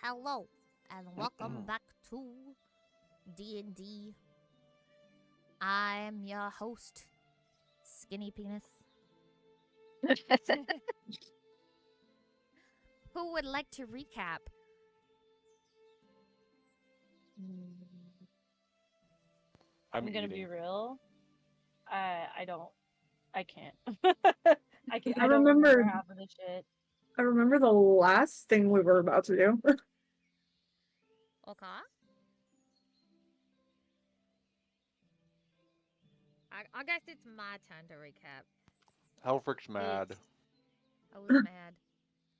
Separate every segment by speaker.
Speaker 1: Hello, and welcome back to D&D. I'm your host, Skinny Penis. Who would like to recap?
Speaker 2: I'm gonna be real. I can't. I don't
Speaker 3: remember-
Speaker 2: remember half of the shit.
Speaker 3: I remember the last thing we were about to do.
Speaker 1: Okay. I guess it's my turn to recap.
Speaker 4: Helfric's mad.
Speaker 1: I was mad.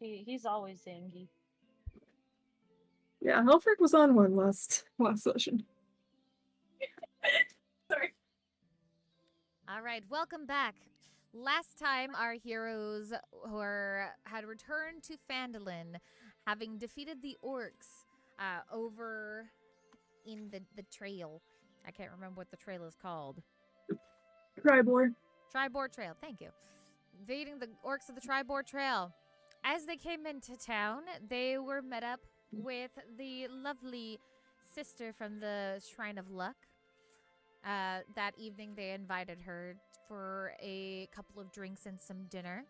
Speaker 2: He's always zangy.
Speaker 3: Yeah, Helfric was on one last session. Sorry.
Speaker 1: Alright, welcome back. Last time, our heroes had returned to Phandalin, having defeated the orcs over in the trail. I can't remember what the trail is called.
Speaker 3: Tribor.
Speaker 1: Tribor Trail, thank you. Invading the orcs of the Tribor Trail. As they came into town, they were met up with the lovely sister from the Shrine of Luck. That evening, they invited her for a couple of drinks and some dinner,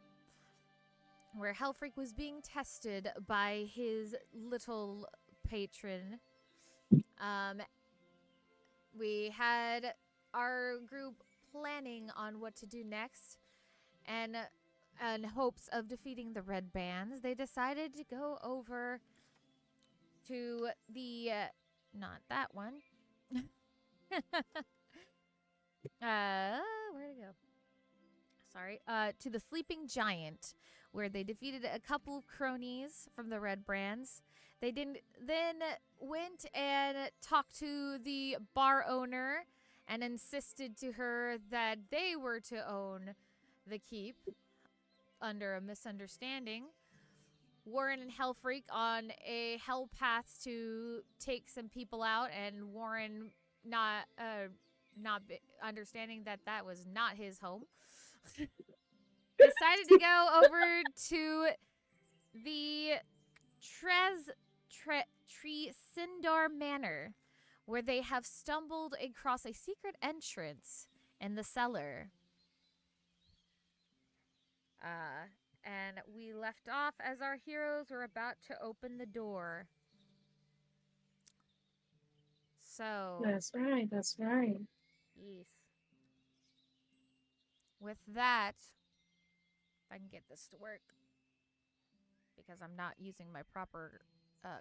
Speaker 1: where Helfrich was being tested by his little patron. We had our group planning on what to do next, and in hopes of defeating the red bands, they decided to go over to the not that one. Where'd it go? Sorry. To the Sleeping Giant, where they defeated a couple of cronies from the red brands. They then went and talked to the bar owner and insisted to her that they were to own the keep under a misunderstanding. Warren and Hellfreak on a hell path to take some people out, and Warren not understanding that was not his home, decided to go over to the Tresindar Manor, where they have stumbled across a secret entrance in the cellar. And we left off as our heroes were about to open the door. So...
Speaker 3: That's right, that's right.
Speaker 1: Yes. With that, if I can get this to work, because I'm not using my proper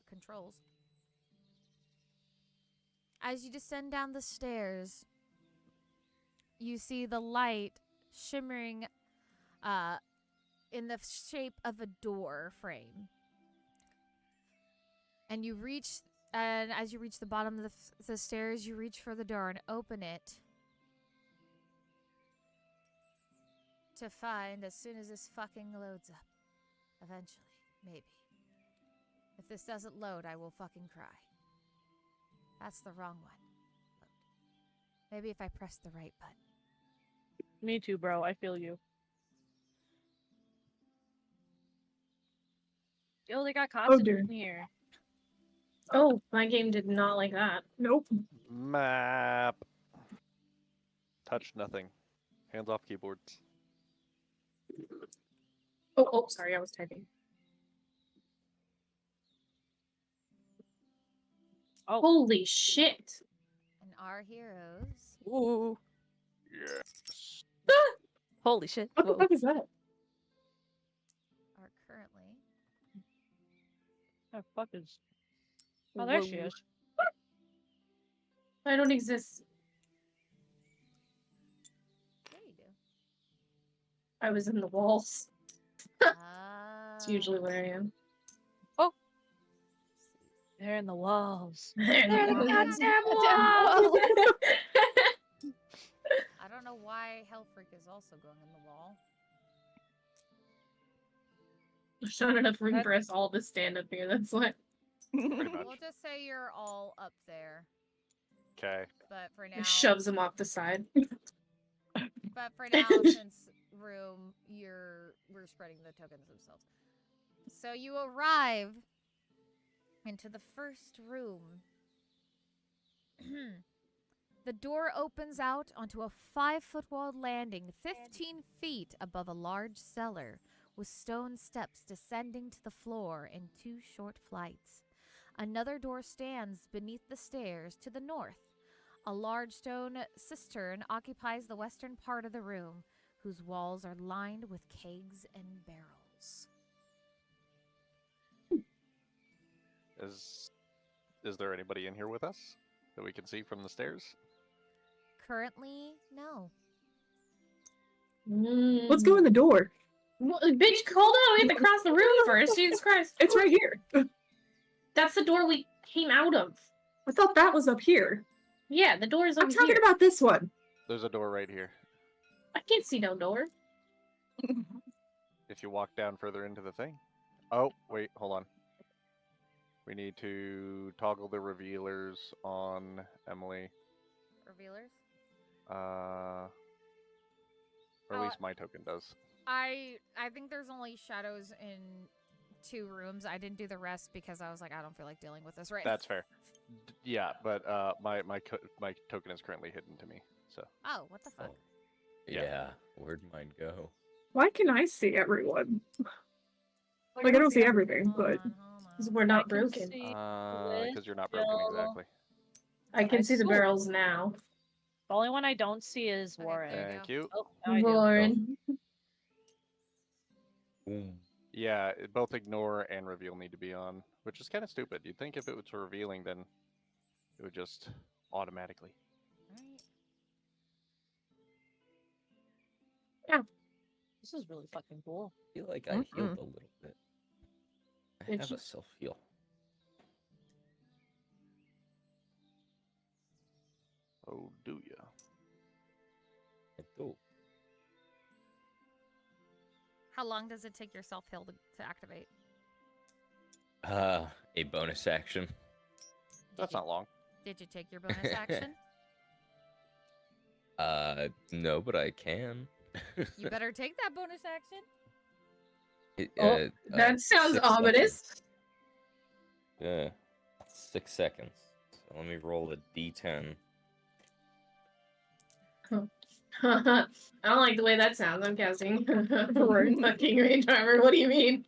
Speaker 1: controls. As you descend down the stairs, you see the light shimmering in the shape of a door frame. And as you reach the bottom of the stairs, you reach for the door and open it. To find, as soon as this fucking loads up. Eventually. Maybe. If this doesn't load, I will fucking cry. That's the wrong one. Load. Maybe if I press the right button.
Speaker 2: Me too, bro. I feel you. Yo, they got cops in here.
Speaker 5: Oh, my game did not like that.
Speaker 3: Nope.
Speaker 4: Map. Touch nothing. Hands off keyboards.
Speaker 5: Oh, sorry, I was typing.
Speaker 2: Oh.
Speaker 5: Holy shit.
Speaker 1: And our heroes...
Speaker 2: Ooh.
Speaker 4: Yes.
Speaker 2: Holy shit.
Speaker 3: What the fuck is that?
Speaker 1: are currently...
Speaker 2: Oh, fuck is... Oh, there she is.
Speaker 5: I don't exist.
Speaker 1: Yeah, you do.
Speaker 5: I was in the walls. It's usually where I am.
Speaker 2: They're in the walls.
Speaker 5: They're
Speaker 2: They're in the goddamn
Speaker 5: walls!
Speaker 2: walls!
Speaker 1: I don't know why Hellfreak is also going in the wall.
Speaker 5: There's not enough room for us all to stand up here, that's why.
Speaker 4: Pretty much.
Speaker 1: We'll just say you're all up there.
Speaker 4: Okay.
Speaker 1: But for now...
Speaker 5: Just shoves them off the side.
Speaker 1: But for now, since room, we're spreading the tokens themselves. So you arrive into the first room. The door opens out onto a 5-foot walled landing 15 feet above a large cellar, with stone steps descending to the floor in 2 short flights. Another door stands beneath the stairs to the north. A large stone cistern occupies the western part of the room, whose walls are lined with kegs and barrels.
Speaker 4: Is there anybody in here with us that we can see from the stairs?
Speaker 1: Currently, no.
Speaker 3: Let's go in the door.
Speaker 5: Well, bitch, hold on. We have to cross the room first. Jesus Christ.
Speaker 3: It's right here.
Speaker 5: That's the door we came out of.
Speaker 3: I thought that was up here.
Speaker 5: Yeah, the door is over
Speaker 3: I'm talking
Speaker 5: here.
Speaker 3: about this one.
Speaker 4: There's a door right here.
Speaker 5: I can't see no door.
Speaker 4: If you walk down further into the thing. Oh, wait, hold on. We need to toggle the revealers on Emily.
Speaker 1: Revealers?
Speaker 4: Or at
Speaker 1: Oh,
Speaker 4: least my token does.
Speaker 1: I think there's only shadows in 2 rooms. I didn't do the rest because I was like, I don't feel like dealing with this right now.
Speaker 4: That's fair. Yeah, but my token is currently hidden to me. So
Speaker 1: Oh, what the fuck?
Speaker 4: Yeah.
Speaker 6: Yeah, where'd mine go?
Speaker 3: Why can I see everyone? Like, I don't see everything,
Speaker 1: Hold
Speaker 3: but
Speaker 1: on, hold on.
Speaker 5: Because we're not
Speaker 2: I can
Speaker 5: broken.
Speaker 2: see
Speaker 4: because you're not broken
Speaker 2: Jill.
Speaker 4: exactly.
Speaker 5: I can
Speaker 2: I
Speaker 5: see the
Speaker 2: see.
Speaker 5: barrels now.
Speaker 2: The only one I don't see is
Speaker 1: Okay,
Speaker 2: Warren.
Speaker 1: there you
Speaker 4: Thank
Speaker 1: go.
Speaker 4: you.
Speaker 2: Oh, now I do.
Speaker 5: Lauren.
Speaker 6: Boom.
Speaker 4: Yeah, both ignore and reveal need to be on, which is kind of stupid. You'd think if it was revealing, then it would just automatically.
Speaker 1: Alright.
Speaker 2: This is really fucking cool.
Speaker 6: I feel like I healed a little bit. I
Speaker 5: Did
Speaker 6: have
Speaker 5: you?
Speaker 6: a self-heal.
Speaker 4: Oh, do ya?
Speaker 6: I do.
Speaker 1: How long does it take your self-heal to activate?
Speaker 6: A bonus action.
Speaker 4: That's not long.
Speaker 1: Did you take your bonus action?
Speaker 6: No, but I can.
Speaker 1: You better take that bonus action.
Speaker 6: It,
Speaker 5: That sounds
Speaker 6: 6
Speaker 5: ominous.
Speaker 6: seconds. Yeah, 6 seconds. So let me roll a d10.
Speaker 5: I don't like the way that sounds. I'm casting fucking range armor. What do you mean?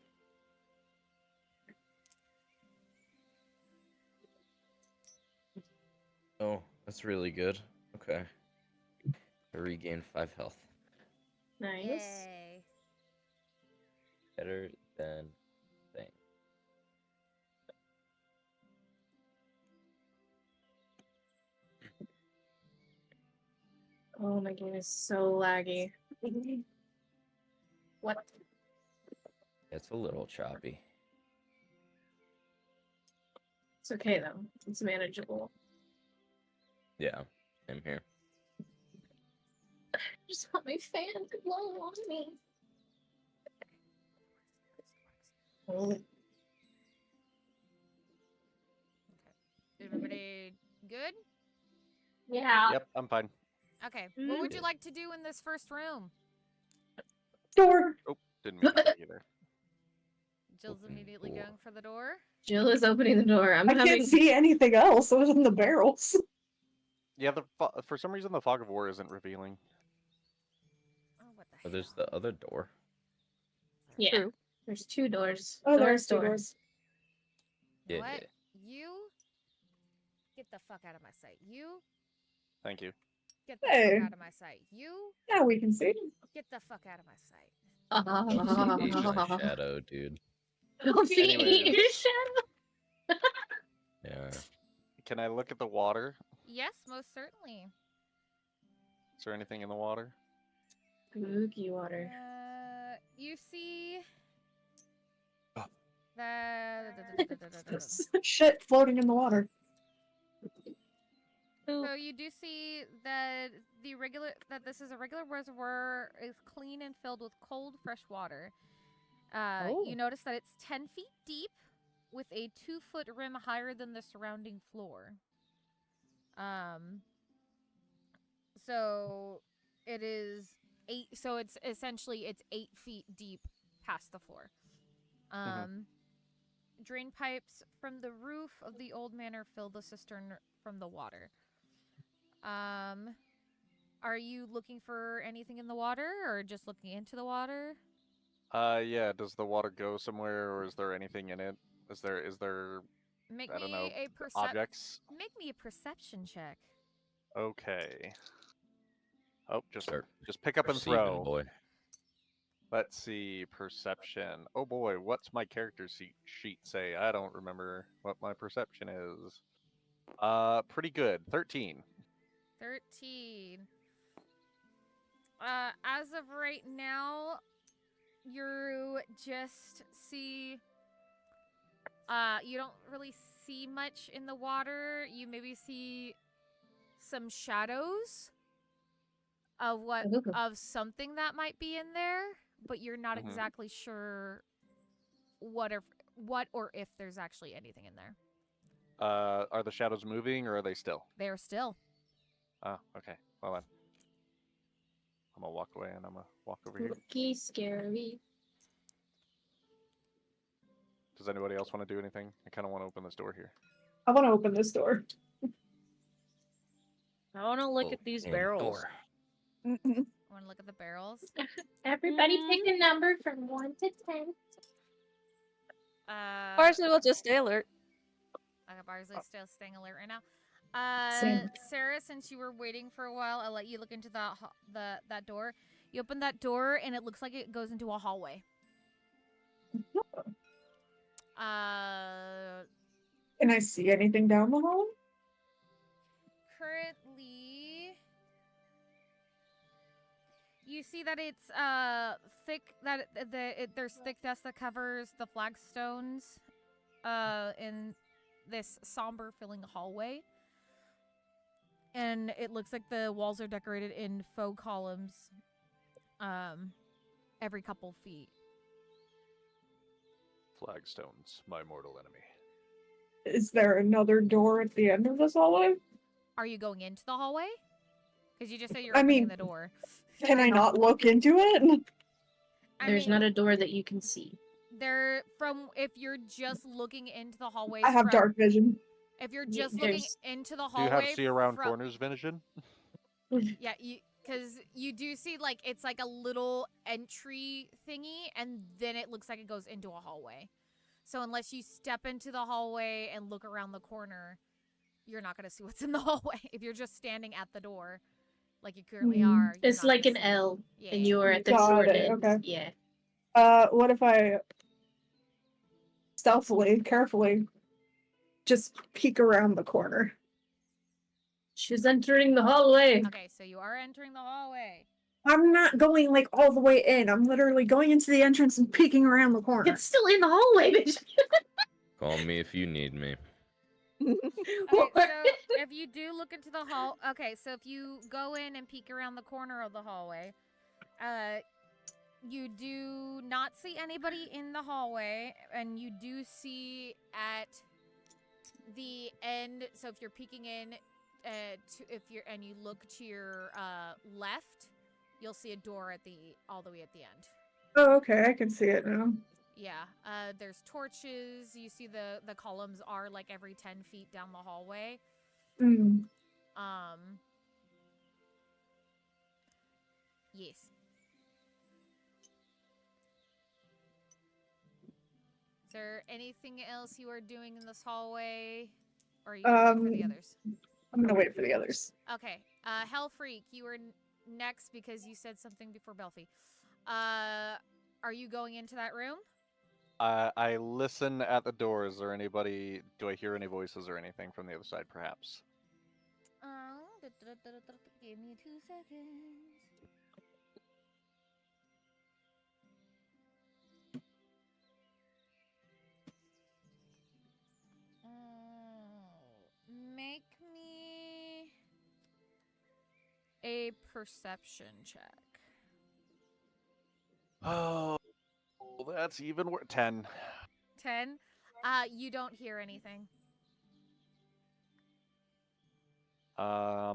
Speaker 6: Oh, that's really good. Okay. I regain 5 health.
Speaker 5: Nice.
Speaker 1: Yay.
Speaker 6: Better than thing.
Speaker 5: Oh my game is so laggy. What?
Speaker 6: It's a little choppy.
Speaker 5: It's okay though. It's manageable.
Speaker 6: Yeah, I'm here.
Speaker 5: I just want my fan to blow on me. Oh.
Speaker 1: Everybody good?
Speaker 5: Yeah.
Speaker 4: Yep, I'm fine.
Speaker 1: Okay. What would you like to do in this first room?
Speaker 3: door.
Speaker 4: Oh, didn't mean to either.
Speaker 1: Jill's
Speaker 6: Open
Speaker 1: immediately
Speaker 6: door.
Speaker 1: going for the door.
Speaker 5: Jill is opening the door. I'm
Speaker 3: I
Speaker 5: having.
Speaker 3: can't see anything else other than the barrels.
Speaker 4: Yeah, for some reason the fog of war isn't revealing.
Speaker 1: Oh, what the
Speaker 6: Oh, there's
Speaker 1: hell?
Speaker 6: the other door.
Speaker 5: Yeah.
Speaker 3: True.
Speaker 5: There's 2 doors.
Speaker 3: Oh,
Speaker 5: Doors,
Speaker 3: there's 2
Speaker 5: doors.
Speaker 3: doors.
Speaker 1: You know
Speaker 6: Yeah.
Speaker 1: what? You get the fuck out of my sight. You
Speaker 4: Thank you.
Speaker 1: get the
Speaker 3: Hey.
Speaker 1: fuck out of my sight. You
Speaker 3: Now we can see.
Speaker 1: get the fuck out of my sight.
Speaker 6: Eat my shadow, dude.
Speaker 5: Don't see
Speaker 4: Anyways.
Speaker 5: your shadow.
Speaker 6: Yeah.
Speaker 4: Can I look at the water?
Speaker 1: Yes, most certainly.
Speaker 4: Is there anything in the water?
Speaker 5: Spooky water.
Speaker 1: You see
Speaker 4: Oh.
Speaker 1: the
Speaker 3: Shit floating in the water.
Speaker 1: So you do see that this is a regular reservoir, is clean and filled with cold, fresh water. You notice that it's 10 feet deep, with a 2-foot rim higher than the surrounding floor. So it is 8. So it's 8 feet deep past the floor. drain pipes from the roof of the old manor fill the cistern from the water. Are you looking for anything in the water, or just looking into the water?
Speaker 4: Yeah. Does the water go somewhere, or is there anything in it? Is there
Speaker 1: Make
Speaker 4: I don't
Speaker 1: me
Speaker 4: know
Speaker 1: a
Speaker 4: objects?
Speaker 1: Make me a perception check.
Speaker 4: Okay. Oh, just
Speaker 6: Start
Speaker 4: pick up and
Speaker 6: perceiving,
Speaker 4: throw.
Speaker 6: boy.
Speaker 4: Let's see, perception. Oh boy, what's my character sheet say? I don't remember what my perception is. Pretty good. 13.
Speaker 1: 13. As of right now, you just see. You don't really see much in the water. You maybe see some shadows of
Speaker 5: Ooh.
Speaker 1: of something that might be in there, but you're not
Speaker 4: Mhm.
Speaker 1: exactly sure what or if there's actually anything in there.
Speaker 4: Are the shadows moving or are they still?
Speaker 1: They're still.
Speaker 4: Oh, okay. Well then. I'm gonna walk away and I'm gonna walk over here.
Speaker 5: Spooky, scary.
Speaker 4: Does anybody else want to do anything? I kind of want to open this door here.
Speaker 3: I want to open this door.
Speaker 2: I want to look at these
Speaker 6: Open
Speaker 2: barrels.
Speaker 6: door.
Speaker 1: Want to look at the barrels?
Speaker 5: Everybody
Speaker 2: Mhm.
Speaker 5: pick a number from 1 to 10.
Speaker 7: Barsley will just stay alert.
Speaker 1: Okay, Barsley's still staying alert right now.
Speaker 3: Same.
Speaker 1: Sarah, since you were waiting for a while, I'll let you look into that door. You open that door, and it looks like it goes into a hallway.
Speaker 3: Can I see anything down the hall?
Speaker 1: Currently, you see that it's thick. That there's thick dust that covers the flagstones, in this somber filling hallway. And it looks like the walls are decorated in faux columns, every couple feet.
Speaker 4: Flagstones, my mortal enemy.
Speaker 3: Is there another door at the end of this hallway?
Speaker 1: Are you going into the hallway? Because you just said you're
Speaker 3: I
Speaker 1: opening
Speaker 3: mean,
Speaker 1: the door.
Speaker 3: Can I not look into it?
Speaker 5: There's not a door that you can see.
Speaker 1: There, from if you're just looking into the hallways.
Speaker 3: I have
Speaker 1: from,
Speaker 3: dark vision.
Speaker 1: If you're just looking
Speaker 5: There's-
Speaker 1: into the
Speaker 4: Do you
Speaker 1: hallway.
Speaker 4: have see around
Speaker 1: from,
Speaker 4: corners vision?
Speaker 1: Yeah, because you do see like it's like a little entry thingy, and then it looks like it goes into a hallway. So unless you step into the hallway and look around the corner, you're not gonna see what's in the hallway. If you're just standing at the door, like you currently are, you're
Speaker 5: It's
Speaker 1: not
Speaker 5: like
Speaker 1: gonna
Speaker 5: an
Speaker 1: see.
Speaker 5: L,
Speaker 1: Yeah.
Speaker 5: and you are at the
Speaker 3: Got
Speaker 5: short
Speaker 3: it,
Speaker 5: end.
Speaker 3: okay.
Speaker 5: Yeah.
Speaker 3: What if I stealthily, carefully, just peek around the corner?
Speaker 5: She's entering the hallway.
Speaker 1: Okay, so you are entering the hallway.
Speaker 3: I'm not going like all the way in. I'm literally going into the entrance and peeking around the corner.
Speaker 5: It's still in the hallway, bitch.
Speaker 6: Call me if you need me.
Speaker 1: Okay, so if you do look into the hall, okay, so if you go in and peek around the corner of the hallway, you do not see anybody in the hallway, and you do see at the end. So if you're peeking in, and you look to your left, you'll see a door at all the way at the end.
Speaker 3: Oh, okay, I can see it now.
Speaker 1: Yeah, there's torches. You see the columns are like every 10 feet down the hallway. Yes. Is there anything else you are doing in this hallway? Or are you gonna wait for the others?
Speaker 3: I'm gonna wait for the others.
Speaker 1: Okay. Hell Freak, you were next because you said something before Belfie. Are you going into that room?
Speaker 4: I listen at the door. Is there anybody? Do I hear any voices or anything from the other side, perhaps?
Speaker 1: Give me 2 seconds. Make me a perception check.
Speaker 4: Oh, that's even worse. 10.
Speaker 1: 10. You don't hear anything.
Speaker 4: All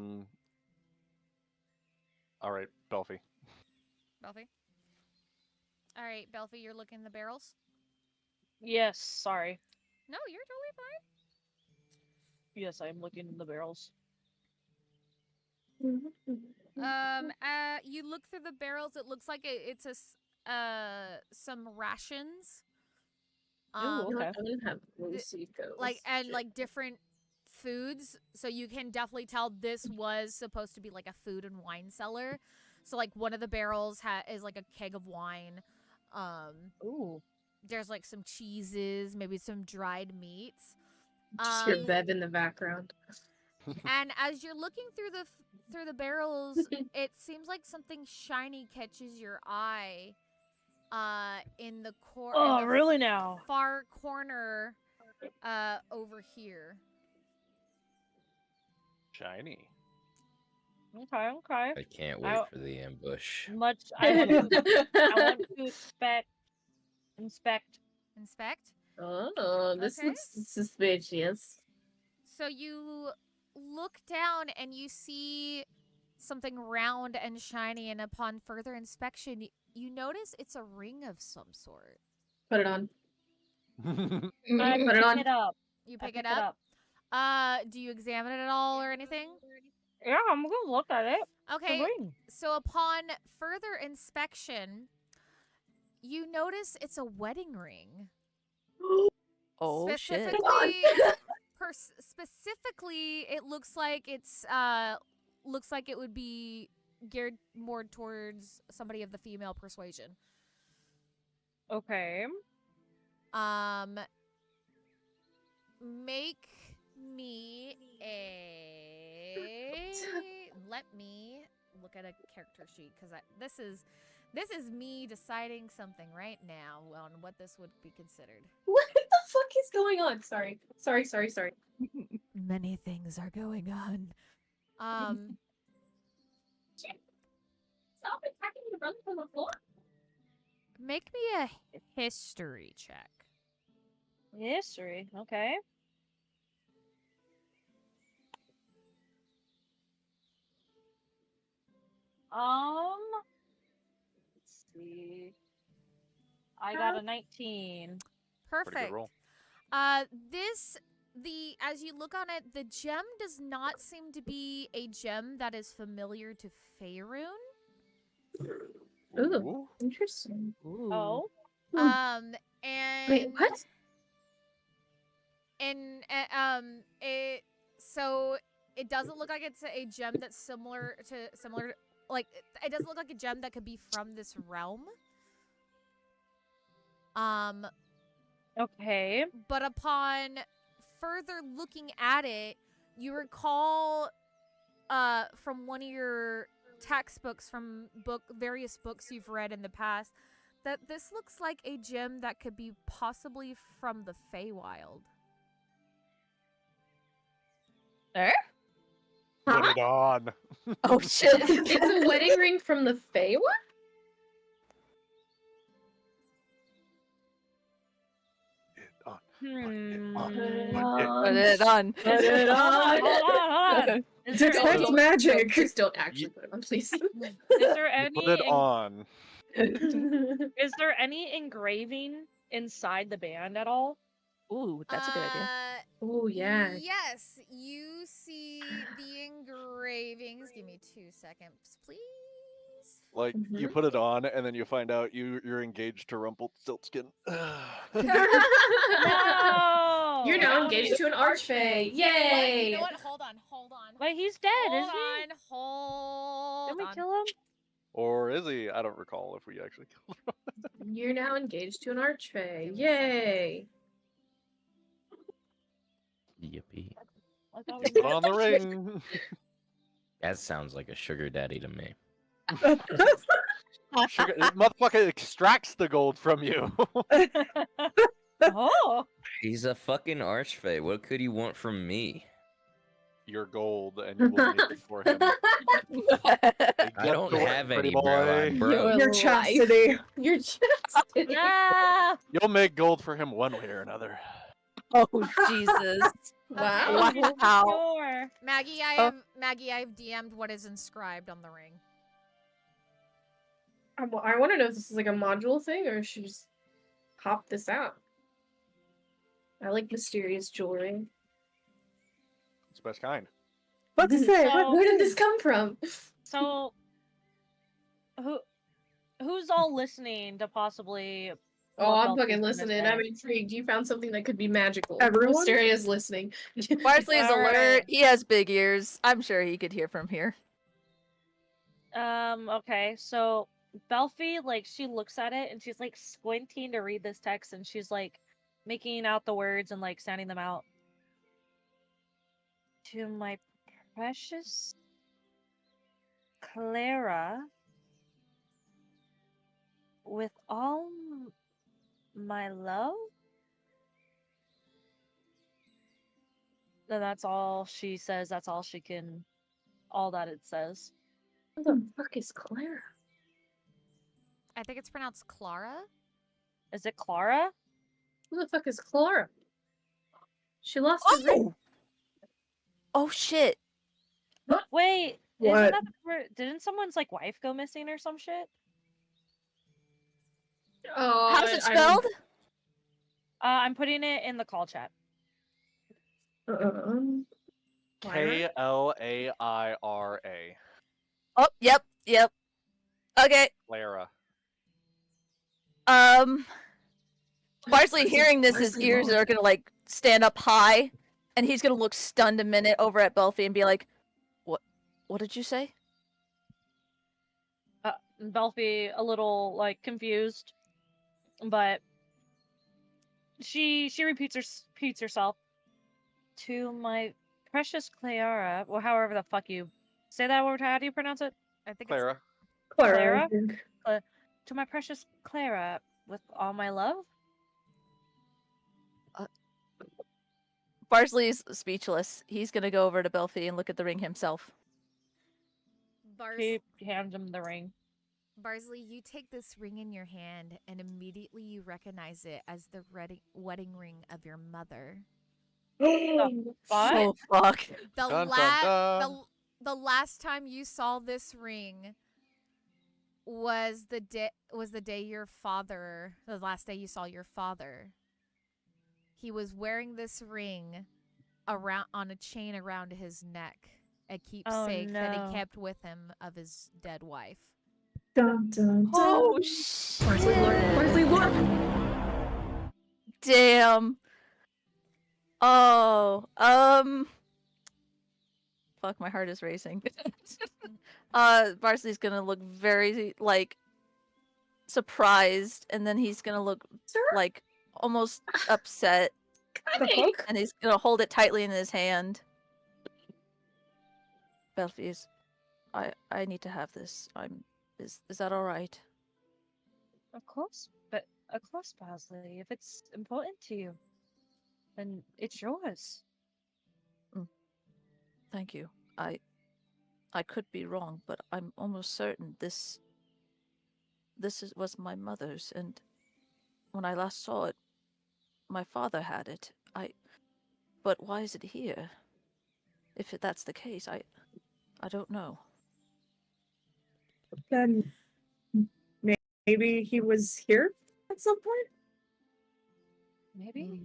Speaker 4: right, Belfie.
Speaker 1: Belfie? All right, Belfie, you're looking in the barrels?
Speaker 2: Yes, sorry.
Speaker 1: No, you're totally fine.
Speaker 2: Yes, I'm looking in the barrels.
Speaker 1: You look through the barrels. It looks like it's some rations.
Speaker 2: Ooh, okay.
Speaker 5: I'm gonna have Lucy go.
Speaker 1: Like different foods, so you can definitely tell this was supposed to be like a food and wine cellar. So like one of the barrels is like a keg of wine.
Speaker 2: Ooh.
Speaker 1: There's like some cheeses, maybe some dried meats.
Speaker 5: Just hear Bev in the background.
Speaker 1: And as you're looking through the barrels, it seems like something shiny catches your eye. In the
Speaker 2: Oh, really now?
Speaker 1: far corner, over here.
Speaker 4: Shiny.
Speaker 2: Okay, okay.
Speaker 6: I can't wait for the ambush.
Speaker 2: I want to inspect.
Speaker 5: Oh, this
Speaker 1: Okay.
Speaker 5: looks suspicious.
Speaker 1: So you look down and you see something round and shiny, and upon further inspection, you notice it's a ring of some sort.
Speaker 5: Put it on.
Speaker 2: I
Speaker 5: Put it on.
Speaker 2: It up.
Speaker 1: You pick it up? Do you examine it at all or anything?
Speaker 2: Yeah, I'm gonna look at it.
Speaker 1: Okay,
Speaker 2: The ring.
Speaker 1: so upon further inspection, you notice it's a wedding ring.
Speaker 7: Oh shit.
Speaker 1: Specifically, it looks like it would be geared more towards somebody of the female persuasion.
Speaker 2: Okay.
Speaker 1: Make me let me look at a character sheet, because this is me deciding something right now on what this would be considered.
Speaker 5: What the fuck is going on? Sorry.
Speaker 1: Many things are going on.
Speaker 5: Stop attacking your brother from the floor.
Speaker 1: Make me a history check.
Speaker 2: History. Okay. Let's see. I got a 19.
Speaker 4: Pretty good
Speaker 1: Perfect.
Speaker 4: roll.
Speaker 1: As you look on it, the gem does not seem to be a gem that is familiar to Faerun.
Speaker 5: Ooh, interesting.
Speaker 7: Ooh.
Speaker 2: Oh.
Speaker 1: And
Speaker 5: Wait, what?
Speaker 1: it doesn't look like it's a gem that's similar to like it doesn't look like a gem that could be from this realm.
Speaker 2: Okay.
Speaker 1: But upon further looking at it, you recall from one of your textbooks from various books you've read in the past that this looks like a gem that could be possibly from the Feywild.
Speaker 4: Put it on.
Speaker 7: Oh shit.
Speaker 5: It's a wedding ring from the Feywild?
Speaker 4: Put it on.
Speaker 7: Put it on.
Speaker 5: Put it on.
Speaker 2: Hold on. Is there
Speaker 3: Detect
Speaker 2: any,
Speaker 3: magic.
Speaker 5: Please don't actually put it on, please.
Speaker 2: is there any
Speaker 4: Put it on.
Speaker 2: is there any engraving inside the band at all?
Speaker 7: Ooh, that's a good idea.
Speaker 5: Oh, yeah.
Speaker 1: Yes, you see the engravings. Give me 2 seconds, please.
Speaker 4: Like, you put it on, and then you find out you're engaged to Rumpelstiltskin.
Speaker 2: No!
Speaker 5: You're now engaged to an archfey. Yay!
Speaker 1: You know what? Hold on.
Speaker 2: Wait, he's dead,
Speaker 1: Hold
Speaker 2: isn't he?
Speaker 1: on, hold
Speaker 2: Did we
Speaker 1: on.
Speaker 2: kill him?
Speaker 4: Or is he? I don't recall if we actually killed him.
Speaker 5: You're now engaged to an archfey.
Speaker 1: Give me a
Speaker 5: Yay!
Speaker 6: Yippee.
Speaker 2: I thought
Speaker 4: Put on the ring.
Speaker 6: That sounds like a sugar daddy to me.
Speaker 4: Sugar, motherfucker extracts the gold from you.
Speaker 2: Oh!
Speaker 6: He's a fucking archfey. What could he want from me?
Speaker 4: Your gold, and you will be anything for him.
Speaker 6: I don't have
Speaker 4: pretty
Speaker 6: any, bro. I'm
Speaker 4: boy.
Speaker 6: broke.
Speaker 3: Your chastity.
Speaker 5: You're chastity.
Speaker 2: Ah!
Speaker 4: You'll make gold for him one way or another.
Speaker 7: Oh Jesus.
Speaker 5: Wow.
Speaker 7: Wow.
Speaker 2: Sure.
Speaker 1: Maggie, I've DM'd what is inscribed on the ring.
Speaker 5: I want to know if this is like a module thing or if she just popped this out. I like mysterious jewelry.
Speaker 4: It's the best kind.
Speaker 3: What to say?
Speaker 2: So-
Speaker 5: Where did this come from?
Speaker 2: So, who's all listening to possibly?
Speaker 5: Oh,
Speaker 2: what
Speaker 5: I'm
Speaker 2: Belfie's
Speaker 5: fucking
Speaker 2: gonna
Speaker 5: listening.
Speaker 2: say?
Speaker 5: I'm intrigued. You found something that could be magical.
Speaker 3: Everyone?
Speaker 5: Mysterious listening.
Speaker 7: Barsley is alert.
Speaker 2: Alright.
Speaker 7: He has big ears. I'm sure he could hear from here.
Speaker 2: Okay, so Belfie, like, she looks at it and she's like squinting to read this text and she's like making out the words and like sounding them out. To my precious Clara, with all my love. And that's all she says. That's all she can. All that it says.
Speaker 5: Who the fuck is Clara?
Speaker 1: I think it's pronounced Clara.
Speaker 2: Is it Clara?
Speaker 5: Who the fuck is Clara? She lost her ring.
Speaker 7: Oh shit!
Speaker 2: Wait,
Speaker 3: What?
Speaker 2: isn't that where didn't someone's like wife go missing or some shit?
Speaker 5: Oh,
Speaker 7: How's it spelled?
Speaker 2: I'm putting it in the call chat.
Speaker 5: Clara?
Speaker 4: Klaira.
Speaker 7: Oh, yep. Okay.
Speaker 4: Clara.
Speaker 7: Barsley hearing this, his
Speaker 5: Barsley
Speaker 7: ears
Speaker 5: Lord.
Speaker 7: are gonna like stand up high, and he's gonna look stunned a minute over at Belfie and be like, What did you say?"
Speaker 2: Belfie a little like confused, but she repeats herself. To my precious Clara, or however the fuck you say that word. How do you pronounce it?
Speaker 1: I think
Speaker 4: Clara.
Speaker 5: Clara.
Speaker 2: Clara? To my precious Clara, with all my love.
Speaker 7: Barsley's speechless. He's gonna go over to Belfie and look at the ring himself.
Speaker 2: She hands him the ring.
Speaker 1: Barsley, you take this ring in your hand, and immediately you recognize it as the wedding ring of your mother.
Speaker 2: What?
Speaker 7: Oh fuck!
Speaker 1: The
Speaker 4: Dun, dun, dun.
Speaker 1: the last time you saw this ring was the day the last day you saw your father. He was wearing this ring around on a chain around his neck, a keepsake that
Speaker 2: no.
Speaker 1: he kept with him of his dead wife.
Speaker 3: Dun, dun, dun.
Speaker 7: Oh shit!
Speaker 5: Barsley Lord. Barsley Lord.
Speaker 7: Damn. Oh, fuck, my heart is racing. Barsley's gonna look very, like, surprised, and then he's gonna look,
Speaker 5: Sir?
Speaker 7: like, almost upset,
Speaker 5: Coming.
Speaker 7: and he's gonna hold it tightly in his hand. Belfie's, I need to have this. Is that alright?
Speaker 2: Of course, Barsley. If it's important to you, then it's yours.
Speaker 7: Thank you. I could be wrong, but I'm almost certain this was my mother's, and when I last saw it, my father had it. But why is it here? If that's the case, I don't know.
Speaker 3: Then maybe he was here at some point?
Speaker 2: Maybe.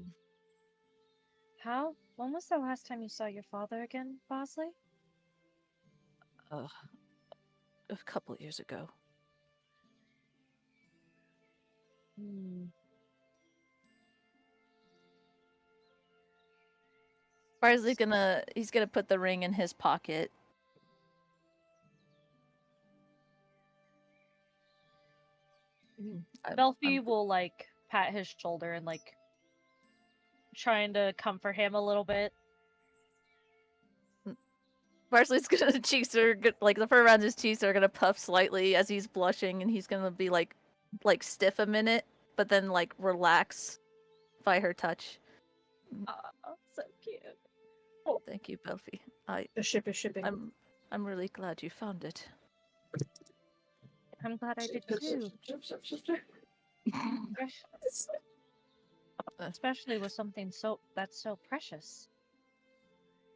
Speaker 2: When was the last time you saw your father again, Barsley?
Speaker 7: A couple years ago. Barsley's he's gonna put the ring in his pocket.
Speaker 2: Belfie will like pat his shoulder and like trying to comfort him a little bit.
Speaker 7: Barsley's gonna cheeks are like the fur around his cheeks are gonna puff slightly as he's blushing, and he's gonna be like stiff a minute, but then like relax by her touch.
Speaker 2: So cute.
Speaker 7: Thank you, Belfie.
Speaker 5: The ship is shipping.
Speaker 7: I'm really glad you found it.
Speaker 2: I'm glad I did too. Especially with something that's so precious.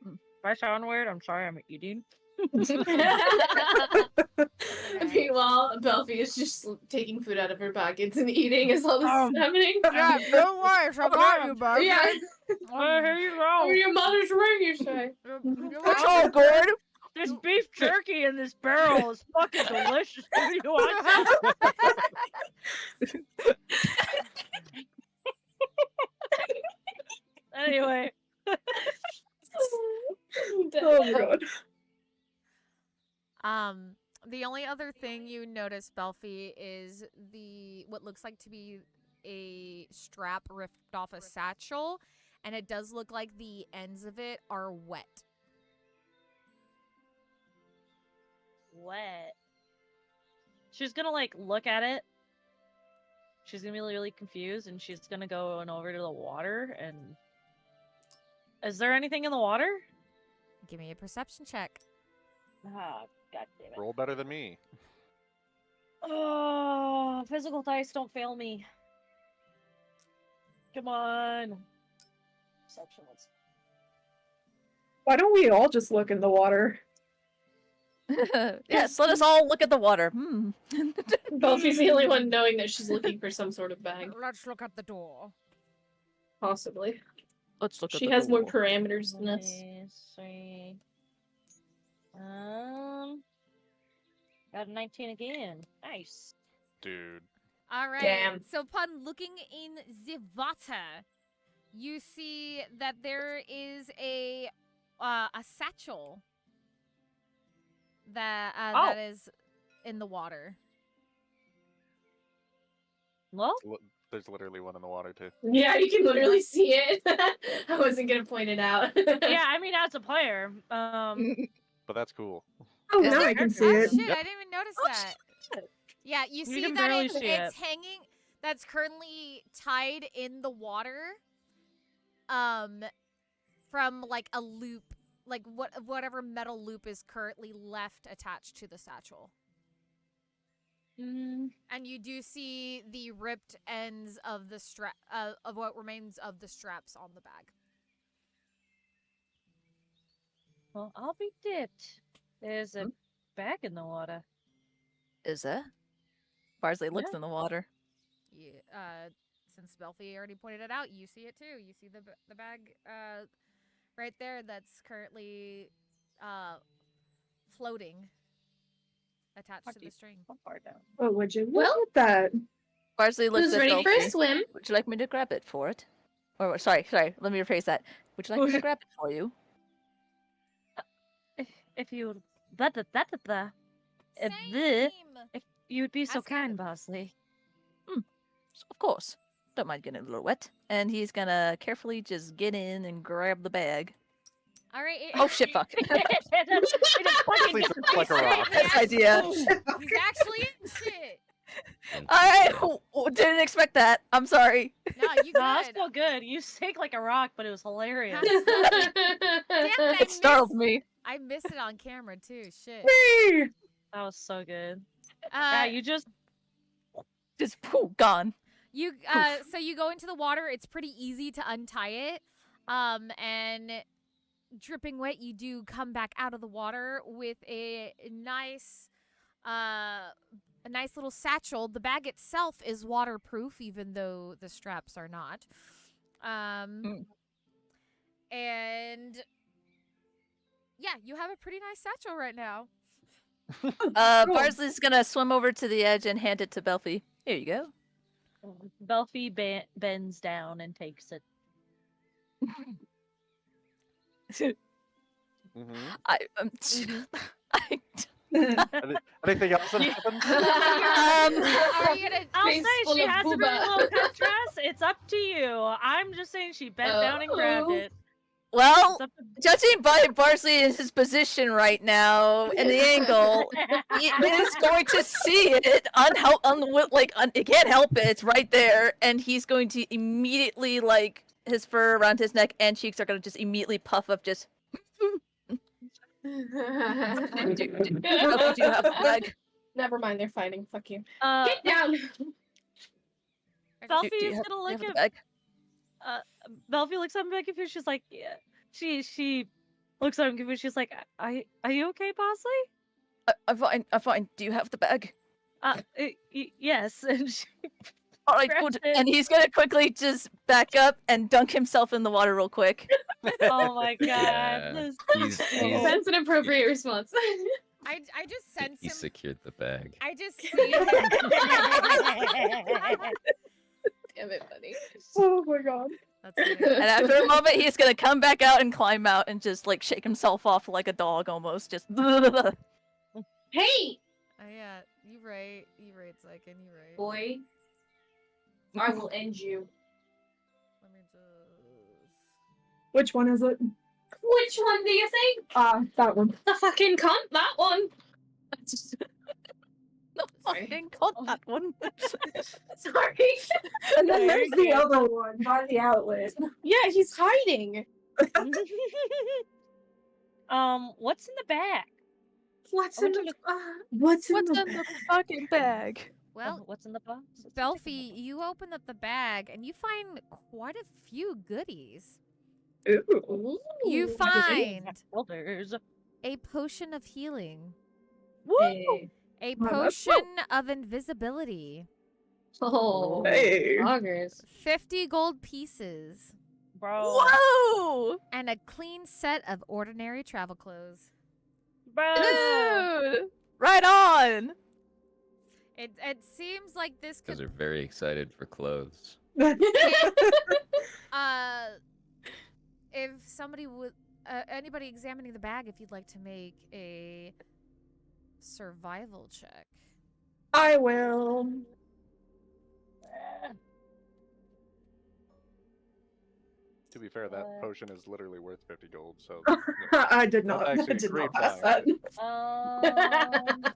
Speaker 2: If I sound weird, I'm sorry, I'm eating.
Speaker 5: Meanwhile, Belfie is just taking food out of her pockets and eating as all this is happening.
Speaker 1: Yeah, no worries, I got you, bud.
Speaker 5: Yeah.
Speaker 2: Here you
Speaker 5: Oh,
Speaker 2: go.
Speaker 5: your mother's ring, you say.
Speaker 7: That's all good.
Speaker 2: This beef jerky in this barrel is fucking delicious. Do you want some? Anyway.
Speaker 3: Oh my god.
Speaker 1: The only other thing you notice, Belfie, is what looks like to be a strap ripped off a satchel, and it does look like the ends of it are wet.
Speaker 2: Wet. She's gonna like look at it. She's gonna be really confused, and she's gonna go over to the water. And is there anything in the water?
Speaker 1: Give me a perception check.
Speaker 2: Ah, god damn it!
Speaker 4: Roll better than me.
Speaker 2: Oh, physical dice don't fail me. Come on. Perception.
Speaker 3: Why don't we all just look in the water?
Speaker 7: Yes, let us all look at the water.
Speaker 5: Belfie's the only one knowing that she's looking for some sort of bag.
Speaker 1: Let's look at the door.
Speaker 5: Possibly.
Speaker 7: Let's look at
Speaker 5: She
Speaker 7: the
Speaker 5: has more
Speaker 7: door.
Speaker 5: parameters than us.
Speaker 2: See. Got a 19 again. Nice.
Speaker 4: Dude.
Speaker 1: All right.
Speaker 5: Damn.
Speaker 1: So upon looking in the water, you see that there is a satchel that is in the water.
Speaker 2: Well,
Speaker 4: There's literally one in the water too.
Speaker 5: Yeah, you can literally see it. I wasn't gonna point it out.
Speaker 2: yeah, I mean, as a player,
Speaker 4: But that's cool.
Speaker 3: Oh,
Speaker 7: Is
Speaker 3: now
Speaker 7: it-
Speaker 3: I can see
Speaker 1: Oh
Speaker 3: it.
Speaker 1: shit!
Speaker 4: Yep.
Speaker 1: I didn't even notice
Speaker 7: Oh,
Speaker 1: that. Yeah, you see
Speaker 2: can
Speaker 1: that
Speaker 2: barely
Speaker 1: it's
Speaker 2: see
Speaker 1: it's
Speaker 2: it.
Speaker 1: hanging. That's currently tied in the water. From like a loop, like whatever metal loop is currently left attached to the satchel. And you do see the ripped ends of the strap of what remains of the straps on the bag.
Speaker 2: well, I'll be dipped. There's a bag in the water.
Speaker 7: Is there? Barsley looks in the water.
Speaker 1: Yeah, since Belfie already pointed it out, you see it too. You see the bag right there that's currently floating, attached to the string.
Speaker 2: How far down?
Speaker 3: Oh, would you look
Speaker 5: Well,
Speaker 3: at that?
Speaker 7: Barsley looks
Speaker 5: Who's
Speaker 7: at
Speaker 5: ready for a
Speaker 7: Belfie.
Speaker 5: swim?
Speaker 7: Would you like me to grab it for it? Or sorry, let me rephrase that. Would you like me to grab it for you?
Speaker 2: If you if you would be so
Speaker 1: Ask him.
Speaker 2: kind, Barsley.
Speaker 7: Of course. Don't mind getting a little wet. And he's gonna carefully just get in and grab the bag.
Speaker 1: All right.
Speaker 7: Oh shit! Fuck.
Speaker 4: Please look like a rock.
Speaker 7: Best idea.
Speaker 1: He's actually in shit.
Speaker 7: I didn't expect that. I'm sorry.
Speaker 1: No, you
Speaker 2: No, that's
Speaker 1: good.
Speaker 2: still good. You sank like a rock, but it was hilarious.
Speaker 1: Damn it,
Speaker 7: It startled me.
Speaker 1: I missed it on camera too. Shit.
Speaker 3: Whee!
Speaker 2: That was so good. Yeah, you just
Speaker 7: Just gone.
Speaker 1: You so you go into the water. It's pretty easy to untie it. And dripping wet, you do come back out of the water with a nice little satchel. The bag itself is waterproof, even though the straps are not. And yeah, you have a pretty nice satchel right now.
Speaker 3: Cool.
Speaker 7: Barsley's gonna swim over to the edge and hand it to Belfie. Here you go.
Speaker 2: Belfie bends down and takes it.
Speaker 4: Mm-hmm. Anything else that happens?
Speaker 1: Are you gonna?
Speaker 2: I'll
Speaker 5: Face
Speaker 2: say
Speaker 5: full
Speaker 2: she
Speaker 5: of
Speaker 2: has a very
Speaker 5: booba.
Speaker 2: low cut dress. It's up to you. I'm just saying she bent down and grabbed
Speaker 5: Oh.
Speaker 2: it.
Speaker 7: Well,
Speaker 2: It's up
Speaker 7: judging by Barsley in his position right now and the angle, he is going to see it. He can't help it. It's right there, and he's going to immediately his fur around his neck and cheeks are going to just immediately puff up. Just do you have a bag?
Speaker 5: Never mind, they're fighting. Fuck you.
Speaker 2: Uh,
Speaker 5: Get down!
Speaker 2: Belfie
Speaker 7: Do you
Speaker 2: is
Speaker 7: have-
Speaker 2: gonna
Speaker 7: do you
Speaker 2: look
Speaker 7: have a
Speaker 2: at
Speaker 7: bag?
Speaker 2: Belfie looks at him like confused. She's like, yeah. She looks at him confused. She's like, are you okay, Bosley?
Speaker 7: I'm fine. I'm fine. Do you have the bag?
Speaker 2: Yes. And she
Speaker 7: All right,
Speaker 2: grabs
Speaker 7: good.
Speaker 2: it.
Speaker 7: And he's gonna quickly just back up and dunk himself in the water real quick.
Speaker 2: Oh my god.
Speaker 6: Yeah,
Speaker 2: This
Speaker 6: he's
Speaker 5: That's an appropriate response.
Speaker 1: I just sense
Speaker 6: he
Speaker 1: him.
Speaker 6: secured the bag.
Speaker 1: I just see him.
Speaker 5: Damn it, buddy.
Speaker 3: Oh my god.
Speaker 1: That's funny.
Speaker 7: And after a moment, he's gonna come back out and climb out and just like shake himself off like a dog almost. Just.
Speaker 5: Hey,
Speaker 1: Oh yeah, you right, Zyken, you right.
Speaker 5: boy. I will end you.
Speaker 1: Let me just.
Speaker 3: Which one is it?
Speaker 5: Which one do you think?
Speaker 3: That one.
Speaker 5: The fucking cunt, that one.
Speaker 7: No,
Speaker 5: Sorry.
Speaker 7: fucking caught that one.
Speaker 5: Sorry.
Speaker 3: And then
Speaker 2: Very
Speaker 3: there's the
Speaker 2: good.
Speaker 3: other one by the outlet.
Speaker 5: Yeah, he's hiding.
Speaker 2: What's in the bag?
Speaker 5: What's
Speaker 2: I
Speaker 5: in
Speaker 2: want
Speaker 5: the?
Speaker 2: to
Speaker 3: What's in
Speaker 7: What's
Speaker 3: the...
Speaker 7: in the fucking bag?
Speaker 1: Well,
Speaker 2: what's in the box? What's
Speaker 1: Belfie, you open up the bag and you find quite a few goodies.
Speaker 3: Ooh.
Speaker 1: You
Speaker 5: Ooh.
Speaker 1: find
Speaker 2: Shoulders.
Speaker 1: a potion of healing,
Speaker 2: Woo!
Speaker 5: Hey.
Speaker 1: a
Speaker 3: Wow, that's
Speaker 1: potion of invisibility,
Speaker 5: Oh.
Speaker 3: Hey.
Speaker 5: Augers.
Speaker 1: 50 gold pieces,
Speaker 2: Bro.
Speaker 7: Whoa!
Speaker 1: and a clean set of ordinary travel clothes.
Speaker 2: Bro.
Speaker 7: Dude! Right on!
Speaker 1: It seems like this
Speaker 6: Guys
Speaker 1: could
Speaker 6: are very excited for clothes.
Speaker 1: if somebody would anybody examining the bag, if you'd like to make a survival check.
Speaker 3: I will.
Speaker 4: To be fair, that potion is literally worth 50 gold, so
Speaker 3: I did
Speaker 4: That's
Speaker 3: not. I
Speaker 4: actually a
Speaker 3: did
Speaker 4: great
Speaker 3: not pass
Speaker 4: find.
Speaker 3: that.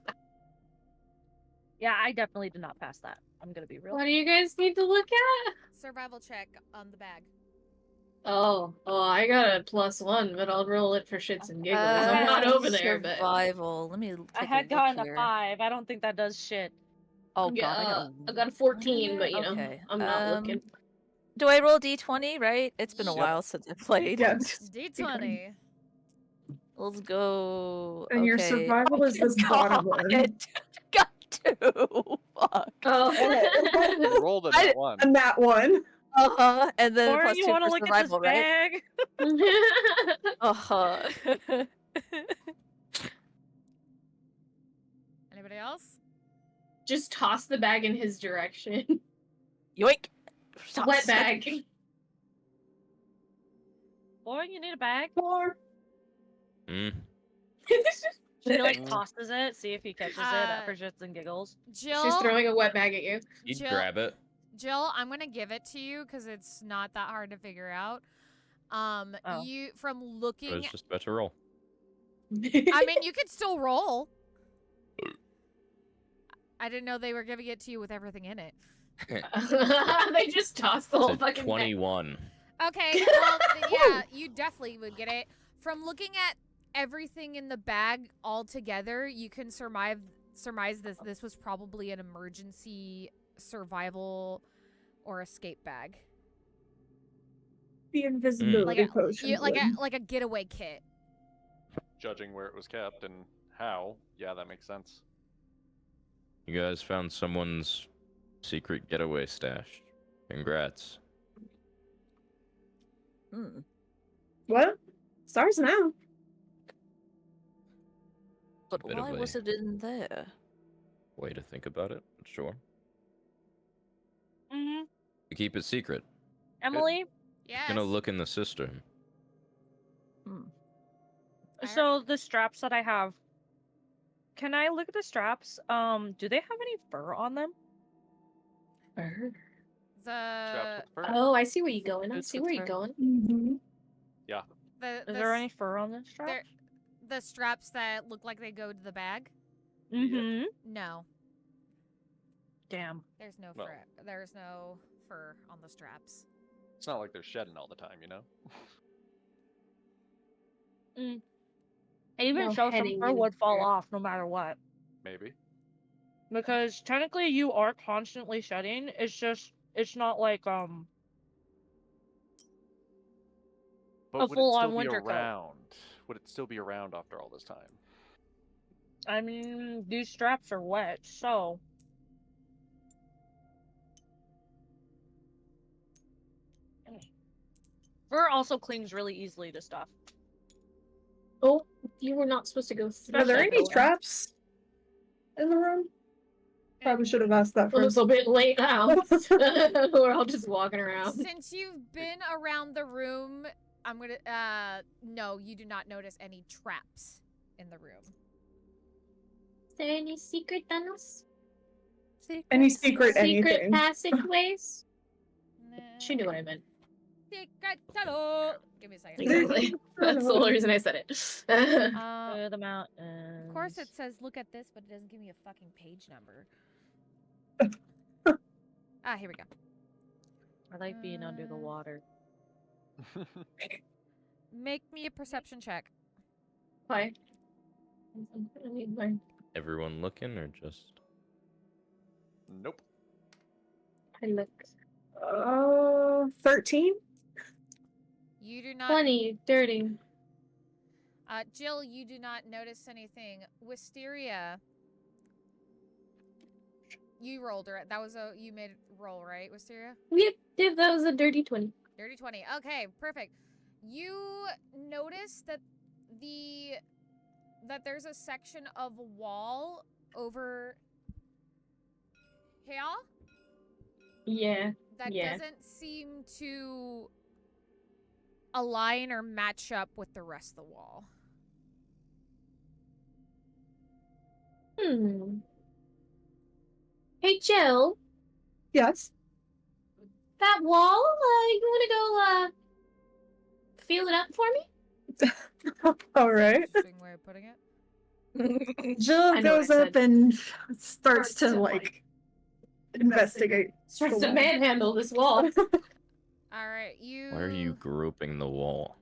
Speaker 2: Yeah, I definitely did not pass that. I'm gonna be real.
Speaker 5: What do you guys need to look at?
Speaker 1: Survival check on the bag.
Speaker 5: Oh, I got a +1, but I'll roll it for shits and giggles. I'm not over there, but
Speaker 7: Survival. Let me take
Speaker 2: I had
Speaker 7: a
Speaker 2: gotten
Speaker 7: look
Speaker 2: a
Speaker 7: here.
Speaker 2: 5. I don't think that does shit.
Speaker 7: Oh
Speaker 5: yeah,
Speaker 7: god,
Speaker 5: I got a 14, but you know,
Speaker 7: Okay,
Speaker 5: I'm not looking.
Speaker 7: Do I roll d20, right? It's been a
Speaker 4: Yep.
Speaker 7: while since I played.
Speaker 3: Yes.
Speaker 1: D20.
Speaker 7: Let's go.
Speaker 3: And your
Speaker 7: okay.
Speaker 3: survival is this bottom one.
Speaker 7: Got 2. Fuck.
Speaker 5: Oh.
Speaker 4: rolled a
Speaker 7: I-
Speaker 4: nat one.
Speaker 3: And that one.
Speaker 7: Uh-huh. And then
Speaker 2: Or
Speaker 7: plus
Speaker 2: you
Speaker 7: 2
Speaker 2: want to
Speaker 7: for
Speaker 2: look
Speaker 7: survival,
Speaker 2: at this
Speaker 7: right?
Speaker 2: bag?
Speaker 7: Uh-huh.
Speaker 1: Anybody else?
Speaker 5: Just toss the bag in his direction.
Speaker 7: Yoink.
Speaker 5: Wet bag.
Speaker 2: Or you need a bag?
Speaker 3: Or...
Speaker 6: Hmm.
Speaker 2: She like
Speaker 4: Mm.
Speaker 2: tosses it, see if he catches it for shits and giggles.
Speaker 1: Jill.
Speaker 5: She's throwing a wet bag at you.
Speaker 6: He'd
Speaker 1: Jill-
Speaker 6: grab it.
Speaker 1: Jill, I'm gonna give it to you because it's not that hard to figure out.
Speaker 2: Oh.
Speaker 1: You from
Speaker 6: I
Speaker 1: looking.
Speaker 6: was just about to roll.
Speaker 1: I mean, you could still roll. I didn't know they were giving it to you with everything in it.
Speaker 5: They just tossed the whole
Speaker 6: It's a
Speaker 5: fucking bag.
Speaker 6: 21.
Speaker 1: Okay, well, yeah, you definitely would get it. From looking at everything in the bag all together, you can surmise this was probably an emergency survival or escape bag.
Speaker 3: The invisibility potion.
Speaker 1: Like a getaway kit.
Speaker 4: Judging where it was kept and how, yeah, that makes sense.
Speaker 6: You guys found someone's secret getaway stash. Congrats.
Speaker 7: Hmm.
Speaker 3: What? Stars now.
Speaker 7: But
Speaker 6: Bit
Speaker 7: why
Speaker 6: of
Speaker 7: was
Speaker 6: a-
Speaker 7: it in there?
Speaker 6: Way to think about it, sure.
Speaker 2: Mm-hmm.
Speaker 6: You keep it secret.
Speaker 2: Emily,
Speaker 1: Yes.
Speaker 6: Gonna look in the cistern.
Speaker 7: Hmm.
Speaker 2: so the straps that I have, can I look at the straps? Do they have any fur on them?
Speaker 5: Fur.
Speaker 1: The
Speaker 4: Straps with fur.
Speaker 5: Oh, I see where you're going. I
Speaker 7: Boots
Speaker 5: see
Speaker 7: with
Speaker 5: where you're
Speaker 7: fur.
Speaker 5: going.
Speaker 3: Mm-hmm.
Speaker 1: the
Speaker 2: Is there any fur on the straps?
Speaker 1: the straps that look like they go to the bag?
Speaker 2: Mm-hmm.
Speaker 1: No,
Speaker 2: Damn.
Speaker 1: there's no
Speaker 4: Well.
Speaker 1: fur. There's no fur on the straps.
Speaker 4: It's not like they're shedding all the time, you know?
Speaker 2: Even
Speaker 5: No
Speaker 2: so, some
Speaker 5: heading
Speaker 2: fur
Speaker 5: in
Speaker 2: would fall
Speaker 5: fur.
Speaker 2: off no matter what.
Speaker 4: Maybe.
Speaker 2: Because technically you are constantly shedding. It's just, it's not like,
Speaker 4: But
Speaker 2: A
Speaker 4: would it
Speaker 2: full-on
Speaker 4: still be
Speaker 2: winter coat.
Speaker 4: around? Would it still be around after all this time?
Speaker 2: I mean, these straps are wet, so. Fur also clings really easily to stuff.
Speaker 5: Oh, you were not supposed to go through
Speaker 3: Are there
Speaker 5: that
Speaker 3: any
Speaker 5: building.
Speaker 3: traps in the room? Probably should have asked that
Speaker 5: Well, it's
Speaker 3: first.
Speaker 5: a bit late now. We're all just walking around.
Speaker 1: Since you've been around the room, I'm gonna, no, you do not notice any traps in the room.
Speaker 5: Is there any secret tunnels?
Speaker 3: Any secret anything?
Speaker 5: passageways?
Speaker 1: Nah.
Speaker 5: She knew what I meant.
Speaker 1: Secret tunnel. Give me a second.
Speaker 5: Exactly. That's the whole reason I said it.
Speaker 2: Through the mountains.
Speaker 1: Of course it says look at this, but it doesn't give me a fucking page number. Here we go.
Speaker 2: I like being under the water.
Speaker 1: Make me a perception check.
Speaker 5: Why? I need my...
Speaker 6: Everyone looking or just?
Speaker 4: Nope.
Speaker 5: I look.
Speaker 3: 13?
Speaker 1: You do not.
Speaker 5: 20, 30.
Speaker 1: Jill, you do not notice anything. Wisteria. You rolled her. That was you made a roll, right, Wisteria?
Speaker 5: Yep, that was a dirty 20.
Speaker 1: Dirty 20. Okay, perfect. You notice that there's a section of wall over here
Speaker 5: Yeah.
Speaker 1: that
Speaker 5: Yeah.
Speaker 1: doesn't seem to align or match up with the rest of the wall.
Speaker 5: Hey, Jill.
Speaker 3: Yes.
Speaker 5: That wall, you wanna go, feel it up for me?
Speaker 3: Alright.
Speaker 1: Interesting way of putting it.
Speaker 3: Jill
Speaker 5: I know what
Speaker 3: goes
Speaker 5: I
Speaker 3: up
Speaker 5: said.
Speaker 3: and starts to,
Speaker 5: to,
Speaker 3: like, investigate.
Speaker 5: Starts
Speaker 3: the
Speaker 5: to
Speaker 3: wall.
Speaker 5: manhandle this wall.
Speaker 1: All right, you.
Speaker 6: Why are you groping the wall?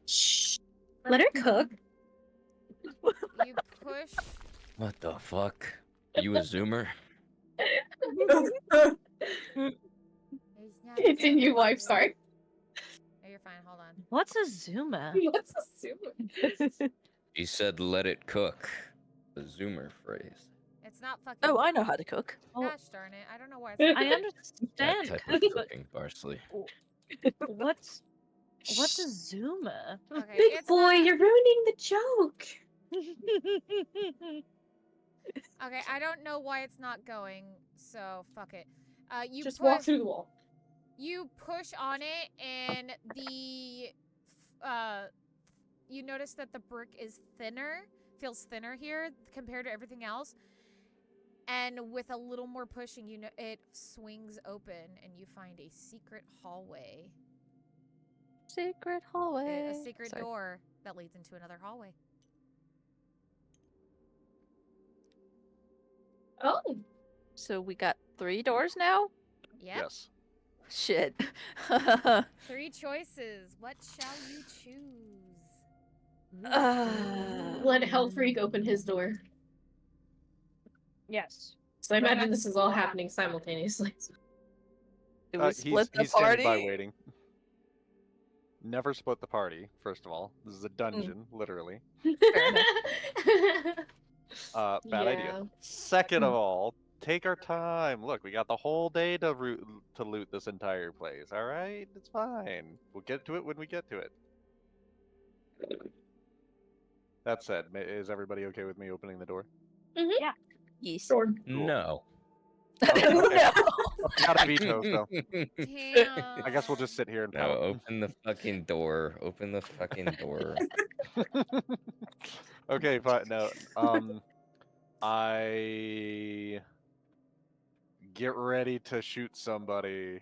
Speaker 5: Shh. Let her cook.
Speaker 1: You push.
Speaker 6: What the fuck? Are you a zoomer?
Speaker 5: Continue, wife, sorry.
Speaker 1: No, you're fine. Hold on.
Speaker 2: What's a Zuma?
Speaker 5: What's a sumo?
Speaker 6: He said let it cook. The zoomer phrase.
Speaker 1: It's not fucking.
Speaker 7: Oh, I know how to cook.
Speaker 1: Gosh darn it! I don't know why it's. Not
Speaker 2: I
Speaker 6: That
Speaker 2: understand,
Speaker 6: type of
Speaker 2: but
Speaker 6: cooking, Barsley.
Speaker 2: what's a Zuma?
Speaker 1: Okay,
Speaker 5: Big
Speaker 1: it's
Speaker 5: boy,
Speaker 1: not-
Speaker 5: you're ruining the joke.
Speaker 1: Okay, I don't know why it's not going, so fuck it. You
Speaker 5: Just
Speaker 1: push,
Speaker 5: walk through the wall.
Speaker 1: You push on it, and you notice that the brick is feels thinner here compared to everything else. And with a little more pushing, it swings open, and you find a secret hallway.
Speaker 7: Secret hallway.
Speaker 1: A secret
Speaker 7: Sorry.
Speaker 1: door that leads into another hallway.
Speaker 5: Oh.
Speaker 7: So we got 3 doors now?
Speaker 1: Yep.
Speaker 4: Yes.
Speaker 7: Shit.
Speaker 1: 3 choices. What shall you choose?
Speaker 5: Let Hellfreak open his door.
Speaker 2: Yes.
Speaker 5: So I imagine this is all happening simultaneously.
Speaker 7: Do we split the
Speaker 4: he's standing by
Speaker 7: party?
Speaker 4: waiting. Never split the party, first of all. This is a dungeon, literally. Bad idea. Second of all, take our time. Look, we got the whole day to loot this entire place, alright? It's fine. We'll get to it when we get to it. That said, is everybody okay with me opening the door?
Speaker 7: Yes.
Speaker 3: Sure.
Speaker 6: No.
Speaker 4: Okay.
Speaker 7: No.
Speaker 4: Got a veto, so
Speaker 1: Damn.
Speaker 4: I guess we'll just sit here and
Speaker 6: No,
Speaker 4: pout.
Speaker 6: open the fucking door. Open the fucking door.
Speaker 4: Okay, fine. No, I get ready to shoot somebody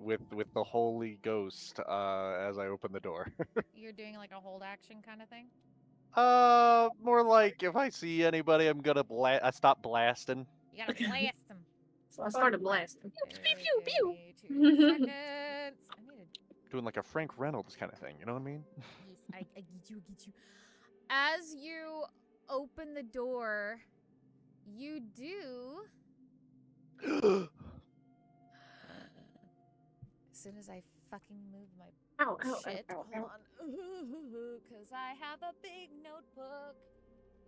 Speaker 4: with the Holy Ghost as I open the door.
Speaker 1: You're doing like a hold action kind of thing?
Speaker 4: More like if I see anybody, I'm gonna I stop blasting.
Speaker 1: You gotta blast them.
Speaker 5: So I started blasting.
Speaker 1: Pew, pew, pew. 2 seconds. I need to.
Speaker 4: Doing like a Frank Reynolds kind of thing, you know what I mean?
Speaker 1: Yes, I get you. As you open the door, you do. As soon as I fucking move my
Speaker 5: Ow, ow,
Speaker 1: shit,
Speaker 5: ow, ow,
Speaker 1: hold
Speaker 5: ow.
Speaker 1: on, because I have a big notebook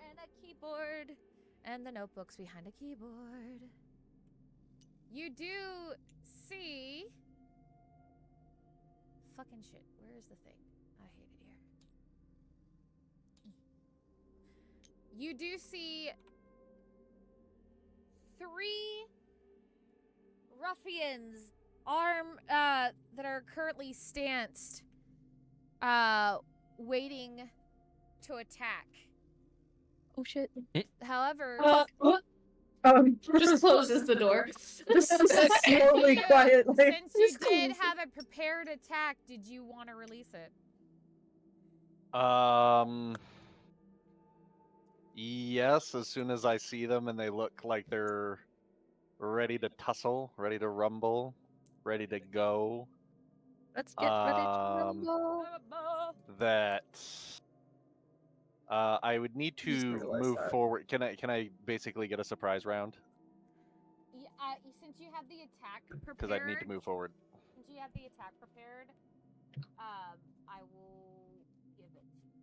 Speaker 1: And a keyboard. And the notebooks behind a keyboard. You do see... Fucking shit. Where is the thing? I hate it here. You do see 3 ruffians that are currently stanced, waiting to attack.
Speaker 7: Oh shit.
Speaker 1: However,
Speaker 5: Just closes the door.
Speaker 3: Just slowly,
Speaker 1: you-
Speaker 3: quietly.
Speaker 1: since you
Speaker 3: Just
Speaker 1: did
Speaker 3: close
Speaker 1: have a prepared attack, did you want to release it?
Speaker 4: Yes, as soon as I see them and they look like they're ready to tussle, ready to rumble, ready to go,
Speaker 7: Let's get ready to rumble.
Speaker 4: that I would need
Speaker 3: Just
Speaker 4: to
Speaker 3: realized
Speaker 4: move
Speaker 3: that.
Speaker 4: forward. Can I basically get a surprise round?
Speaker 1: Yeah, since you have the attack prepared,
Speaker 4: Because I'd need to move forward.
Speaker 1: Since you have the attack prepared, I will give it to you.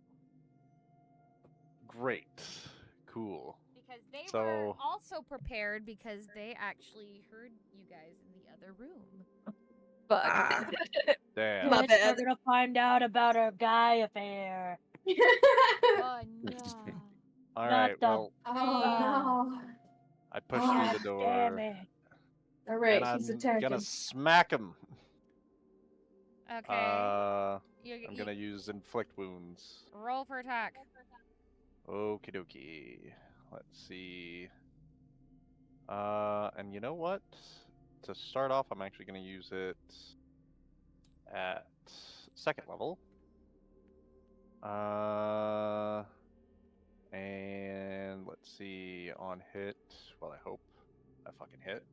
Speaker 4: Great. Cool.
Speaker 1: Because they were
Speaker 4: So-
Speaker 1: also prepared because they actually heard you guys in the other room.
Speaker 7: Fuck.
Speaker 4: Damn.
Speaker 7: My
Speaker 2: Yes,
Speaker 7: bad.
Speaker 2: we're gonna find out about our guy affair.
Speaker 1: Oh no.
Speaker 4: All
Speaker 2: Not
Speaker 4: right.
Speaker 2: the-
Speaker 4: Well,
Speaker 5: Oh no.
Speaker 4: I push
Speaker 5: God
Speaker 4: through the door.
Speaker 2: Damn it.
Speaker 5: All right,
Speaker 4: and
Speaker 5: he's
Speaker 4: I'm
Speaker 5: attacking.
Speaker 4: gonna smack him.
Speaker 1: Okay.
Speaker 4: I'm
Speaker 1: you
Speaker 4: gonna use inflict wounds.
Speaker 1: roll for attack.
Speaker 4: Okie dokie. Let's see. And you know what? To start off, I'm actually gonna use it at 2nd level. And let's see, on hit, well, I hope I fucking hit.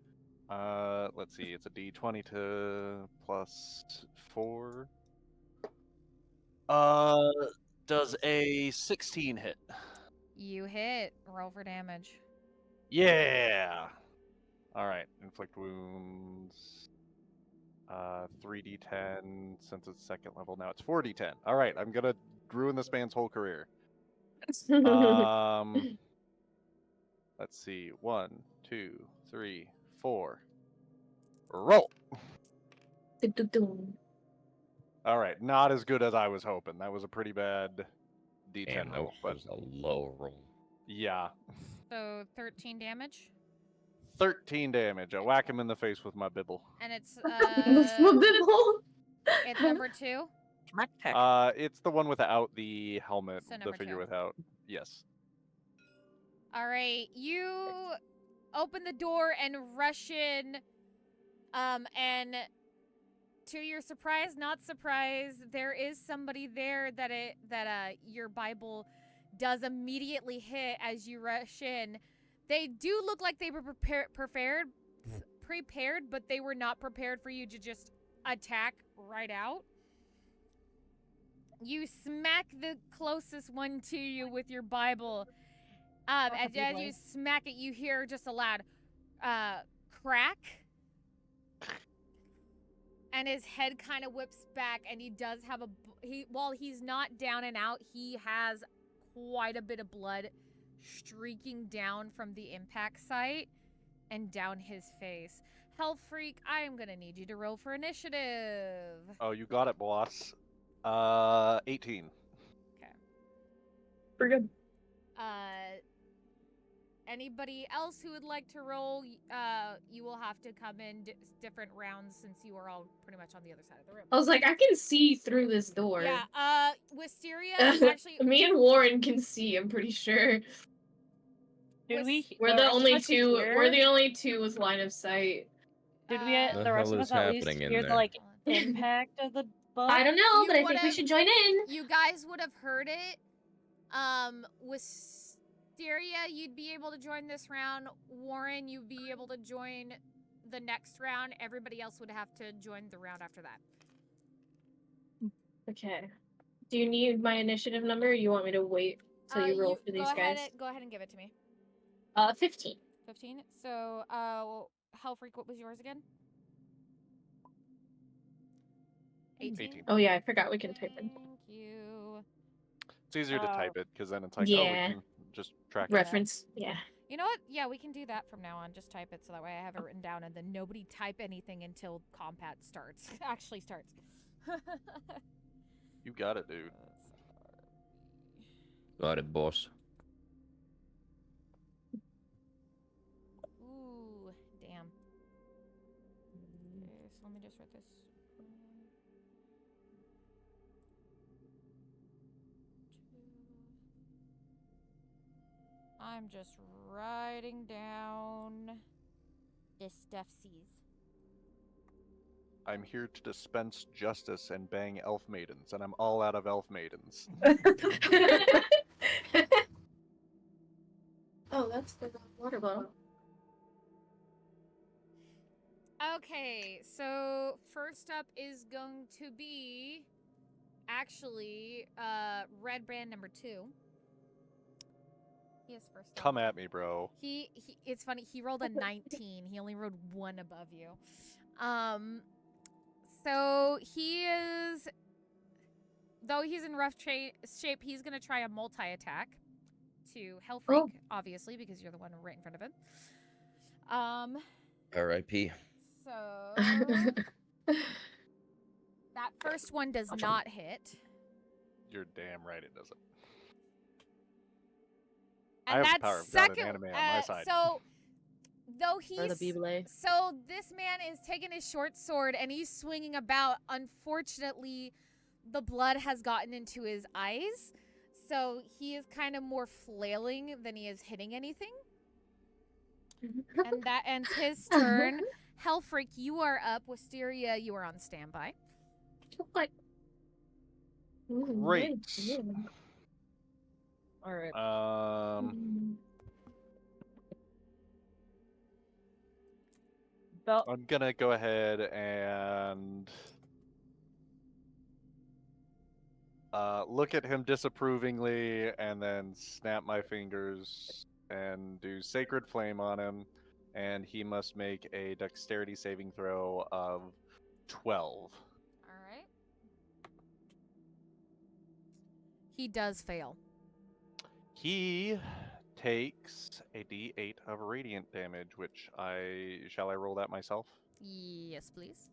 Speaker 4: Let's see, it's a d20 to plus 4. Does a 16 hit?
Speaker 1: You hit. Roll for damage.
Speaker 4: Yeah! Alright, inflict wounds. 3d10, since it's 2nd level, now it's 4d10. Alright, I'm gonna ruin this man's whole career. Let's see. 1, 2, 3, 4. Roll! Alright, not as good as I was hoping. That was a pretty bad d10
Speaker 6: Damn, that
Speaker 4: roll, but
Speaker 6: was a low roll.
Speaker 4: yeah.
Speaker 1: So 13 damage.
Speaker 4: 13 damage. I whack him in the face with my bibble.
Speaker 1: And it's
Speaker 5: It's the bibble.
Speaker 1: it's number 2.
Speaker 7: Smack tech.
Speaker 4: It's the one without the helmet,
Speaker 1: So
Speaker 4: the
Speaker 1: number
Speaker 4: figure
Speaker 1: 2.
Speaker 4: without. Yes.
Speaker 1: All right, you open the door and rush in, and to your surprise, not surprise, there is somebody there that your Bible does immediately hit as you rush in. They do look like they were prepared, but they were not prepared for you to just attack right out. You smack the closest one to you with your Bible. As you smack it, you hear just a loud crack. And his head kind of whips back, and he does have while he's not down and out, he has quite a bit of blood streaking down from the impact site and down his face. Hell Freak, I am gonna need you to roll for initiative.
Speaker 4: Oh, you got it, boss. 18.
Speaker 3: Pretty good.
Speaker 1: Anybody else who would like to roll, you will have to come in different rounds since you are all pretty much on the other side of the room.
Speaker 5: I was like, I can see through this door.
Speaker 1: Yeah, Wisteria, actually...
Speaker 5: Me and Warren can see, I'm pretty sure.
Speaker 2: Did we?
Speaker 5: We're the only
Speaker 2: rest of us
Speaker 5: two.
Speaker 2: hear?
Speaker 5: We're the only two with line of sight.
Speaker 2: Did we?
Speaker 6: The
Speaker 2: The rest
Speaker 6: hell
Speaker 2: of
Speaker 6: is
Speaker 2: us at least
Speaker 6: happening in
Speaker 2: hear the
Speaker 6: there?
Speaker 2: like impact of the book?
Speaker 5: I don't know,
Speaker 1: You
Speaker 5: but I think we
Speaker 1: would've-
Speaker 5: should join in.
Speaker 1: You guys would have heard it. Wisteria, you'd be able to join this round. Warren, you'd be able to join the next round. Everybody else would have to join the round after that.
Speaker 5: Okay. Do you need my initiative number, or you want me to wait till you roll for these guys?
Speaker 1: Go ahead and give it to me.
Speaker 5: 15.
Speaker 1: 15. So, Hell Freak, what was yours again?
Speaker 4: 18.
Speaker 5: Oh yeah, I forgot we can type in.
Speaker 1: Thank you.
Speaker 4: It's easier to
Speaker 2: Oh.
Speaker 4: type it, because then it's like,
Speaker 5: Yeah.
Speaker 4: oh, we can Just track it.
Speaker 5: Reference. Yeah.
Speaker 1: You know what? Yeah, we can do that from now on. Just type it so that way I have it written down, and then nobody type anything until compat starts. Actually starts.
Speaker 4: You got it, dude.
Speaker 6: Got it, boss.
Speaker 1: Ooh, damn. Okay, so let me just write this. I'm just writing down this stuffsies.
Speaker 4: I'm here to dispense justice and bang elf maidens, and I'm all out of elf maidens.
Speaker 5: Oh, that's the water bottle.
Speaker 1: Okay, so first up is going to be actually red brand number 2. He is first up.
Speaker 4: Come at me, bro.
Speaker 1: He it's funny, he rolled a 19. He only rolled 1 above you. So he is, though he's in rough shape, he's going to try a multi-attack to Hellfreak, obviously, because you're the one right in front of him.
Speaker 6: R.I.P.
Speaker 1: So that first one does not hit.
Speaker 4: You're damn right it doesn't.
Speaker 1: And
Speaker 4: I have the
Speaker 1: that
Speaker 4: power of God
Speaker 1: second,
Speaker 4: and anime on my side.
Speaker 1: So though
Speaker 2: Or the
Speaker 1: he's
Speaker 2: Beyblade.
Speaker 1: so this man is taking his short sword and he's swinging about. Unfortunately, the blood has gotten into his eyes, so he is kind of more flailing than he is hitting anything. And that ends his turn. Hellfreak, you are up. Wisteria, you are on standby.
Speaker 5: What?
Speaker 4: Great.
Speaker 2: All right. Bel-
Speaker 4: I'm gonna go ahead and look at him disapprovingly, and then snap my fingers and do Sacred Flame on him, and he must make a Dexterity saving throw of 12.
Speaker 1: All right. He does fail.
Speaker 4: He takes a D8 of radiant damage, which shall I roll that myself?
Speaker 1: Yes, please.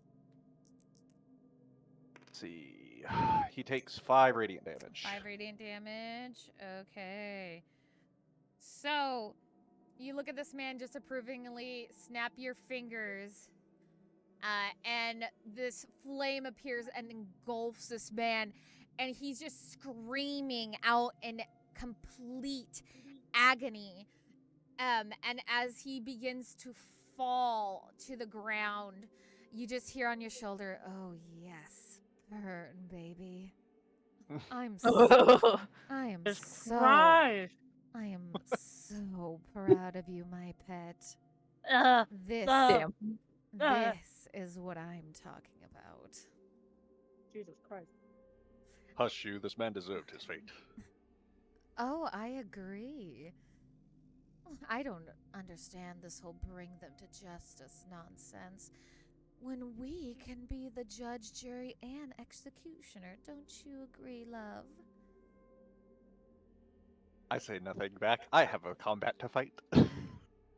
Speaker 4: Let's see. He takes 5 radiant damage.
Speaker 1: 5 radiant damage. Okay. So, you look at this man disapprovingly, snap your fingers, and this flame appears and engulfs this man, and he's just screaming out in complete agony. And as he begins to fall to the ground, you just hear on your shoulder, "Oh yes, burn, baby. I'm so, I am
Speaker 2: Just
Speaker 1: so,
Speaker 2: cry.
Speaker 1: I am so proud of you, my pet. This,
Speaker 2: Damn.
Speaker 1: this is what I'm talking about."
Speaker 2: Jesus Christ.
Speaker 4: Hush you, this man deserved his fate.
Speaker 1: Oh, I agree. I don't understand this whole bring them to justice nonsense when we can be the judge, jury, and executioner. Don't you agree, love?
Speaker 4: I say nothing back. I have a combat to fight.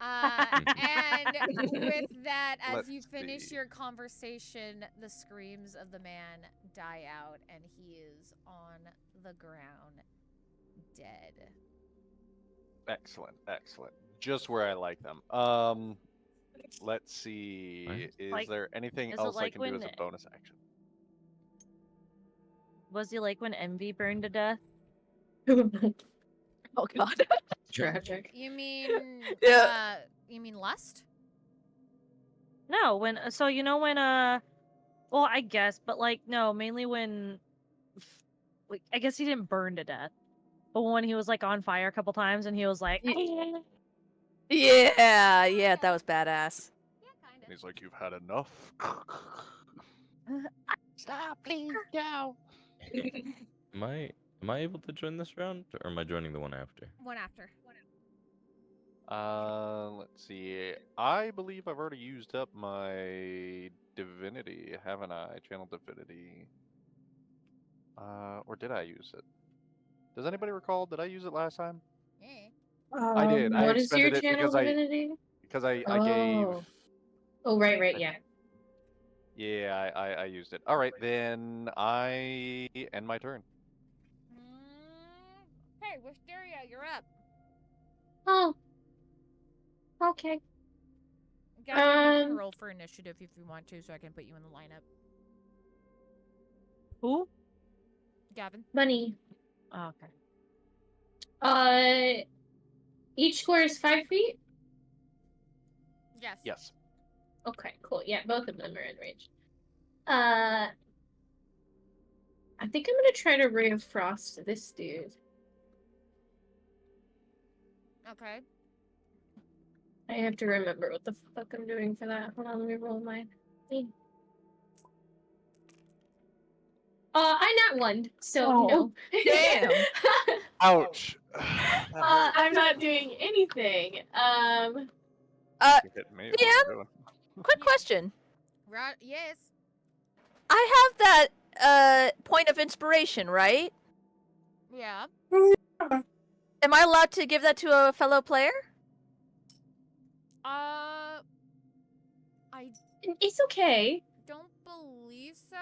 Speaker 1: And with that, as
Speaker 4: Let's
Speaker 1: you finish
Speaker 4: see.
Speaker 1: your conversation, the screams of the man die out, and he is on the ground, dead.
Speaker 4: Excellent, excellent. Just where I like them. Let's see.
Speaker 6: Right.
Speaker 4: Is
Speaker 2: Like-
Speaker 4: there anything
Speaker 2: is it
Speaker 4: else I
Speaker 2: like
Speaker 4: can do as
Speaker 2: when-
Speaker 4: a bonus action?
Speaker 2: Was he like when Envy burned to death?
Speaker 7: Oh god.
Speaker 5: Tragic.
Speaker 1: You mean,
Speaker 7: Yeah.
Speaker 1: you mean lust?
Speaker 2: No, when so you know when well I guess, but like no, mainly when like I guess he didn't burn to death. But when he was like on fire a couple times and he was like
Speaker 7: Yeah, that was badass.
Speaker 1: Yeah, kind
Speaker 4: And
Speaker 1: of.
Speaker 4: he's like, "You've had enough." Stop, please, no.
Speaker 6: Am I able to join this round, or am I joining the one after?
Speaker 1: One after.
Speaker 4: Let's see. I believe I've already used up my divinity, haven't I? Channel divinity. Or did I use it? Does anybody recall? Did I use it last time? I did. I
Speaker 5: What is your
Speaker 4: expended it
Speaker 5: channel divinity?
Speaker 4: because I gave.
Speaker 5: Oh, right, yeah.
Speaker 4: Yeah, I used it. All right, then I end my turn.
Speaker 1: Hey, Wisteria, you're up.
Speaker 5: Oh. Okay.
Speaker 1: Gavin, you can roll for initiative if you want to, so I can put you in the lineup.
Speaker 2: Who?
Speaker 1: Gavin.
Speaker 2: Bunny. Oh, okay.
Speaker 5: Each square is 5 feet?
Speaker 1: Yes.
Speaker 4: Yes.
Speaker 5: Okay, cool. Yeah, both of them are in range. I think I'm gonna try to Ray of Frost this dude.
Speaker 1: Okay.
Speaker 5: I have to remember what the fuck I'm doing for that. Hold on, let me roll my thing. I not one, so no.
Speaker 7: Damn.
Speaker 4: Ouch.
Speaker 5: I'm not doing anything.
Speaker 4: You're hitting me. What am I doing?
Speaker 7: Quick question.
Speaker 1: Right. Yes.
Speaker 7: I have that point of inspiration, right?
Speaker 1: Yeah.
Speaker 7: Am I allowed to give that to a fellow player?
Speaker 5: It's okay.
Speaker 1: Don't believe so.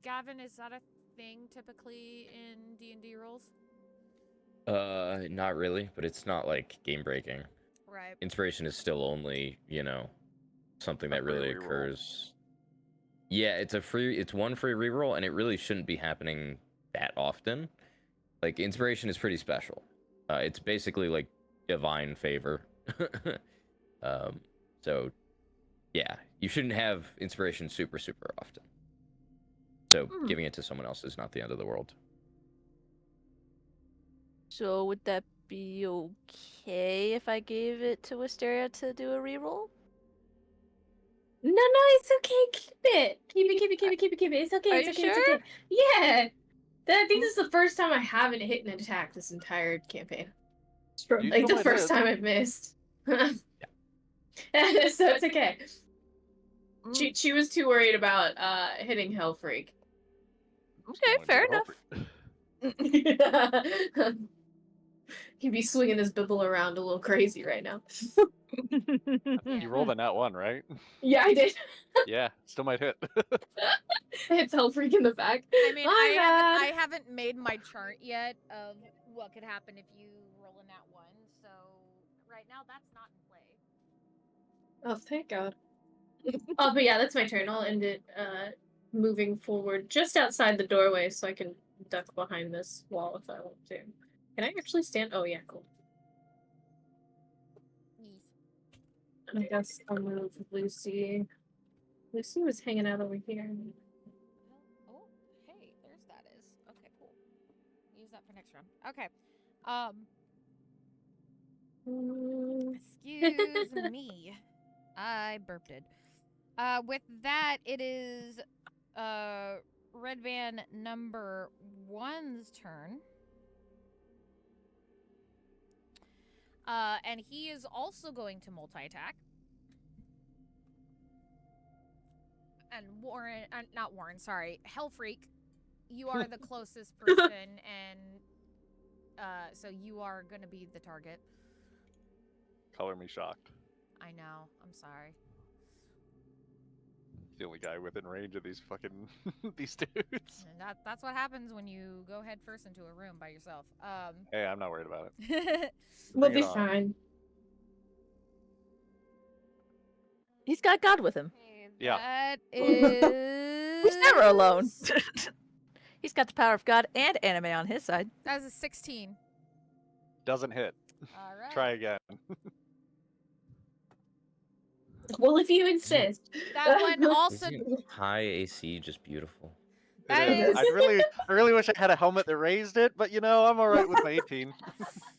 Speaker 1: Gavin, is that a thing typically in D&D rules?
Speaker 6: Not really, but it's not like game breaking.
Speaker 1: Right.
Speaker 6: Inspiration is still only, something that really
Speaker 4: reroll.
Speaker 6: occurs. Yeah, it's one free reroll, and it really shouldn't be happening that often. Like, inspiration is pretty special. It's basically like divine favor. So yeah, you shouldn't have inspiration super often. So giving it to someone else is not the end of the world.
Speaker 7: So would that be okay if I gave it to Wisteria to do a reroll?
Speaker 5: No, it's okay. Keep it. Keep it. It's okay.
Speaker 7: Are
Speaker 5: It's
Speaker 7: you
Speaker 5: okay. It's
Speaker 7: sure?
Speaker 5: okay. Yeah. I think this is the first time I haven't hit an attack this entire campaign.
Speaker 4: You
Speaker 5: Like
Speaker 4: still
Speaker 5: the
Speaker 4: might
Speaker 5: first
Speaker 4: hit.
Speaker 5: time I've missed. So it's okay. She was too worried about hitting Hell Freak.
Speaker 7: Okay, fair enough.
Speaker 5: He'd be swinging his bibble around a little crazy right now.
Speaker 4: You rolled a nat 1, right?
Speaker 5: Yeah, I did.
Speaker 4: Yeah, still might hit.
Speaker 5: It's Hell Freak in the back.
Speaker 1: I mean,
Speaker 5: My bad.
Speaker 1: I haven't made my chart yet of what could happen if you roll a nat 1, so right now that's not in play.
Speaker 5: Oh, thank God. But yeah, that's my turn. I'll end it moving forward just outside the doorway so I can duck behind this wall if I want to. Can I actually stand? Oh, yeah, cool.
Speaker 1: Yes.
Speaker 5: And I guess I'll move Lucy. Lucy was hanging out over here.
Speaker 1: Oh, hey, there's that is. Okay, cool. Use that for next round. Okay. Excuse me. I burped it. With that, it is Red Van number 1's turn. And he is also going to multi-attack. And Warren, not Warren, sorry, Hellfreak, you are the closest person, and so you are going to be the target.
Speaker 4: Color me shocked.
Speaker 1: I know, I'm sorry.
Speaker 4: The only guy within range of these fucking these dudes.
Speaker 1: And that's what happens when you go head first into a room by yourself.
Speaker 4: Hey, I'm not worried about it.
Speaker 5: We'll
Speaker 4: Bring
Speaker 5: be
Speaker 4: it on.
Speaker 5: fine.
Speaker 7: He's got God with him.
Speaker 4: Yeah.
Speaker 1: That is...
Speaker 7: He's never alone. He's got the power of God and anime on his side.
Speaker 1: That was a 16.
Speaker 4: Doesn't hit.
Speaker 1: All right.
Speaker 4: Try again.
Speaker 5: Well, if you insist.
Speaker 1: That one also...
Speaker 6: Isn't high AC just beautiful?
Speaker 1: That
Speaker 4: It is.
Speaker 1: is-
Speaker 4: I really wish I had a helmet that raised it, but I'm all right with my 18.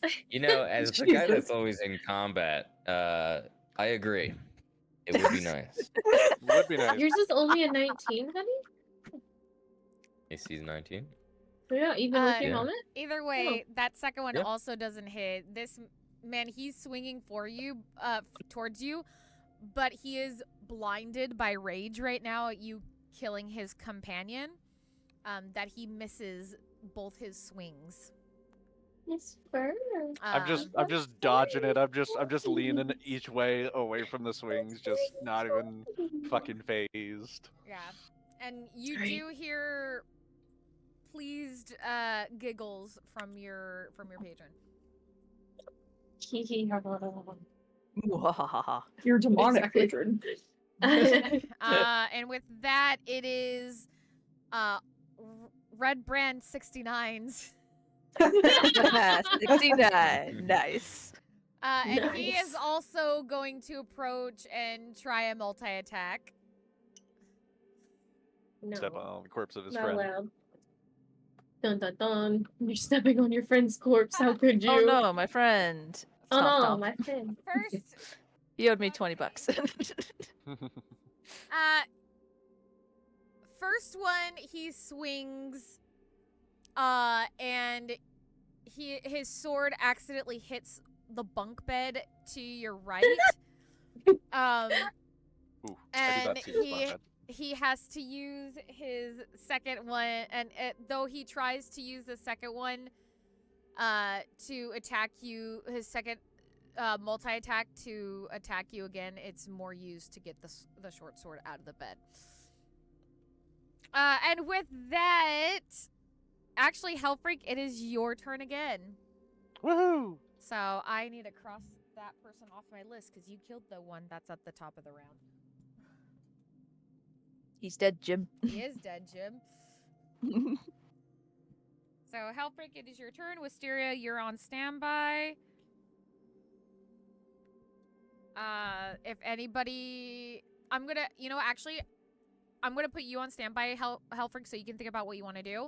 Speaker 6: As the guy
Speaker 5: Jesus.
Speaker 6: that's always in combat, I agree. It would be nice.
Speaker 4: Would be nice.
Speaker 5: Yours is only a 19, honey?
Speaker 6: AC's 19.
Speaker 5: Yeah, even with your
Speaker 6: Yeah.
Speaker 5: helmet?
Speaker 1: Either way, that second one
Speaker 6: Yeah.
Speaker 1: also doesn't hit. This man, he's swinging for you, towards you, but he is blinded by rage right now at you killing his companion, that he misses both his swings.
Speaker 5: It's fur.
Speaker 4: I'm just dodging it. I'm just leaning each way away from the swings, just not even fucking phased.
Speaker 1: Yeah. And you
Speaker 5: Sorry.
Speaker 1: do hear pleased giggles from your patron.
Speaker 7: Mwahaha.
Speaker 3: You're demonic,
Speaker 5: Exactly.
Speaker 3: patron.
Speaker 1: And with that, it is Red Brand 69's.
Speaker 7: 69. Nice.
Speaker 1: And he is
Speaker 5: Nice.
Speaker 1: also going to approach and try a multi-attack.
Speaker 4: Step
Speaker 5: No,
Speaker 4: on the corpse of his
Speaker 5: not
Speaker 4: friend.
Speaker 5: allowed. Dun dun dun. You're stepping on your friend's corpse. How could you?
Speaker 7: Oh no, my friend.
Speaker 5: Oh
Speaker 7: Stomp,
Speaker 5: no,
Speaker 7: stomp.
Speaker 5: my friend.
Speaker 1: First,
Speaker 7: He owed me $20.
Speaker 1: first one he swings, and his sword accidentally hits the bunk bed to your right.
Speaker 4: Ooh, I do
Speaker 1: And
Speaker 4: not see this bad.
Speaker 1: he has to use his second one, and though he tries to use the second one to attack you, his second multi-attack to attack you again, it's more used to get the short sword out of the bed. And with that, actually, Hellfreak, it is your turn again.
Speaker 4: Woohoo!
Speaker 1: So I need to cross that person off my list because you killed the one that's at the top of the round.
Speaker 7: He's dead, Jim.
Speaker 1: He is dead, Jim. So, Hellfreak, it is your turn. Wisteria, you're on standby. If anybody... I'm gonna... You know, actually, I'm gonna put you on standby, Hellfreak, so you can think about what you want to do.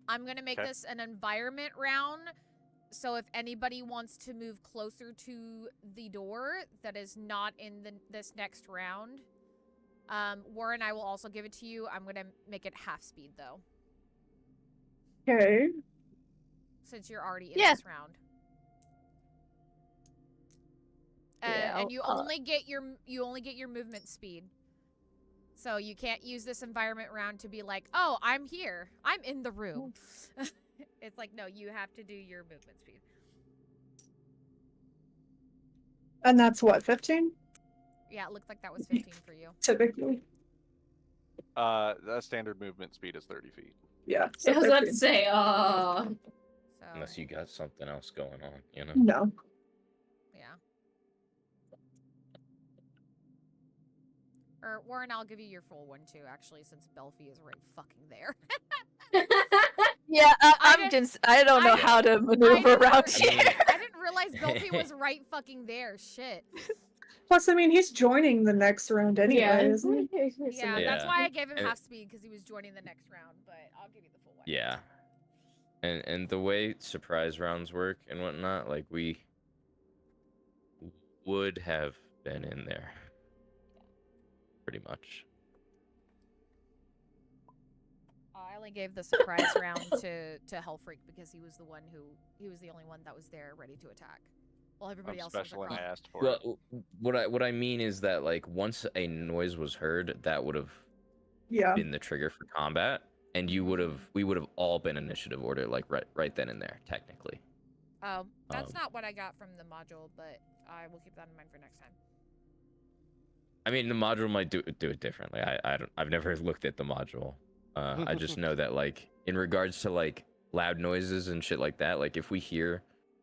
Speaker 1: I'm gonna make this an environment round, so if anybody wants to move closer to the door that is not in this next round, Warren, I will also give it to you. I'm gonna make it half speed, though.
Speaker 3: Okay.
Speaker 1: Since you're already in
Speaker 7: Yeah.
Speaker 1: this round.
Speaker 7: Yeah,
Speaker 1: And you only get your movement speed. So you can't use this environment round to be like, oh, I'm here. I'm in the room. It's like, no, you have to do your movement speed.
Speaker 3: And that's what, 15?
Speaker 1: Yeah, it looked like that was 15 for you.
Speaker 3: Typically.
Speaker 4: The standard movement speed is 30 feet.
Speaker 3: Yeah.
Speaker 5: I was about to
Speaker 3: 15.
Speaker 5: say,
Speaker 1: So,
Speaker 6: Unless you got something else going on, you know?
Speaker 3: No.
Speaker 1: yeah. Or Warren, I'll give you your full one too, actually, since Belfie is right fucking there.
Speaker 7: Yeah,
Speaker 1: I
Speaker 7: I don't know how to maneuver around
Speaker 1: didn't-
Speaker 7: here.
Speaker 1: I didn't realize Belfie was right fucking there. Shit.
Speaker 3: Plus, I mean, he's joining the next round anyway,
Speaker 5: yeah.
Speaker 3: isn't he?
Speaker 1: Yeah,
Speaker 6: Yeah.
Speaker 1: that's why I gave him
Speaker 6: And-
Speaker 1: half speed, because he was joining the next round, but I'll give you the full one.
Speaker 6: Yeah. And the way surprise rounds work and whatnot, like we would have been in there. Pretty much.
Speaker 1: I only gave the surprise round to Hellfreak because he was the only one that was there ready to attack. While everybody
Speaker 4: I'm
Speaker 1: else was
Speaker 4: special and I
Speaker 1: across.
Speaker 4: asked for it.
Speaker 6: Well, what I mean is that like once a noise was heard, that would have
Speaker 3: Yeah.
Speaker 6: been the trigger for combat, and we would have all been initiative order like right then and there, technically.
Speaker 1: That's not what I got from the module, but I will keep that in mind for next time.
Speaker 6: I mean, the module might do it differently. I've never looked at the module. I just know that like in regards to like loud noises and shit like that, like if we hear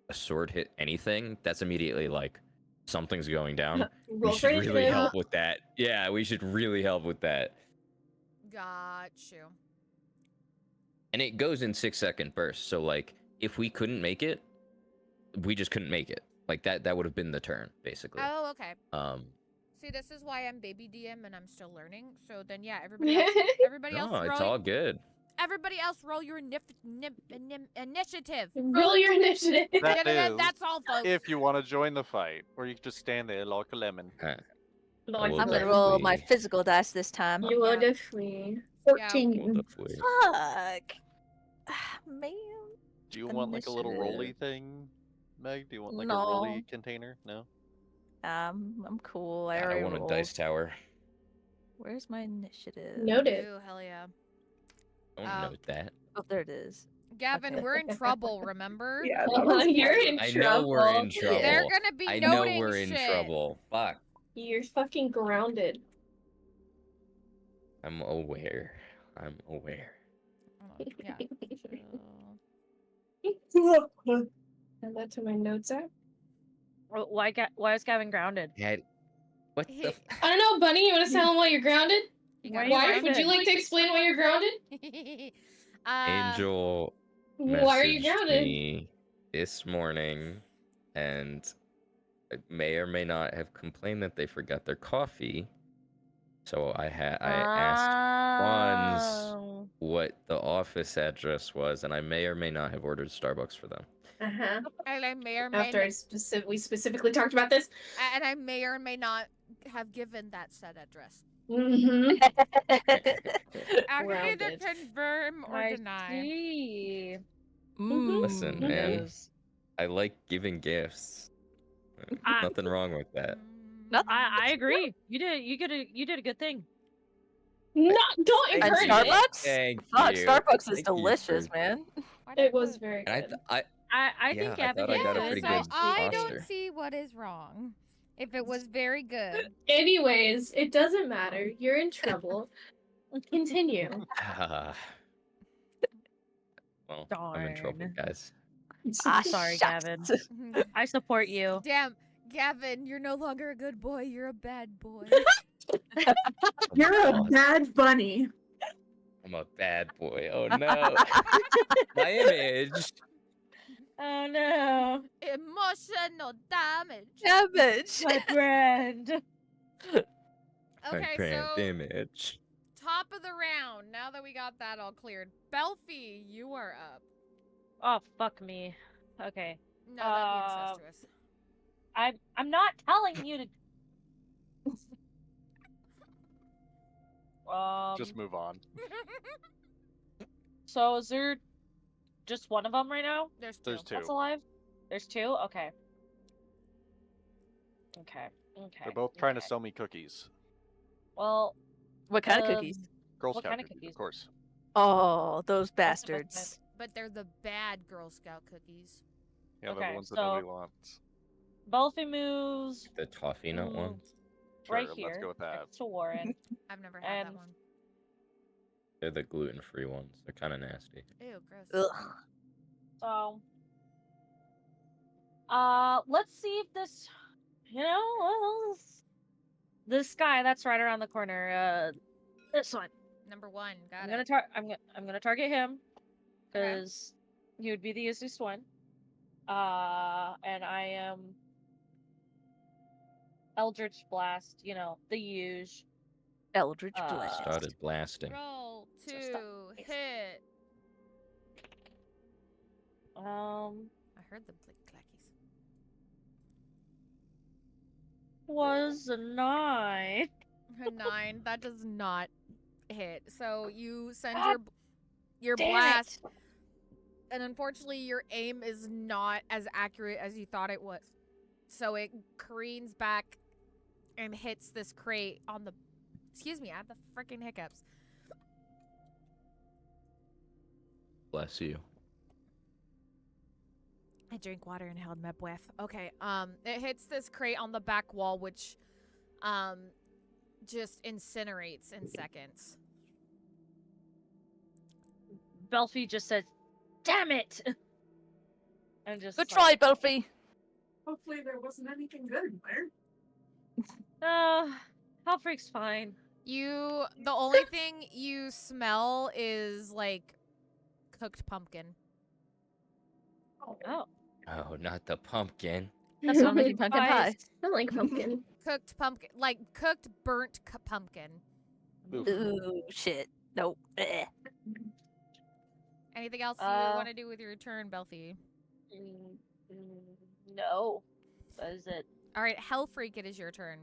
Speaker 6: a sword hit anything, that's immediately like something's going down. We
Speaker 5: Roll
Speaker 6: should
Speaker 5: for
Speaker 6: really
Speaker 5: initiative.
Speaker 6: help with that. Yeah, we should really help with that.
Speaker 1: Got you.
Speaker 6: And it goes in 6-second bursts. So like if we couldn't make it, we just couldn't make it. Like that would have been the turn, basically.
Speaker 1: Oh, okay. See, this is why I'm baby DM and I'm still learning. So then, yeah, everybody else
Speaker 6: No, it's all good.
Speaker 1: Everybody else, roll your initiative.
Speaker 5: Roll your initiative.
Speaker 4: That is,
Speaker 1: That's all, folks.
Speaker 4: if you want to join the fight, or you can just stand there like a lemon.
Speaker 5: Like
Speaker 6: will
Speaker 7: I'm gonna
Speaker 5: that.
Speaker 7: roll my
Speaker 6: definitely-
Speaker 7: physical dice this time.
Speaker 5: You will
Speaker 1: Yeah.
Speaker 5: definitely.
Speaker 3: 14.
Speaker 7: Fuck. Man.
Speaker 4: Do you want like a little
Speaker 7: Initiative.
Speaker 4: rolly thing, Meg? Do you want like
Speaker 7: No.
Speaker 4: a rolly container? No.
Speaker 7: I'm cool. I
Speaker 6: I
Speaker 7: already
Speaker 6: want a
Speaker 7: rolled.
Speaker 6: dice tower.
Speaker 7: Where's my initiative?
Speaker 5: Noted.
Speaker 1: Ooh, hell yeah.
Speaker 6: Don't
Speaker 1: Um,
Speaker 6: note that.
Speaker 7: Oh, there it is.
Speaker 1: Gavin,
Speaker 7: Okay.
Speaker 1: we're in trouble, remember?
Speaker 3: Yeah, that was
Speaker 5: You're
Speaker 3: bad.
Speaker 5: in
Speaker 6: I
Speaker 5: trouble.
Speaker 6: know we're in trouble.
Speaker 1: They're gonna be
Speaker 6: I know
Speaker 1: noting
Speaker 6: we're in
Speaker 1: shit.
Speaker 6: trouble. Fuck.
Speaker 5: You're fucking grounded.
Speaker 6: I'm aware. I'm aware.
Speaker 1: Hold on, yeah.
Speaker 5: Add that to my notes app.
Speaker 2: Why is Gavin grounded?
Speaker 6: Had what
Speaker 1: He-
Speaker 6: the?
Speaker 5: I don't know, Bunny. You want to tell him why you're grounded?
Speaker 1: You
Speaker 2: Why
Speaker 1: got
Speaker 2: are you
Speaker 5: Wife,
Speaker 1: grounded?
Speaker 5: would you like to explain why you're grounded?
Speaker 6: Angel
Speaker 5: Why are you
Speaker 6: messaged
Speaker 5: grounded?
Speaker 6: me this morning, and may or may not have complained that they forgot their coffee. So I asked Bonds
Speaker 2: Oh.
Speaker 6: what the office address was, and I may or may not have ordered Starbucks for them.
Speaker 5: Uh-huh.
Speaker 1: And I may or may
Speaker 5: After we specifically talked about this.
Speaker 1: and I may or may not have given that said address.
Speaker 5: Mm-hmm.
Speaker 1: I can either
Speaker 5: Grounded.
Speaker 1: confirm or
Speaker 2: I
Speaker 1: deny.
Speaker 2: see.
Speaker 6: Listen,
Speaker 5: Mhm.
Speaker 6: man,
Speaker 2: Yes.
Speaker 6: I like giving gifts.
Speaker 2: I-
Speaker 6: Nothing wrong with that.
Speaker 2: I agree. You did a good thing.
Speaker 5: No, don't
Speaker 7: And
Speaker 5: encourage it.
Speaker 7: Starbucks?
Speaker 6: Thank
Speaker 7: Fuck,
Speaker 6: you.
Speaker 7: Starbucks is
Speaker 6: Thank you
Speaker 7: delicious,
Speaker 6: for-
Speaker 7: man.
Speaker 5: It was very
Speaker 6: And
Speaker 5: good.
Speaker 6: I
Speaker 2: I
Speaker 6: Yeah,
Speaker 2: think
Speaker 6: I
Speaker 2: Gavin
Speaker 6: thought I
Speaker 2: did
Speaker 6: got a
Speaker 2: good.
Speaker 6: pretty
Speaker 1: so
Speaker 6: good
Speaker 1: I
Speaker 6: posture.
Speaker 1: don't see what is wrong. If it was very good.
Speaker 5: Anyways, it doesn't matter. You're in trouble. Continue.
Speaker 6: Well, I'm in trouble,
Speaker 2: Darn.
Speaker 6: guys.
Speaker 7: Ah,
Speaker 2: Sorry,
Speaker 7: shucks.
Speaker 2: Gavin. I support you.
Speaker 1: Damn, Gavin, you're no longer a good boy. You're a bad boy.
Speaker 3: You're a
Speaker 6: Oh,
Speaker 3: bad bunny.
Speaker 6: I'm a bad boy. Oh no. My image.
Speaker 2: Oh no,
Speaker 1: Emotional damage.
Speaker 7: Damage.
Speaker 2: my brand.
Speaker 6: My
Speaker 1: Okay,
Speaker 6: brand
Speaker 1: so
Speaker 6: image.
Speaker 1: top of the round. Now that we got that all cleared, Belfie, you are up.
Speaker 2: Oh fuck me. Okay,
Speaker 1: No, that'd be incestuous.
Speaker 2: I'm not telling you to.
Speaker 4: Just move on.
Speaker 2: So is there just one of them right now
Speaker 1: There's two.
Speaker 4: There's two.
Speaker 2: that's alive? There's two. Okay. Okay. Okay.
Speaker 4: They're both trying to
Speaker 2: okay.
Speaker 4: sell me cookies.
Speaker 2: Well,
Speaker 7: What kind of cookies?
Speaker 4: Girl
Speaker 2: What
Speaker 4: Scout
Speaker 2: kind of
Speaker 4: cookies,
Speaker 2: cookies?
Speaker 4: of course.
Speaker 7: Oh, those
Speaker 2: That's the best
Speaker 7: bastards.
Speaker 1: But they're the bad Girl Scout cookies.
Speaker 4: Yeah, they're
Speaker 2: Okay,
Speaker 4: the ones that
Speaker 2: so-
Speaker 4: nobody wants.
Speaker 2: Belfie moves
Speaker 6: The toffee nut
Speaker 2: Mm.
Speaker 6: ones.
Speaker 4: Sure,
Speaker 2: right
Speaker 4: let's
Speaker 2: here
Speaker 4: go with that.
Speaker 2: next to Warren.
Speaker 1: I've never had that
Speaker 2: And-
Speaker 1: one.
Speaker 6: They're the gluten-free ones. They're kind of nasty.
Speaker 1: Ew, gross.
Speaker 7: Ugh.
Speaker 2: So, let's see if this, this guy that's right around the corner, this one.
Speaker 1: Number one, got
Speaker 2: I'm
Speaker 1: it.
Speaker 2: gonna target him
Speaker 1: Okay.
Speaker 2: because he would be the easiest one. And I am Eldritch Blast. The huge.
Speaker 7: Eldritch Blast.
Speaker 6: Started blasting.
Speaker 1: Roll
Speaker 2: Just stop.
Speaker 1: two, hit. I heard them click clackies.
Speaker 2: Was a 9.
Speaker 1: A 9. That does not hit. So you send
Speaker 2: God
Speaker 1: your
Speaker 2: damn
Speaker 1: blast,
Speaker 2: it.
Speaker 1: and unfortunately your aim is not as accurate as you thought it was. So it careens back and hits this crate on the. Excuse me, I have the freaking hiccups.
Speaker 6: Bless you.
Speaker 1: I drank water and held my breath. Okay, it hits this crate on the back wall, which, just incinerates in seconds.
Speaker 2: Belfie just says, "Damn it!" And just
Speaker 7: Good try, Belfie.
Speaker 3: Hopefully there wasn't anything good in there.
Speaker 2: Halfreak's fine.
Speaker 1: The only thing you smell is, like, cooked pumpkin.
Speaker 2: Oh,
Speaker 6: Oh, not the pumpkin.
Speaker 7: That's what I'm making pumpkin pie.
Speaker 5: I like pumpkin.
Speaker 1: Cooked pumpkin. Like, cooked burnt pumpkin.
Speaker 4: Oof.
Speaker 7: Ooh, shit. Nope. Eh.
Speaker 1: Anything else you want to do with your turn, Belfie?
Speaker 2: No, that is it.
Speaker 1: All right, Hellfreak, it is your turn.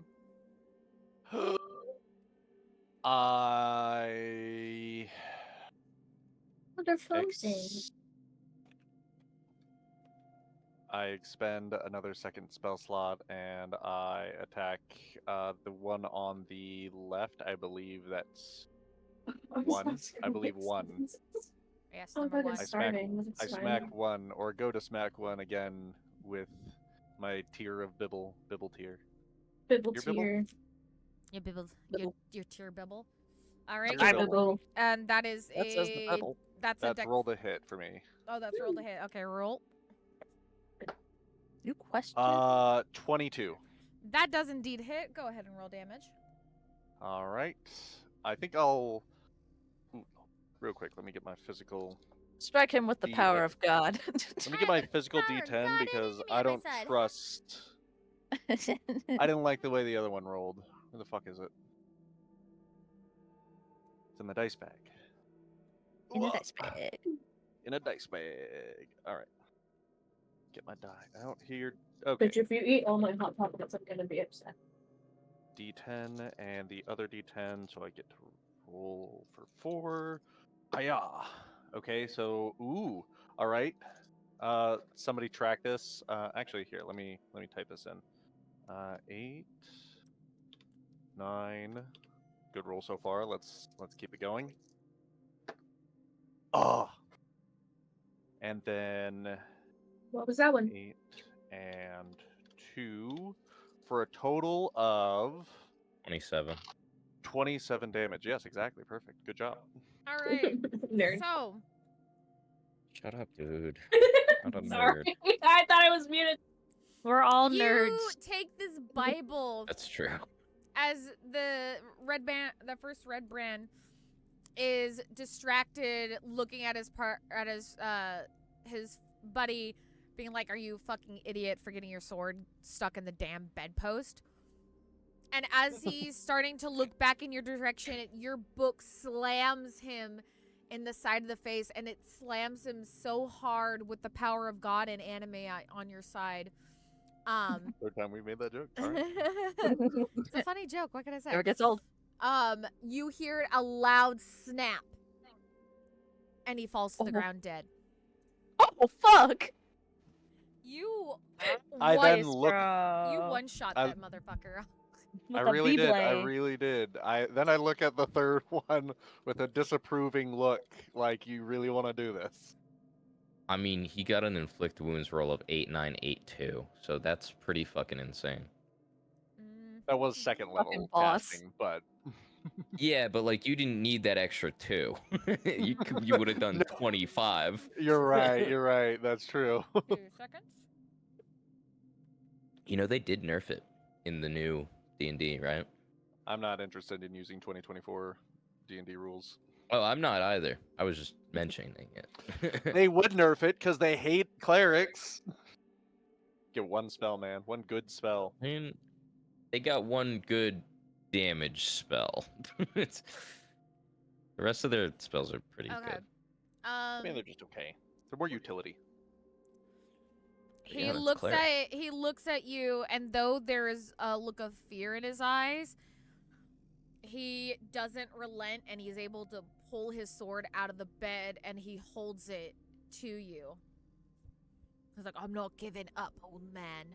Speaker 4: I
Speaker 5: What are frozen?
Speaker 4: I expend another second spell slot and I attack the one on the left. I believe that's one. I believe one.
Speaker 1: Yes,
Speaker 5: Oh,
Speaker 1: number
Speaker 5: that
Speaker 1: one.
Speaker 5: is
Speaker 4: I smack,
Speaker 5: starving. but
Speaker 4: I
Speaker 5: it's
Speaker 4: smack
Speaker 5: fine.
Speaker 4: one, or go to smack one again with my tier of bibble tier.
Speaker 5: Bibble
Speaker 4: Your bibble?
Speaker 5: tier.
Speaker 1: Your bibble,
Speaker 7: Bibble.
Speaker 1: your tier bibble. All right,
Speaker 4: Tier
Speaker 7: I
Speaker 4: bibble.
Speaker 7: bibble.
Speaker 1: and that is
Speaker 7: That says the
Speaker 1: a
Speaker 7: bibble.
Speaker 1: that's a
Speaker 4: That's
Speaker 1: dex.
Speaker 4: roll to hit for me.
Speaker 1: Oh, that's roll to hit. Okay, roll.
Speaker 7: You question?
Speaker 4: 22.
Speaker 1: That does indeed hit. Go ahead and roll damage.
Speaker 4: All right. I think I'll. Ooh, real quick, let me get my physical.
Speaker 7: Strike him with the power of God.
Speaker 4: Let me get my physical
Speaker 1: Power of
Speaker 4: D10
Speaker 1: God
Speaker 4: because
Speaker 1: enemy
Speaker 4: I
Speaker 1: on my
Speaker 4: don't
Speaker 1: side.
Speaker 4: trust. I didn't like the way the other one rolled. Where the fuck is it? It's in the dice bag.
Speaker 7: In a
Speaker 4: Whoa.
Speaker 7: dice bag.
Speaker 4: In a dice bag. All right. Get my die out here. Okay.
Speaker 5: But if you eat all my hot pockets, I'm gonna be upset.
Speaker 4: D10 and the other D10, so I get to roll for 4. Hiya. Okay, so ooh. All right. Somebody track this. Actually, here, let me type this in. 8, 9. Good roll so far. Let's keep it going. Oh. And then
Speaker 5: What was that one?
Speaker 4: 8 and 2 for a total of
Speaker 6: 27.
Speaker 4: 27 damage. Yes, exactly. Perfect. Good job.
Speaker 1: All right.
Speaker 5: Nerd.
Speaker 1: So,
Speaker 6: Shut up, dude. Not a nerd.
Speaker 5: Sorry, I thought I was muted.
Speaker 2: We're all
Speaker 1: you
Speaker 2: nerds.
Speaker 1: take this Bible
Speaker 6: That's true.
Speaker 1: as the first red brand is distracted, looking at his his buddy, being like, "Are you a fucking idiot for getting your sword stuck in the damn bedpost?" And as he's starting to look back in your direction, your book slams him in the side of the face, and it slams him so hard with the power of God and anime on your side.
Speaker 4: Third time we made that joke. All right.
Speaker 1: It's a funny joke. What can I say?
Speaker 7: Never gets old.
Speaker 1: You hear a loud snap, and he falls to the
Speaker 7: Oh.
Speaker 1: ground dead.
Speaker 7: Oh, fuck!
Speaker 1: You
Speaker 4: I
Speaker 1: one,
Speaker 4: then look.
Speaker 1: you one shot
Speaker 4: I-
Speaker 1: that motherfucker.
Speaker 2: With
Speaker 4: I
Speaker 2: a
Speaker 4: really did. I
Speaker 2: B-blade.
Speaker 4: really did. Then I look at the third one with a disapproving look, like you really want to do this.
Speaker 6: I mean, he got an inflict wounds roll of 8982, so that's pretty fucking insane.
Speaker 4: That was second
Speaker 7: Fucking
Speaker 4: level
Speaker 7: boss.
Speaker 4: casting, but
Speaker 6: Yeah, but like you didn't need that extra 2. You would have done
Speaker 4: No.
Speaker 6: 25.
Speaker 4: you're right. You're right. That's true.
Speaker 1: 2 seconds.
Speaker 6: You know they did nerf it in the new D&D, right?
Speaker 4: I'm not interested in using 2024 D&D rules.
Speaker 6: Oh, I'm not either. I was just mentioning it.
Speaker 4: They would nerf it because they hate clerics. Get one spell, man. One good spell.
Speaker 6: I mean, they got one good damage spell. The rest of their spells are pretty
Speaker 1: Okay.
Speaker 6: good.
Speaker 4: I mean, they're just okay. They're more utility.
Speaker 1: He
Speaker 6: Yeah, that's
Speaker 1: looks
Speaker 6: cleric.
Speaker 1: he looks at you, and though there is a look of fear in his eyes, he doesn't relent, and he's able to pull his sword out of the bed, and he holds it to you. He's like, "I'm not giving up, old man."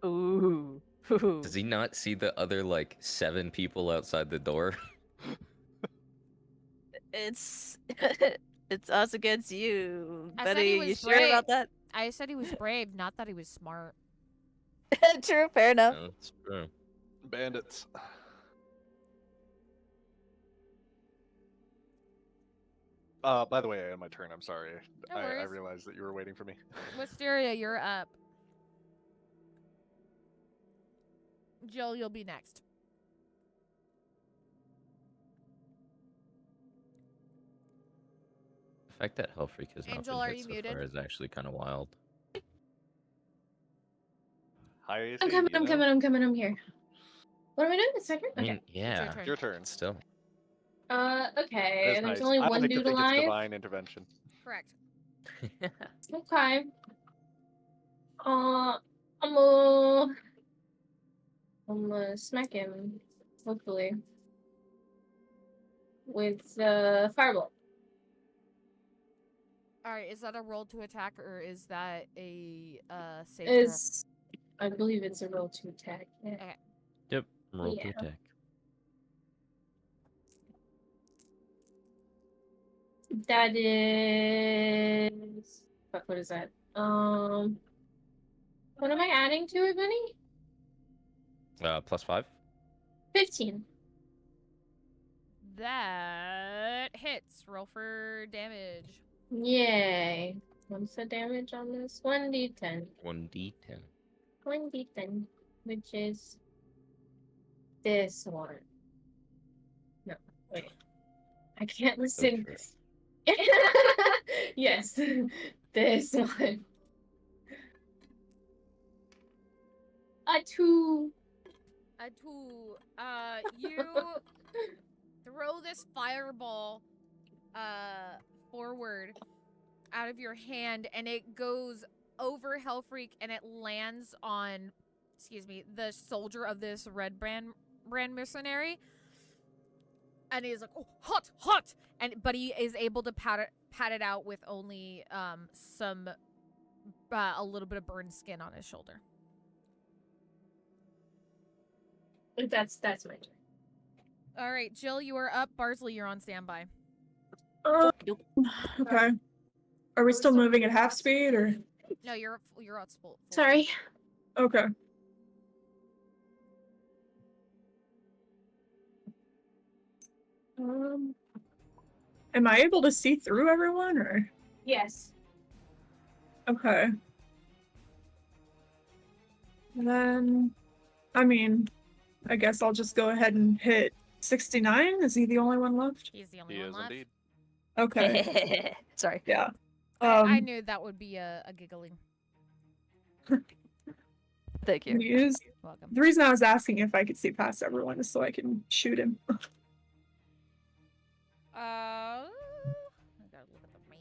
Speaker 7: Ooh.
Speaker 6: Does he not see the other like 7 people outside the door?
Speaker 7: It's it's us against you.
Speaker 1: I said
Speaker 7: Betty,
Speaker 1: he
Speaker 7: you
Speaker 1: was
Speaker 7: sure about that?
Speaker 1: I said he was brave, not that he was smart.
Speaker 7: True, fair enough.
Speaker 6: No, that's true.
Speaker 4: Bandits. By the way, I had my turn. I'm sorry.
Speaker 1: No
Speaker 4: I
Speaker 1: worries.
Speaker 4: realized that you were waiting for me.
Speaker 1: Wisteria, you're up. Jill, you'll be next.
Speaker 6: The fact that Hellfreak has not
Speaker 1: Angel,
Speaker 6: been
Speaker 1: are
Speaker 6: hit
Speaker 1: you
Speaker 6: so
Speaker 1: muted?
Speaker 6: far is actually kind of wild.
Speaker 4: Hi, AC,
Speaker 5: I'm coming,
Speaker 4: you
Speaker 5: I'm
Speaker 4: know?
Speaker 5: coming, I'm coming, I'm here. What are we doing? A second?
Speaker 6: I mean, yeah,
Speaker 1: turn.
Speaker 4: Your turn.
Speaker 6: still.
Speaker 5: Okay,
Speaker 4: That's
Speaker 5: and there's
Speaker 4: nice.
Speaker 5: only
Speaker 4: I
Speaker 5: one
Speaker 4: like to
Speaker 5: dude
Speaker 4: think it's
Speaker 5: alive.
Speaker 4: divine intervention.
Speaker 1: Correct.
Speaker 5: Okay. I'm gonna smack him, hopefully, with fireball.
Speaker 1: All right, is that a roll to attack, or is that a save throw?
Speaker 5: Is I believe it's a roll to attack. Yeah.
Speaker 1: Okay.
Speaker 6: Yep, roll to
Speaker 5: Yeah.
Speaker 6: attack.
Speaker 5: That is. What is that? What am I adding to it, Bunny?
Speaker 6: +5.
Speaker 5: 15.
Speaker 1: That hits. Roll for damage.
Speaker 5: Yay. What's the damage on this? 1d10.
Speaker 6: 1d10.
Speaker 5: 1d10, which is this one. No, wait. I can't listen.
Speaker 6: sure.
Speaker 5: Yes, this one. A 2.
Speaker 1: A 2. You throw this fireball forward out of your hand, and it goes over Hellfreak, and it lands on, the soldier of this red brand mercenary. And he's like, "Oh, hot, hot!" But he is able to pat it out with only a little bit of burned skin on his shoulder.
Speaker 5: That's my turn.
Speaker 1: All right, Jill, you are up. Barsley, you're on standby.
Speaker 3: Okay. Are we still moving at half speed or?
Speaker 1: No, you're at full.
Speaker 5: Sorry.
Speaker 3: Okay. Am I able to see through everyone or?
Speaker 5: Yes.
Speaker 3: Okay. And then, I mean, I guess I'll just go ahead and hit 69. Is he the only one left?
Speaker 1: He's the only
Speaker 4: He
Speaker 1: one
Speaker 4: is
Speaker 1: left.
Speaker 4: indeed.
Speaker 3: Okay.
Speaker 7: Sorry.
Speaker 3: Yeah.
Speaker 1: I knew that would be a giggling.
Speaker 7: Thank you.
Speaker 3: Use.
Speaker 1: Welcome.
Speaker 3: The reason I was asking if I could see past everyone is so I can shoot him.
Speaker 1: I gotta look at the map.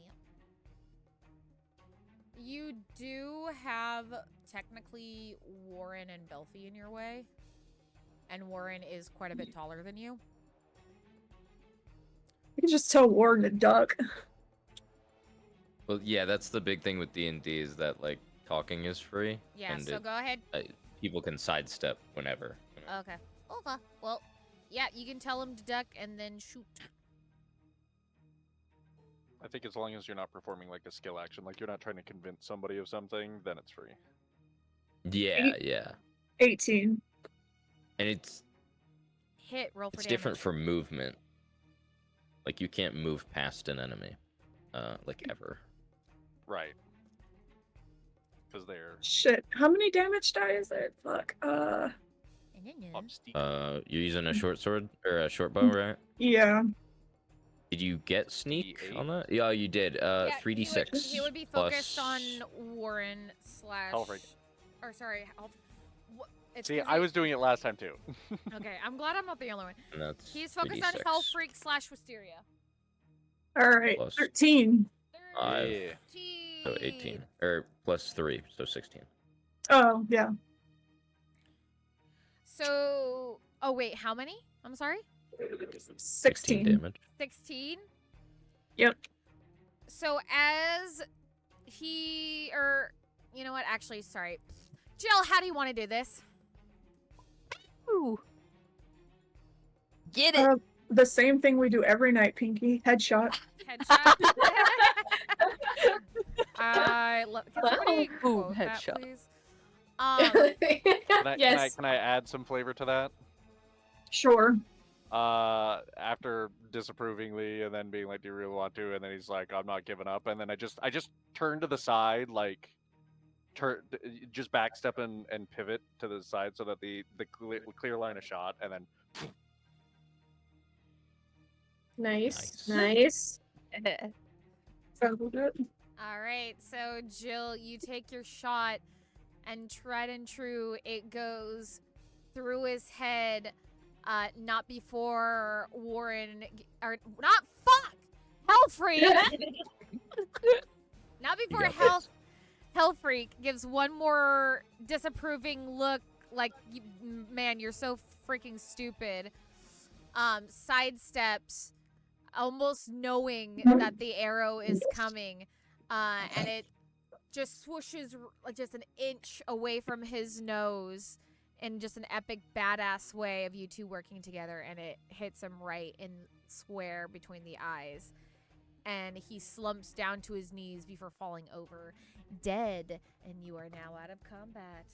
Speaker 1: You do have technically Warren and Belfie in your way, and Warren is quite a bit taller than you.
Speaker 3: You can just tell Warren to duck.
Speaker 6: Well, yeah, that's the big thing with D&D is that like talking is free.
Speaker 1: Yeah,
Speaker 6: and
Speaker 1: so go ahead.
Speaker 6: people can sidestep whenever.
Speaker 1: Okay. Okay. Well, yeah, you can tell him to duck and then shoot.
Speaker 4: I think as long as you're not performing like a skill action, like you're not trying to convince somebody of something, then it's free.
Speaker 6: Yeah, yeah.
Speaker 3: 18.
Speaker 6: And it's
Speaker 1: Roll for damage.
Speaker 6: different for movement. Like you can't move past an enemy, like ever.
Speaker 4: Right. Because they're
Speaker 3: Shit. How many damage die is there? Fuck.
Speaker 4: obstacle.
Speaker 6: You're using a short sword or a short bow, right?
Speaker 3: Yeah.
Speaker 6: Did you get sneak
Speaker 4: D8?
Speaker 6: on that? Yeah, you did.
Speaker 1: Yeah,
Speaker 6: 3d6.
Speaker 1: He would be focused on Warren slash.
Speaker 4: Hellfreak.
Speaker 1: Or sorry, it's
Speaker 4: See,
Speaker 1: 'cause
Speaker 4: I was doing it last time too.
Speaker 1: Okay, I'm glad I'm not the only one.
Speaker 6: And that's
Speaker 1: He's focused on
Speaker 6: 3d6.
Speaker 1: Hellfreak slash Wisteria.
Speaker 3: Alright.
Speaker 6: Plus
Speaker 3: 13.
Speaker 6: 5,
Speaker 4: Yeah.
Speaker 6: so 18. Or plus 3, so 16.
Speaker 3: Oh, yeah.
Speaker 1: So, oh wait, how many? I'm sorry?
Speaker 3: 16
Speaker 6: damage.
Speaker 1: 16?
Speaker 3: Yep.
Speaker 1: So as you know what, actually, sorry. Jill, how do you want to do this?
Speaker 7: Ooh. Get it.
Speaker 3: The same thing we do every night, Pinky. Headshot.
Speaker 1: Headshot? Can somebody
Speaker 7: Ooh,
Speaker 1: quote that,
Speaker 7: headshot.
Speaker 1: please?
Speaker 5: Yes.
Speaker 4: Can I add some flavor to that?
Speaker 3: Sure.
Speaker 4: After disapprovingly and then being like, "Do you really want to?" And then he's like, "I'm not giving up." And then I just turn to the side, like just backstep and pivot to the side so that the clear line of shot, and then
Speaker 5: Nice.
Speaker 6: Nice.
Speaker 3: Sounds good.
Speaker 1: All right, so Jill, you take your shot, and tried and true, it goes through his head. Not before Warren, or not fuck, Hellfreak. Not before
Speaker 6: got
Speaker 1: Hellfreak gives one more disapproving look, like, man, you're so freaking stupid. Sidesteps, almost knowing that the arrow is coming, and it just swooshes just an inch away from his nose in just an epic badass way of you two working together, and it hits him right in square between the eyes. and he slumps down to his knees before falling over, dead, and you are now out of combat.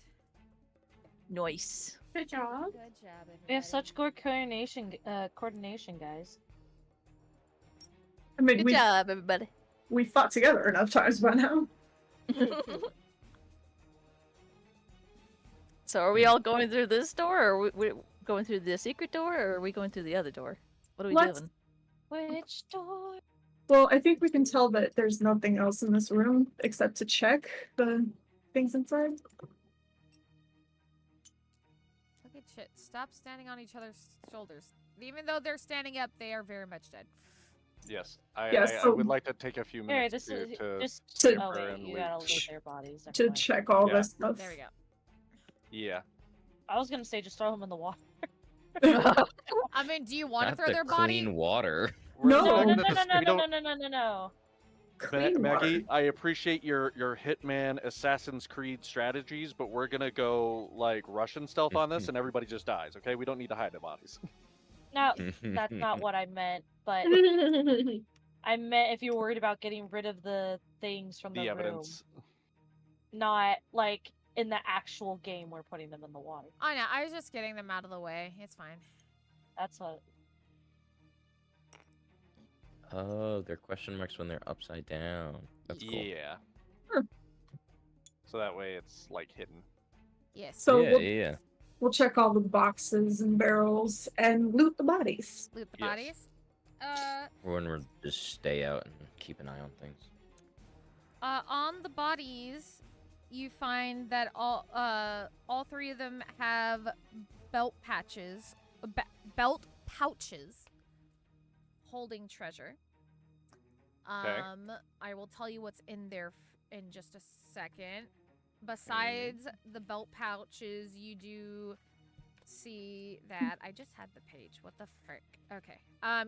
Speaker 7: Nice.
Speaker 5: Good job.
Speaker 1: Good job, everybody.
Speaker 2: We have such good coordination, guys.
Speaker 3: I mean,
Speaker 7: Good job, everybody.
Speaker 3: we fought together enough times by now.
Speaker 7: So are we all going through this door, or we going through the secret door, or are we going through the other door? What are we
Speaker 3: Let's-
Speaker 7: doing?
Speaker 2: Which door?
Speaker 3: Well, I think we can tell that there's nothing else in this room except to check the things inside.
Speaker 1: Look at shit. Stop standing on each other's shoulders. Even though they're standing up, they are very much dead.
Speaker 4: Yes,
Speaker 3: Yes,
Speaker 4: I
Speaker 3: so-
Speaker 4: would like to take a few
Speaker 2: Here,
Speaker 4: minutes
Speaker 2: this is
Speaker 4: to
Speaker 2: just.
Speaker 3: to-
Speaker 2: Oh
Speaker 4: confer
Speaker 2: wait,
Speaker 4: and
Speaker 2: you gotta
Speaker 4: loot.
Speaker 2: loot their bodies. never
Speaker 3: To
Speaker 2: mind.
Speaker 3: check all
Speaker 4: Yeah.
Speaker 3: this stuff.
Speaker 1: There we go.
Speaker 4: Yeah.
Speaker 2: I was gonna say just throw them in the water.
Speaker 1: I mean, do you want to
Speaker 6: Not
Speaker 1: throw
Speaker 6: the
Speaker 1: their body?
Speaker 6: clean water.
Speaker 4: We're
Speaker 3: No.
Speaker 2: No, no,
Speaker 4: looking
Speaker 2: no,
Speaker 4: at
Speaker 2: no,
Speaker 4: this- we
Speaker 2: no, no,
Speaker 4: don't-
Speaker 2: no, no, no, no.
Speaker 3: Clean
Speaker 4: Maggie,
Speaker 3: water.
Speaker 4: I appreciate your Hitman Assassin's Creed strategies, but we're gonna go like Russian stealth on this, and everybody just dies. Okay, we don't need to hide the bodies.
Speaker 2: No, that's not what I meant. But I meant if you're worried about getting rid of the things from the
Speaker 4: The
Speaker 2: room,
Speaker 4: evidence.
Speaker 2: not like in the actual game we're putting them in the water.
Speaker 1: Oh no, I was just getting them out of the way. It's fine.
Speaker 2: That's what.
Speaker 6: Oh, they're question marks when they're upside down. That's cool.
Speaker 4: Yeah.
Speaker 3: Huh.
Speaker 4: So that way it's like hidden.
Speaker 1: Yes.
Speaker 3: So
Speaker 6: yeah,
Speaker 3: we'll,
Speaker 6: yeah.
Speaker 3: we'll check all the boxes and barrels and loot the bodies.
Speaker 1: Loot the
Speaker 4: Yes.
Speaker 1: bodies.
Speaker 6: When we're just stay out and keep an eye on things.
Speaker 1: On the bodies, you find that all three of them have belt pouches holding treasure.
Speaker 4: Okay.
Speaker 1: I will tell you what's in there in just a second. Besides the belt pouches, you do see that I just had the page. What the frick? Okay.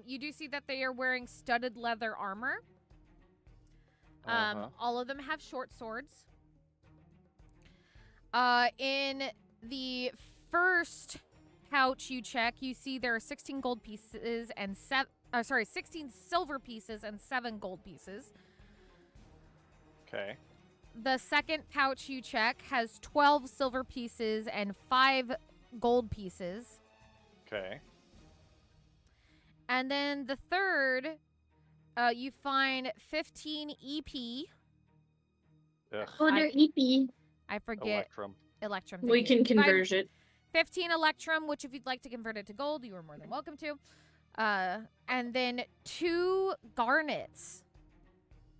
Speaker 1: You do see that they are wearing studded leather armor.
Speaker 4: Uh-huh.
Speaker 1: All of them have short swords. In the first pouch you check, you see there are 16 gold pieces and 16 silver pieces and 7 gold pieces.
Speaker 4: Okay.
Speaker 1: The second pouch you check has 12 silver pieces and 5 gold pieces.
Speaker 4: Okay.
Speaker 1: And then the third, you find 15 EP.
Speaker 4: Ugh.
Speaker 5: Under EP,
Speaker 1: I forget.
Speaker 4: Electrum.
Speaker 1: Electrum.
Speaker 5: we
Speaker 1: thank
Speaker 5: can
Speaker 1: you. Find
Speaker 5: converge it.
Speaker 1: 15 Electrum, which if you'd like to convert it to gold, you are more than welcome to. And then 2 garnets.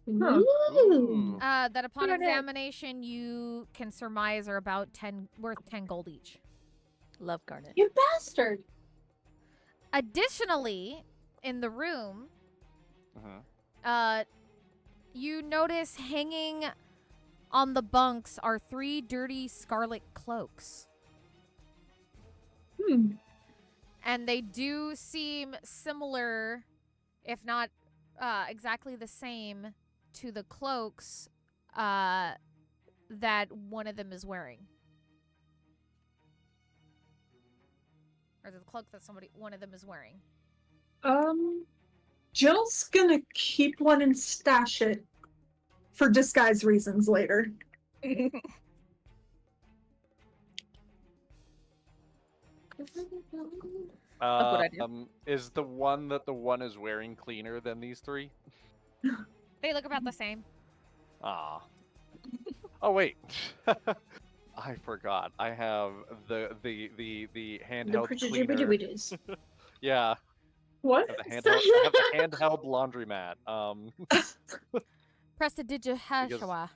Speaker 3: Huh.
Speaker 5: Ooh.
Speaker 1: That upon
Speaker 5: Garnet.
Speaker 1: examination you can surmise are about worth 10 gold each.
Speaker 7: Love Garnet.
Speaker 5: You bastard!
Speaker 1: Additionally, in the room,
Speaker 4: Mhm.
Speaker 1: you notice hanging on the bunks are 3 dirty scarlet cloaks. And they do seem similar, if not exactly the same, to the cloaks that one of them is wearing. Or the cloak that one of them is wearing.
Speaker 3: Jill's gonna keep one and stash it for disguise reasons later.
Speaker 7: good idea.
Speaker 4: Is the one that the one is wearing cleaner than these 3?
Speaker 1: They look about the same.
Speaker 4: Ah. Oh wait. I forgot. I have the handheld
Speaker 5: The
Speaker 4: cleaner.
Speaker 5: pretty-jibby-dibby-doos.
Speaker 4: Yeah.
Speaker 3: What?
Speaker 4: I have the handheld laundromat.
Speaker 1: Press the digihashawa.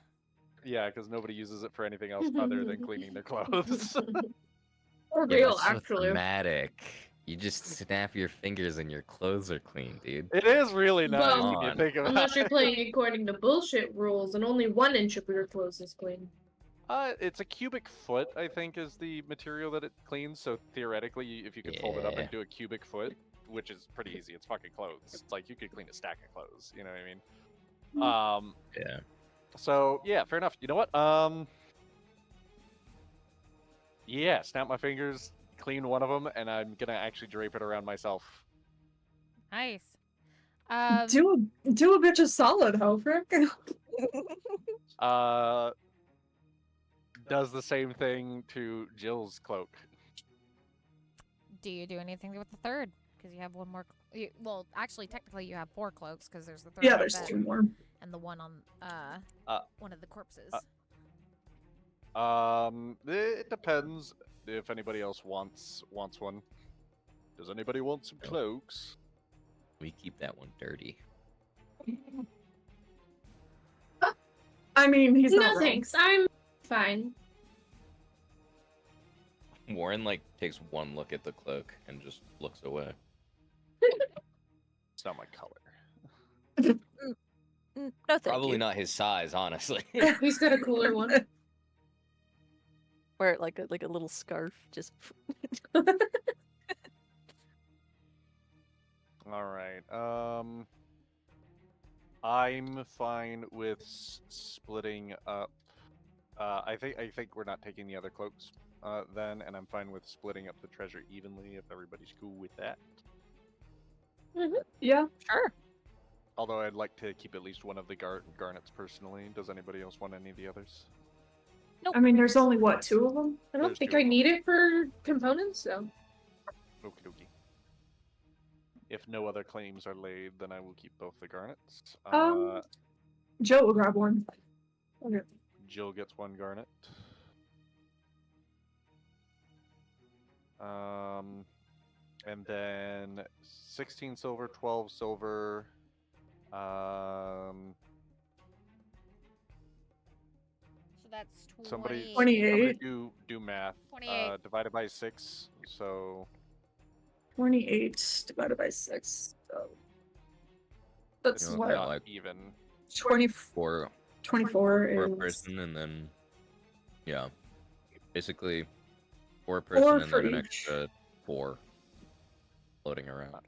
Speaker 4: Yeah, because nobody uses it for anything else other than cleaning their clothes.
Speaker 5: Or
Speaker 6: Yeah,
Speaker 5: real,
Speaker 6: but so
Speaker 5: actually.
Speaker 6: thematic. You just snap your fingers and your clothes are clean, dude.
Speaker 4: It is really nice
Speaker 5: Well,
Speaker 4: when you think about
Speaker 5: Unless you're
Speaker 4: it.
Speaker 5: playing according to bullshit rules and only 1 inch of your clothes is clean.
Speaker 4: It's a cubic foot, I think, is the material that it cleans. So theoretically, if you could fold it up
Speaker 6: Yeah.
Speaker 4: and do a cubic foot, which is pretty easy, it's fucking clothes. It's like you could clean a stack of clothes. You know what I mean?
Speaker 6: Yeah.
Speaker 4: So yeah, fair enough. You know what? Yeah, snap my fingers, clean one of them, and I'm gonna actually drape it around myself.
Speaker 1: Nice.
Speaker 3: Do a bitch a solid, Hofrick.
Speaker 4: Does the same thing to Jill's cloak.
Speaker 1: Do you do anything with the third? Because you have one more. Well, actually, technically, you have 4 cloaks because there's the third.
Speaker 3: Yeah,
Speaker 1: on
Speaker 3: there's
Speaker 1: bed
Speaker 3: 2 more.
Speaker 1: and the one on one of the corpses.
Speaker 4: It depends if anybody else wants one. Does anybody want some cloaks?
Speaker 6: We keep that one dirty.
Speaker 3: I mean, he's
Speaker 5: No
Speaker 3: not wrong.
Speaker 5: thanks. I'm fine.
Speaker 6: Warren like takes one look at the cloak and just looks away.
Speaker 4: It's not my color.
Speaker 7: No, thank
Speaker 6: Probably
Speaker 7: you.
Speaker 6: not his size, honestly.
Speaker 5: Who's got a cooler one?
Speaker 7: Wear it like a little scarf, just.
Speaker 4: All right. I'm fine with splitting up. I think we're not taking the other cloaks then, and I'm fine with splitting up the treasure evenly if everybody's cool with that.
Speaker 3: Yeah.
Speaker 7: Sure.
Speaker 4: Although I'd like to keep at least one of the garnets personally. Does anybody else want any of the others?
Speaker 3: I mean, there's only, what, 2 of them?
Speaker 5: I don't
Speaker 4: There's
Speaker 5: think
Speaker 4: 2
Speaker 5: I
Speaker 4: of them.
Speaker 5: need it for components, so.
Speaker 4: Okie dokie. If no other claims are laid, then I will keep both the garnets.
Speaker 3: Joe will grab one. Okay.
Speaker 4: Jill gets 1 garnet. And then 16 silver, 12 silver.
Speaker 1: So that's 20.
Speaker 4: Somebody
Speaker 3: 28.
Speaker 4: do math.
Speaker 1: 28.
Speaker 4: Divided by 6, so
Speaker 3: 28 divided by 6. So that's
Speaker 6: You know,
Speaker 3: what?
Speaker 6: like-
Speaker 4: even.
Speaker 3: 24
Speaker 6: For a
Speaker 3: is
Speaker 6: person, and then yeah, basically 4 person,
Speaker 3: 4
Speaker 6: and
Speaker 3: for
Speaker 6: then an
Speaker 3: each.
Speaker 6: extra 4 floating around.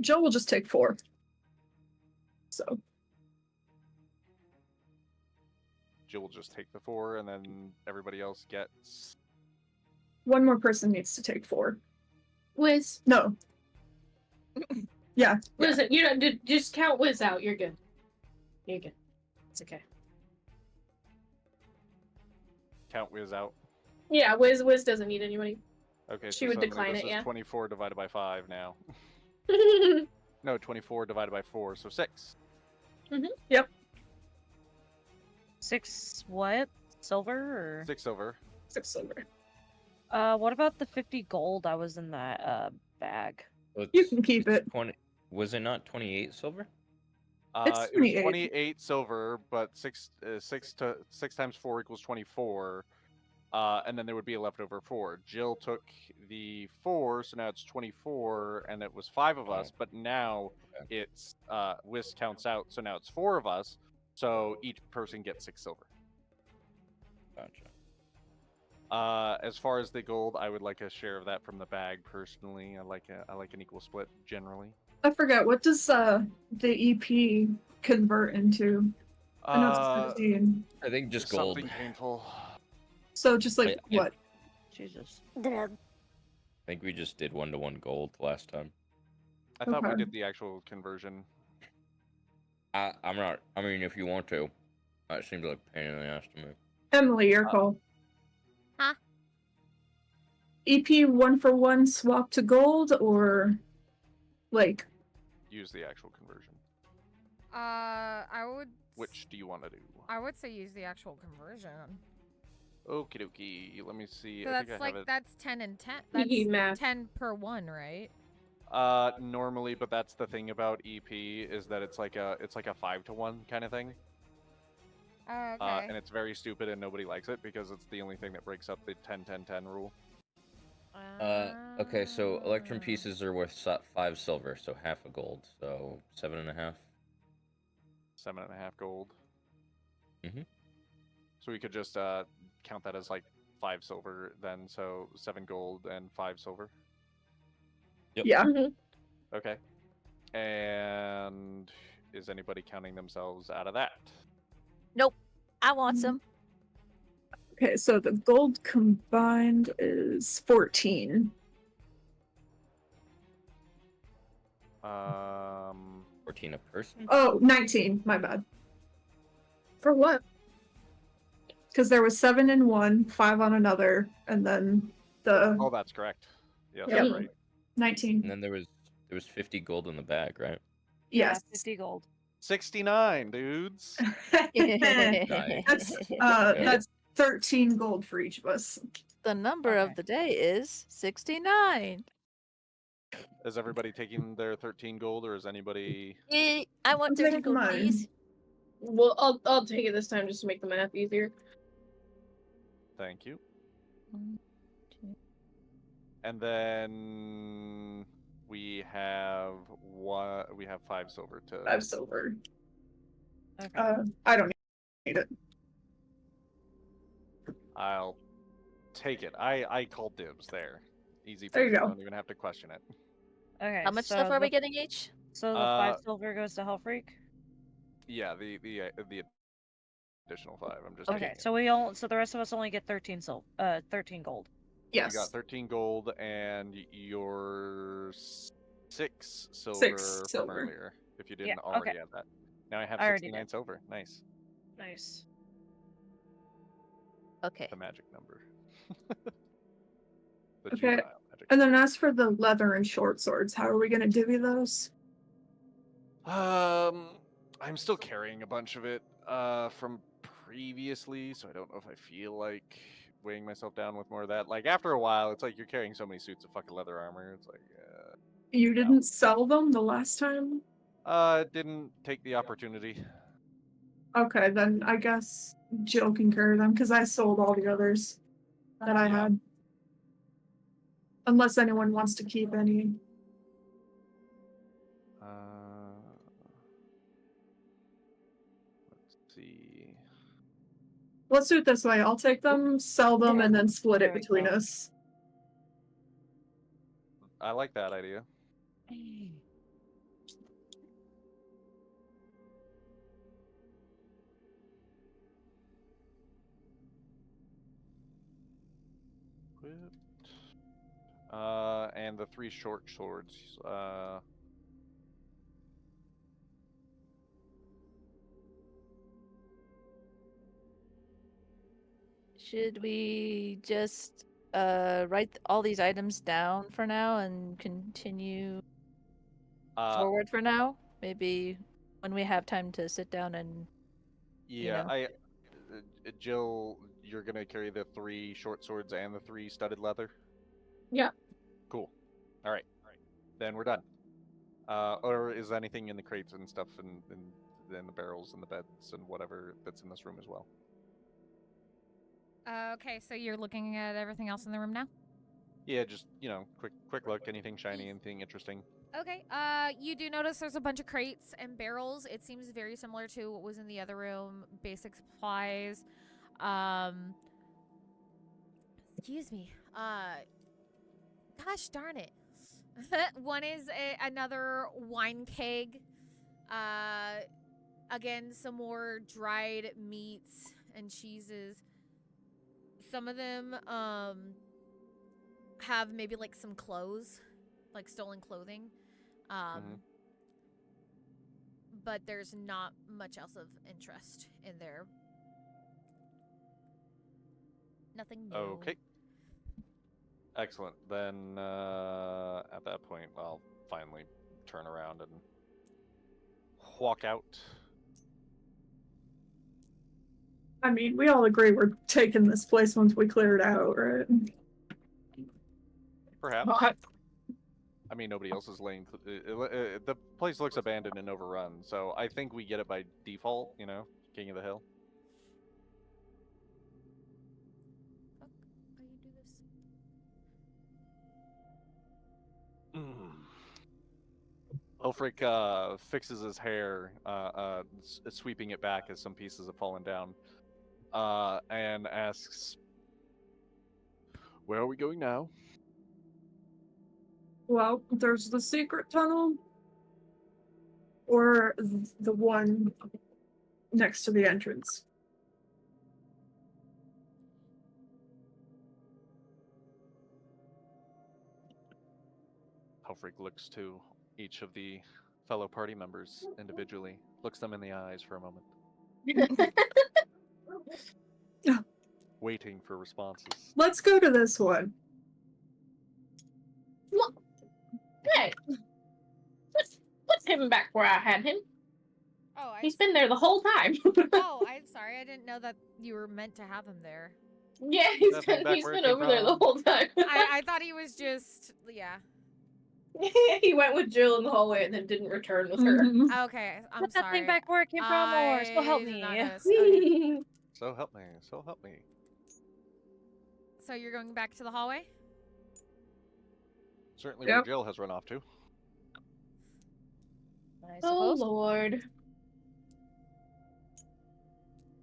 Speaker 3: Joe will just take 4. So
Speaker 4: Jill will just take the 4, and then everybody else gets.
Speaker 3: one more person needs to take 4.
Speaker 5: Wiz.
Speaker 3: No. Yeah.
Speaker 5: Listen, you know, just count Wiz out. You're good. You're good. It's okay.
Speaker 4: Count Wiz out.
Speaker 5: Yeah, Wiz doesn't need anybody.
Speaker 4: Okay,
Speaker 5: She
Speaker 4: so
Speaker 5: would
Speaker 4: suddenly
Speaker 5: decline
Speaker 4: this
Speaker 5: it,
Speaker 4: is
Speaker 5: yeah.
Speaker 4: 24 divided by 5 now.
Speaker 5: Mhm.
Speaker 4: No, 24 divided by 4, so 6.
Speaker 3: Yep.
Speaker 2: 6 what? Silver or?
Speaker 4: 6 silver.
Speaker 3: 6 silver.
Speaker 2: What about the 50 gold that was in that bag?
Speaker 3: You can keep it.
Speaker 6: 20, was it not 28 silver?
Speaker 3: It's
Speaker 4: It was
Speaker 3: 28.
Speaker 4: 28 silver, but 6 times 4 equals 24. And then there would be a leftover 4. Jill took the 4, so now it's 24, and it was 5 of us. But now it's Wiz counts out, so now it's 4 of us. So each person gets 6 silver.
Speaker 6: Gotcha.
Speaker 4: As far as the gold, I would like a share of that from the bag personally. I like an equal split generally.
Speaker 3: I forgot, what does the EP convert into? I know it's 15.
Speaker 6: I think just gold.
Speaker 4: Something painful.
Speaker 3: So just like
Speaker 6: I-
Speaker 3: what?
Speaker 2: Jesus.
Speaker 6: I think we just did 1-to-1 gold last time.
Speaker 4: I thought we
Speaker 3: Okay.
Speaker 4: did the actual conversion.
Speaker 6: I'm not. I mean, if you want to, it seems like a pain in the ass to me.
Speaker 3: Emily, your call.
Speaker 1: Huh?
Speaker 3: EP 1-for-1 swap to gold or like
Speaker 4: Use the actual conversion.
Speaker 1: I would.
Speaker 4: Which do you want to do?
Speaker 1: I would say use the actual conversion.
Speaker 4: Okie dokie. Let me see.
Speaker 1: So
Speaker 4: I think
Speaker 1: that's
Speaker 4: I have
Speaker 1: like
Speaker 4: it.
Speaker 1: that's 10 and 10.
Speaker 5: Easy
Speaker 1: That's
Speaker 5: math.
Speaker 1: 10 per one, right?
Speaker 4: Normally, but that's the thing about EP is that it's like a 5-to-1 kind of thing.
Speaker 1: Oh, okay.
Speaker 4: And it's very stupid and nobody likes it because it's the only thing that breaks up the 10-10-10 rule.
Speaker 6: Okay, so electrum
Speaker 1: Ah.
Speaker 6: pieces are worth 5 silver, so half a gold, so 7.5.
Speaker 4: 7.5 gold.
Speaker 6: Mhm.
Speaker 4: So we could just count that as like 5 silver then, so 7 gold and 5 silver.
Speaker 6: Yep.
Speaker 3: yeah.
Speaker 4: Okay. And is anybody counting themselves out of that?
Speaker 7: I want some.
Speaker 3: Okay, so the gold combined is 14.
Speaker 6: 14 a person.
Speaker 3: Oh, 19. My bad.
Speaker 5: For what?
Speaker 3: Because there was 7 in one, 5 on another, and then the
Speaker 4: Oh, that's correct. Yes,
Speaker 3: Yep.
Speaker 4: right.
Speaker 3: 19.
Speaker 6: And then there was 50 gold in the bag, right?
Speaker 3: Yes.
Speaker 2: 50 gold.
Speaker 4: 69, dudes.
Speaker 3: That's
Speaker 6: Yeah.
Speaker 3: that's 13 gold for each of us.
Speaker 7: The number
Speaker 2: Okay.
Speaker 7: of the day is 69.
Speaker 4: Is everybody taking their 13 gold, or is anybody?
Speaker 7: I want
Speaker 3: I'm
Speaker 7: 13
Speaker 3: taking
Speaker 7: gold,
Speaker 3: mine.
Speaker 7: please.
Speaker 5: Well, I'll take it this time just to make the math easier.
Speaker 4: Thank you.
Speaker 7: 1, 2.
Speaker 4: And then we have one. We have 5 silver to.
Speaker 3: 5 silver.
Speaker 2: Okay.
Speaker 3: I don't need it.
Speaker 4: I'll take it. I call dibs there. Easy
Speaker 3: There you
Speaker 4: peasy.
Speaker 3: go.
Speaker 4: Don't even have to question it.
Speaker 2: Okay.
Speaker 7: How much
Speaker 2: so
Speaker 7: stuff are we
Speaker 2: the-
Speaker 7: getting each?
Speaker 2: So the 5 silver goes to Hellfreak?
Speaker 4: Yeah, the additional 5. I'm just
Speaker 2: Okay,
Speaker 4: taking it.
Speaker 2: so the rest of us only get 13 gold.
Speaker 4: You
Speaker 3: Yes.
Speaker 4: got 13 gold and your 6 silver from
Speaker 3: silver.
Speaker 4: earlier. If you didn't
Speaker 2: Yeah,
Speaker 4: already
Speaker 2: okay.
Speaker 4: have that. Now I have
Speaker 2: I already
Speaker 4: 69 silver. Nice.
Speaker 2: Nice.
Speaker 7: Okay.
Speaker 4: The magic number. The
Speaker 3: Okay.
Speaker 4: juvenile magic.
Speaker 3: And then as for the leather and short swords, how are we gonna divvy those?
Speaker 4: I'm still carrying a bunch of it from previously, so I don't know if I feel like weighing myself down with more of that. Like after a while, it's like you're carrying so many suits of fucking leather armor. It's like,
Speaker 3: You didn't sell them the last time?
Speaker 4: didn't take the opportunity.
Speaker 3: Okay, then I guess Jill can carry them because I sold all the others that I
Speaker 4: Yeah.
Speaker 3: had. Unless anyone wants to keep any.
Speaker 4: Let's see.
Speaker 3: Let's do it this way. I'll take them, sell them, and then split
Speaker 2: There
Speaker 3: it
Speaker 2: we
Speaker 3: between
Speaker 2: go.
Speaker 3: us.
Speaker 4: I like that idea. Equipped. And the 3 short swords.
Speaker 7: Should we just write all these items down for now and continue forward for now? Maybe when we have time to sit down and
Speaker 4: Yeah,
Speaker 7: know.
Speaker 4: Jill, you're gonna carry the 3 short swords and the 3 studded leather?
Speaker 5: Yeah.
Speaker 4: Cool. Alright. Then we're done. Or is anything in the crates and stuff and in the barrels and the beds and whatever that's in this room as well?
Speaker 1: Okay, so you're looking at everything else in the room now?
Speaker 4: Yeah, just, quick look, anything shiny, anything interesting.
Speaker 1: Okay, you do notice there's a bunch of crates and barrels. It seems very similar to what was in the other room. Basic supplies. Excuse me. Gosh darn it. One is another wine keg. Again, some more dried meats and cheeses. Some of them, have maybe like some clothes, like stolen clothing. But there's not much else of interest in there. Nothing new.
Speaker 4: Okay. Excellent. Then at that point, I'll finally turn around and walk out.
Speaker 3: I mean, we all agree we're taking this place once we clear it out, right?
Speaker 4: Perhaps. I mean, nobody else is laying. The place looks abandoned and overrun, so I think we get it by default. King of the Hill.
Speaker 1: Fuck, how you do this?
Speaker 4: Ulfric fixes his hair, sweeping it back as some pieces have fallen down, and asks, "Where are we going now?"
Speaker 3: Well, there's the secret tunnel, or the one next to the entrance.
Speaker 4: Ulfric looks to each of the fellow party members individually, looks them in the eyes for a moment, waiting for responses.
Speaker 3: Let's go to this one.
Speaker 5: Look, hey, put him back where I had him.
Speaker 1: Oh,
Speaker 5: He's been there the whole time.
Speaker 1: Oh, I'm sorry. I didn't know that you were meant to have him there.
Speaker 5: Yeah, he's
Speaker 4: That thing
Speaker 5: been
Speaker 4: back
Speaker 5: he's
Speaker 4: where it
Speaker 5: been
Speaker 4: came
Speaker 5: over there the
Speaker 4: from.
Speaker 5: whole time.
Speaker 1: I thought he was just yeah.
Speaker 5: He went with Jill in the hallway and then didn't return with her.
Speaker 3: Mhm.
Speaker 1: Okay, I'm
Speaker 2: Put that
Speaker 1: sorry.
Speaker 2: thing back where it came from, or so help
Speaker 1: I did not
Speaker 2: me.
Speaker 1: notice. Okay.
Speaker 4: So help me, so help me.
Speaker 1: So you're going back to the hallway?
Speaker 4: Certainly
Speaker 3: Yep.
Speaker 4: where Jill has run off to.
Speaker 2: I
Speaker 5: Oh
Speaker 2: suppose.
Speaker 5: Lord.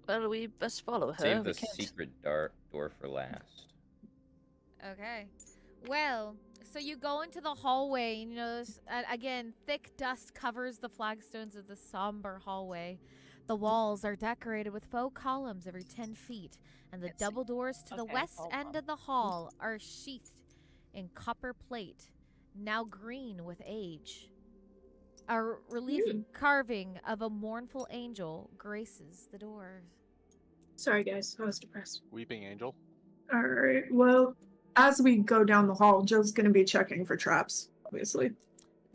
Speaker 7: Well, we best follow her.
Speaker 6: Save
Speaker 7: We
Speaker 6: the
Speaker 7: can't.
Speaker 6: secret door for last.
Speaker 1: Okay. Well, so you go into the hallway and you notice, again, thick dust covers the flagstones of the somber hallway. The walls are decorated with faux columns every 10 feet, and the
Speaker 7: Can't see.
Speaker 1: double doors to the
Speaker 2: Okay,
Speaker 1: west
Speaker 2: hold
Speaker 1: end
Speaker 2: on.
Speaker 1: of the hall are sheathed in copper plate, now green with age. A relief carving of a mournful angel graces the doors.
Speaker 5: Sorry guys, I was depressed.
Speaker 4: Weeping Angel.
Speaker 3: All right. Well, as we go down the hall, Jill's gonna be checking for traps, obviously.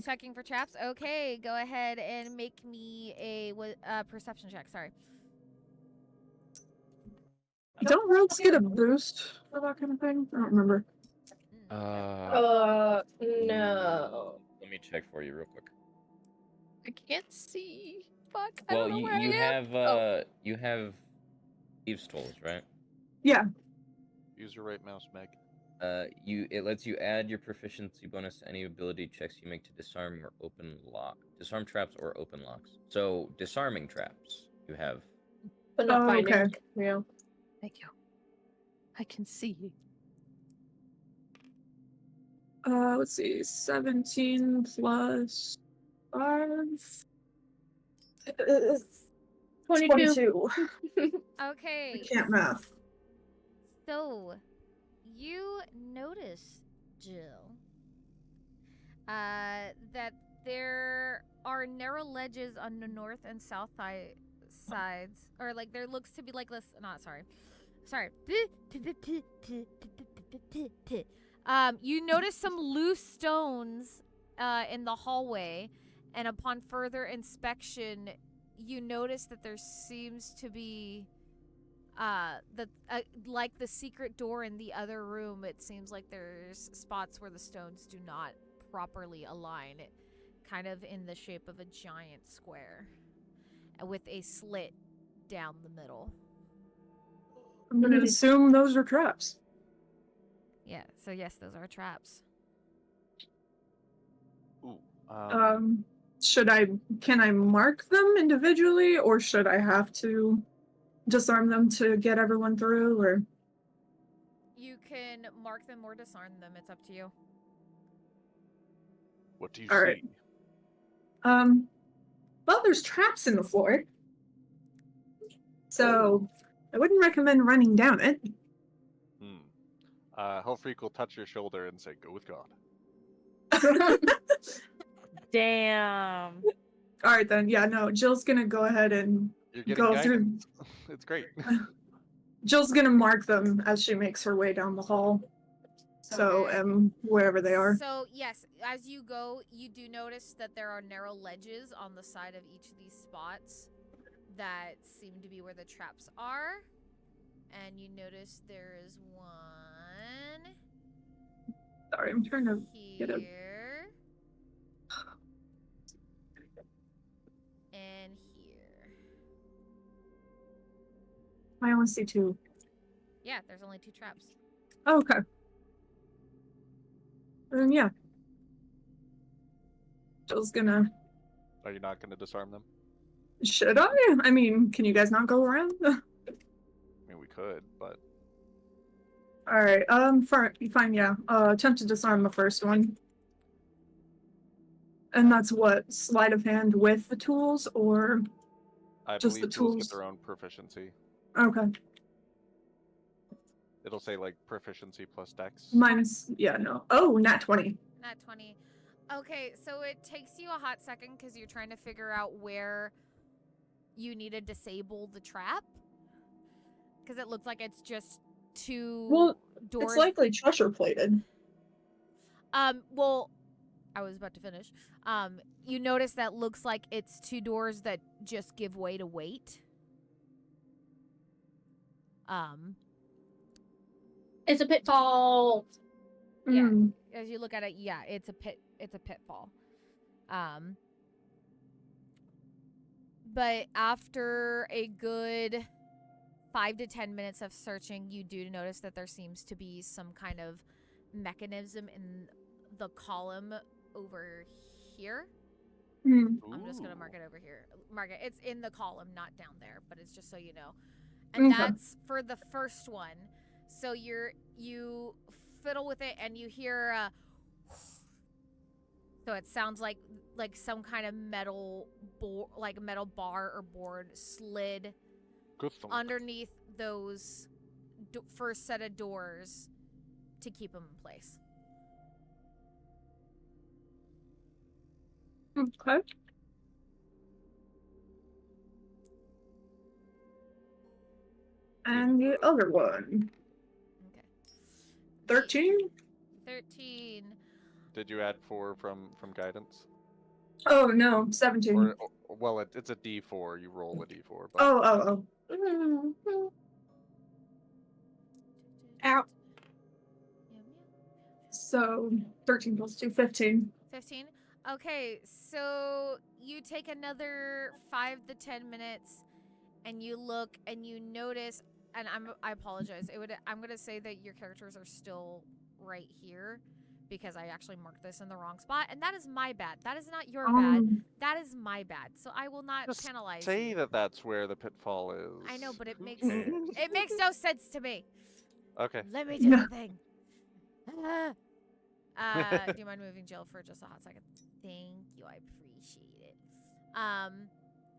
Speaker 1: Checking for traps. Okay, go ahead and make me a perception check. Sorry.
Speaker 3: Don't rogues get a boost for that kind of thing? I don't remember.
Speaker 5: No.
Speaker 6: Let me check for you real quick.
Speaker 7: I can't see. Fuck. I
Speaker 6: Well,
Speaker 7: don't know where
Speaker 6: you
Speaker 7: I am.
Speaker 6: have you have thieves' tools, right?
Speaker 3: Yeah.
Speaker 4: Use your right mouse, Meg.
Speaker 6: It lets you add your proficiency bonus to any ability checks you make to disarm traps or open locks. So disarming traps you have.
Speaker 5: But not
Speaker 3: Oh,
Speaker 5: finding.
Speaker 3: okay.
Speaker 5: Yeah.
Speaker 7: Thank you. I can see.
Speaker 3: Let's see. 17 plus 5.
Speaker 5: 22.
Speaker 1: Okay.
Speaker 3: I can't math.
Speaker 1: So, you notice, Jill, that there are narrow ledges on the north and south sides, or like there looks to be like this. Not sorry. You notice some loose stones in the hallway, and upon further inspection, you notice that there seems to be like the secret door in the other room. It seems like there's spots where the stones do not properly align, kind of in the shape of a giant square with a slit down the middle.
Speaker 3: I'm gonna assume those are traps.
Speaker 1: Yeah, so yes, those are traps.
Speaker 4: Ooh.
Speaker 3: Can I mark them individually, or should I have to disarm them to get everyone through, or?
Speaker 1: You can mark them or disarm them. It's up to you.
Speaker 4: What do you
Speaker 3: All
Speaker 4: see?
Speaker 3: right. Well, there's traps in the floor. So I wouldn't recommend running down it.
Speaker 4: Hellfreak will touch your shoulder and say, "Go with God."
Speaker 2: Damn.
Speaker 3: All right, then. Yeah, no, Jill's gonna go ahead and
Speaker 4: You're getting
Speaker 3: go through.
Speaker 4: guidance. It's great.
Speaker 3: Jill's gonna mark them as she makes her way down the hall. So,
Speaker 1: Okay.
Speaker 3: wherever they are.
Speaker 1: So, yes, as you go, you do notice that there are narrow ledges on the side of each of these spots that seem to be where the traps are. And you notice there is one
Speaker 3: Sorry, I'm trying to get a.
Speaker 1: here and here.
Speaker 3: I only see 2.
Speaker 1: Yeah, there's only 2 traps.
Speaker 3: Oh, okay. Then yeah. Jill's gonna.
Speaker 4: Are you not going to disarm them?
Speaker 3: Should I? I mean, can you guys not go around?
Speaker 4: I mean, we could, but
Speaker 3: All right. Fine. Yeah. Attempt to disarm the first one. And that's what, sleight of hand with the tools, or
Speaker 4: I
Speaker 3: just the
Speaker 4: believe tools get
Speaker 3: tools?
Speaker 4: their own proficiency.
Speaker 3: Okay.
Speaker 4: It'll say like proficiency plus dex.
Speaker 3: Mine's no. Oh, nat 20.
Speaker 1: Nat 20. Okay, so it takes you a hot second because you're trying to figure out where you need to disable the trap. Because it looks like it's just two
Speaker 3: Well,
Speaker 1: doors.
Speaker 3: it's likely treasure plated.
Speaker 1: Well, I was about to finish. You notice that looks like it's two doors that just give way to weight.
Speaker 5: It's a pitfall.
Speaker 1: Yeah.
Speaker 3: Mm.
Speaker 1: As you look at it, yeah, it's a pitfall. But after a good 5 to 10 minutes of searching, you do notice that there seems to be some kind of mechanism in the column over here.
Speaker 3: Mm.
Speaker 1: I'm just gonna mark
Speaker 4: Ooh.
Speaker 1: it over here. Mark it. It's in the column, not down there, but it's just so you know. And
Speaker 3: Okay.
Speaker 1: that's for the first one. So you fiddle with it and you hear a so it sounds like some kind of metal metal bar or board slid
Speaker 4: Good thunk.
Speaker 1: underneath those first set of doors to keep them in place.
Speaker 3: Okay. And the other one.
Speaker 1: Okay.
Speaker 3: 13?
Speaker 1: 13.
Speaker 4: Did you add 4 from guidance?
Speaker 3: Oh, no, 17.
Speaker 4: Or well, it's a D4. You roll a D4. But
Speaker 3: Oh. Mm. Ow. So, 13 plus 2, 15.
Speaker 1: 15. Okay, so you take another 5 to 10 minutes and you look and you notice, and I apologize. I'm gonna say that your characters are still right here because I actually marked this in the wrong spot, and that is my bad. That is not your bad. That is my bad. So I will not
Speaker 4: just
Speaker 1: penalize
Speaker 4: say
Speaker 1: you.
Speaker 4: that that's where the pitfall is.
Speaker 1: I know, but it
Speaker 4: Who
Speaker 1: makes
Speaker 4: cares?
Speaker 1: it makes no sense to me.
Speaker 4: Okay.
Speaker 1: Let me do the thing. Do you mind moving Jill for just a hot second? Thank you, I appreciate it.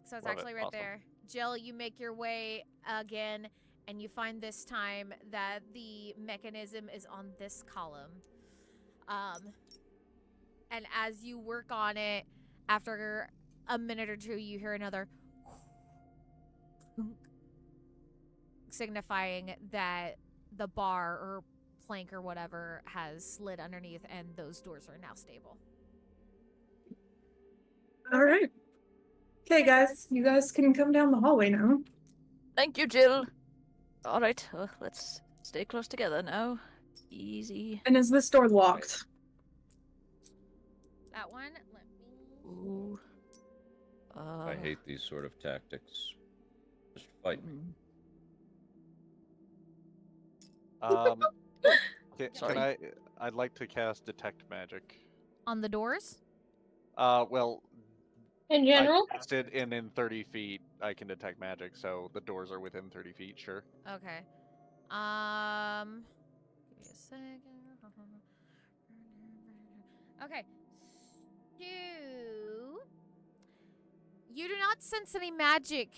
Speaker 1: So it's
Speaker 4: Love it.
Speaker 1: actually right
Speaker 4: Awesome.
Speaker 1: there. Jill, you make your way again, and you find this time that the mechanism is on this column. And as you work on it, after a minute or two, you hear another signifying that the bar or plank or whatever has slid underneath and those doors are now stable.
Speaker 3: All right. Okay, guys, you guys can come down the hallway now.
Speaker 7: Thank you, Jill. All right, let's stay close together now. Easy.
Speaker 3: And is this door locked?
Speaker 1: That one, let me...
Speaker 7: Ooh.
Speaker 6: I hate these sort of tactics. Just fight me.
Speaker 4: Can I'd like to cast Detect Magic.
Speaker 1: On the doors?
Speaker 4: Well,
Speaker 5: In general?
Speaker 4: I cast it in 30 feet. I can detect magic, so the doors are within 30 feet. Sure.
Speaker 1: Okay. Give me a second. Okay. So, you do not sense any magic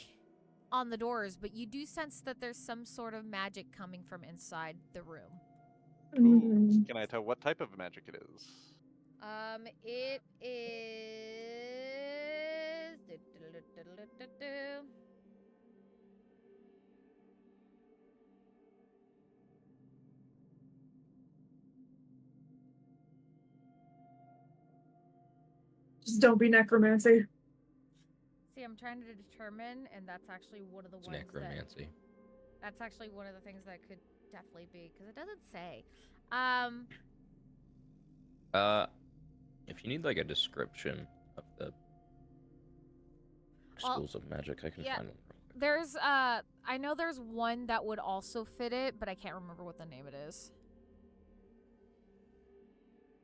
Speaker 1: on the doors, but you do sense that there's some sort of magic coming from inside the room.
Speaker 4: Ooh. Can I tell what type of magic it is?
Speaker 1: It is...
Speaker 3: Just don't be necromancy.
Speaker 1: See, I'm trying to determine, and that's actually one of the
Speaker 6: It's
Speaker 1: ones
Speaker 6: necromancy.
Speaker 1: That's actually one of the things that could definitely be, because it doesn't say.
Speaker 6: If you need like a description of the schools of magic, I can
Speaker 1: yeah,
Speaker 6: find one.
Speaker 1: There's I know there's one that would also fit it, but I can't remember what the name it is.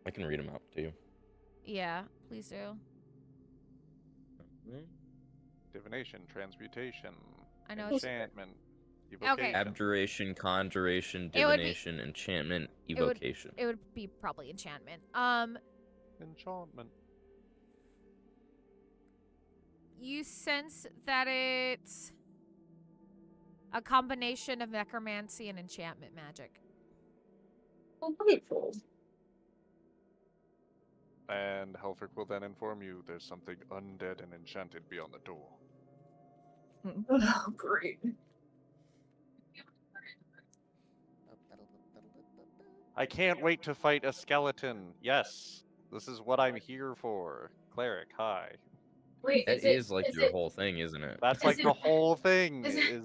Speaker 6: I can read them out to you.
Speaker 1: Yeah, please do.
Speaker 4: Divination, transmutation,
Speaker 1: I know it's...
Speaker 4: enchantment, evocation.
Speaker 6: Abjuration, conjuration,
Speaker 1: It would be-
Speaker 6: divination, enchantment, evocation.
Speaker 1: It would be probably enchantment.
Speaker 4: Enchantment.
Speaker 1: You sense that it's a combination of necromancy and enchantment magic.
Speaker 3: Oh, grateful.
Speaker 4: And Helfric will then inform you there's something undead and enchanted beyond the door.
Speaker 3: Oh, great.
Speaker 4: I can't wait to fight a skeleton. Yes, this is what I'm here for. Cleric, hi.
Speaker 5: Wait,
Speaker 6: That is like
Speaker 5: is
Speaker 6: your
Speaker 5: it
Speaker 6: whole thing, isn't it?
Speaker 4: That's
Speaker 5: Is
Speaker 4: like
Speaker 5: it-
Speaker 4: the whole thing
Speaker 5: is it-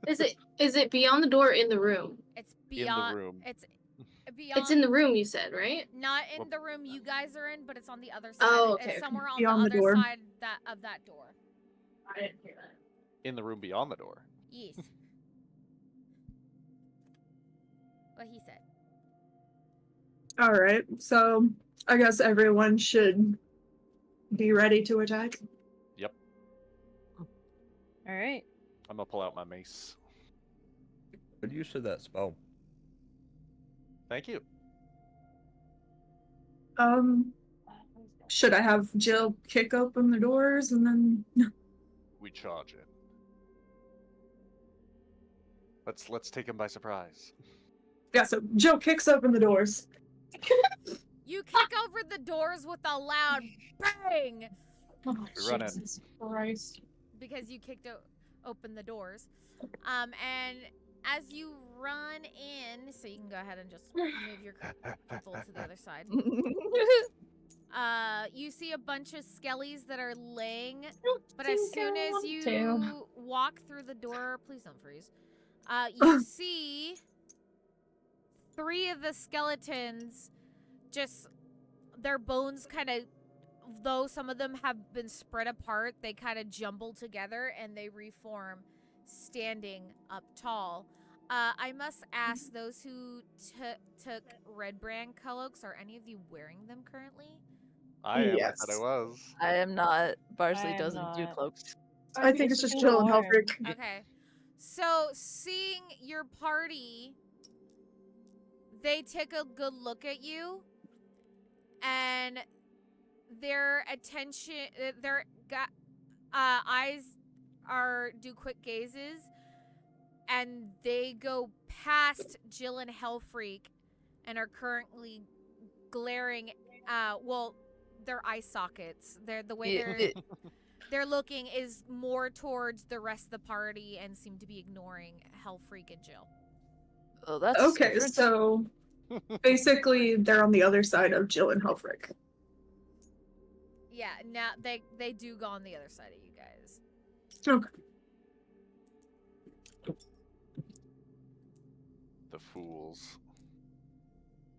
Speaker 4: is
Speaker 5: is it beyond the door or in the room?
Speaker 1: It's
Speaker 4: in
Speaker 1: beyond.
Speaker 4: the room.
Speaker 1: It's beyond.
Speaker 5: It's in the room, you said, right?
Speaker 1: Not in
Speaker 4: Well-
Speaker 1: the room you guys are in, but it's on the other side.
Speaker 5: Oh, okay,
Speaker 1: It's
Speaker 5: okay.
Speaker 1: somewhere on
Speaker 3: Beyond
Speaker 1: the
Speaker 3: the
Speaker 1: other
Speaker 3: door.
Speaker 1: side of that door.
Speaker 5: I didn't hear that.
Speaker 4: In the room beyond the door.
Speaker 1: Yes. What he said.
Speaker 3: All right, so I guess everyone should be ready to attack.
Speaker 2: All right.
Speaker 4: I'm gonna pull out my mace.
Speaker 6: Good use of that spell.
Speaker 4: Thank you.
Speaker 3: Should I have Jill kick open the doors and then?
Speaker 4: We charge it. Let's take him by surprise.
Speaker 3: Yeah, so Jill kicks open the doors.
Speaker 1: You kick over the doors with a loud bang
Speaker 5: Oh,
Speaker 4: We run in.
Speaker 5: Jesus Christ.
Speaker 1: because you kicked open the doors. And as you run in, so you can go ahead and just move your console to the other side. You see a bunch of skellies that are laying, but as soon as you walk through the door, please don't freeze. You see 3 of the skeletons, just their bones kind of, though some of them have been spread apart, they kind of jumble together and they reform, standing up tall. I must ask those who took red brand cloaks, are any of you wearing them currently?
Speaker 4: I am.
Speaker 3: Yes.
Speaker 4: I said I was.
Speaker 7: I am not. Barsley
Speaker 2: I am
Speaker 7: doesn't do
Speaker 2: not.
Speaker 7: cloaks.
Speaker 3: I think it's just Jill and
Speaker 2: warm.
Speaker 3: Helfric.
Speaker 1: Okay. So, seeing your party, they take a good look at you, and their attention, their eyes do quick gazes, and they go past Jill and Hellfreak and are currently glaring, well, their eye sockets. The way they're looking is more towards the rest of the party and seem to be ignoring Hellfreak and Jill.
Speaker 7: Oh, that's
Speaker 3: Okay,
Speaker 7: different.
Speaker 3: so basically they're on the other side of Jill and Helfric.
Speaker 1: Yeah, now they do go on the other side of you guys.
Speaker 3: Okay.
Speaker 4: The fools.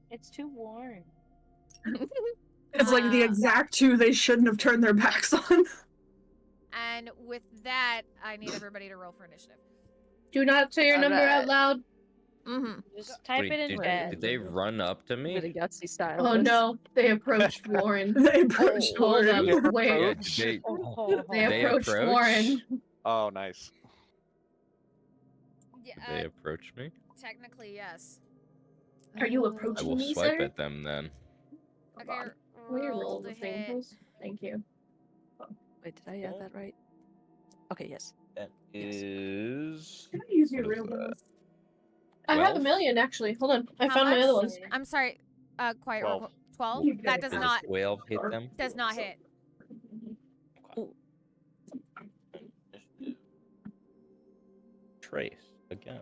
Speaker 2: It's too warm.
Speaker 3: It's like the
Speaker 1: Ah.
Speaker 3: exact 2 they shouldn't have turned their backs on.
Speaker 1: And with that, I need everybody to roll for initiative.
Speaker 5: Do not say your number out
Speaker 7: Alright.
Speaker 5: loud.
Speaker 7: Mm-hmm.
Speaker 2: Just type
Speaker 6: Wait,
Speaker 2: it in
Speaker 6: did,
Speaker 2: chat.
Speaker 6: did they run up to me?
Speaker 7: Really Yahtzee style.
Speaker 5: Oh no, they approached Warren.
Speaker 3: They approached
Speaker 5: Hold up,
Speaker 3: Warren.
Speaker 5: wait.
Speaker 6: Yeah, did they,
Speaker 5: They
Speaker 6: They
Speaker 5: approached
Speaker 6: approach?
Speaker 5: Warren.
Speaker 4: Oh, nice.
Speaker 1: Yeah,
Speaker 6: did they approach me?
Speaker 1: technically yes.
Speaker 5: Are you
Speaker 6: I
Speaker 5: approaching
Speaker 6: will
Speaker 5: me,
Speaker 6: swipe
Speaker 5: sir?
Speaker 6: at them then.
Speaker 1: Okay,
Speaker 5: Hold on. Will you roll
Speaker 1: roll
Speaker 5: the
Speaker 1: to
Speaker 5: thing,
Speaker 1: hit.
Speaker 5: please? Thank you.
Speaker 7: Wait, did I add that right? Okay, yes.
Speaker 6: That is.
Speaker 3: Can I use your
Speaker 6: What is
Speaker 3: real
Speaker 6: that?
Speaker 3: dice?
Speaker 5: I have a
Speaker 6: 12?
Speaker 5: million actually. Hold on, I
Speaker 1: How
Speaker 5: found my
Speaker 1: much?
Speaker 5: other ones.
Speaker 1: I'm sorry. Quiet.
Speaker 4: 12.
Speaker 1: 12.
Speaker 3: You
Speaker 1: That
Speaker 3: guys
Speaker 1: does
Speaker 6: Does
Speaker 1: not
Speaker 6: 12 hit them?
Speaker 1: does not hit.
Speaker 6: Trace again.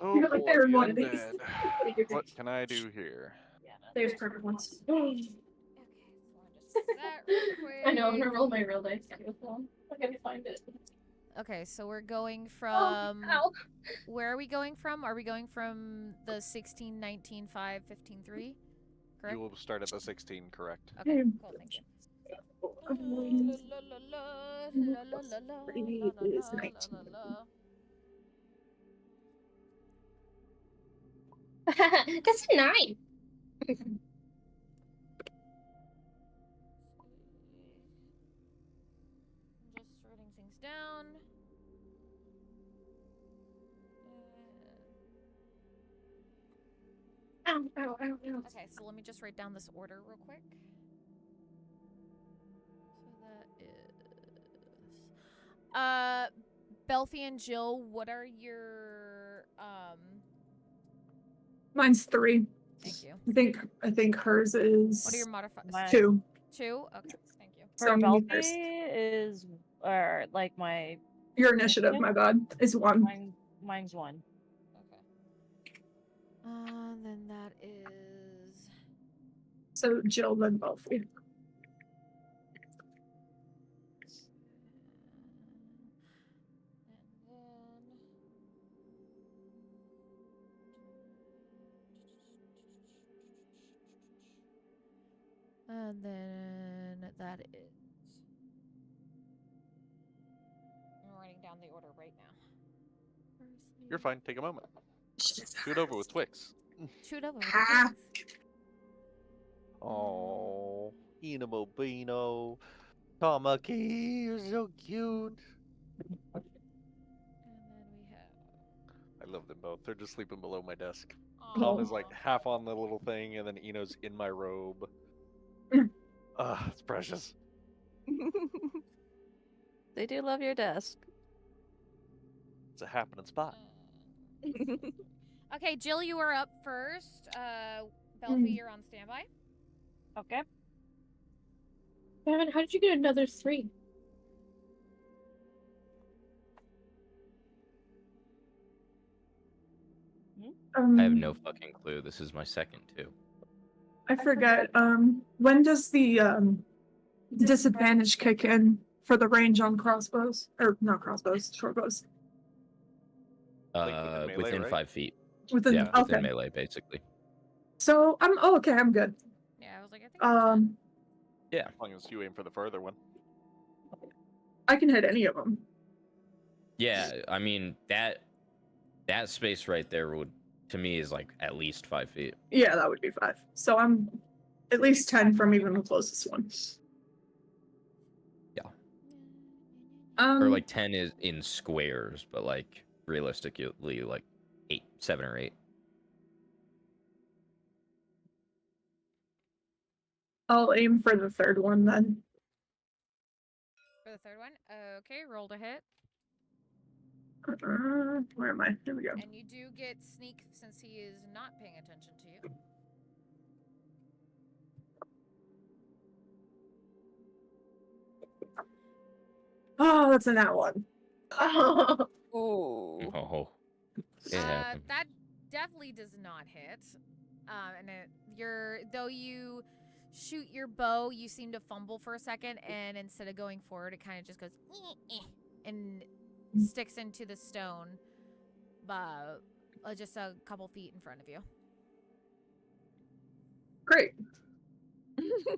Speaker 4: Oh,
Speaker 3: You're like,
Speaker 4: boy,
Speaker 3: "There's one of these."
Speaker 4: undead. What can I do here?
Speaker 5: There's perfect ones.
Speaker 1: Okay, so I'll just that real quick.
Speaker 5: I know, I'm gonna roll my real dice. I gotta find it.
Speaker 1: Okay, so we're going from.
Speaker 5: Ow.
Speaker 1: Where are we going from? Are we going from the 16, 19, 5, 15, 3? Correct?
Speaker 4: You will start at the 16, correct?
Speaker 1: Okay, cool, thank you.
Speaker 3: Is 19.
Speaker 5: That's a 9.
Speaker 1: Just writing things down.
Speaker 5: Ow, ow, ow, ow.
Speaker 1: Okay, so let me just write down this order real quick. So that is Belfie and Jill, what are your
Speaker 3: Mine's 3.
Speaker 1: Thank you.
Speaker 3: I think hers is
Speaker 1: What are your modifiers?
Speaker 2: Mine-
Speaker 3: 2.
Speaker 1: 2? Okay, thank you.
Speaker 3: So
Speaker 2: For
Speaker 3: me
Speaker 2: Belfie
Speaker 3: first.
Speaker 2: is like my
Speaker 3: Your initiative, my bad, is 1.
Speaker 2: mine's 1.
Speaker 1: Okay. Then that is
Speaker 3: So Jill then Belfie.
Speaker 1: and then that is. I'm writing down the order right now.
Speaker 4: You're fine. Take a moment. Shoot over with Twix.
Speaker 1: Shoot over with
Speaker 3: Ah.
Speaker 1: the Twix.
Speaker 4: Oh, Enamo Beano. Tamaki, you're so cute.
Speaker 1: And then we have.
Speaker 4: I love them both. They're just sleeping below my desk.
Speaker 1: Aw.
Speaker 4: Tom is like half on the little thing, and then Eno's in my robe. It's precious.
Speaker 7: They do love your desk.
Speaker 4: It's a happening spot.
Speaker 1: Okay, Jill, you are up first. Belfie, you're on standby.
Speaker 2: Okay.
Speaker 5: Gavin, how did you get another 3?
Speaker 6: I have no fucking clue. This is my second too.
Speaker 3: I forget. When does the disadvantage kick in for the range on crossbows? Or not crossbows, short bows.
Speaker 4: Like within melee,
Speaker 6: Within
Speaker 4: right?
Speaker 6: 5 feet.
Speaker 3: Within,
Speaker 6: Yeah,
Speaker 3: okay.
Speaker 6: within melee, basically.
Speaker 3: So okay, I'm good.
Speaker 1: Yeah, I was like, I think. I'm
Speaker 6: Yeah.
Speaker 4: As long as you aim for the further one.
Speaker 3: I can hit any of them.
Speaker 6: Yeah, I mean that space right there would, to me, is like at least 5 feet.
Speaker 3: Yeah, that would be 5. So I'm at least 10 from even the closest one.
Speaker 6: Yeah.
Speaker 3: Um,
Speaker 6: Or like 10 is in squares, but like realistically like 7 or 8.
Speaker 3: I'll aim for the third one then.
Speaker 1: For the third one, okay, roll to hit,
Speaker 3: Where am I? There we go.
Speaker 1: and you do get sneak since he is not paying attention to you.
Speaker 3: Oh, that's a nat 1.
Speaker 7: Oh.
Speaker 6: Oh. It happened.
Speaker 1: That definitely does not hit. And though you shoot your bow, you seem to fumble for a second, and instead of going forward, it kind of just goes and sticks into the stone, just a couple feet in front of you.
Speaker 3: Great.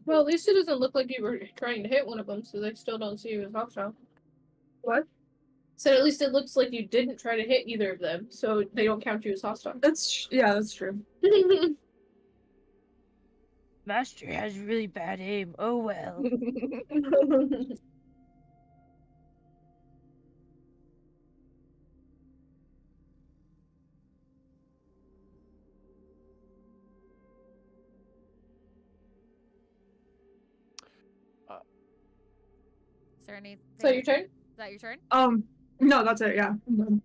Speaker 5: Well, at least it doesn't look like you were trying to hit one of them, so they still don't see you as hostile.
Speaker 3: What?
Speaker 5: So at least it looks like you didn't try to hit either of them, so they don't count you as hostile.
Speaker 3: That's true.
Speaker 2: Master has really bad aim. Oh well.
Speaker 1: Is there anything?
Speaker 5: So your turn?
Speaker 1: Is that your turn?
Speaker 3: No, that's it. Yeah. I'm done.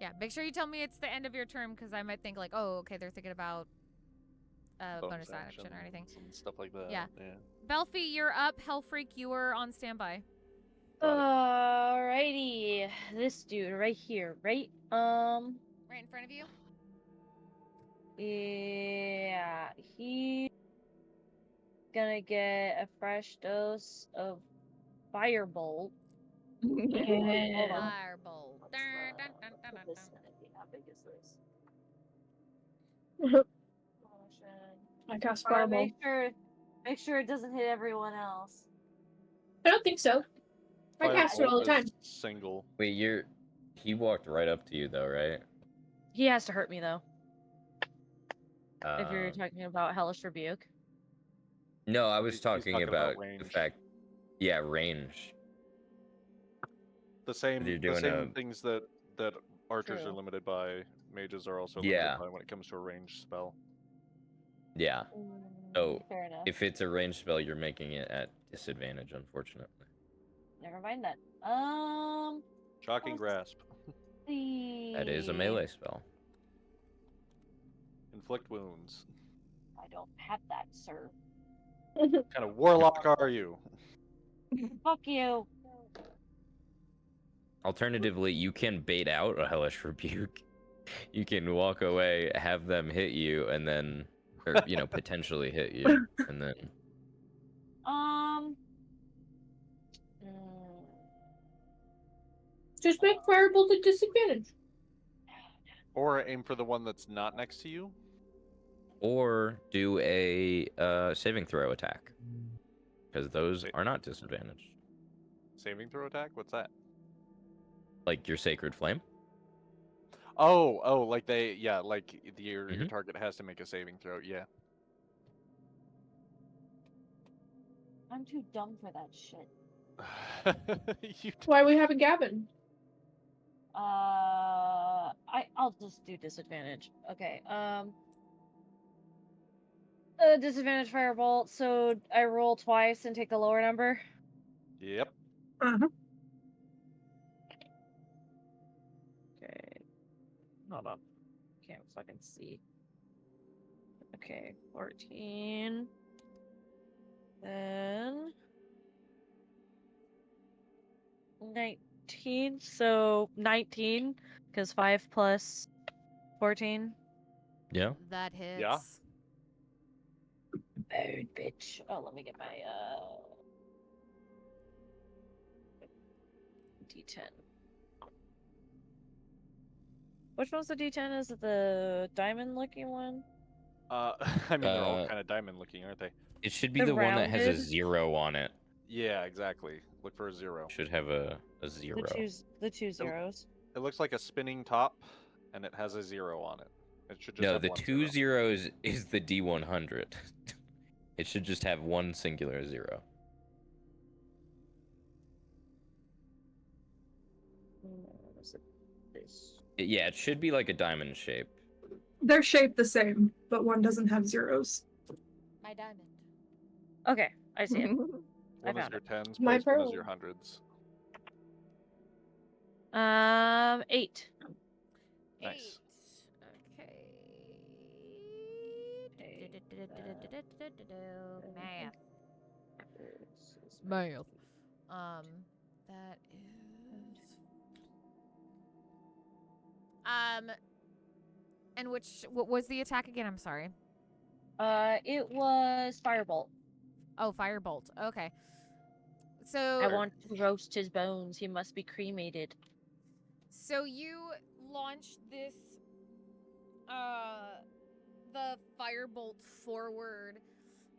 Speaker 1: Yeah. Make sure you tell me it's the end of your turn, because I might think like, oh, okay, they're thinking about bonus action or anything.
Speaker 4: And stuff like that.
Speaker 1: Yeah. Belfie, you're up. Hellfreak, you are on standby.
Speaker 2: Alrighty. This dude right here, right?
Speaker 1: Right in front of you.
Speaker 2: Yeah, he's gonna get a fresh dose of firebolt. Hold on.
Speaker 1: Firebolt. Dun, dun, dun, dun, dun,
Speaker 2: This
Speaker 1: dun.
Speaker 2: gonna be, how big is this?
Speaker 5: I cast
Speaker 2: Or
Speaker 5: fireball.
Speaker 2: make sure it doesn't hit everyone else.
Speaker 5: I don't think so. I cast it all the time.
Speaker 4: Single.
Speaker 6: Wait, he walked right up to you though, right?
Speaker 2: He has to hurt me though. If you're
Speaker 6: Um,
Speaker 2: talking about Hellish Rebuke.
Speaker 6: No, I was
Speaker 4: He's
Speaker 6: talking
Speaker 4: talking about
Speaker 6: about the
Speaker 4: range.
Speaker 6: fact. Yeah, range.
Speaker 4: The same,
Speaker 6: You're
Speaker 4: the
Speaker 6: doing
Speaker 4: same things that archers
Speaker 2: True.
Speaker 4: are limited by, mages are also
Speaker 6: Yeah.
Speaker 4: limited by when it comes to a ranged spell.
Speaker 6: Yeah. So
Speaker 2: Fair enough.
Speaker 6: if it's a ranged spell, you're making it at disadvantage, unfortunately.
Speaker 2: Never mind that.
Speaker 4: Shocking grasp.
Speaker 6: That is a melee spell.
Speaker 4: Inflict wounds.
Speaker 2: I don't have that, sir.
Speaker 4: What kind of warlock are you?
Speaker 2: Fuck you.
Speaker 6: Alternatively, you can bait out a hellish rebuke. You can walk away, have them hit you, and then, or potentially hit you, and then.
Speaker 5: Just make firebolt a disadvantage.
Speaker 4: Or aim for the one that's not next to you.
Speaker 6: Or do a saving throw attack, because those are not disadvantaged.
Speaker 4: Saving throw attack? What's that?
Speaker 6: Like your sacred flame.
Speaker 4: Oh, like your target has to make a saving throw. Yeah.
Speaker 2: I'm too dumb for that shit.
Speaker 5: Why are we having Gavin?
Speaker 2: I'll just do disadvantage. Okay. Disadvantage firebolt. So I roll twice and take the lower number.
Speaker 4: Yep.
Speaker 3: Uh-huh.
Speaker 2: Okay. Hold on. Can't fucking see. Okay, 14. Then 19. So 19, because 5 plus 14.
Speaker 6: Yeah.
Speaker 1: That hits.
Speaker 4: Yeah.
Speaker 2: Bird bitch. Oh, let me get my D10. Which one's the D10? Is it the diamond-looking one?
Speaker 4: I mean, they're all kind of diamond-looking, aren't they?
Speaker 6: It should be
Speaker 2: The
Speaker 6: the one that has a
Speaker 2: rounded?
Speaker 6: 0 on it.
Speaker 4: Yeah, exactly. Look for a 0.
Speaker 6: Should have a 0.
Speaker 2: The two zeros.
Speaker 4: It looks like a spinning top, and it has a 0 on it. It should just
Speaker 6: No,
Speaker 4: have
Speaker 6: the
Speaker 4: one
Speaker 6: 2
Speaker 4: 0.
Speaker 6: zeros is the D100. It should just have one singular 0.
Speaker 2: Is it this?
Speaker 6: Yeah, it should be like a diamond shape.
Speaker 3: They're shaped the same, but one doesn't have zeros.
Speaker 1: My diamond.
Speaker 2: Okay, I see it. I
Speaker 4: One is
Speaker 2: found
Speaker 4: your tens,
Speaker 5: My
Speaker 4: place, one is
Speaker 5: pearl.
Speaker 4: your hundreds.
Speaker 2: 8.
Speaker 4: Nice.
Speaker 1: Okay.
Speaker 2: Okay.
Speaker 1: Math. That is. And what was the attack again? I'm sorry.
Speaker 2: It was firebolt.
Speaker 1: Oh, firebolt. Okay. So
Speaker 2: I want to roast his bones. He must be cremated.
Speaker 1: So you launch this, the firebolt forward,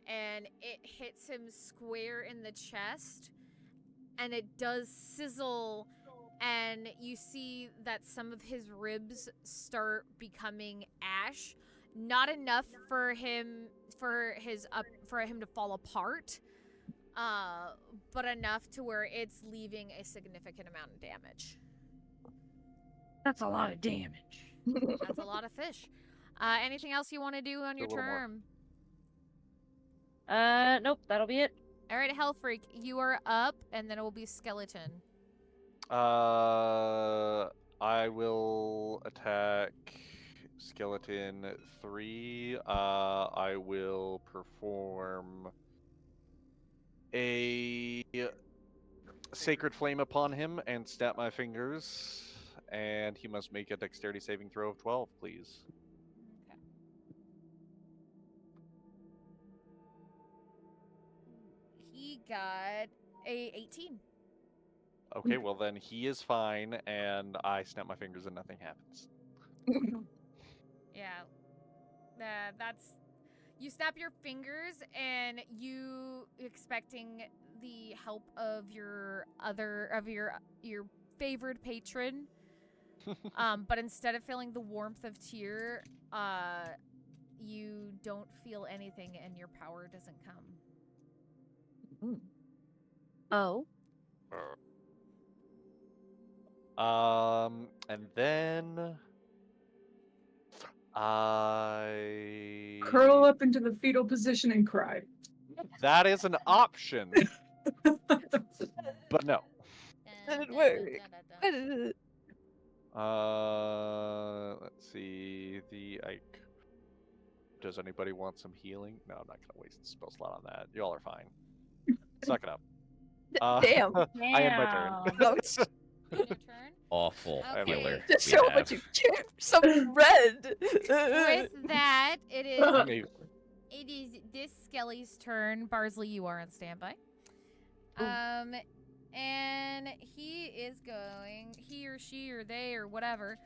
Speaker 1: and it hits him square in the chest, and it does sizzle, and you see that some of his ribs start becoming ash. Not enough for him to fall apart, but enough to where it's leaving a significant amount of damage.
Speaker 2: That's a lot of damage.
Speaker 1: That's a lot of fish. Anything else you want to do on your
Speaker 4: A little more.
Speaker 1: turn?
Speaker 2: Nope, that'll be it.
Speaker 1: All right, Hellfreak, you are up, and then it will be Skeleton.
Speaker 4: I will attack Skeleton 3. I will perform a Sacred Flame upon him and snap my fingers. And he must make a dexterity saving throw of 12, please.
Speaker 1: Okay. He got a 18.
Speaker 4: Okay, well then he is fine, and I snap my fingers and nothing happens.
Speaker 1: Yeah. That's... You snap your fingers, and you expecting the help of your favored patron. But instead of feeling the warmth of Tyr, you don't feel anything, and your power doesn't come.
Speaker 2: Oh.
Speaker 4: And then I
Speaker 3: Curl up into the fetal position and cry.
Speaker 4: That is an option, but no.
Speaker 7: didn't work. Why did it?
Speaker 4: Let's see. Does anybody want some healing? No, I'm not gonna waste the spell slot on that. Y'all are fine. Suck it up.
Speaker 7: Damn.
Speaker 4: I end my turn.
Speaker 7: Oh,
Speaker 1: Your turn.
Speaker 6: Awful
Speaker 1: Okay.
Speaker 6: healer.
Speaker 7: just
Speaker 6: we
Speaker 7: show
Speaker 6: have.
Speaker 7: what you care. Some red.
Speaker 1: With that, it is
Speaker 4: Amazing.
Speaker 1: it is this Skelly's turn. Barsley, you are on standby.
Speaker 7: Ooh.
Speaker 1: And he or she or they or whatever,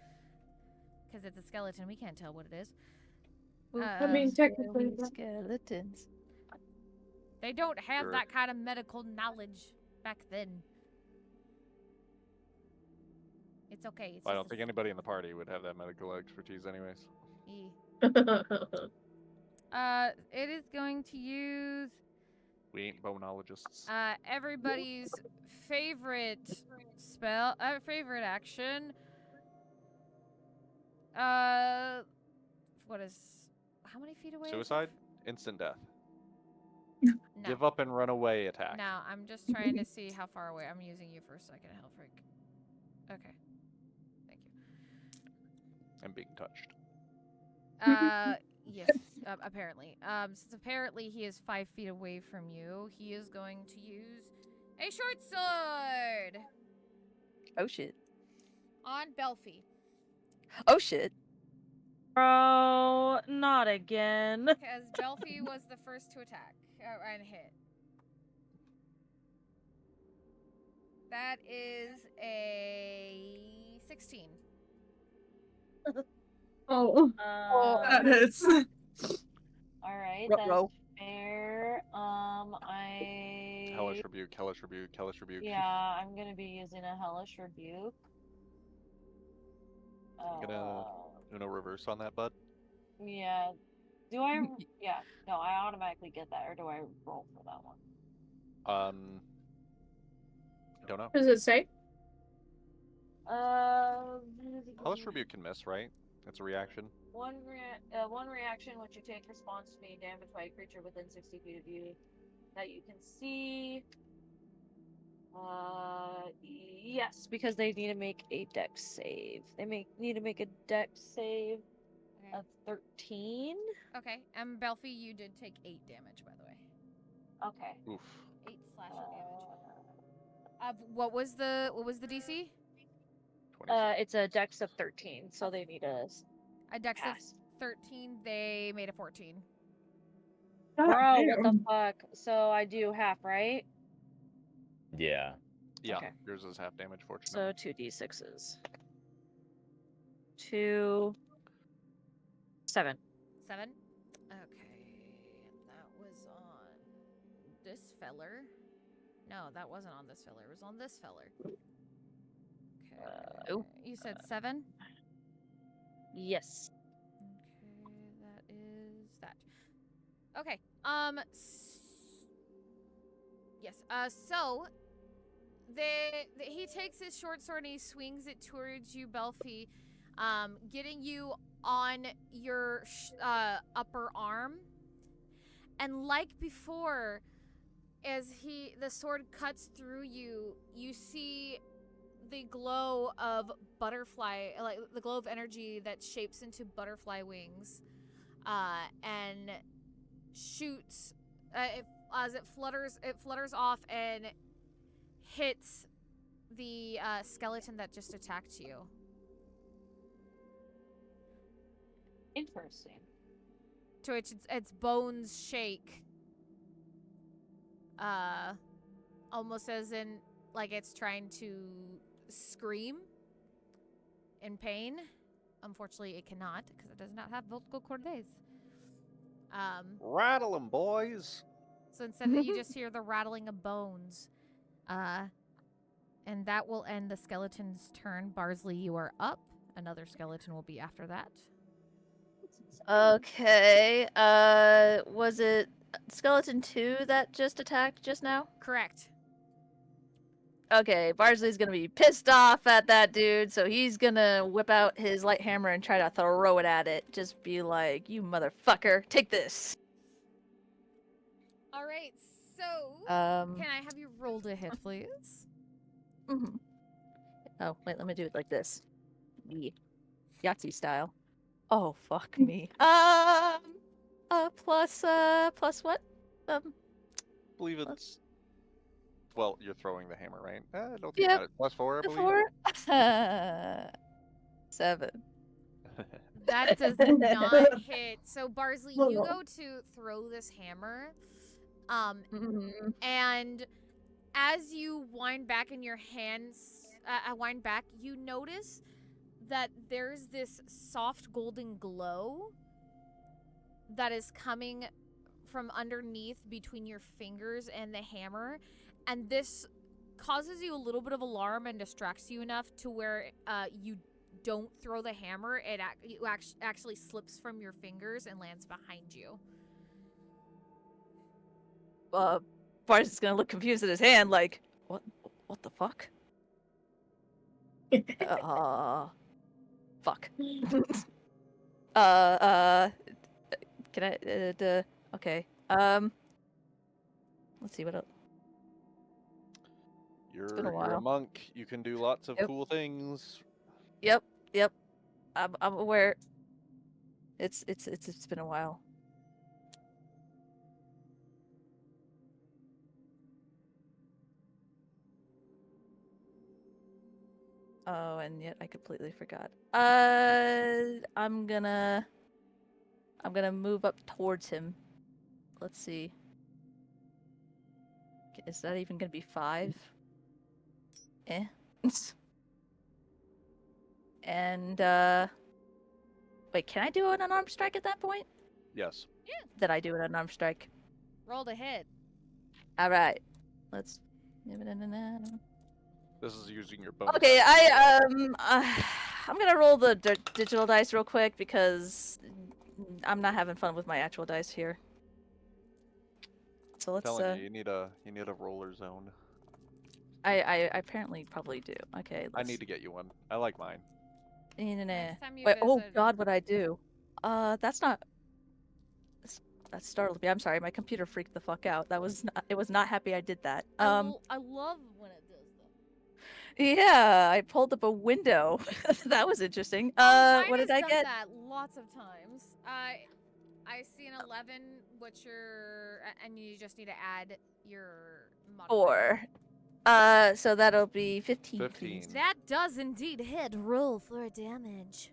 Speaker 1: because it's a skeleton, we can't tell what it is.
Speaker 5: I mean, technically,
Speaker 7: Skeletons.
Speaker 1: They don't have
Speaker 4: Sure.
Speaker 1: that kind of medical knowledge back then. It's okay. It's
Speaker 4: I
Speaker 1: just
Speaker 4: don't think anybody in the party would have that medical expertise, anyways.
Speaker 1: It is going to use
Speaker 4: We ain't bonologists.
Speaker 1: everybody's favorite favorite action. What is? How many feet away? is it?
Speaker 4: Suicide, instant death.
Speaker 1: No.
Speaker 4: Give up and run away attack.
Speaker 1: No, I'm just trying to see how far away. I'm using you for a second, Hellfreak. Okay. Thank you.
Speaker 4: I'm being touched.
Speaker 1: Yes, apparently. Since apparently he is 5 feet away from you, he is going to use a short sword
Speaker 7: Oh shit.
Speaker 1: on Belfie.
Speaker 7: Oh shit.
Speaker 2: Bro, not again.
Speaker 1: Because Belfie was the first to attack and hit. That is a 16.
Speaker 3: Oh, that hits.
Speaker 2: All right,
Speaker 7: Ruh-roh.
Speaker 2: that's fair.
Speaker 4: Hellish rebuke, hellish rebuke, hellish rebuke.
Speaker 2: Yeah, I'm gonna be using a hellish rebuke.
Speaker 4: Gonna Uno reverse on that, bud.
Speaker 2: Yeah. Do I? Yeah. No, I automatically get that, or do I roll for that one?
Speaker 4: I don't know.
Speaker 5: What does it say?
Speaker 4: Hellish rebuke can miss, right? It's a reaction.
Speaker 2: One reaction which you take response to being damaged by a creature within 60 feet of you that you can see. Yes, because they need to make a dex save. They need to make a dex save of 13.
Speaker 1: Okay, and Belfie, you did take 8 damage, by the way.
Speaker 2: Okay.
Speaker 4: Oof.
Speaker 1: 8 slasher damage. What was the DC?
Speaker 4: 26.
Speaker 2: It's a dex of 13, so they need a
Speaker 1: A dex of
Speaker 2: pass.
Speaker 1: 13. They made a 14.
Speaker 2: Bro, what the
Speaker 3: Damn.
Speaker 2: fuck? So I do half, right?
Speaker 6: Yeah.
Speaker 4: Yeah,
Speaker 2: Okay.
Speaker 4: yours is half damage, fortunately.
Speaker 2: So 2d6s. 2, 7.
Speaker 1: 7. Okay, that was on this feller. No, that wasn't on this feller. It was on this feller. Okay.
Speaker 7: Oh.
Speaker 1: You said 7?
Speaker 2: Yes.
Speaker 1: Okay, that is that. Okay. Yes. So he takes his short sword and he swings it towards you, Belfie, getting you on your upper arm. And like before, as the sword cuts through you, you see the glow of butterfly, like the glow of energy that shapes into butterfly wings, and shoots. As it flutters off and hits the skeleton that just attacked you.
Speaker 2: Interesting.
Speaker 1: To which its bones shake. Almost as in, like it's trying to scream in pain. Unfortunately, it cannot, because it does not have vocal cordes.
Speaker 4: Rattle 'em, boys!
Speaker 1: So instead, you just hear the rattling of bones. And that will end the skeleton's turn. Barsley, you are up. Another skeleton will be after that.
Speaker 7: Okay. Was it skeleton 2 that just attacked just now?
Speaker 1: Correct.
Speaker 7: Okay, Barsley's gonna be pissed off at that dude, so he's gonna whip out his light hammer and try to throw it at it. Just be like, "You motherfucker, take this."
Speaker 1: All right. So,
Speaker 7: Um.
Speaker 1: can I have you roll to hit, please?
Speaker 7: Mhm. Oh, wait, let me do it like this. Yeah. Yahtzee style. Oh, fuck me. Plus what?
Speaker 4: believe it's. Well, you're throwing the hammer, right? I don't think
Speaker 7: Yep.
Speaker 4: it matters. +4, I believe.
Speaker 7: 4? 7.
Speaker 1: That does not hit. So Barsley, you
Speaker 3: Oh.
Speaker 1: go to throw this hammer,
Speaker 7: Mm.
Speaker 1: and as you wind back in your hands, wind back, you notice that there's this soft golden glow that is coming from underneath between your fingers and the hammer, and this causes you a little bit of alarm and distracts you enough to where you don't throw the hammer. It actually slips from your fingers and lands behind you.
Speaker 7: Bart is gonna look confused at his hand, like, what the fuck? Fuck. Can I, okay. Let's see what else.
Speaker 4: You're
Speaker 7: been a
Speaker 4: a
Speaker 7: while.
Speaker 4: monk. You can do lots of
Speaker 7: Yep.
Speaker 4: cool things.
Speaker 7: Yep. I'm aware. It's been a while. Oh, and yet I completely forgot. I'm gonna move up towards him. Let's see. Is that even gonna be 5? Eh. And wait, can I do an unarmed strike at that point?
Speaker 4: Yes.
Speaker 7: Then I do an unarmed strike.
Speaker 1: Roll to hit.
Speaker 7: All right. Let's.
Speaker 4: This is using your bonus.
Speaker 7: Okay, I'm gonna roll the digital dice real quick because I'm not having fun with my actual dice here. So let's.
Speaker 4: Telling you need a roller zone.
Speaker 7: I apparently probably do. Okay.
Speaker 4: I need to get you one. I like mine.
Speaker 1: Next time you
Speaker 7: Wait. Oh
Speaker 1: visit-
Speaker 7: God, what I do? That's not. That startled me. I'm sorry. My computer freaked the fuck out. That was not. It was not happy I did that.
Speaker 1: I love when it does that.
Speaker 7: Yeah, I pulled up a window. That was interesting.
Speaker 1: Mine
Speaker 7: What did
Speaker 1: has
Speaker 7: I
Speaker 1: done
Speaker 7: get?
Speaker 1: that lots of times. I see an 11, which and you just need to add your modifier.
Speaker 7: 4. So that'll be 15.
Speaker 4: 15.
Speaker 7: Please.
Speaker 1: That does indeed hit. Roll for damage.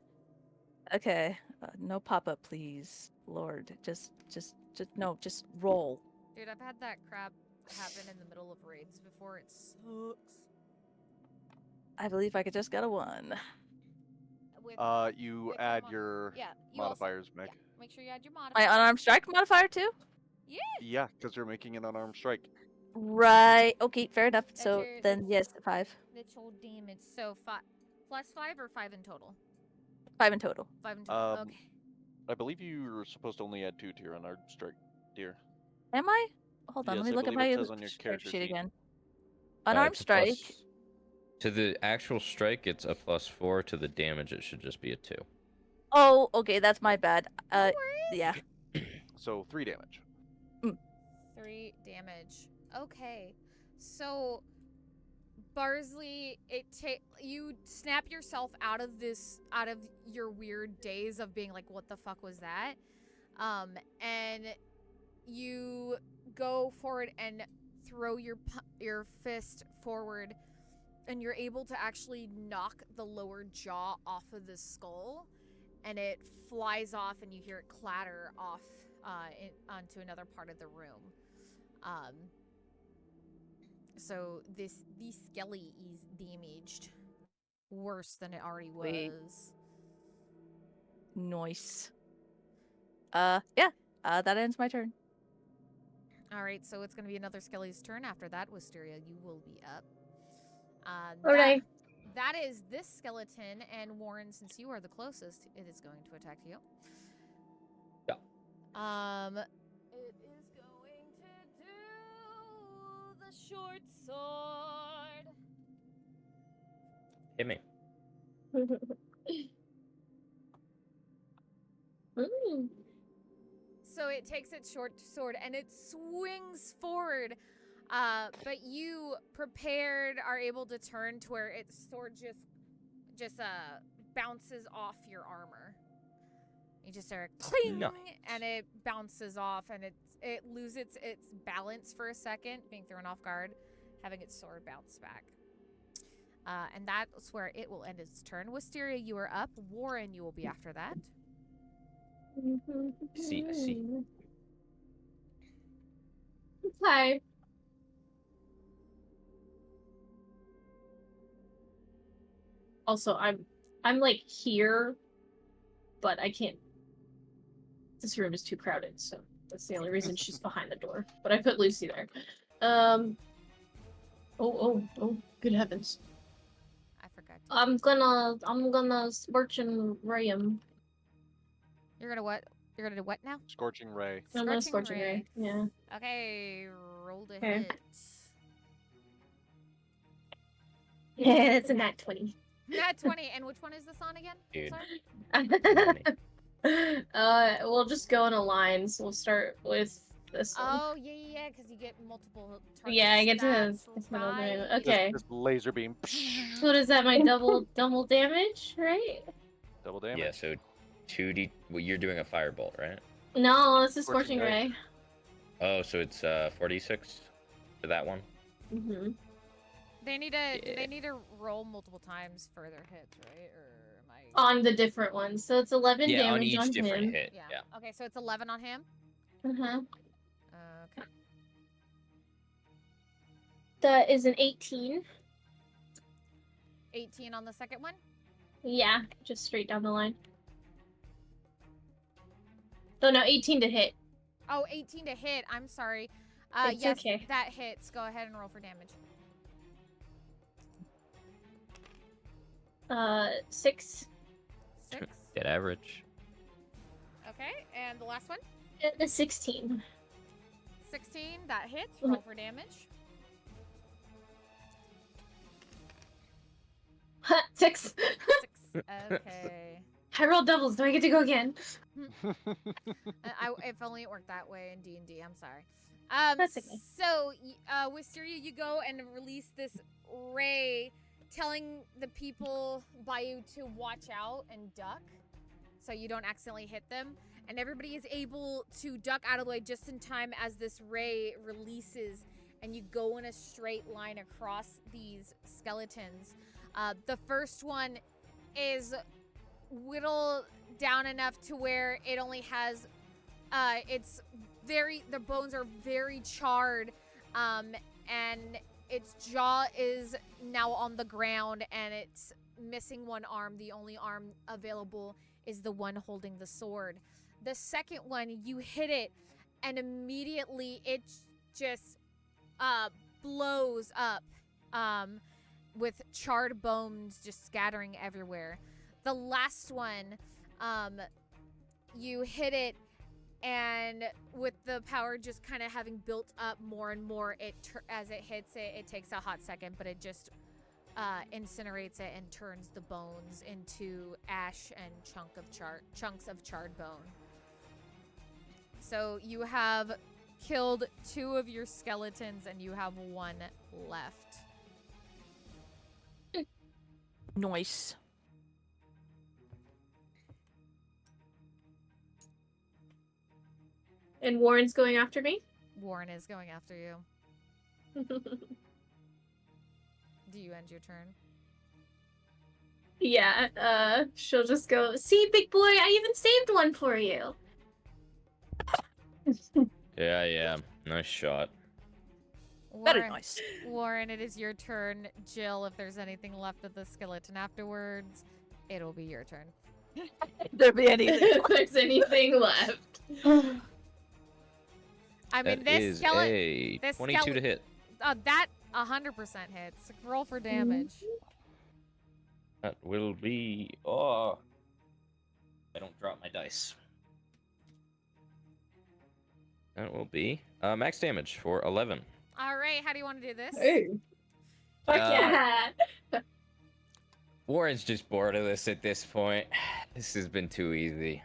Speaker 7: Okay. No pop-up, please, Lord. Just no. Just roll.
Speaker 1: Dude, I've had that crap happen in the middle of raids before. It sucks.
Speaker 7: I believe I could just get a 1.
Speaker 1: With,
Speaker 4: You
Speaker 1: with
Speaker 4: add
Speaker 1: mod-
Speaker 4: your
Speaker 1: yeah, you also-
Speaker 4: modifiers, Mick.
Speaker 1: yeah, make sure you add your
Speaker 7: My
Speaker 1: modifier.
Speaker 7: unarmed strike modifier too.
Speaker 4: Yeah, because you're making an unarmed strike.
Speaker 7: Right. Okay. Fair enough.
Speaker 1: That's
Speaker 7: So
Speaker 1: your-
Speaker 7: then, yes, 5.
Speaker 1: Literal damage. So plus 5 or 5 in total?
Speaker 7: 5 in total.
Speaker 1: 5 in total.
Speaker 4: Um,
Speaker 1: Okay.
Speaker 4: I believe you were supposed to only add 2 to your unarmed strike, dear.
Speaker 7: Am I? Hold on.
Speaker 4: Yes,
Speaker 7: let me
Speaker 4: I
Speaker 7: look at
Speaker 4: believe it
Speaker 7: my
Speaker 4: says on your
Speaker 7: strike
Speaker 4: character
Speaker 7: sheet
Speaker 4: sheet.
Speaker 7: again.
Speaker 6: Uh,
Speaker 7: Unarmed
Speaker 6: it's a
Speaker 7: strike.
Speaker 6: plus- To the actual strike, it's a +4. To the damage, it should just be a 2.
Speaker 7: Oh, okay. That's my bad. Yeah.
Speaker 4: So 3 damage.
Speaker 1: 3 damage. Okay. So Barsley, you snap yourself out of your weird daze of being like, what the fuck was that? And you go forward and throw your fist forward, and you're able to actually knock the lower jaw off of the skull, and it flies off, and you hear it clatter off onto another part of the room. So the skelly is damaged worse than it already was.
Speaker 7: Sweet. Nice. Yeah. That ends my turn.
Speaker 1: All right, so it's going to be another skelly's turn. After that, Wisteria, you will be up.
Speaker 5: Okay.
Speaker 1: That is this skeleton, and Warren, since you are the closest, it is going to attack you.
Speaker 6: Yeah.
Speaker 1: It is going to do the short sword.
Speaker 6: Hit me.
Speaker 5: Mm.
Speaker 1: So it takes its short sword and it swings forward. But you prepared are able to turn to where its sword just bounces off your armor. You just hear cling,
Speaker 6: Nice.
Speaker 1: and it bounces off, and it loses its balance for a second, being thrown off guard, having its sword bounce back. And that's where it will end its turn. Wisteria, you are up. Warren, you will be after that.
Speaker 6: I see.
Speaker 5: Hi. Also, I'm like here, but I can't. This room is too crowded, so that's the only reason she's behind the door. But I put Lucy there. Oh, good heavens.
Speaker 1: I forgot.
Speaker 5: I'm gonna scorch and ray him.
Speaker 1: You're gonna what? You're gonna do what now?
Speaker 4: Scorching ray.
Speaker 5: I'm gonna scorch and ray. Yeah.
Speaker 1: Okay, roll to
Speaker 5: Okay.
Speaker 1: hit.
Speaker 5: Yeah, it's a nat 20.
Speaker 1: Nat 20, and which one is this on again?
Speaker 6: Dude.
Speaker 1: Sorry?
Speaker 5: We'll just go in a line. So we'll start with this one.
Speaker 1: Oh, yeah, because you get multiple targets.
Speaker 5: Yeah, I get to.
Speaker 1: That's
Speaker 5: Right.
Speaker 1: right.
Speaker 5: Okay.
Speaker 4: This laser beam.
Speaker 5: So what is that? My double damage, right?
Speaker 4: Double damage.
Speaker 6: Yeah, so 2d. Well, you're doing a firebolt, right?
Speaker 5: No, this is
Speaker 4: Scorching
Speaker 5: scorching ray.
Speaker 4: ray.
Speaker 6: Oh, so it's 46 for that one.
Speaker 5: Mm-hmm.
Speaker 1: They need to. Do
Speaker 6: Yeah.
Speaker 1: they need to roll multiple times for their hits, right? Or am I?
Speaker 5: On the different ones, so it's 11
Speaker 6: Yeah,
Speaker 5: damage
Speaker 6: on each different
Speaker 5: him.
Speaker 6: hit.
Speaker 1: Yeah.
Speaker 6: Yeah.
Speaker 1: Okay, so it's 11 on him.
Speaker 5: Uh-huh.
Speaker 1: Okay.
Speaker 5: That is an 18.
Speaker 1: 18 on the second one.
Speaker 5: Yeah, just straight down the line. Oh no, 18 to hit.
Speaker 1: Oh, 18 to hit. I'm sorry.
Speaker 5: It's
Speaker 1: Yes,
Speaker 5: okay.
Speaker 1: that hits. Go ahead and roll for damage.
Speaker 5: 6.
Speaker 1: 6.
Speaker 6: Dead average.
Speaker 1: Okay, and the last one.
Speaker 5: The 16.
Speaker 1: 16. That hits. Roll for damage.
Speaker 5: 6.
Speaker 1: 6. Okay.
Speaker 5: I rolled doubles. Do I get to go again?
Speaker 1: If only it worked that way in D&D. I'm sorry.
Speaker 5: That's okay.
Speaker 1: So, Wisteria, you go and release this ray, telling the people by you to watch out and duck, so you don't accidentally hit them. And everybody is able to duck out of the way just in time as this ray releases, and you go in a straight line across these skeletons. The first one is whittled down enough to where it only has, the bones are very charred, and its jaw is now on the ground, and it's missing one arm. The only arm available is the one holding the sword. The second one, you hit it, and immediately it just blows up, with charred bones just scattering everywhere. The last one, you hit it, and with the power just kind of having built up more and more, as it hits it, it takes a hot second, but it just incinerates it and turns the bones into ash and chunks of charred bone. So you have killed 2 of your skeletons, and you have 1 left.
Speaker 7: Nice.
Speaker 5: And Warren's going after me?
Speaker 1: Warren is going after you. Do you end your turn?
Speaker 5: Yeah, she'll just go, see, big boy, I even saved one for you.
Speaker 6: Yeah. Nice shot.
Speaker 7: Very
Speaker 1: Warren,
Speaker 7: nice.
Speaker 1: Warren, it is your turn. Jill, if there's anything left of the skeleton afterwards, it'll be your turn.
Speaker 7: If there be anything.
Speaker 5: If there's anything left.
Speaker 1: I mean,
Speaker 6: That
Speaker 1: this
Speaker 6: is
Speaker 1: skeleton.
Speaker 6: a
Speaker 1: this
Speaker 6: 22 to
Speaker 1: skele-
Speaker 6: hit.
Speaker 1: That 100% hits. Roll for damage.
Speaker 6: That will be. Oh. I don't drop my dice. That will be max damage for 11.
Speaker 1: All right, how do you want to do this?
Speaker 5: Hey. Fuck yeah.
Speaker 6: Warren's just bored of this at this point. This has been too easy.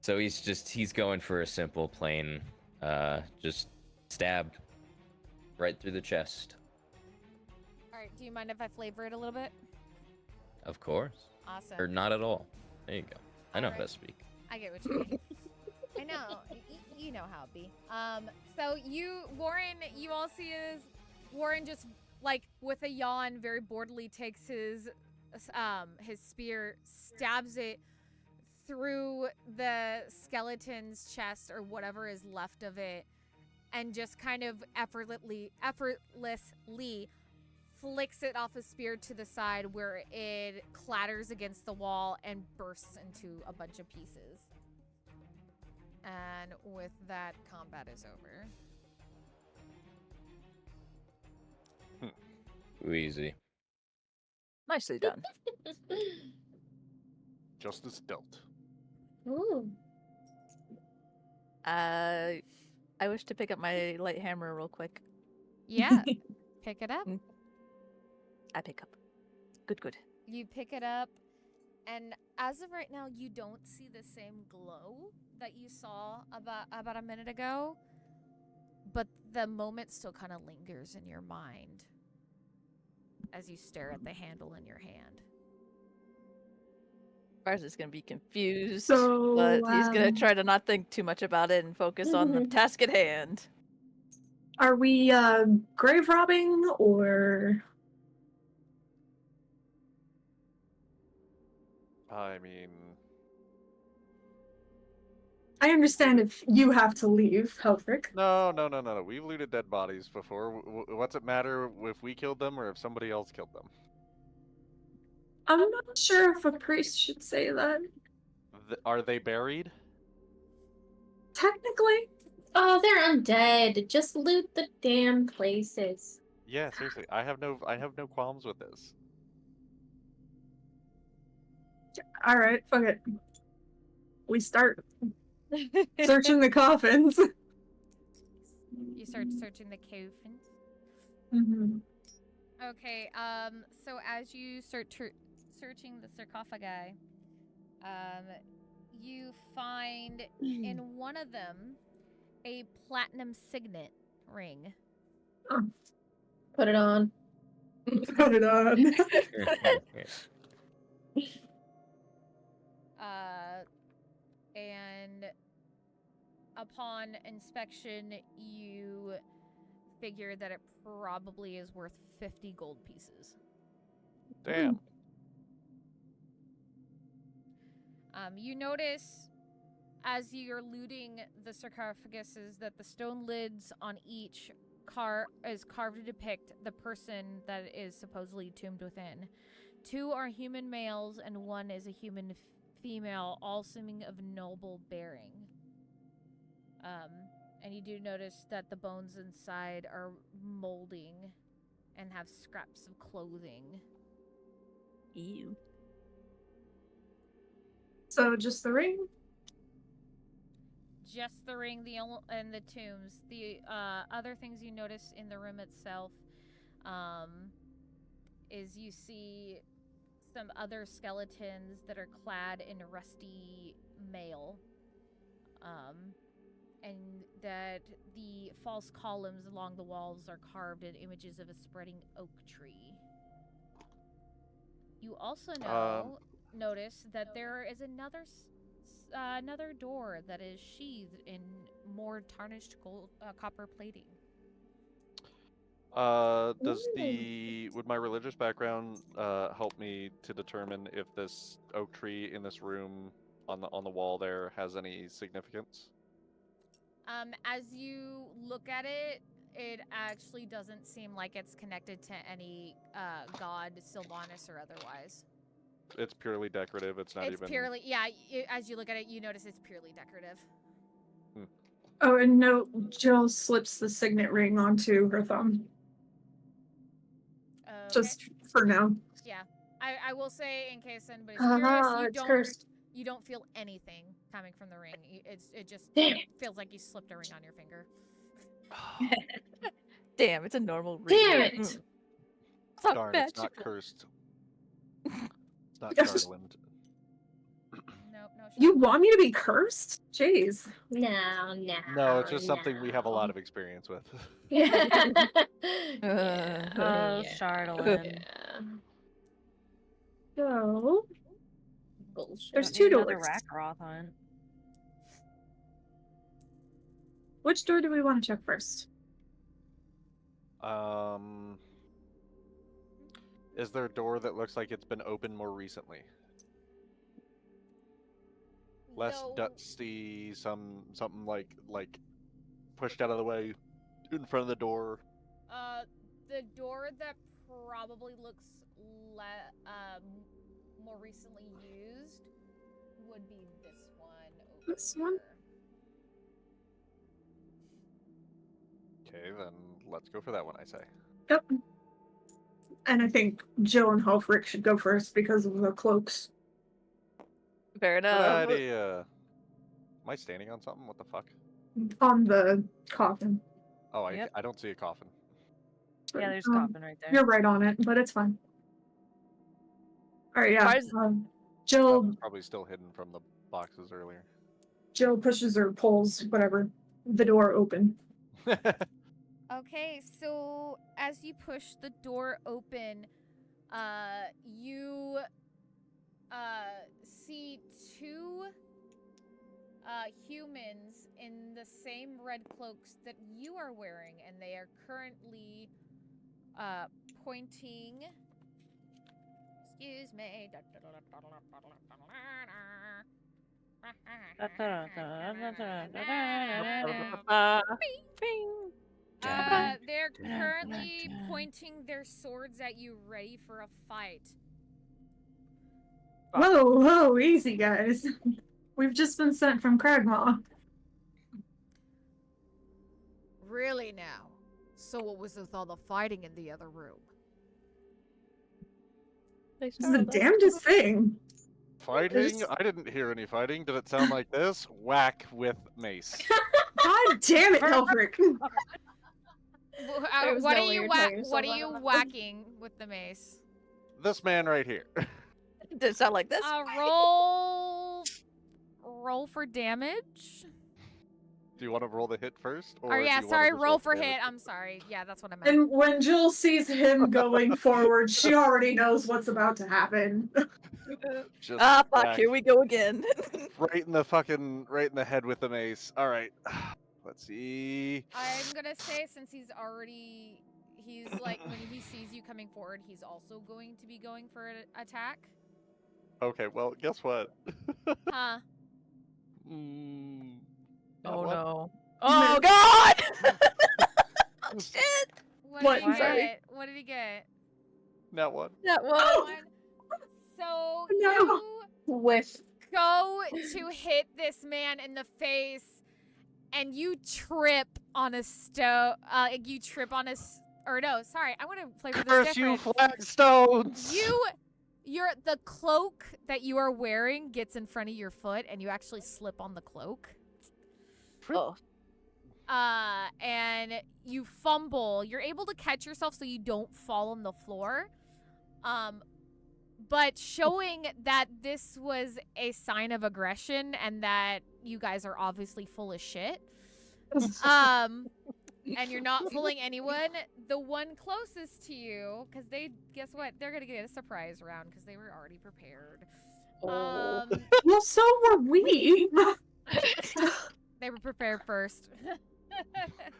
Speaker 6: So he's going for a simple, plain, just Stabbed. Right through the chest.
Speaker 1: All right. Do you mind if I flavor it a little bit?
Speaker 6: Of course.
Speaker 1: Awesome.
Speaker 6: Or not at all. There you go. I know how to
Speaker 1: Alright.
Speaker 6: speak.
Speaker 1: I get what you mean. I know. You know how it be. So Warren, you all see is Warren just like with a yawn, very boredly takes his spear, stabs it through the skeleton's chest or whatever is left of it, and just kind of effortlessly flicks it off his spear to the side where it clatters against the wall and bursts into a bunch of pieces. And with that, combat is over.
Speaker 6: Too easy.
Speaker 7: Nicely done.
Speaker 4: Justice dealt.
Speaker 5: Ooh.
Speaker 7: I wish to pick up my light hammer real quick.
Speaker 1: Yeah, pick it up.
Speaker 7: I pick up. Good.
Speaker 1: You pick it up, and as of right now, you don't see the same glow that you saw about a minute ago, but the moment still kind of lingers in your mind as you stare at the handle in your hand.
Speaker 7: Bars is gonna be confused,
Speaker 3: So,
Speaker 7: but he's gonna try to not think too much about it and focus on the task at hand.
Speaker 3: Are we grave robbing or?
Speaker 4: I mean,
Speaker 3: I understand if you have to leave, Helfrich.
Speaker 4: no. We've looted dead bodies before. What's it matter if we killed them or if somebody else killed them?
Speaker 3: I'm not sure if a priest should say that.
Speaker 4: Are they buried?
Speaker 3: Technically.
Speaker 5: Oh, they're undead. Just loot the damn places.
Speaker 4: Yeah, seriously. I have no qualms with this.
Speaker 3: All right, fuck it. We start searching the coffins.
Speaker 1: You start searching the coffins.
Speaker 3: Mm-hmm.
Speaker 1: Okay, so as you start searching the sarcophagi, you find in one of them a platinum signet ring.
Speaker 5: Put it on.
Speaker 3: Put it on.
Speaker 1: And upon inspection, you figure that it probably is worth 50 gold pieces.
Speaker 4: Damn.
Speaker 1: You notice as you're looting the sarcophaguses that the stone lids on each is carved to depict the person that is supposedly tombed within. 2 are human males and 1 is a human female, all seeming of noble bearing. And you do notice that the bones inside are molding and have scraps of clothing.
Speaker 7: Ew.
Speaker 3: So just the ring?
Speaker 1: Just the ring, and the tombs. The other things you notice in the room itself is you see some other skeletons that are clad in rusty mail, and that the false columns along the walls are carved in images of a spreading oak tree. You also notice that there is another door that is sheathed in more tarnished gold copper plating.
Speaker 4: Would my religious background help me to determine if this oak tree in this room on the wall there has any significance?
Speaker 1: As you look at it, it actually doesn't seem like it's connected to any god, Sylvanas or otherwise.
Speaker 4: It's purely decorative. It's not even.
Speaker 1: It's purely, yeah. As you look at it, you notice it's purely decorative.
Speaker 3: Oh, and no, Jill slips the signet ring onto her thumb.
Speaker 1: Okay.
Speaker 3: Just for now.
Speaker 1: Yeah. I will say, in case anybody's curious,
Speaker 5: It's cursed.
Speaker 1: you don't feel anything coming from the ring. It just
Speaker 5: Damn.
Speaker 1: feels like you slipped a ring on your finger.
Speaker 7: Damn, it's a normal ring.
Speaker 5: Damn it!
Speaker 7: It's not
Speaker 4: Darn, it's not
Speaker 7: magical.
Speaker 4: cursed. It's not Garland.
Speaker 1: No,
Speaker 3: You want me to be cursed? Jeez.
Speaker 5: No.
Speaker 4: No, it's just something we have a lot of experience with.
Speaker 5: Yeah.
Speaker 2: Oh, Chardolin.
Speaker 5: Yeah.
Speaker 3: So,
Speaker 5: Bullshit.
Speaker 3: There's
Speaker 2: Don't need
Speaker 3: two
Speaker 2: another
Speaker 3: doors.
Speaker 2: Rakroth hunt.
Speaker 3: which door do we want to check first?
Speaker 4: Is there a door that looks like it's been opened more recently? Less
Speaker 1: No,
Speaker 4: dusty, something like pushed out of the way in front of the door.
Speaker 1: the door that probably looks more recently used would be this one over
Speaker 3: This one?
Speaker 4: Okay, then let's go for that one, I say.
Speaker 3: Yep. And I think Jill and Helfrich should go first because of the cloaks.
Speaker 7: Fair
Speaker 4: Good
Speaker 7: enough.
Speaker 4: idea. Am I standing on something? What the fuck?
Speaker 3: On the coffin.
Speaker 4: Oh,
Speaker 2: Yep.
Speaker 4: I don't see a coffin.
Speaker 2: Yeah, there's a
Speaker 3: Um,
Speaker 2: coffin right there.
Speaker 3: You're right on it, but it's fine. Alright, yeah.
Speaker 7: Why is-
Speaker 4: That
Speaker 3: Jill
Speaker 4: was probably still hidden from the boxes earlier.
Speaker 3: Jill pushes or pulls whatever the door open.
Speaker 1: Okay, so as you push the door open, you see two humans in the same red cloaks that you are wearing, and they are currently pointing. Excuse me. They're currently pointing their swords at you, ready for a fight.
Speaker 3: Whoa, easy guys. We've just been sent from Cragmaw.
Speaker 1: Really now? So what was with all the fighting in the other room?
Speaker 7: They
Speaker 3: This is the
Speaker 7: started that.
Speaker 3: damnedest thing.
Speaker 4: Fighting? I didn't hear any fighting. Did it sound like this? Whack with mace.
Speaker 3: God damn it, Helfrich.
Speaker 5: There was
Speaker 1: What
Speaker 5: no
Speaker 1: are
Speaker 5: way
Speaker 1: you
Speaker 5: you're telling
Speaker 1: what are
Speaker 5: yourself
Speaker 1: you
Speaker 5: that.
Speaker 1: whacking with the mace?
Speaker 4: This man right here.
Speaker 7: Did it sound like this?
Speaker 1: Roll for damage.
Speaker 4: Do you want to roll the hit first?
Speaker 1: Oh
Speaker 4: do
Speaker 1: yeah,
Speaker 4: you wanna
Speaker 1: sorry,
Speaker 4: just
Speaker 1: roll for
Speaker 4: damage
Speaker 1: hit.
Speaker 4: first?
Speaker 1: I'm sorry. Yeah, that's what I meant.
Speaker 3: And when Jill sees him going forward, she already knows what's about to happen.
Speaker 4: Just
Speaker 7: Fuck,
Speaker 4: whack
Speaker 7: here we go again.
Speaker 4: right in the head with the mace. All right. Let's see.
Speaker 1: I'm gonna say since he's like when he sees you coming forward, he's also going to be going for an attack.
Speaker 4: Okay, well, guess what?
Speaker 1: Huh?
Speaker 7: Oh
Speaker 4: what?
Speaker 7: no. Oh god! Shit!
Speaker 3: What?
Speaker 1: Did he
Speaker 3: Sorry.
Speaker 1: get? What did he get?
Speaker 4: Now what?
Speaker 7: That was.
Speaker 1: One. So
Speaker 3: No.
Speaker 1: you
Speaker 5: With
Speaker 1: go to hit this man in the face, and you trip on a you trip on a or no, sorry, I want to play with this
Speaker 4: Curse
Speaker 1: different.
Speaker 4: you, flagstones!
Speaker 1: The cloak that you are wearing gets in front of your foot, and you actually slip on the cloak.
Speaker 7: Oh.
Speaker 1: And you fumble. You're able to catch yourself so you don't fall on the floor. But showing that this was a sign of aggression and that you guys are obviously full of shit. And you're not fooling anyone. The one closest to you, because guess what? They're gonna get a surprise round because they were already prepared.
Speaker 7: Oh.
Speaker 3: Well, so were we.
Speaker 1: They were prepared first.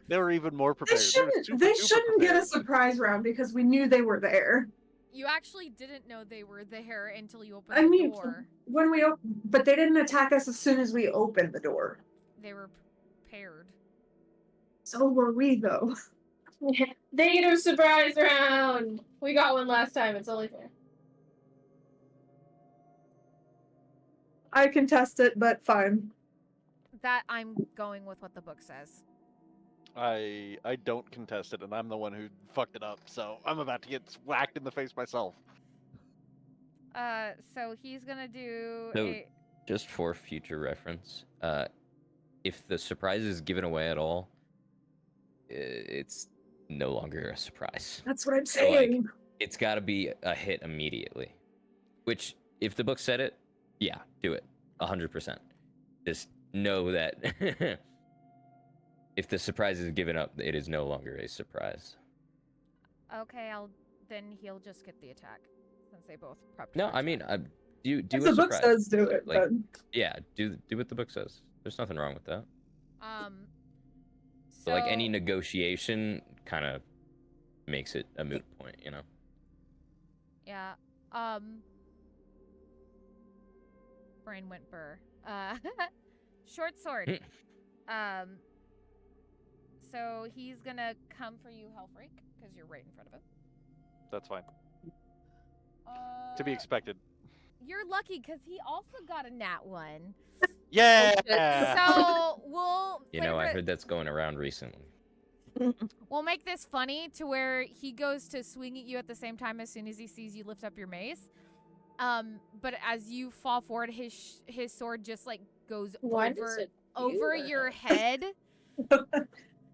Speaker 4: They were even more
Speaker 3: They
Speaker 4: prepared.
Speaker 3: shouldn't,
Speaker 4: They were super
Speaker 3: get a
Speaker 4: prepared.
Speaker 3: surprise round because we knew they were there.
Speaker 1: You actually didn't know they were there until you opened
Speaker 3: I
Speaker 1: the
Speaker 3: mean,
Speaker 1: door.
Speaker 3: when we but they didn't attack us as soon as we opened the door.
Speaker 1: They were prepared.
Speaker 3: So were we, though.
Speaker 5: they get a surprise round. We got one last time. It's only fair.
Speaker 3: I contest it, but fine.
Speaker 1: That I'm going with what the book says.
Speaker 4: I don't contest it, and I'm the one who fucked it up, so I'm about to get whacked in the face myself.
Speaker 1: So he's gonna do
Speaker 6: So-
Speaker 1: a.
Speaker 6: Just for future reference, if the surprise is given away at all, it's no longer a surprise.
Speaker 3: That's what I'm
Speaker 6: So, like,
Speaker 3: saying.
Speaker 6: It's got to be a hit immediately. Which, if the book said it, yeah, do it. 100%. Just know that if the surprise is given up, it is no longer a surprise.
Speaker 1: Okay, then he'll just get the attack since they both prepped.
Speaker 6: No,
Speaker 1: for
Speaker 6: I mean,
Speaker 1: attack.
Speaker 6: do
Speaker 3: If
Speaker 6: a
Speaker 3: the book
Speaker 6: surprise.
Speaker 3: says do it,
Speaker 6: Like,
Speaker 3: then
Speaker 6: yeah, do what the book says. There's nothing wrong with that.
Speaker 1: So
Speaker 6: But like any negotiation kind of makes it a moot point, you know?
Speaker 1: Yeah. Brain went burr. Short sword. So he's gonna come for you, Hellfreak, because you're right in front of him.
Speaker 4: That's fine. To be expected.
Speaker 1: You're lucky because he also got a nat 1.
Speaker 4: Yeah.
Speaker 1: So we'll.
Speaker 6: You know, I heard that's going around recently.
Speaker 1: We'll make this funny to where he goes to swing at you at the same time as soon as he sees you lift up your mace. But as you fall forward, his sword just like goes over your head.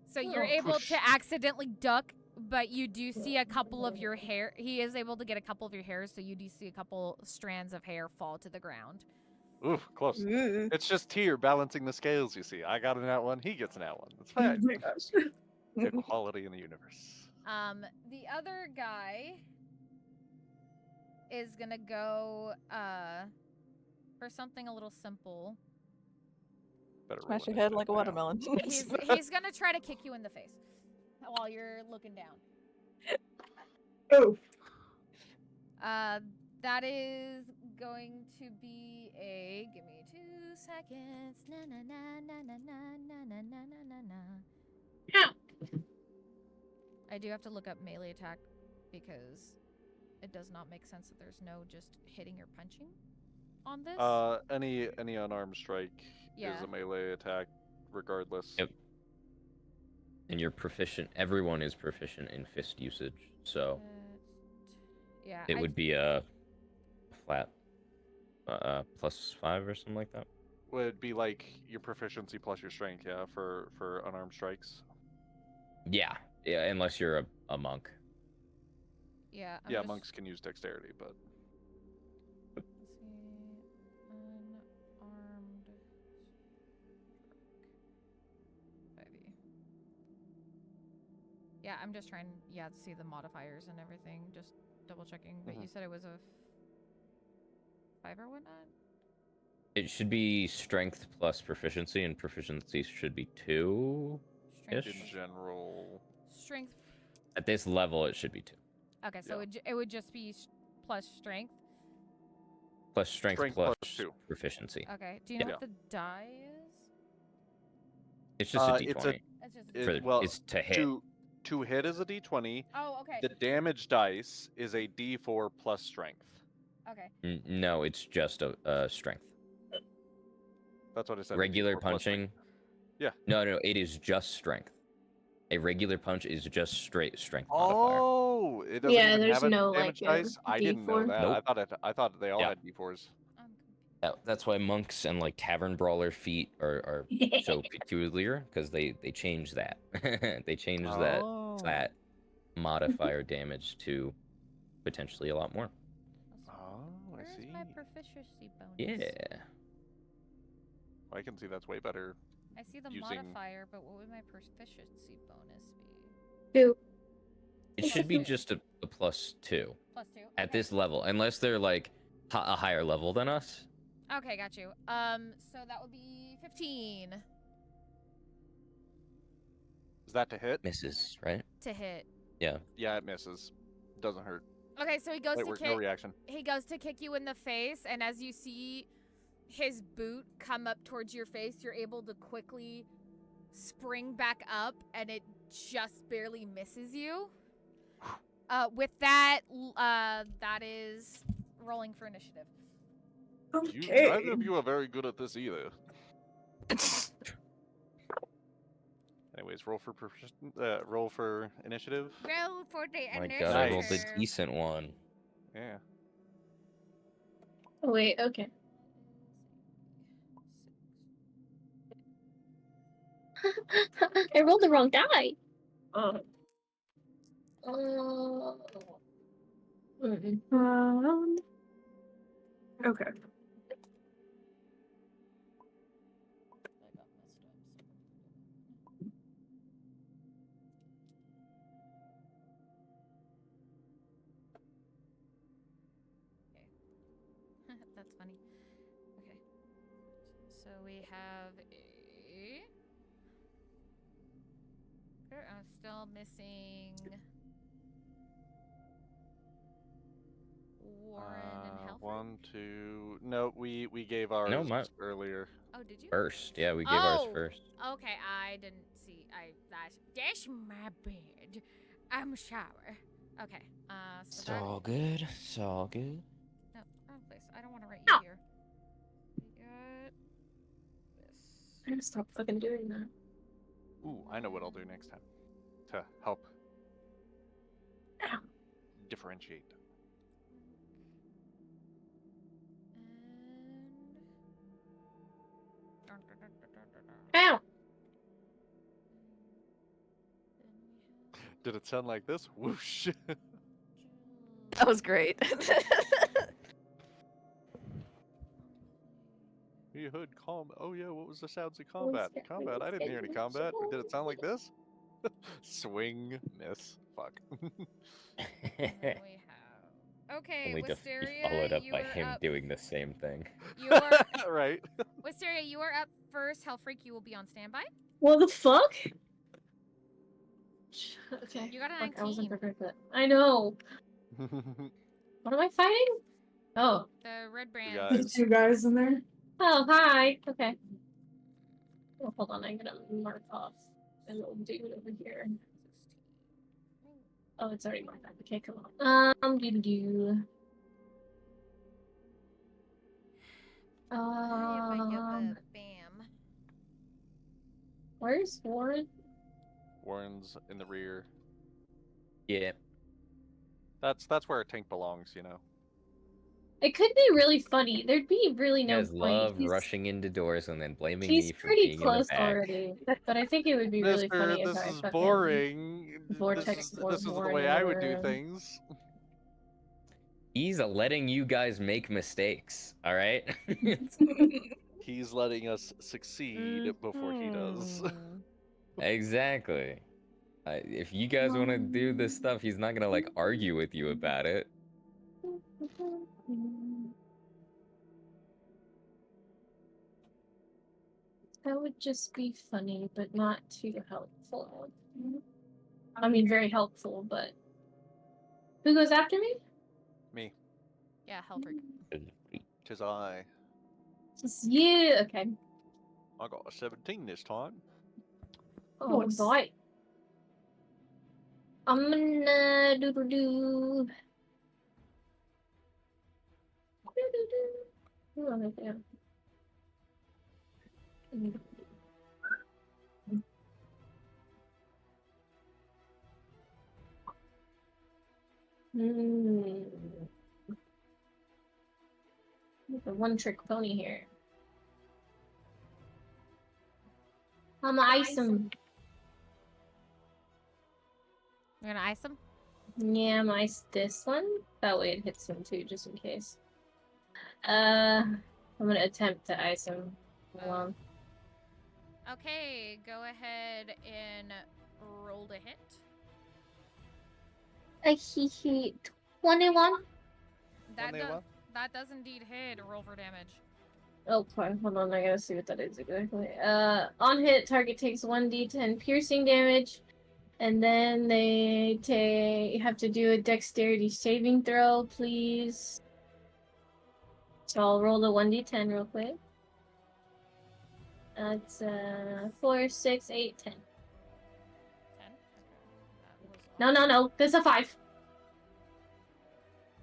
Speaker 1: So you're able to accidentally duck, but you do see a couple of your hair. He is able to get a couple of your hairs, so you do see a couple strands of hair fall to the ground.
Speaker 4: Ooh, close. It's just Tyr balancing the scales, you see. I got an out one, he gets an out one. It's fine.
Speaker 3: oh my gosh.
Speaker 4: Equality in the universe.
Speaker 1: The other guy is gonna go for something a little simple.
Speaker 4: Better
Speaker 7: Smash
Speaker 4: roll
Speaker 7: your head
Speaker 4: initiative
Speaker 7: like a
Speaker 4: now.
Speaker 7: watermelon.
Speaker 1: He's gonna try to kick you in the face while you're looking down.
Speaker 3: Oh,
Speaker 1: That is going to be a. Give me 2 seconds. Na na na na na na na na na na.
Speaker 5: Yeah.
Speaker 1: I do have to look up melee attack because it does not make sense that there's no just hitting or punching on this.
Speaker 4: Any unarmed strike
Speaker 1: Yeah.
Speaker 4: is a melee attack, regardless.
Speaker 6: Yep. And you're proficient. Everyone is proficient in fist usage, so
Speaker 1: Yeah.
Speaker 6: it would be a flat +5 or something like that.
Speaker 4: Would be like your proficiency plus your strength, yeah, for unarmed strikes.
Speaker 6: Yeah, unless you're a monk.
Speaker 1: Yeah.
Speaker 4: Yeah, monks can use dexterity, but
Speaker 1: Let's see. Unarmed. 5e. Yeah, I'm just trying. Yeah, to see the modifiers and everything. Just double checking. But you said it was a 5 or whatnot.
Speaker 6: It should be strength plus proficiency, and proficiency should be 2.
Speaker 1: Strength.
Speaker 4: in general,
Speaker 1: Strength.
Speaker 6: At this level, it should be 2.
Speaker 1: Okay, so it would just be plus strength.
Speaker 6: Plus strength
Speaker 4: Strength
Speaker 6: plus
Speaker 4: plus 2.
Speaker 6: proficiency.
Speaker 1: Okay. Do you know
Speaker 6: Yeah.
Speaker 1: what the die is?
Speaker 6: It's just a
Speaker 4: it's
Speaker 6: d20.
Speaker 1: It's just.
Speaker 6: It's to hit.
Speaker 4: To hit is a d20.
Speaker 1: Oh, okay.
Speaker 4: The damage dice is a d4 plus strength.
Speaker 1: Okay.
Speaker 6: No, it's just a strength.
Speaker 4: That's what I said.
Speaker 6: Regular
Speaker 4: D4 plus
Speaker 6: punching.
Speaker 4: strength. Yeah.
Speaker 6: No, it is just strength. A regular punch is just straight strength modifier.
Speaker 4: Oh, it doesn't
Speaker 5: Yeah,
Speaker 4: even
Speaker 5: there's
Speaker 4: have a
Speaker 5: no,
Speaker 4: damage
Speaker 5: like,
Speaker 4: dice. I didn't know
Speaker 5: D4.
Speaker 4: that.
Speaker 6: Nope.
Speaker 4: I thought they all
Speaker 6: Yeah.
Speaker 4: had d4s.
Speaker 6: That's why monks and like tavern brawler feat are so peculiar, because they change that. They change that modifier damage to potentially a lot more.
Speaker 4: Oh, I
Speaker 1: Where's
Speaker 4: see.
Speaker 1: my proficiency bonus?
Speaker 6: Yeah.
Speaker 4: I can see that's way better.
Speaker 1: I see the
Speaker 4: using-
Speaker 1: modifier, but what would my proficiency bonus be?
Speaker 5: 2.
Speaker 6: It should be just a +2
Speaker 1: +2.
Speaker 6: at
Speaker 1: Okay.
Speaker 6: this level, unless they're like a higher level than us.
Speaker 1: Okay, got you. So that would be 15
Speaker 4: Is that to hit?
Speaker 6: Misses, right?
Speaker 1: to hit.
Speaker 6: Yeah.
Speaker 4: Yeah, it misses. Doesn't hurt.
Speaker 1: Okay, so he goes
Speaker 4: Wait,
Speaker 1: to
Speaker 4: no
Speaker 1: kick.
Speaker 4: reaction.
Speaker 1: He goes to kick you in the face, and as you see his boot come up towards your face, you're able to quickly spring back up, and it just barely misses you. With that, that is rolling for initiative.
Speaker 3: okay.
Speaker 4: Neither of you are very good at this either. Anyways, roll for initiative.
Speaker 1: Roll for the
Speaker 6: My
Speaker 1: initiative.
Speaker 6: god, I rolled
Speaker 4: Nice.
Speaker 6: a decent one.
Speaker 4: Yeah.
Speaker 5: Oh, wait, okay. I rolled the wrong die.
Speaker 3: Okay.
Speaker 1: That's funny. Okay. So we have a. I'm still missing Warren and Halford.
Speaker 4: 1, 2. No, we gave ours
Speaker 6: No, my
Speaker 4: earlier.
Speaker 1: Oh, did you?
Speaker 6: first. Yeah, we gave ours
Speaker 1: Oh,
Speaker 6: first.
Speaker 1: okay. I didn't see. That's my bad. I'm sorry. Okay. So
Speaker 6: It's
Speaker 1: that.
Speaker 6: all good. It's all good.
Speaker 1: No, wrong place. I don't want to write you
Speaker 5: Ow.
Speaker 1: here. We got this.
Speaker 5: I'm gonna stop fucking doing that.
Speaker 4: Ooh, I know what I'll do next time to help
Speaker 5: Ow.
Speaker 4: differentiate.
Speaker 5: Ow!
Speaker 4: Did it sound like this? Whoosh.
Speaker 7: That was great.
Speaker 4: You heard Oh yeah, what was the sounds of combat?
Speaker 5: that?
Speaker 4: Combat? I didn't hear any combat. Did it sound like this? Swing, miss, fuck.
Speaker 1: And then we have. Okay,
Speaker 6: Only to be
Speaker 1: Wisteria,
Speaker 6: followed up
Speaker 1: you
Speaker 6: by
Speaker 1: were
Speaker 6: him
Speaker 1: up.
Speaker 6: doing the same thing.
Speaker 1: You are
Speaker 4: Right.
Speaker 1: Wisteria, you are up first. Hellfreak, you will be on standby.
Speaker 5: What the fuck? Okay.
Speaker 1: You got a
Speaker 5: Fuck, I wasn't
Speaker 1: 19.
Speaker 5: prepared for that. I know. What am I fighting? Oh.
Speaker 1: The red brand.
Speaker 4: got-
Speaker 3: The two guys in there.
Speaker 5: Oh, hi. Okay. Oh, hold on, I'm gonna mark off a little dude over here. Oh, it's already marked up. Okay, come on. Do.
Speaker 1: Bam.
Speaker 5: Where's Warren?
Speaker 4: Warren's in the rear.
Speaker 6: Yeah.
Speaker 4: That's where a tank belongs, you know.
Speaker 5: It could be really funny. There'd be really
Speaker 6: You
Speaker 5: no
Speaker 6: guys
Speaker 5: point.
Speaker 6: love
Speaker 5: He's,
Speaker 6: rushing into doors and then blaming
Speaker 5: he's
Speaker 6: me for
Speaker 5: pretty
Speaker 6: being
Speaker 5: close
Speaker 6: in the back.
Speaker 5: already, but I think it would be really
Speaker 4: Mister,
Speaker 5: funny if
Speaker 4: this
Speaker 5: I
Speaker 4: is
Speaker 5: fucking
Speaker 4: boring.
Speaker 5: vortex
Speaker 4: this is the
Speaker 5: Warren
Speaker 4: way
Speaker 5: into
Speaker 4: I
Speaker 5: the
Speaker 4: would do
Speaker 5: room.
Speaker 4: things.
Speaker 6: He's letting you guys make mistakes, all right?
Speaker 4: He's letting us succeed before he does.
Speaker 6: Exactly. If you guys want to do this stuff, he's not gonna like argue with you about it.
Speaker 5: That would just be funny, but not too helpful. I mean, very helpful, but who goes after me?
Speaker 4: Me.
Speaker 1: Yeah, Hellfreak.
Speaker 4: 'Tis I.
Speaker 5: It's you. Okay.
Speaker 4: I got a 17 this time.
Speaker 5: Oh
Speaker 3: Nice.
Speaker 5: boy. I'm gonna do. The one trick pony here. I'm gonna ice him.
Speaker 1: You're gonna ice him?
Speaker 5: Yeah, I'm gonna ice this one. That way it hits him too, just in case. I'm gonna attempt to ice him. Hold on.
Speaker 1: Okay, go ahead and roll to hit.
Speaker 5: He 21.
Speaker 1: That does indeed hit. Roll for damage.
Speaker 5: Oh, fine. Hold on, I gotta see what that is exactly. On hit, target takes 1d10 piercing damage, and then they have to do a dexterity saving throw, please. So I'll roll the 1d10 real quick. That's 4, 6, 8, 10.
Speaker 1: 10. Okay. That was
Speaker 5: No. There's a 5.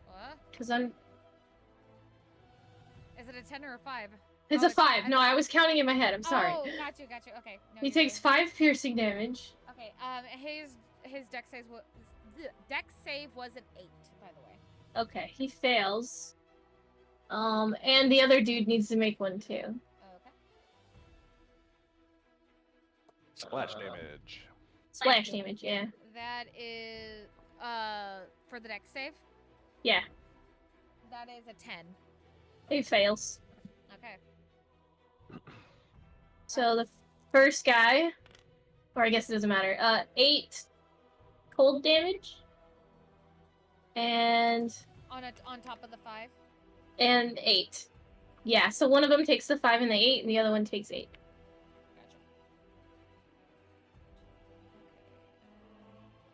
Speaker 1: What?
Speaker 5: Because I'm.
Speaker 1: Is it a 10 or a 5?
Speaker 5: It's
Speaker 1: Oh,
Speaker 5: a 5. No, I was counting in my head. I'm sorry.
Speaker 1: Oh, got you. Okay. No,
Speaker 5: He
Speaker 1: you're
Speaker 5: takes
Speaker 1: good.
Speaker 5: 5 piercing damage.
Speaker 1: Okay. His dex save was an 8, by the way.
Speaker 5: Okay, he fails. And the other dude needs to make one too.
Speaker 1: Okay.
Speaker 4: Splash damage.
Speaker 5: Splash damage, yeah.
Speaker 1: That is for the dex save.
Speaker 5: Yeah,
Speaker 1: That is a 10.
Speaker 5: he fails.
Speaker 1: Okay.
Speaker 5: So the first guy, or I guess it doesn't matter, 8 cold damage. And
Speaker 1: On top of the 5.
Speaker 5: and 8. Yeah, so one of them takes the 5 and the 8, and the other one takes 8.
Speaker 1: Gotcha.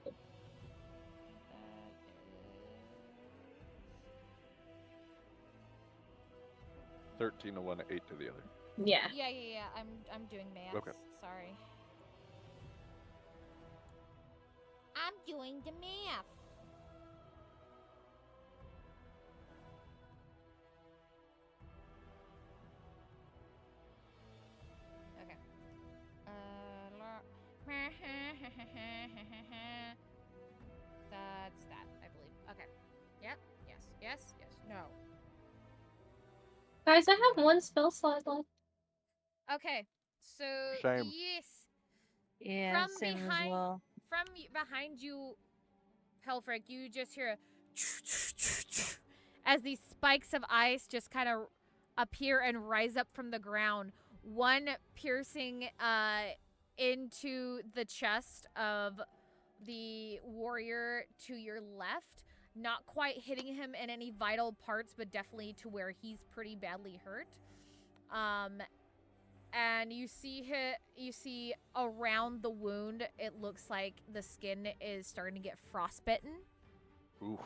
Speaker 1: That is
Speaker 4: 13 to one, 8 to the other.
Speaker 5: Yeah.
Speaker 1: Yeah. I'm doing math.
Speaker 4: Okay.
Speaker 1: Sorry. I'm doing the math. Okay. That's that, I believe. Okay. Yep. Yes. No.
Speaker 5: Guys, I have one spell slot left.
Speaker 1: Okay. So
Speaker 4: Shame.
Speaker 1: yes,
Speaker 2: Yeah,
Speaker 1: From
Speaker 2: same as
Speaker 1: behind-
Speaker 2: well.
Speaker 1: from behind you, Helfric, you just hear a as these spikes of ice just kind of appear and rise up from the ground. One piercing into the chest of the warrior to your left, not quite hitting him in any vital parts, but definitely to where he's pretty badly hurt. And you see around the wound, it looks like the skin is starting to get frostbitten.
Speaker 4: Oof.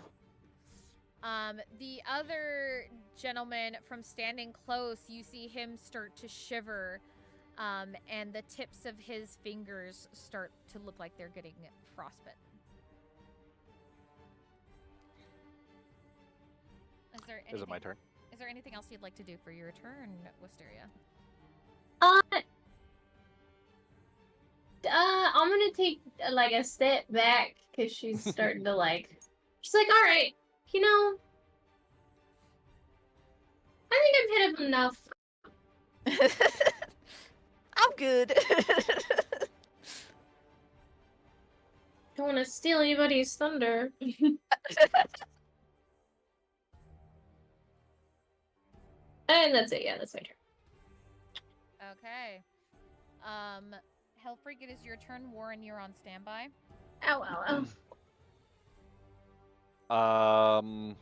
Speaker 1: The other gentleman, from standing close, you see him start to shiver, and the tips of his fingers start to look like they're getting frostbitten.
Speaker 4: Is it my turn?
Speaker 1: Is there anything else you'd like to do for your turn, Wisteria?
Speaker 5: I'm gonna take like a step back because she's starting to like. She's like, all right, you know, I think I've hit him enough.
Speaker 7: I'm good.
Speaker 5: Don't want to steal anybody's thunder. And that's it. Yeah, that's my turn.
Speaker 1: Okay. Helfreak, it is your turn. Warren, you're on standby.
Speaker 5: Ow, ow, ow.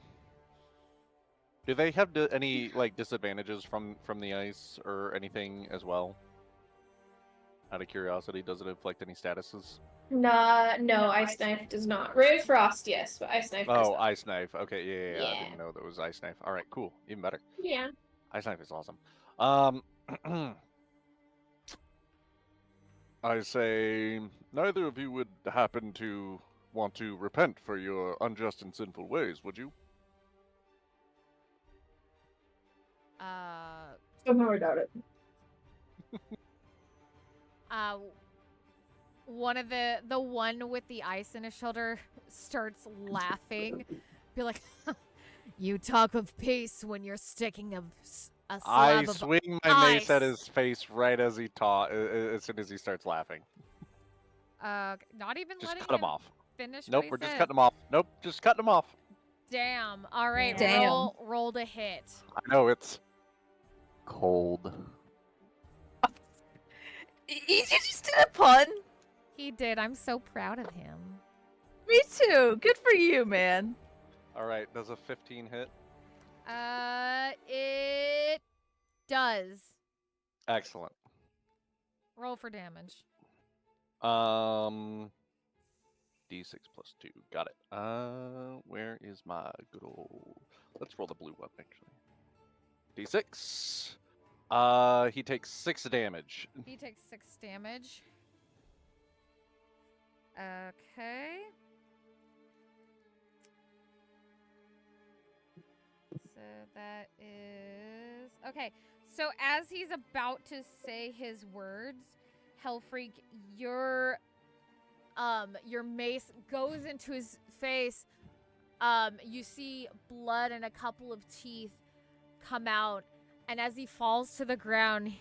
Speaker 4: Do they have any like disadvantages from the ice or anything as well? Out of curiosity, does it inflict any statuses?
Speaker 5: Nah, no, Ice Knife does not. Ray of Frost, yes, but Ice Knife does
Speaker 4: Oh,
Speaker 5: not.
Speaker 4: ice knife. Okay, yeah. I
Speaker 5: Yeah.
Speaker 4: didn't know that was ice knife. All right, cool. Even better.
Speaker 5: Yeah.
Speaker 4: Ice knife is awesome. I say neither of you would happen to want to repent for your unjust and sinful ways, would you?
Speaker 3: Somehow I doubt it.
Speaker 1: One of the one with the ice in his shoulder starts laughing. Be like, you talk of peace when you're sticking a
Speaker 4: I
Speaker 1: slab of
Speaker 4: swing my mace at
Speaker 1: ice.
Speaker 4: his face right as he as soon as he starts laughing.
Speaker 1: Not even
Speaker 4: Just
Speaker 1: letting
Speaker 4: cut him off.
Speaker 1: finish.
Speaker 4: Nope,
Speaker 1: what
Speaker 4: we're
Speaker 1: he
Speaker 4: just
Speaker 1: said.
Speaker 4: cutting him off. Nope, just cutting him off.
Speaker 1: Damn. All right.
Speaker 7: Damn.
Speaker 1: Roll to hit.
Speaker 4: I know it's cold.
Speaker 7: You just did a pun.
Speaker 1: He did. I'm so proud of him.
Speaker 7: Me too. Good for you, man.
Speaker 4: All right, does a 15 hit?
Speaker 1: It does.
Speaker 4: Excellent.
Speaker 1: Roll for damage.
Speaker 4: D6 plus 2. Got it. Where is my good old... Let's roll the blue one, actually. D6. He takes 6 damage.
Speaker 1: He takes 6 damage. Okay. So that is... Okay, so as he's about to say his words, Hellfreak, your mace goes into his face. You see blood and a couple of teeth come out, and as he falls to the ground,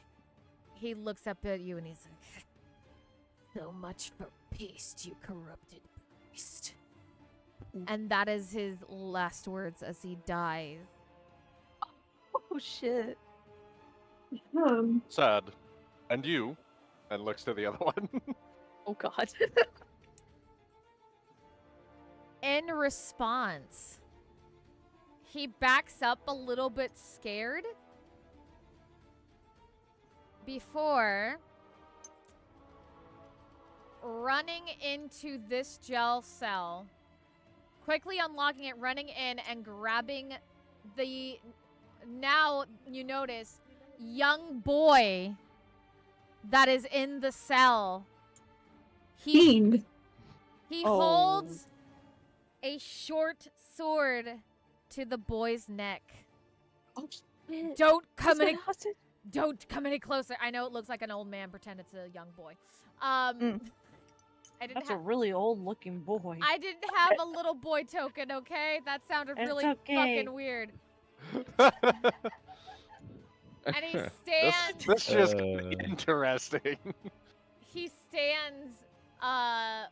Speaker 1: he looks up at you and he's like, "So much for peace, you corrupted priest." And that is his last words as he dies.
Speaker 7: Oh shit.
Speaker 4: Sad. And you? And looks to the other one.
Speaker 7: Oh god.
Speaker 1: In response, He backs up a little bit scared before running into this gel cell, quickly unlocking it, running in and grabbing the, now you notice, young boy that is in the cell.
Speaker 3: Fiend.
Speaker 1: He
Speaker 2: Oh.
Speaker 1: holds a short sword to the boy's neck.
Speaker 7: Oh, shit.
Speaker 1: Don't come
Speaker 7: He's
Speaker 1: any
Speaker 7: got a hostage.
Speaker 1: Don't come any closer. I know it looks like an old man. Pretend it's a young boy.
Speaker 7: Mm.
Speaker 1: I didn't
Speaker 2: That's a
Speaker 1: have.
Speaker 2: really old-looking boy.
Speaker 1: I didn't have a little boy token. Okay, that sounded
Speaker 2: It's
Speaker 1: really
Speaker 2: okay.
Speaker 1: fucking weird. And he
Speaker 4: this,
Speaker 1: stands.
Speaker 4: this just interesting.
Speaker 1: He stands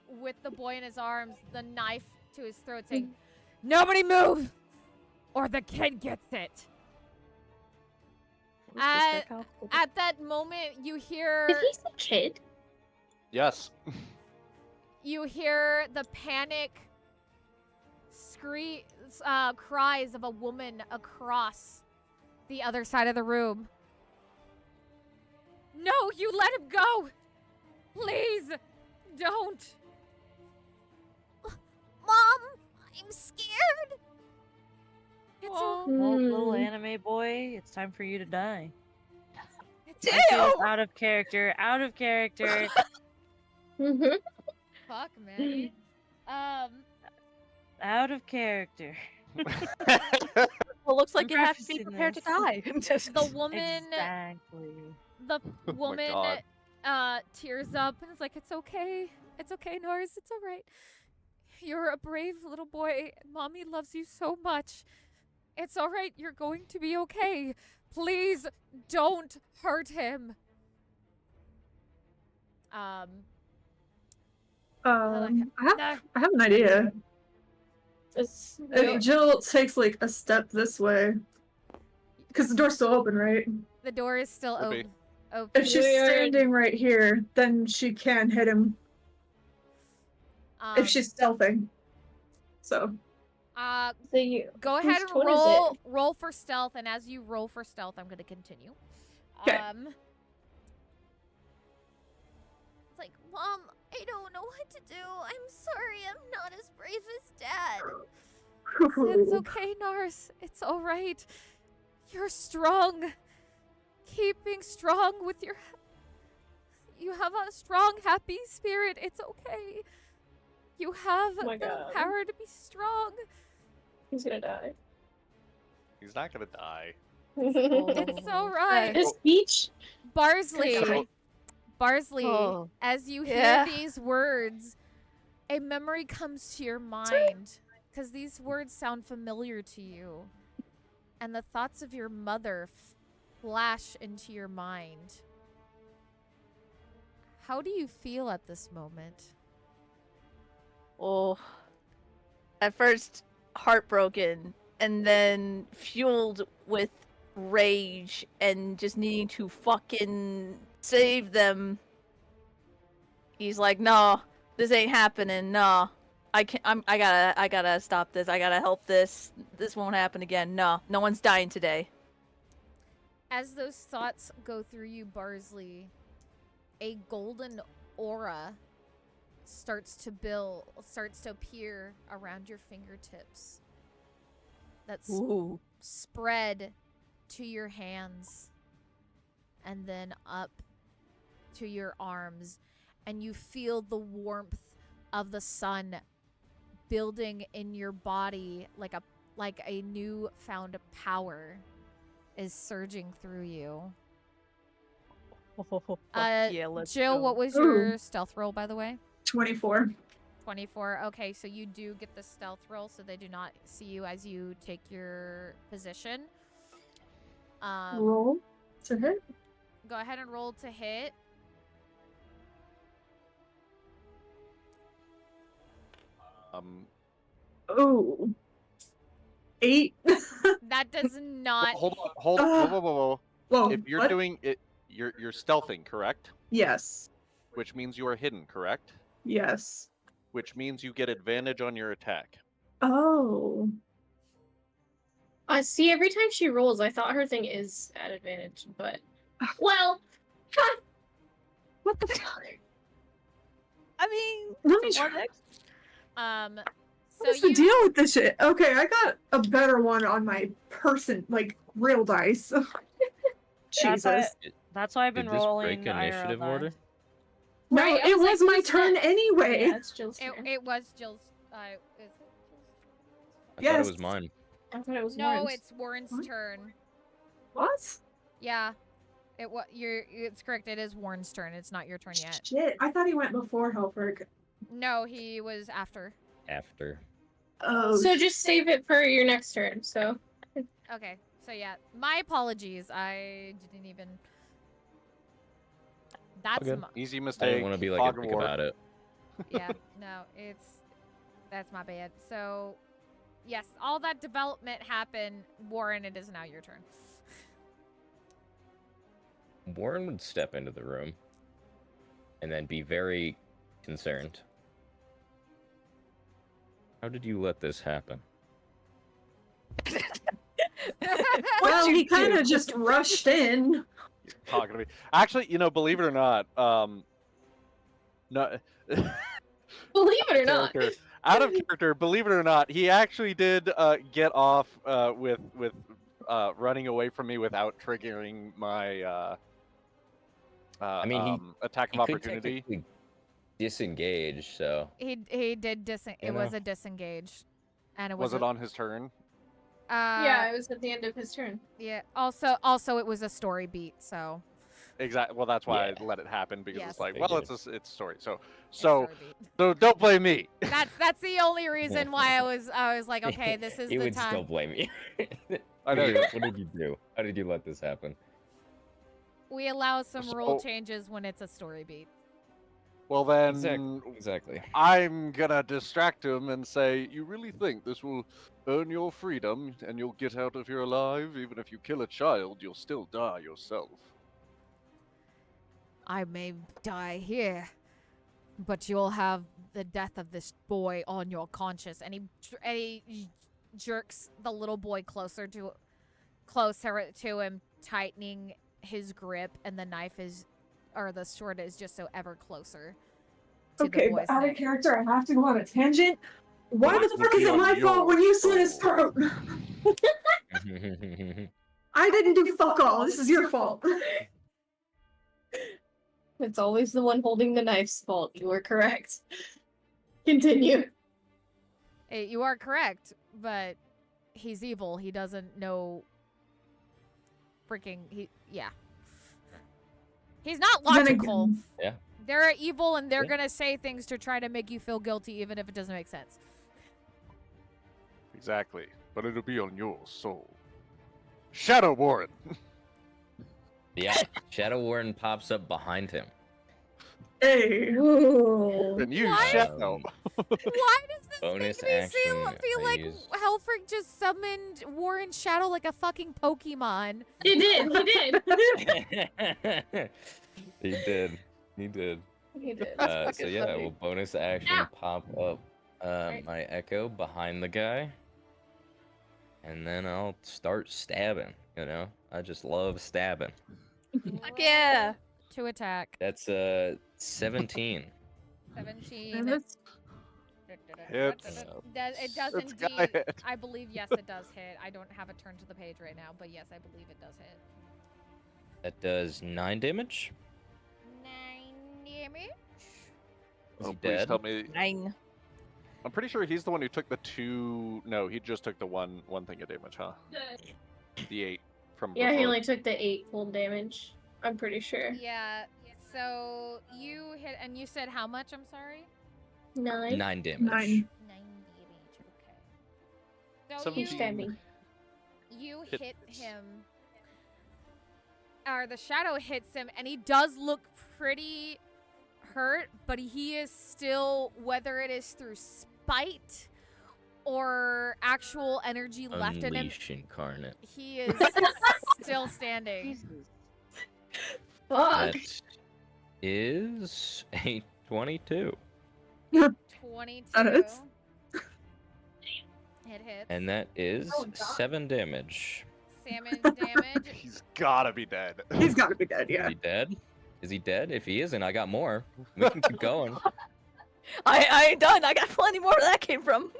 Speaker 1: with the boy in his arms, the knife to his throat, saying, "Nobody move, or the kid gets it."
Speaker 7: Who's this guy called?
Speaker 1: At that moment, you hear
Speaker 5: Did he say kid?
Speaker 4: Yes.
Speaker 1: you hear the panic cries of a woman across the other side of the room. No, you let him go! Please, don't! Mom, I'm scared! It's
Speaker 2: Oh,
Speaker 1: a-
Speaker 2: little
Speaker 5: Hmm.
Speaker 2: anime boy, it's time for you to die.
Speaker 7: Damn!
Speaker 2: Out of character, out of character.
Speaker 5: Mm-hmm.
Speaker 1: Fuck, man.
Speaker 2: Out of character.
Speaker 7: Well, looks like
Speaker 2: I'm
Speaker 7: you have to be
Speaker 2: practicing
Speaker 7: prepared to
Speaker 2: this.
Speaker 7: die.
Speaker 1: The woman,
Speaker 2: Exactly.
Speaker 1: the
Speaker 4: my
Speaker 1: woman,
Speaker 4: God.
Speaker 1: tears up and is like, "It's okay. It's okay, Norris. It's all right. You're a brave little boy. Mommy loves you so much. It's all right. You're going to be okay. Please don't hurt him."
Speaker 3: I have an idea.
Speaker 5: It's
Speaker 3: If Jill takes like a step this way, because the door's still open, right?
Speaker 1: The door is still
Speaker 4: Could be.
Speaker 1: open.
Speaker 3: If she's
Speaker 5: Weird.
Speaker 3: standing right here, then she can hit him if she's stealthing. So
Speaker 5: so you
Speaker 1: go
Speaker 5: whose
Speaker 1: ahead and
Speaker 5: turn is it?
Speaker 1: roll for stealth, and as you roll for stealth, I'm going to continue.
Speaker 3: 'Kay.
Speaker 1: It's like, "Mom, I don't know what to do. I'm sorry. I'm not as brave as Dad." It's okay, Nars. It's all right. You're strong. Keep being strong with your. You have a strong, happy spirit. It's okay. You have
Speaker 5: Oh my
Speaker 1: the
Speaker 5: God.
Speaker 1: power to be strong.
Speaker 5: He's gonna die.
Speaker 4: He's not gonna die.
Speaker 1: It's all right.
Speaker 5: His speech.
Speaker 1: Barsley.
Speaker 4: So-
Speaker 1: Barsley,
Speaker 7: Oh.
Speaker 1: as you
Speaker 7: Yeah.
Speaker 1: hear these words, a memory comes to your mind because these words sound familiar to you. And the thoughts of your mother flash into your mind. How do you feel at this moment?
Speaker 7: Oh, at first heartbroken, and then fueled with rage and just needing to fucking save them. He's like, "No, this ain't happening. No, I gotta stop this. I gotta help this. This won't happen again. No one's dying today."
Speaker 1: As those thoughts go through you, Barsley, a golden aura starts to appear around your fingertips. That's
Speaker 7: Ooh.
Speaker 1: spread to your hands and then up to your arms, and you feel the warmth of the sun building in your body like a newfound power is surging through you.
Speaker 7: Fuck yeah, let's
Speaker 1: Jill,
Speaker 7: go.
Speaker 1: what was your stealth roll, by the way?
Speaker 3: 24.
Speaker 1: 24. Okay, so you do get the stealth roll, so they do not see you as you take your position.
Speaker 3: Roll to hit.
Speaker 1: Go ahead and roll to hit.
Speaker 3: Oh. 8.
Speaker 1: That does not.
Speaker 4: Hold on. Whoa.
Speaker 3: Whoa.
Speaker 4: If you're
Speaker 3: what?
Speaker 4: doing it, you're stealthing, correct?
Speaker 3: Yes.
Speaker 4: Which means you are hidden, correct?
Speaker 3: Yes.
Speaker 4: Which means you get advantage on your attack.
Speaker 3: Oh.
Speaker 5: I see. Every time she rolls, I thought her thing is at advantage, but well,
Speaker 3: What the fuck?
Speaker 7: I mean,
Speaker 3: Let me
Speaker 7: it's a
Speaker 3: try.
Speaker 7: 1x.
Speaker 1: So
Speaker 3: What's the deal with this shit? Okay, I got a better one on my real dice. Jesus.
Speaker 2: That's why I've been
Speaker 6: Did this
Speaker 2: rolling
Speaker 6: break
Speaker 2: IRL
Speaker 6: initiative
Speaker 2: dice.
Speaker 6: order?
Speaker 3: No,
Speaker 5: Right, I
Speaker 3: it
Speaker 5: was like,
Speaker 3: was my
Speaker 5: who's
Speaker 3: turn
Speaker 5: next?
Speaker 3: anyway.
Speaker 5: Yeah, it's Jill's turn.
Speaker 1: It was Jill's.
Speaker 6: I thought
Speaker 3: Yes.
Speaker 6: it was mine.
Speaker 5: I thought it was
Speaker 1: No,
Speaker 5: Warren's.
Speaker 1: it's Warren's
Speaker 3: What?
Speaker 1: turn.
Speaker 3: What?
Speaker 1: Yeah, it's correct. It is Warren's turn. It's not your turn yet.
Speaker 3: Shit, I thought he went before Helfrich.
Speaker 1: No, he was after.
Speaker 6: After.
Speaker 3: Oh,
Speaker 5: So just save it for your next turn. So
Speaker 1: Okay, so yeah, my apologies. I didn't even. That's
Speaker 6: good.
Speaker 4: Easy
Speaker 6: I
Speaker 4: mistake.
Speaker 6: didn't want to be like
Speaker 4: Fog
Speaker 6: a
Speaker 4: of
Speaker 6: dick
Speaker 4: War.
Speaker 6: about it.
Speaker 1: yeah. No, that's my bad. So, yes, all that development happened. Warren, it is now your turn.
Speaker 6: Warren would step into the room and then be very concerned. How did you let this happen?
Speaker 3: well,
Speaker 7: you
Speaker 3: he kind
Speaker 7: do?
Speaker 3: of just rushed in.
Speaker 4: Talking to me. Actually, believe it or not, no.
Speaker 5: believe it or not,
Speaker 4: character. Out of character, believe it or not, he actually did get off with running away from me without triggering my
Speaker 6: I mean,
Speaker 4: attack
Speaker 6: He
Speaker 4: of
Speaker 6: could
Speaker 4: opportunity.
Speaker 6: technically disengage, so
Speaker 1: He did
Speaker 6: You
Speaker 1: it was
Speaker 6: know.
Speaker 1: a disengage, and it
Speaker 4: Was
Speaker 1: was
Speaker 4: it on his turn?
Speaker 5: yeah, it was at the end of his turn.
Speaker 1: Yeah. Also, it was a story beat. So
Speaker 4: Exactly. Well, that's why
Speaker 6: Yeah.
Speaker 4: I let it happen because
Speaker 1: Yes.
Speaker 4: it's like,
Speaker 6: I
Speaker 4: well,
Speaker 6: get
Speaker 4: it's a story. So
Speaker 1: it's story beat.
Speaker 4: don't blame me.
Speaker 1: That's the only reason why I was like, okay, this is
Speaker 6: he
Speaker 1: the
Speaker 6: would
Speaker 1: time.
Speaker 6: still blame you.
Speaker 4: I know.
Speaker 6: What did you do? How did you let this happen?
Speaker 1: We allow some rule
Speaker 4: So-
Speaker 1: changes when it's a story beat.
Speaker 4: Well, then
Speaker 6: Exactly.
Speaker 4: I'm gonna distract him and say, you really think this will earn your freedom and you'll get out of here alive? Even if you kill a child, you'll still die yourself.
Speaker 1: I may die here, but you'll have the death of this boy on your conscience. And he jerks the little boy closer to him, tightening his grip, and the the sword is just so ever closer to
Speaker 3: Okay,
Speaker 1: the boy's
Speaker 3: but out of
Speaker 1: neck.
Speaker 3: character, I have to go on a tangent. Why
Speaker 4: Well,
Speaker 3: the
Speaker 4: it
Speaker 3: fuck
Speaker 4: would
Speaker 3: is
Speaker 4: be
Speaker 3: it
Speaker 4: on
Speaker 3: my fault when
Speaker 4: your
Speaker 3: you slit his
Speaker 4: soul.
Speaker 3: throat? I didn't do fuck all. This is your fault.
Speaker 5: It's always the one holding the knife's fault. You were correct. Continue.
Speaker 1: Hey, you are correct, but he's evil. He doesn't know. Yeah. He's not
Speaker 3: Then
Speaker 1: logical.
Speaker 3: again-
Speaker 6: Yeah.
Speaker 1: They're evil and they're
Speaker 6: Yeah.
Speaker 1: gonna say things to try to make you feel guilty, even if it doesn't make sense.
Speaker 4: Exactly. But it'll be on your soul. Shadow Warren.
Speaker 6: Yeah. Shadow Warren pops up behind him.
Speaker 3: Hey.
Speaker 5: Ooh.
Speaker 4: And you
Speaker 1: Why?
Speaker 4: shadow.
Speaker 1: Why does this
Speaker 6: Bonus
Speaker 1: make me
Speaker 6: action,
Speaker 1: feel
Speaker 6: I
Speaker 1: like
Speaker 6: use-
Speaker 1: Helfrich just summoned Warren Shadow like a fucking Pokemon?
Speaker 5: He did.
Speaker 6: He did. He did.
Speaker 5: He did.
Speaker 6: So yeah, we'll bonus action
Speaker 5: Ow.
Speaker 6: pop up my echo behind the guy. And then I'll start stabbing, I just love stabbing.
Speaker 7: Fuck yeah.
Speaker 1: To attack.
Speaker 6: That's 17.
Speaker 1: 17.
Speaker 3: And that's-
Speaker 4: Hits.
Speaker 1: It does
Speaker 4: It's got
Speaker 1: indeed.
Speaker 4: it.
Speaker 1: I believe, yes, it does hit. I don't have it turned to the page right now, but yes, I believe it does hit.
Speaker 6: That does 9 damage.
Speaker 1: 9 damage.
Speaker 6: Is
Speaker 4: Oh,
Speaker 6: he
Speaker 4: please
Speaker 6: dead?
Speaker 4: tell me.
Speaker 7: 9.
Speaker 4: I'm pretty sure he's the one who took the 2. No, he just took the one thing of damage, huh? The 8 from
Speaker 5: Yeah, he
Speaker 4: before.
Speaker 5: only took the 8 full damage. I'm pretty sure.
Speaker 1: Yeah, so you hit, and you said how much? I'm sorry?
Speaker 5: 9.
Speaker 6: 9 damage.
Speaker 3: 9.
Speaker 1: 9 damage, okay. So
Speaker 5: Each stabbing.
Speaker 1: you
Speaker 4: Hit
Speaker 1: hit
Speaker 4: this.
Speaker 1: him, or the shadow hits him, and he does look pretty hurt, but he is still, whether it is through spite or actual energy left in him,
Speaker 6: Unleash incarnate.
Speaker 1: he is still standing.
Speaker 5: Fuck.
Speaker 6: That is a 22.
Speaker 1: 22.
Speaker 3: That is.
Speaker 1: It hits.
Speaker 6: And that is
Speaker 3: Oh, God.
Speaker 6: 7 damage.
Speaker 1: Salmon damage.
Speaker 4: He's gotta be dead.
Speaker 3: He's got to be dead,
Speaker 6: Is
Speaker 3: yeah.
Speaker 6: he dead? Is he dead? If he isn't, I got more. We can keep going.
Speaker 7: I ain't done. I got plenty more where that came from.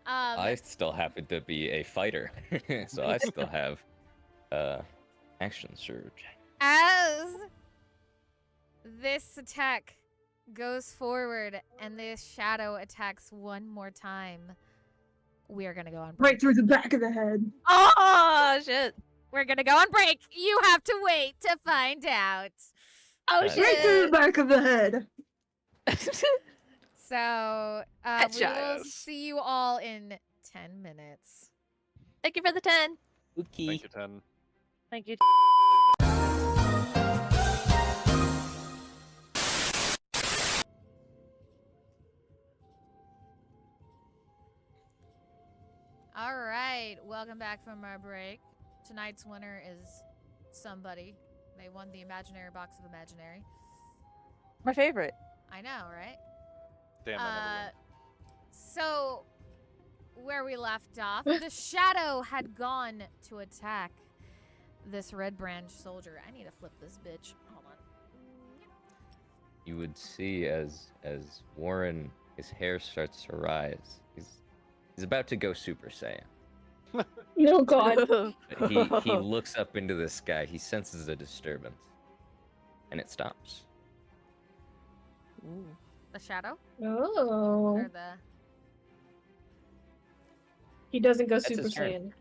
Speaker 6: I still happen to be a fighter, so I still have action surge.
Speaker 1: As this attack goes forward and this shadow attacks one more time, we are gonna go on break.
Speaker 3: Right through the back of the head.
Speaker 7: Oh shit!
Speaker 1: We're gonna go on break. You have to wait to find out.
Speaker 7: Oh
Speaker 6: Right
Speaker 3: Right through the
Speaker 7: shit!
Speaker 3: back of the head.
Speaker 1: So we
Speaker 7: Headshot.
Speaker 1: will see you all in 10 minutes.
Speaker 7: Thank you for the 10.
Speaker 6: Okay.
Speaker 4: Thank you, 10.
Speaker 2: Thank you.
Speaker 1: All right, welcome back from our break. Tonight's winner is somebody. They won the imaginary box of imaginary.
Speaker 7: My favorite.
Speaker 1: I know, right?
Speaker 4: Damn, I never
Speaker 1: So, where we left off, the shadow had gone to attack this red branch soldier. I need to flip this bitch. Hold on.
Speaker 6: You would see as Warren, his hair starts to rise. He's about to go Super Saiyan.
Speaker 5: No god.
Speaker 6: But he looks up into the sky. He senses a disturbance, and it stops.
Speaker 7: Ooh.
Speaker 1: The shadow?
Speaker 5: Oh.
Speaker 1: Or the...
Speaker 5: He doesn't go
Speaker 6: That's
Speaker 5: Super
Speaker 6: his turn.
Speaker 5: Saiyan.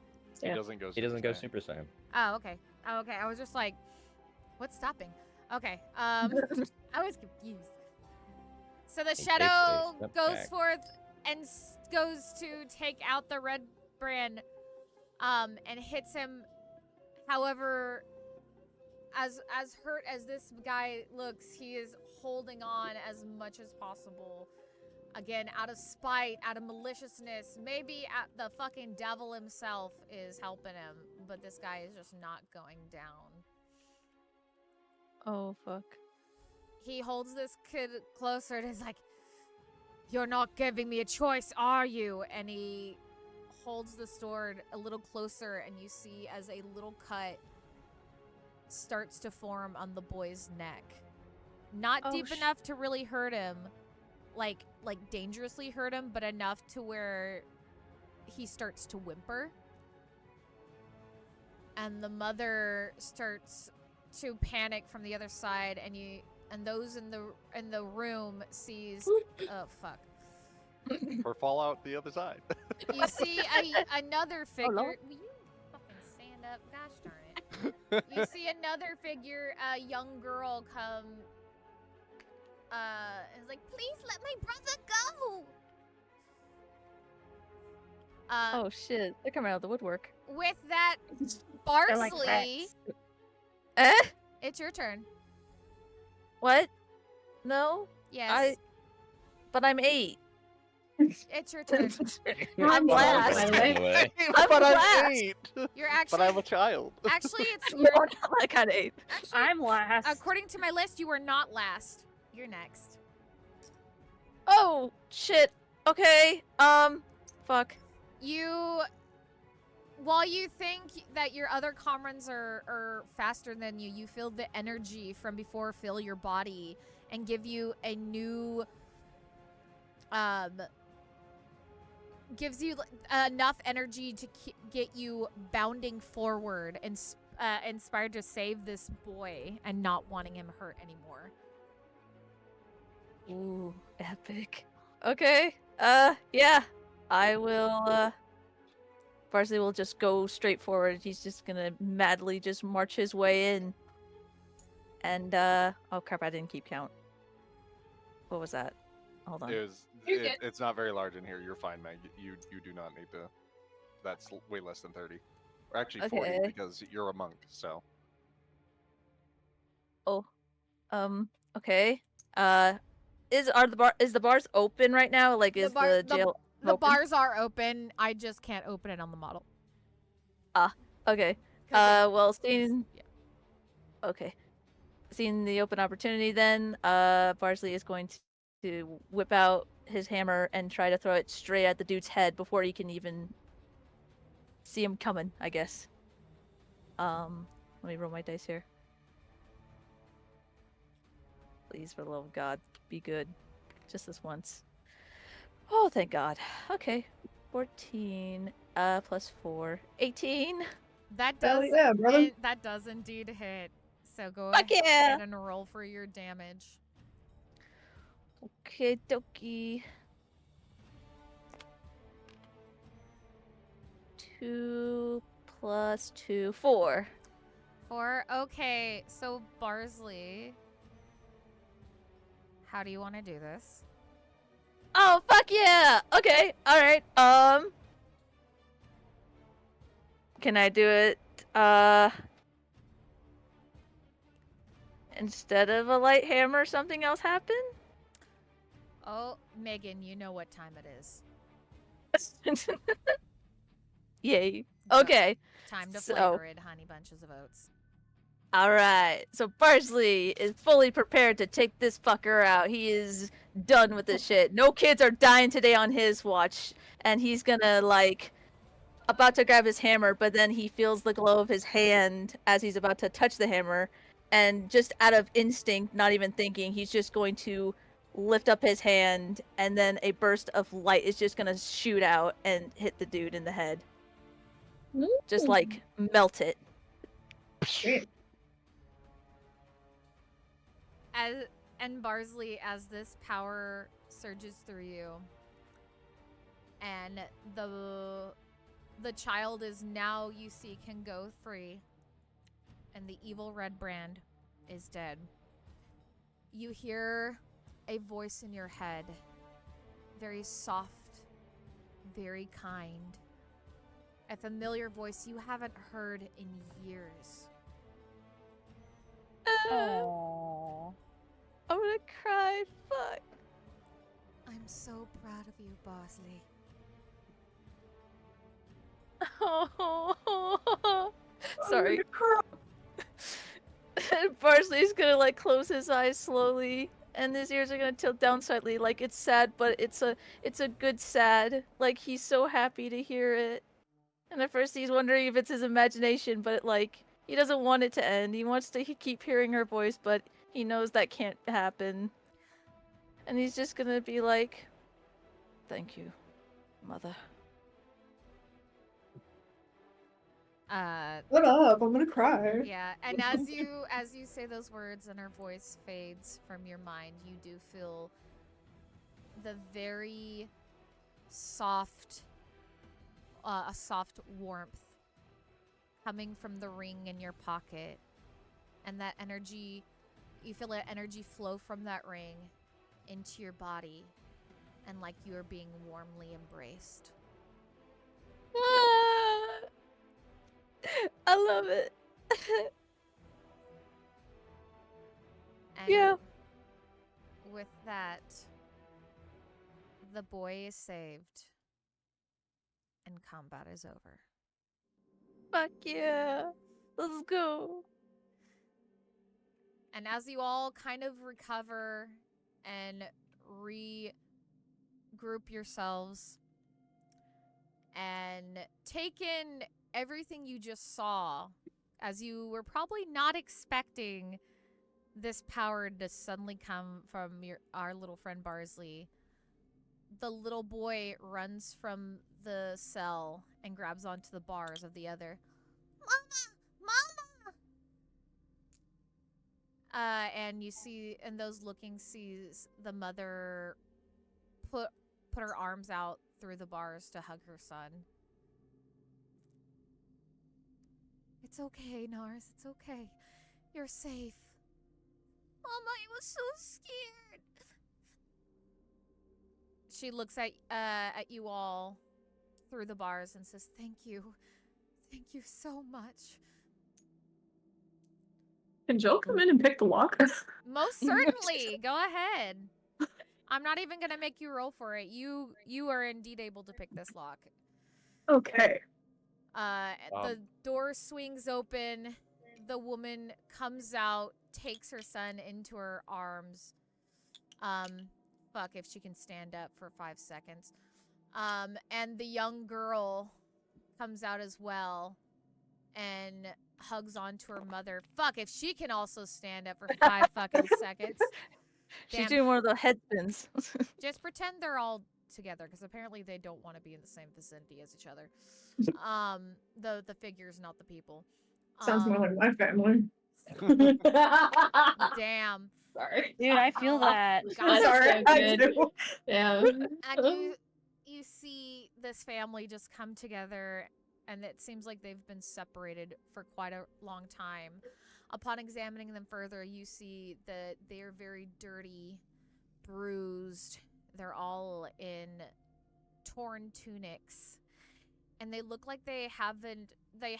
Speaker 4: He
Speaker 5: Yeah.
Speaker 4: doesn't go.
Speaker 6: He doesn't go
Speaker 4: Saiyan.
Speaker 6: Super Saiyan.
Speaker 1: Oh, okay. Oh, okay. I was just like, what's stopping? Okay. I was confused. So the
Speaker 6: takes a
Speaker 1: shadow
Speaker 6: step
Speaker 1: goes
Speaker 6: back.
Speaker 1: forth and goes to take out the red brand, and hits him. However, as hurt as this guy looks, he is holding on as much as possible. Again, out of spite, out of maliciousness, maybe the fucking devil himself is helping him, but this guy is just not going down.
Speaker 7: Oh fuck.
Speaker 1: He holds this kid closer and is like, "You're not giving me a choice, are you?" And he holds the sword a little closer, and you see as a little cut starts to form on the boy's neck. Not
Speaker 7: Oh,
Speaker 1: deep enough to really hurt him, like dangerously hurt him, but enough to where he starts to whimper. And the mother starts to panic from the other side, and those in the room sees oh fuck.
Speaker 4: Or fall out the other side.
Speaker 1: You see another figure.
Speaker 7: Lord.
Speaker 1: Will you fucking stand up? Gosh darn it. You see another figure, a young girl come and is like, "Please let my brother go."
Speaker 7: Oh shit. They're coming out of the woodwork.
Speaker 1: With that,
Speaker 5: They're like
Speaker 1: Barsley,
Speaker 7: Eh?
Speaker 1: it's your turn.
Speaker 7: What? No?
Speaker 1: Yes,
Speaker 7: But I'm 8.
Speaker 1: it's your turn.
Speaker 7: I'm
Speaker 5: Well,
Speaker 7: last.
Speaker 5: by the
Speaker 6: By
Speaker 5: way.
Speaker 6: the way.
Speaker 7: I'm
Speaker 4: but
Speaker 7: last.
Speaker 4: I'm 8.
Speaker 1: You're
Speaker 4: But
Speaker 1: actually
Speaker 4: I'm a child.
Speaker 1: actually it's
Speaker 7: You're
Speaker 1: your
Speaker 7: not like an 8.
Speaker 1: actually,
Speaker 2: I'm last.
Speaker 1: according to my list, you are not last. You're next.
Speaker 7: Oh shit. Okay. Fuck.
Speaker 1: While you think that your other comrades are faster than you, you feel the energy from before fill your body and give you a new, gives you enough energy to get you bounding forward and inspired to save this boy and not wanting him hurt anymore.
Speaker 7: Ooh, epic. Okay. Yeah. I will, Barsley will just go straight forward. He's just gonna madly just march his way in. And, oh crap, I didn't keep count. What was that? Hold on.
Speaker 5: You're good.
Speaker 4: It's not very large in here. You're fine, Meg. You do not need to. That's way less than 30. Or actually 40
Speaker 7: Okay.
Speaker 4: because you're a monk. So
Speaker 7: Oh. Okay. Is the bars open right now? Like, is the jail
Speaker 1: The
Speaker 7: open?
Speaker 1: bars are open. I just can't open it on the model.
Speaker 7: Okay.
Speaker 1: 'Cause
Speaker 7: Well,
Speaker 1: it's-
Speaker 7: seeing
Speaker 1: yeah.
Speaker 7: okay, seeing the open opportunity, then Barsley is going to whip out his hammer and try to throw it straight at the dude's head before he can even see him coming, I guess. Let me roll my dice here. Please, for the love of God, be good. Just this once. Oh, thank God. Okay. 14 plus 4. 18.
Speaker 1: That
Speaker 3: Hell
Speaker 1: does.
Speaker 3: yeah, brother.
Speaker 1: That does indeed hit. So go
Speaker 7: Fuck
Speaker 1: ahead
Speaker 7: yeah!
Speaker 1: and roll for your damage.
Speaker 7: Okay, dokie. 2 plus 2, 4.
Speaker 1: 4. Okay, so Barsley, how do you want to do this?
Speaker 7: Oh, fuck yeah! Okay, alright, can I do it, instead of a light hammer, something else happen?
Speaker 1: Oh, Megan, you know what time it is.
Speaker 7: Yay.
Speaker 1: Go.
Speaker 7: Okay.
Speaker 1: Time to
Speaker 7: So-
Speaker 1: flavor it, honey bunches of oats.
Speaker 7: Alright. So Barsley is fully prepared to take this fucker out. He is done with this shit. No kids are dying today on his watch. And he's gonna, like, about to grab his hammer, but then he feels the glow of his hand as he's about to touch the hammer. And just out of instinct, not even thinking, he's just going to lift up his hand, and then a burst of light is just gonna shoot out and hit the dude in the head. Just like melt it.
Speaker 3: Great.
Speaker 1: And Barsley, as this power surges through you, and the child is now, you see, can go free, and the evil red brand is dead. You hear a voice in your head, very soft, very kind. A familiar voice you haven't heard in years.
Speaker 7: Aww. I'm gonna cry. Fuck.
Speaker 1: I'm so proud of you, Barsley.
Speaker 7: Oh. Sorry. Barsley's gonna like close his eyes slowly, and his ears are gonna tilt down slightly. Like it's sad, but it's a good sad. Like he's so happy to hear it. And at first he's wondering if it's his imagination, but like he doesn't want it to end. He wants to keep hearing her voice, but he knows that can't happen. And he's just gonna be like, "Thank you, Mother."
Speaker 3: What up? I'm gonna cry.
Speaker 1: Yeah, and as you say those words and her voice fades from your mind, you do feel the very soft, a soft warmth coming from the ring in your pocket, and that energy, you feel that energy flow from that ring into your body, and like you are being warmly embraced.
Speaker 7: I love it.
Speaker 1: And
Speaker 7: Yeah.
Speaker 1: with that, the boy is saved, and combat is over.
Speaker 7: Fuck yeah. Let's go.
Speaker 1: And as you all kind of recover and regroup yourselves and take in everything you just saw, as you were probably not expecting this power to suddenly come from our little friend Barsley, the little boy runs from the cell and grabs onto the bars of the other. Mama! And you see, and those looking sees the mother put her arms out through the bars to hug her son. It's okay, Nars. It's okay. You're safe. Mama, I was so scared. She looks at you all through the bars and says, "Thank you. Thank you so much."
Speaker 3: Can Jill come in and pick the lock?
Speaker 1: Most certainly. Go ahead. I'm not even going to make you roll for it. You are indeed able to pick this lock.
Speaker 3: Okay.
Speaker 1: The door swings open. The woman comes out, takes her son into her arms, fuck if she can stand up for 5 seconds. And the young girl comes out as well and hugs onto her mother. Fuck if she can also stand up for 5 fucking seconds.
Speaker 7: She's
Speaker 1: Damn.
Speaker 7: doing one of the head spins.
Speaker 1: Just pretend they're all together, because apparently they don't want to be in the same vicinity as each other. The figures, not the people.
Speaker 3: Sounds more like my family.
Speaker 1: Damn.
Speaker 5: Sorry.
Speaker 2: Dude, I feel that.
Speaker 1: God,
Speaker 3: Sorry,
Speaker 5: so
Speaker 3: I
Speaker 5: good.
Speaker 3: do.
Speaker 5: Yeah.
Speaker 1: And you see this family just come together, and it seems like they've been separated for quite a long time. Upon examining them further, you see that they're very dirty, bruised. They're all in torn tunics, and they look like they haven't. They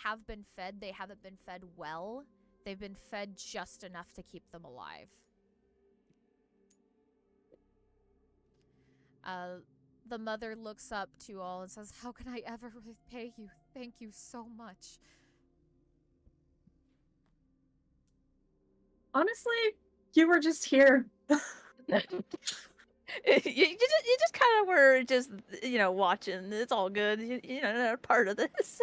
Speaker 1: have been fed. They haven't been fed well. They've been fed just enough to keep them alive. The mother looks up to you all and says, "How can I ever repay you? Thank you so much."
Speaker 3: Honestly, you were just here.
Speaker 7: you just kind of were just watching. It's all good. You know, part of this.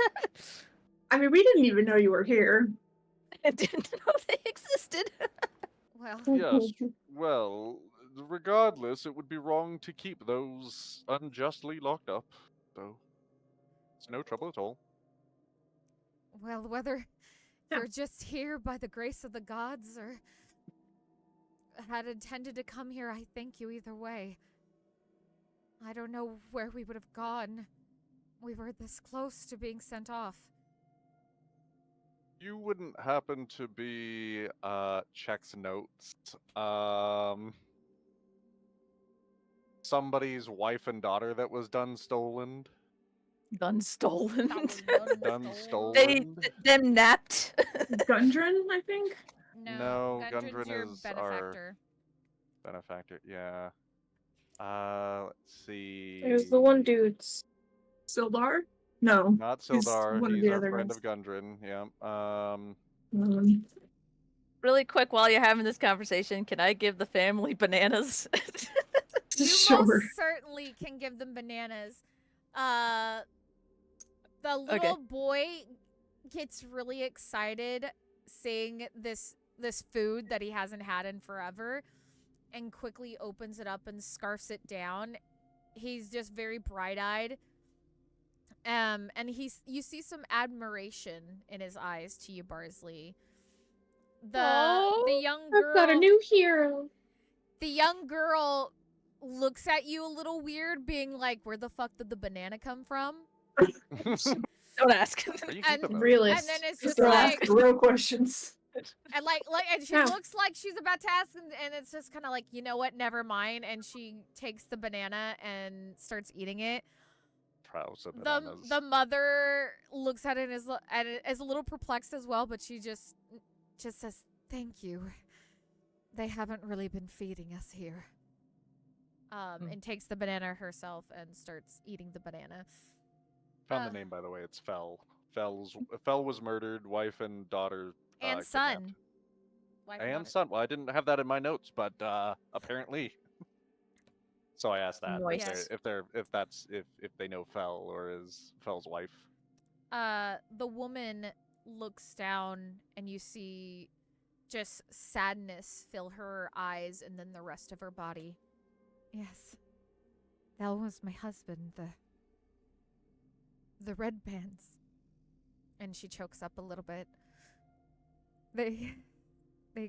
Speaker 3: I mean, we didn't even know you were here.
Speaker 7: I didn't know they existed.
Speaker 1: Well,
Speaker 4: Yes. Well, regardless, it would be wrong to keep those unjustly locked up. So, it's no trouble at all.
Speaker 1: well, whether
Speaker 3: Yeah.
Speaker 1: you're just here by the grace of the gods or had intended to come here, I thank you either way. I don't know where we would have gone. We were this close to being sent off.
Speaker 4: You wouldn't happen to be checks notes. Somebody's wife and daughter that was done stolen.
Speaker 7: Gun stolen.
Speaker 1: That was
Speaker 4: Done
Speaker 7: They
Speaker 4: stolen.
Speaker 7: them napped.
Speaker 3: Gundren, I think.
Speaker 4: No,
Speaker 1: Gundren's
Speaker 4: Gundren
Speaker 1: your
Speaker 4: is our-
Speaker 1: benefactor.
Speaker 4: Benefactor, yeah. Let's see.
Speaker 5: There's the one dude's.
Speaker 3: Sildar? No.
Speaker 4: Not
Speaker 3: He's
Speaker 4: Sildar.
Speaker 3: one of
Speaker 4: He's
Speaker 3: the
Speaker 4: our
Speaker 3: other
Speaker 4: friend
Speaker 3: guys.
Speaker 4: of Gundren. Yeah.
Speaker 7: Really quick, while you're having this conversation, can I give the family bananas?
Speaker 1: You
Speaker 3: Sure.
Speaker 1: most certainly can give them bananas. The little boy gets really excited seeing this food that he hasn't had in forever, and quickly opens it up and scarfs it down. He's just very bright-eyed. And you see some admiration in his eyes to you, Barsley. The young girl
Speaker 5: I've got a new hero.
Speaker 1: The young girl looks at you a little weird, being like, "Where the fuck did the banana come from?"
Speaker 7: Don't ask.
Speaker 4: Are you
Speaker 1: And-
Speaker 4: keeping them?
Speaker 5: Realist.
Speaker 1: And then it's
Speaker 3: Just
Speaker 1: just
Speaker 3: ask
Speaker 1: like,
Speaker 3: real questions.
Speaker 1: and and she
Speaker 5: Yeah.
Speaker 1: looks like she's about to ask, and it's just kind of like, you know what, never mind. And she takes the banana and starts eating it.
Speaker 4: Trouser bananas.
Speaker 1: The mother looks at it and is a little perplexed as well, but she just says, "Thank you. They haven't really been feeding us here." And takes the banana herself and starts eating the banana.
Speaker 4: Found the name, by the way. It's Fell. Fell was murdered. Wife and daughter.
Speaker 1: And
Speaker 4: kidnapped.
Speaker 1: son. Wife and
Speaker 4: And
Speaker 1: daughter.
Speaker 4: son. Well, I didn't have that in my notes, but apparently. So I asked that
Speaker 7: Nice.
Speaker 4: if they know Fell or is Fell's wife.
Speaker 1: The woman looks down and you see just sadness fill her eyes and then the rest of her body. "Yes, that was my husband, the red bands." And she chokes up a little bit. They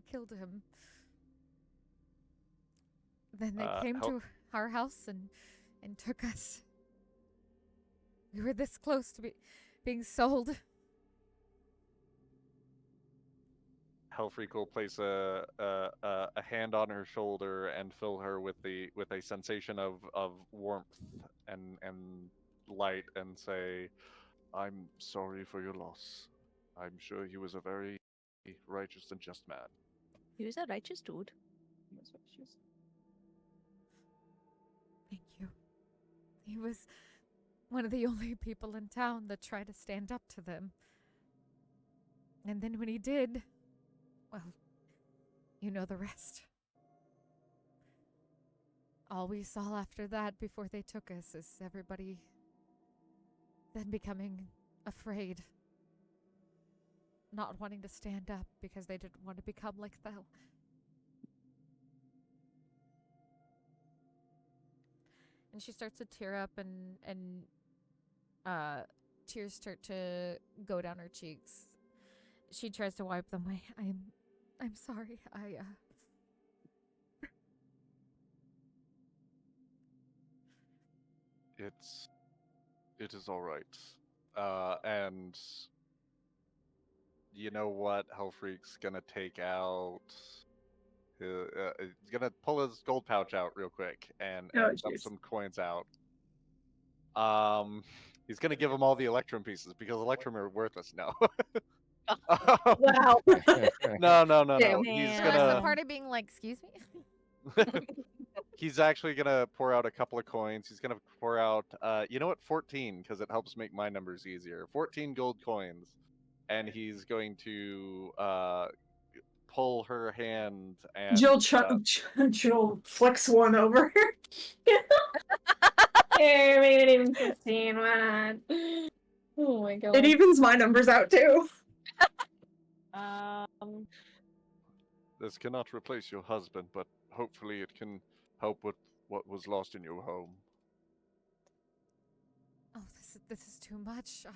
Speaker 1: killed him. Then they came to our house and took us. We were this close to being sold.
Speaker 4: Helfreak will place a hand on her shoulder and fill her with a sensation of warmth and light and say, "I'm sorry for your loss. I'm sure he was a very righteous and just man."
Speaker 7: He was a righteous dude.
Speaker 1: Thank you. He was one of the only people in town that tried to stand up to them. And then when he did, well, you know the rest. all we saw after that before they took us is everybody then becoming afraid. Not wanting to stand up because they didn't want to become like them. And she starts to tear up and tears start to go down her cheeks. She tries to wipe them away. I'm sorry.
Speaker 4: It is all right. And you know what? Hellfreak's gonna take out. He's gonna pull his gold pouch out real quick and
Speaker 3: Oh,
Speaker 4: dump
Speaker 3: jeez.
Speaker 4: some coins out. He's gonna give them all the Electrum pieces because Electrum are worthless now.
Speaker 5: Wow.
Speaker 4: No.
Speaker 5: Damn.
Speaker 4: He's
Speaker 1: So that's the
Speaker 4: gonna.
Speaker 1: part of being like, excuse me?
Speaker 4: He's actually gonna pour out a couple of coins. He's gonna pour out, you know what, 14, because it helps make my numbers easier. 14 gold coins, and he's going to pull her hand and
Speaker 3: Jill flicks one over.
Speaker 5: Here, make it even 15. Why not? Oh my god.
Speaker 3: It evens my numbers out too.
Speaker 4: This cannot replace your husband, but hopefully it can help with what was lost in your home.
Speaker 1: Oh, this is too much.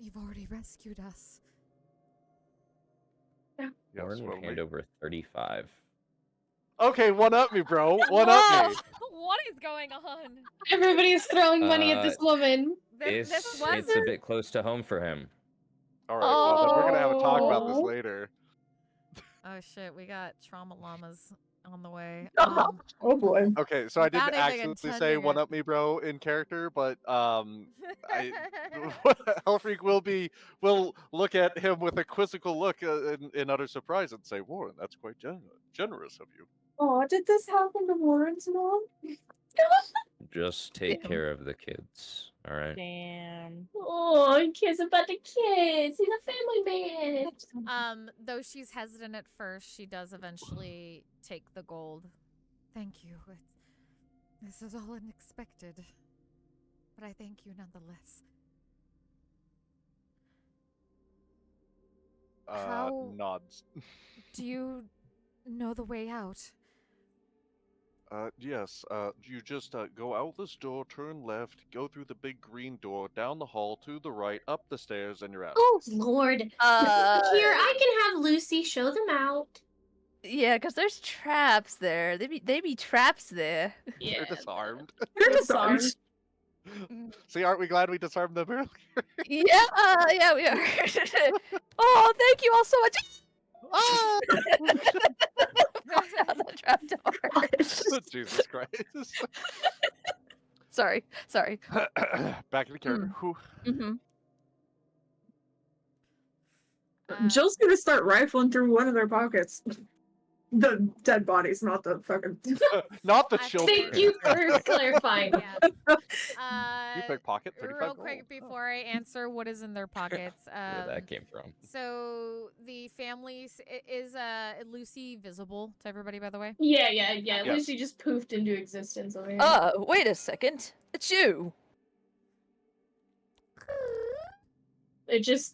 Speaker 1: You've already rescued us.
Speaker 4: Yes,
Speaker 6: Lauren
Speaker 4: well,
Speaker 6: would hand over 35.
Speaker 4: Okay, one up me, bro. One up me.
Speaker 1: What is going on?
Speaker 5: Everybody's throwing money at this woman.
Speaker 1: This was
Speaker 6: It's a bit close to home for him.
Speaker 4: All right, well then we're gonna have a talk about this
Speaker 5: Oh.
Speaker 4: later.
Speaker 1: Oh shit, we got trauma llamas on the way.
Speaker 3: Oh boy.
Speaker 4: Okay, so I didn't
Speaker 1: Without even
Speaker 4: actually say
Speaker 1: intending
Speaker 4: one
Speaker 1: it.
Speaker 4: up me, bro, in character, but Hellfreak will look at him with a quizzical look in utter surprise and say, "Warren, that's quite generous of you."
Speaker 3: Oh, did this happen to Warren's mom?
Speaker 6: Just take
Speaker 7: Damn.
Speaker 6: care of the kids, all right?
Speaker 2: Damn.
Speaker 5: Oh, he cares about the kids. He's a family man.
Speaker 1: Though she's hesitant at first, she does eventually take the gold. Thank you. This is all unexpected, but I thank you nonetheless. How-
Speaker 4: Nods.
Speaker 1: Do you know the way out?
Speaker 4: Yes. You just go out this door, turn left, go through the big green door, down the hall, to the right, up the stairs, and you're out.
Speaker 5: Oh, Lord. Here, I can have Lucy show them out.
Speaker 7: Yeah, because there's traps there. They be traps there.
Speaker 4: They're disarmed.
Speaker 3: They're
Speaker 5: Disarmed.
Speaker 3: disarmed.
Speaker 4: See, aren't we glad we disarmed them earlier?
Speaker 7: Yeah, yeah, we are. Oh, thank you all so much.
Speaker 4: Ah!
Speaker 7: Bust out the trap door.
Speaker 4: Jesus Christ.
Speaker 7: Sorry.
Speaker 4: Back in the character. Whew.
Speaker 7: Mm-hmm.
Speaker 3: Jill's gonna start rifling through one of their pockets. The dead bodies, not the fucking.
Speaker 4: Not the
Speaker 1: I
Speaker 4: children.
Speaker 5: Thank you for clarifying.
Speaker 1: Yeah.
Speaker 4: You pick pocket 35
Speaker 1: Real
Speaker 4: gold.
Speaker 1: quick before I answer what is in their pockets.
Speaker 6: Where that came from.
Speaker 1: So the families is Lucy visible to everybody, by the way?
Speaker 5: Yeah.
Speaker 4: Yes.
Speaker 5: Lucy just poofed into existence over here.
Speaker 7: Wait a second. It's you.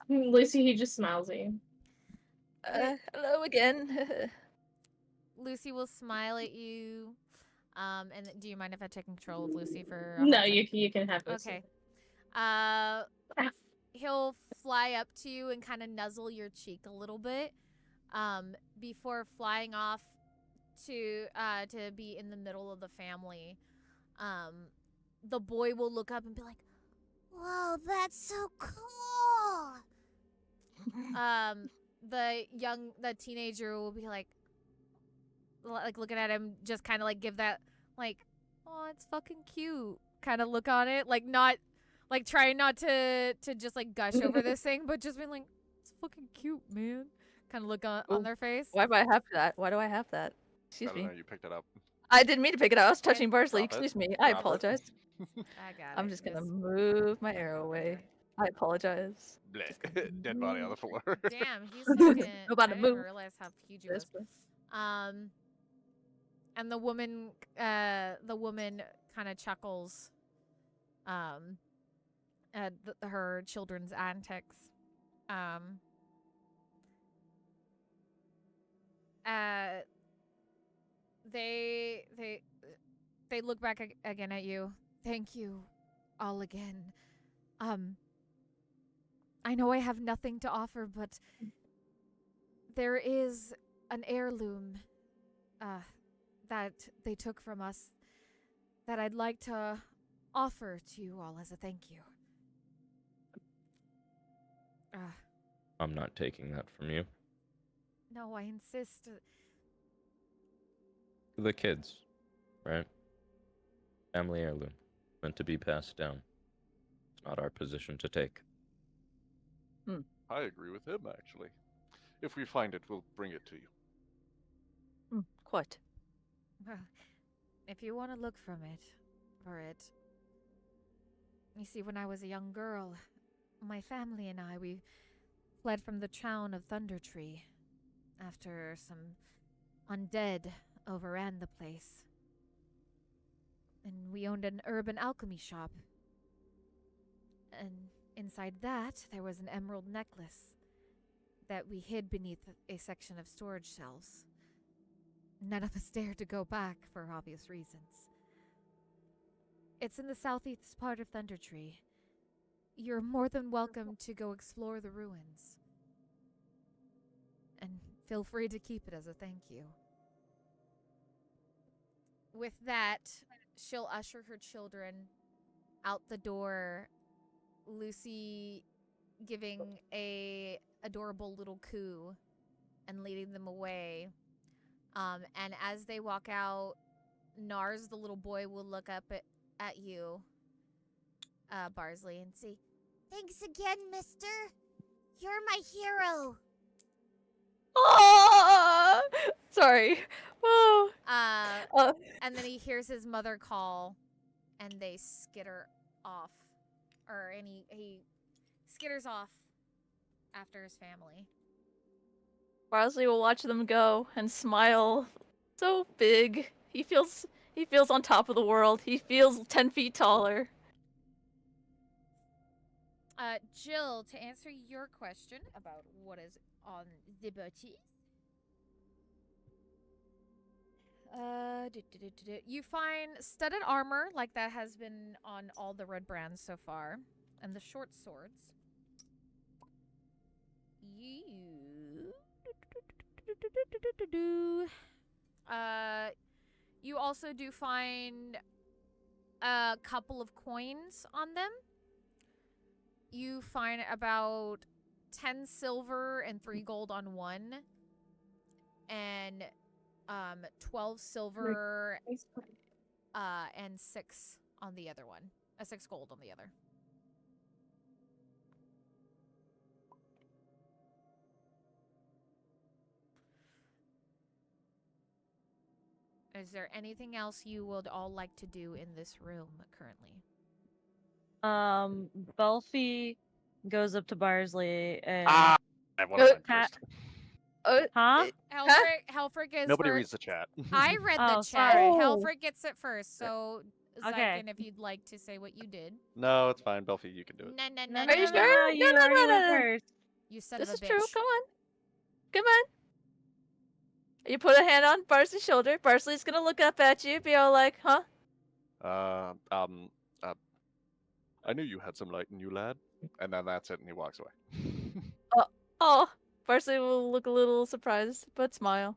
Speaker 5: Lucy, he just smiles at you.
Speaker 7: Hello again.
Speaker 1: Lucy will smile at you. And do you mind if I take control of Lucy for?
Speaker 5: No,
Speaker 1: moment?
Speaker 5: you can have Lucy.
Speaker 1: Okay. He'll fly up to you and kind of nuzzle your cheek a little bit, before flying off to be in the middle of the family. The boy will look up and be like, "Whoa, that's so cool." The teenager will be like looking at him, just kind of like give that like, "Oh, it's fucking cute" kind of look on it, like not like trying not to just like gush over this thing, but just being like, "It's fucking cute, man," kind of look on their face.
Speaker 7: Why do I have that? Why do I have that? Excuse
Speaker 4: I don't
Speaker 7: me.
Speaker 4: know, you picked it up.
Speaker 7: I didn't mean to pick it up. I was touching Barsley.
Speaker 4: Drop it.
Speaker 7: Excuse me. I
Speaker 4: Drop it.
Speaker 7: apologize.
Speaker 1: I got
Speaker 7: I'm
Speaker 1: it.
Speaker 7: just gonna move my arrow away. I apologize.
Speaker 4: Blech. Dead body on the floor.
Speaker 1: Damn, he's fucking.
Speaker 7: About
Speaker 1: I
Speaker 7: to
Speaker 1: didn't
Speaker 7: move.
Speaker 1: realize how huge he was. And the woman kind of chuckles at her children's antics. They look back again at you. Thank you all again. I know I have nothing to offer, but there is an heirloom that they took from us that I'd like to offer to you all as a thank you.
Speaker 6: I'm not taking that from you.
Speaker 1: No, I insist.
Speaker 6: The kids, right? Family heirloom, meant to be passed down. It's not our position to take.
Speaker 4: I agree with him, actually. If we find it, we'll bring it to you.
Speaker 7: Quite.
Speaker 1: Well, if you want to look for it. You see, when I was a young girl, my family and we fled from the town of Thunder Tree after some undead overran the place. And we owned an urban alchemy shop. And inside that, there was an emerald necklace that we hid beneath a section of storage shelves. None of us dared to go back for obvious reasons. It's in the southeast part of Thunder Tree. You're more than welcome to go explore the ruins. And feel free to keep it as a thank you. With that, she'll usher her children out the door, Lucy giving a adorable little coo and leading them away. And as they walk out, Nars, the little boy, will look up at you, Barsley, and say,
Speaker 8: Thanks again, mister. You're my hero.
Speaker 7: Oh, sorry. Oh.
Speaker 1: And then he hears his mother call, and they skitter off. And he skitters off after his family.
Speaker 7: Barsley will watch them go and smile so big. He feels on top of the world. He feels 10 feet taller.
Speaker 1: Jill, to answer your question about what is on the booty. You find studded armor, like that has been on all the red brands so far, and the short swords. You also do find a couple of coins on them. You find about 10 silver and 3 gold on one, and 12 silver and 6 on the other one. 6 gold on the other. Is there anything else you would all like to do in this room currently?
Speaker 2: Belfie goes up to Barsley and
Speaker 4: I want to
Speaker 2: Cat-
Speaker 4: first.
Speaker 2: huh?
Speaker 1: Helfric is
Speaker 4: Nobody
Speaker 1: first.
Speaker 4: reads the chat.
Speaker 1: I read the
Speaker 2: Oh,
Speaker 1: chat.
Speaker 2: sorry.
Speaker 1: Helfric gets it first, so
Speaker 2: Okay.
Speaker 1: Zyken, if you'd like to say what you did.
Speaker 4: No, it's fine. Belfie, you can do it.
Speaker 1: No.
Speaker 7: Are you sure?
Speaker 2: You
Speaker 7: No,
Speaker 2: already went
Speaker 7: no.
Speaker 2: first.
Speaker 1: You son
Speaker 7: This
Speaker 1: of
Speaker 7: is
Speaker 1: a bitch.
Speaker 7: true. Come on. You put a hand on Barsley's shoulder. Barsley's gonna look up at you, be all like, huh?
Speaker 4: I knew you had some light in you, lad. And then that's it, and he walks away.
Speaker 7: Oh. Barsley will look a little surprised, but smile.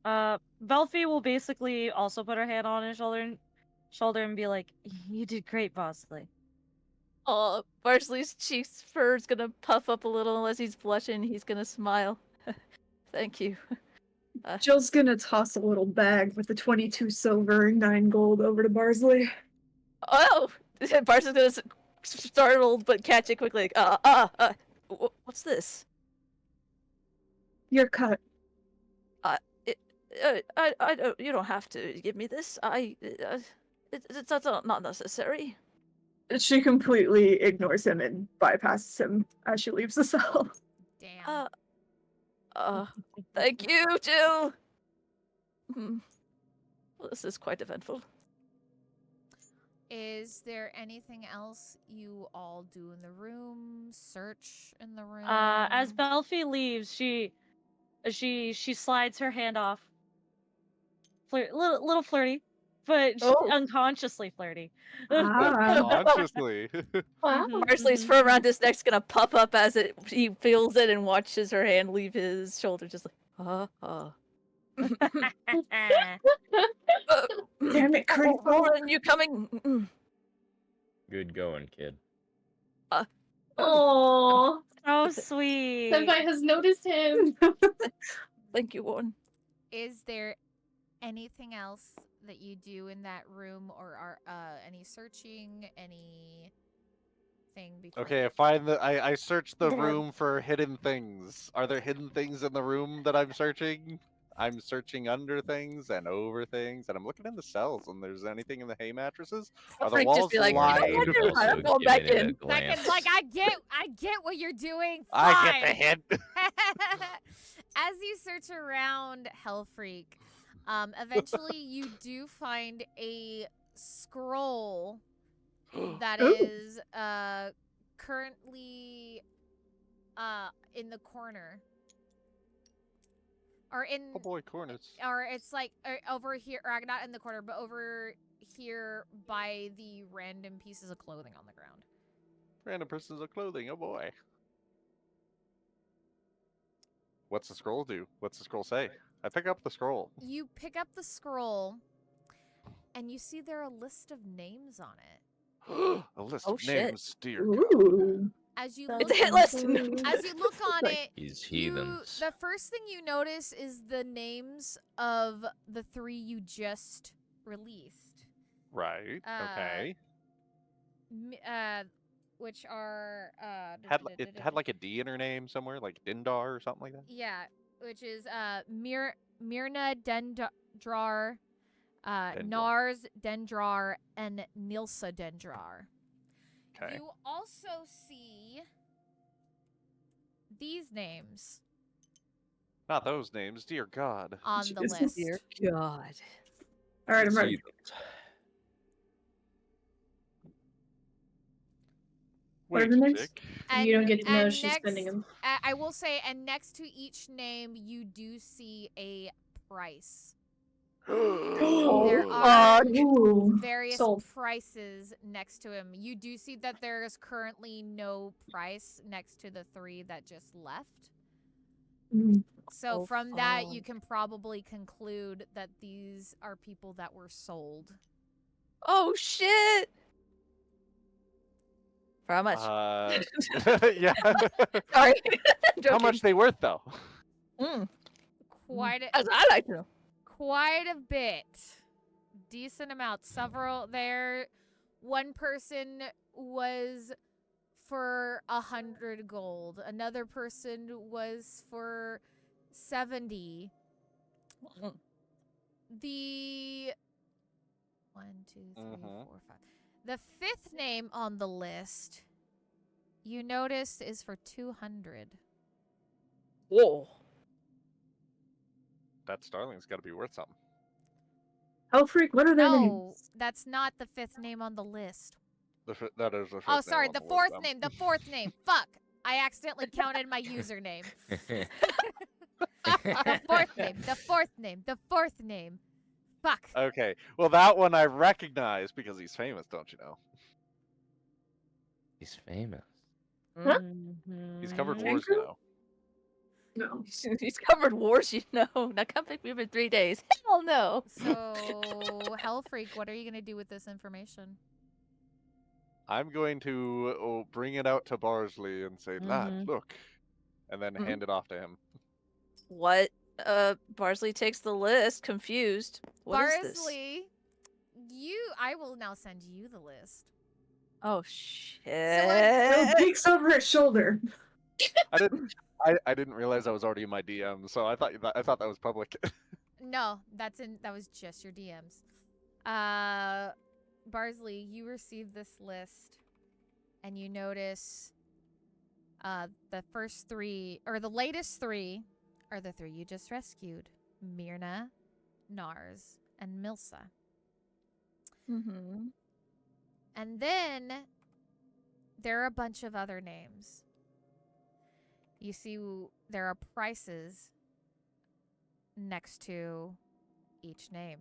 Speaker 2: Belfie will basically also put her hand on his shoulder and be like, "You did great, Barsley."
Speaker 7: Oh, Barsley's cheeks fur's gonna puff up a little as he's blushing. He's gonna smile. Thank you.
Speaker 3: Jill's gonna toss a little bag with the 22 silver and 9 gold over to Barsley.
Speaker 7: Oh! Barsley's gonna startled but catch it quickly. What's this?
Speaker 3: Your cut.
Speaker 7: I don't. You don't have to give me this. It's not necessary.
Speaker 3: She completely ignores him and bypasses him as she leaves the cell.
Speaker 1: Damn.
Speaker 7: Thank you, Jill. Well, this is quite eventful.
Speaker 1: Is there anything else you all do in the room? Search in the room?
Speaker 2: As Belfie leaves, she slides her hand off. Little flirty, but
Speaker 7: Oh.
Speaker 2: unconsciously flirty.
Speaker 4: Consciously.
Speaker 5: Wow.
Speaker 7: Barsley's fur around his neck's gonna pop up as he feels it and watches her hand leave his shoulder, just like,
Speaker 3: Damn it, creep.
Speaker 7: Roland, you coming?
Speaker 6: Good going, kid.
Speaker 5: Oh,
Speaker 2: So sweet.
Speaker 5: Senpai has noticed him.
Speaker 7: Thank you, Warren.
Speaker 1: Is there anything else that you do in that room, or are any searching, anything before?
Speaker 4: Okay, I search the room for hidden things. Are there hidden things in the room that I'm searching? I'm searching under things and over things, and I'm looking in the cells. And there's anything in the hay mattresses? Are the
Speaker 7: Frank
Speaker 4: walls
Speaker 7: just be like,
Speaker 4: lined?
Speaker 6: Rain
Speaker 7: I'm
Speaker 6: also
Speaker 7: going back
Speaker 6: giving it
Speaker 7: in.
Speaker 6: a glance.
Speaker 1: Second, like I get what you're doing.
Speaker 4: I get the
Speaker 1: Fine.
Speaker 4: hint.
Speaker 1: As you search around Hellfreak, eventually you do find a scroll that
Speaker 3: Ooh.
Speaker 1: is currently in the corner. Or in
Speaker 4: Oh boy, corners.
Speaker 1: or it's like over here, or not in the corner, but over here by the random pieces of clothing on the ground.
Speaker 4: Random pieces of clothing. Oh boy. What's the scroll do? What's the scroll say? I pick up the scroll.
Speaker 1: You pick up the scroll, and you see there are a list of names on it.
Speaker 4: A list
Speaker 7: Oh,
Speaker 4: of
Speaker 7: shit.
Speaker 4: names, dear God.
Speaker 3: Ooh.
Speaker 1: As you
Speaker 7: It's
Speaker 1: look,
Speaker 7: a hit list.
Speaker 1: as you look on
Speaker 3: Like,
Speaker 1: it,
Speaker 6: These
Speaker 1: you,
Speaker 6: heathens.
Speaker 1: the first thing you notice is the names of the 3 you just released.
Speaker 4: Right. Okay.
Speaker 1: Which are
Speaker 4: It had like a D in her name somewhere, like Dindar or something like that.
Speaker 1: yeah, which is Myrna Dendrar, Nars Dendrar, and Nilsa Dendrar.
Speaker 4: Okay.
Speaker 1: You also see these names
Speaker 4: Not those names, dear God.
Speaker 1: on the
Speaker 3: Jesus.
Speaker 1: list.
Speaker 7: Dear God.
Speaker 3: All right, I'm ready.
Speaker 6: Heathens.
Speaker 3: What are
Speaker 4: Wait
Speaker 3: the
Speaker 4: a
Speaker 3: names?
Speaker 4: tick.
Speaker 5: You don't get to know
Speaker 1: and
Speaker 5: she's spending them.
Speaker 1: I will say, and next to each name, you do see a price. There are
Speaker 3: Ooh.
Speaker 1: various
Speaker 5: Sold.
Speaker 1: prices next to him. You do see that there is currently no price next to the 3 that just left.
Speaker 3: Mm.
Speaker 1: So
Speaker 7: Oh,
Speaker 1: from that, you
Speaker 7: fuck.
Speaker 1: can probably conclude that these are people that were sold.
Speaker 7: Oh, shit. For how much?
Speaker 4: Yeah.
Speaker 7: Sorry.
Speaker 4: How much they worth though?
Speaker 1: Quite a,
Speaker 7: As I like to know.
Speaker 1: quite a bit. Decent amount. Several there. One person was for 100 gold. Another person was for 70.
Speaker 7: Mm.
Speaker 1: The 1, 2, 3,
Speaker 4: Mhm.
Speaker 1: 4, 5. The 5th name on the list you noticed is for 200.
Speaker 7: Whoa.
Speaker 4: That starling's got to be worth something.
Speaker 3: Oh, freak, what are their
Speaker 1: No,
Speaker 3: names?
Speaker 1: that's not the 5th name on the list.
Speaker 4: That is the
Speaker 1: Oh,
Speaker 4: fifth name
Speaker 1: sorry,
Speaker 4: on
Speaker 1: the
Speaker 4: list,
Speaker 1: 4th
Speaker 4: then.
Speaker 1: name. The 4th name. Fuck. I accidentally counted my username. The 4th name. The 4th name. The 4th name. Fuck.
Speaker 4: Okay. Well, that one I recognize because he's famous, don't you know?
Speaker 6: He's famous.
Speaker 5: Huh?
Speaker 4: He's covered
Speaker 5: Mm-hmm.
Speaker 4: wars, you know.
Speaker 3: No.
Speaker 7: He's covered wars, you know. Now come pick me up in 3 days. Hell no.
Speaker 1: So, Hellfreak, what are you going to do with this information?
Speaker 4: I'm going to bring it out to Barsley and say, lad,
Speaker 2: Mhm.
Speaker 4: look. And then
Speaker 7: Mhm.
Speaker 4: hand it off to him.
Speaker 7: What? Barsley takes the list, confused. What is this?
Speaker 1: Barsley, I will now send you the list.
Speaker 7: Oh, shit.
Speaker 3: Bill peeks over his shoulder.
Speaker 4: I didn't realize I was already in my DM, so I thought that was public.
Speaker 1: No, that was just your DMs. Barsley, you receive this list, and you notice the first 3, or the latest 3, are the 3 you just rescued: Myrna, Nars, and Milsa.
Speaker 7: Mm-hmm.
Speaker 1: And then there are a bunch of other names. You see, there are prices next to each name.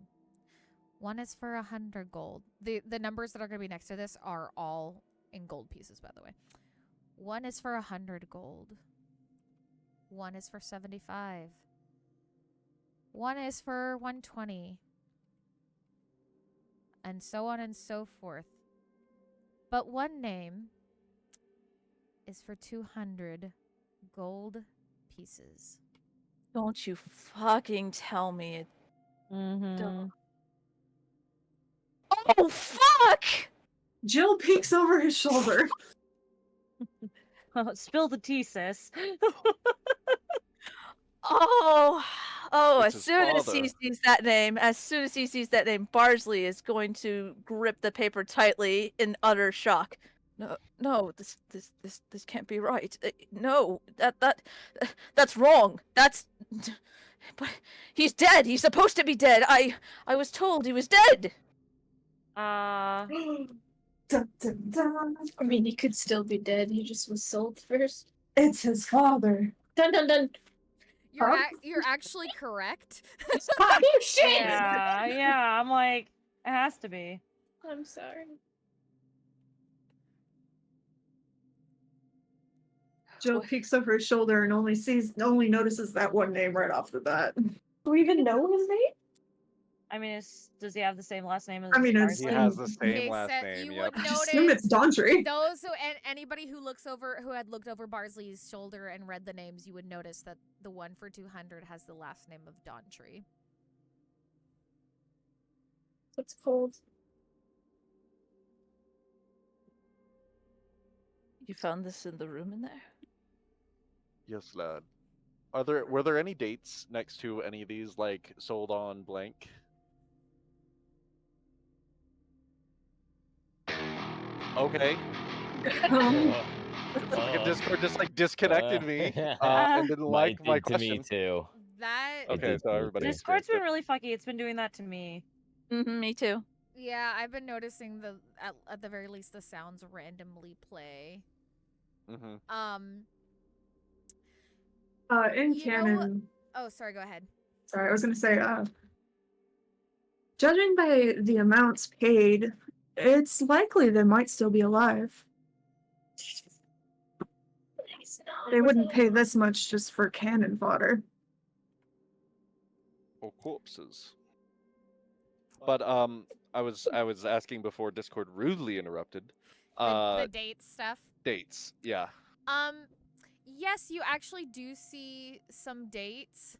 Speaker 1: One is for 100 gold. The numbers that are going to be next to this are all in gold pieces, by the way. One is for 100 gold. One is for 75. One is for 120. And so on and so forth. But one name is for 200 gold pieces.
Speaker 7: Don't you fucking tell me it.
Speaker 2: Mm-hmm.
Speaker 7: Oh, fuck!
Speaker 3: Jill peeks over his shoulder.
Speaker 2: Spill the tea, sis.
Speaker 7: Oh,
Speaker 4: It's
Speaker 7: as
Speaker 4: his
Speaker 7: soon as he
Speaker 4: father.
Speaker 7: sees that name, Barsley is going to grip the paper tightly in utter shock. No, this can't be right. No, that's wrong. That's, but he's dead. He's supposed to be dead. I was told he was dead.
Speaker 3: Dun, dun, dun.
Speaker 5: I mean, he could still be dead. He just was sold first.
Speaker 3: It's his father.
Speaker 5: Dun dun dun.
Speaker 1: You're,
Speaker 3: Huh?
Speaker 1: you're actually correct.
Speaker 5: Oh shit!
Speaker 2: yeah, I'm like, it has to be.
Speaker 5: I'm sorry.
Speaker 3: Jill peeks over his shoulder and only notices that one name right off the bat.
Speaker 5: Do we even know his name?
Speaker 2: I mean, does he have the same last name as
Speaker 3: I mean, it's-
Speaker 4: He
Speaker 2: Barsley?
Speaker 4: has the same last
Speaker 1: Except
Speaker 4: name.
Speaker 1: you
Speaker 4: Yep.
Speaker 1: would
Speaker 3: I assume
Speaker 1: notice
Speaker 3: it's Dawntree.
Speaker 1: those and anybody who had looked over Barsley's shoulder and read the names, you would notice that the one for 200 has the last name of Dawntree.
Speaker 5: It's cold.
Speaker 7: You found this in the room in there?
Speaker 4: Yes, lad. Were there any dates next to any of these, like sold on blank? Okay. Fucking Discord just like disconnected me and didn't like
Speaker 6: Mine
Speaker 4: my
Speaker 6: did to me
Speaker 4: question.
Speaker 6: too.
Speaker 1: That
Speaker 6: It
Speaker 4: Okay,
Speaker 6: did
Speaker 4: so
Speaker 6: to me
Speaker 4: everybody
Speaker 6: too.
Speaker 2: Discord's been
Speaker 4: experienced
Speaker 2: really fucky. It's been doing that to me.
Speaker 7: Mm-hmm, me too.
Speaker 1: yeah, I've been noticing at the very least the sounds randomly play.
Speaker 4: it. Mhm.
Speaker 3: In
Speaker 1: You know what-
Speaker 3: canon,
Speaker 1: Oh, sorry, go ahead.
Speaker 3: sorry, I was gonna say, judging by the amounts paid, it's likely they might still be alive. They wouldn't pay this much just for cannon fodder.
Speaker 4: Or corpses. But I was asking before Discord rudely interrupted.
Speaker 1: The date stuff.
Speaker 4: Dates, yeah.
Speaker 1: Yes, you actually do see some dates.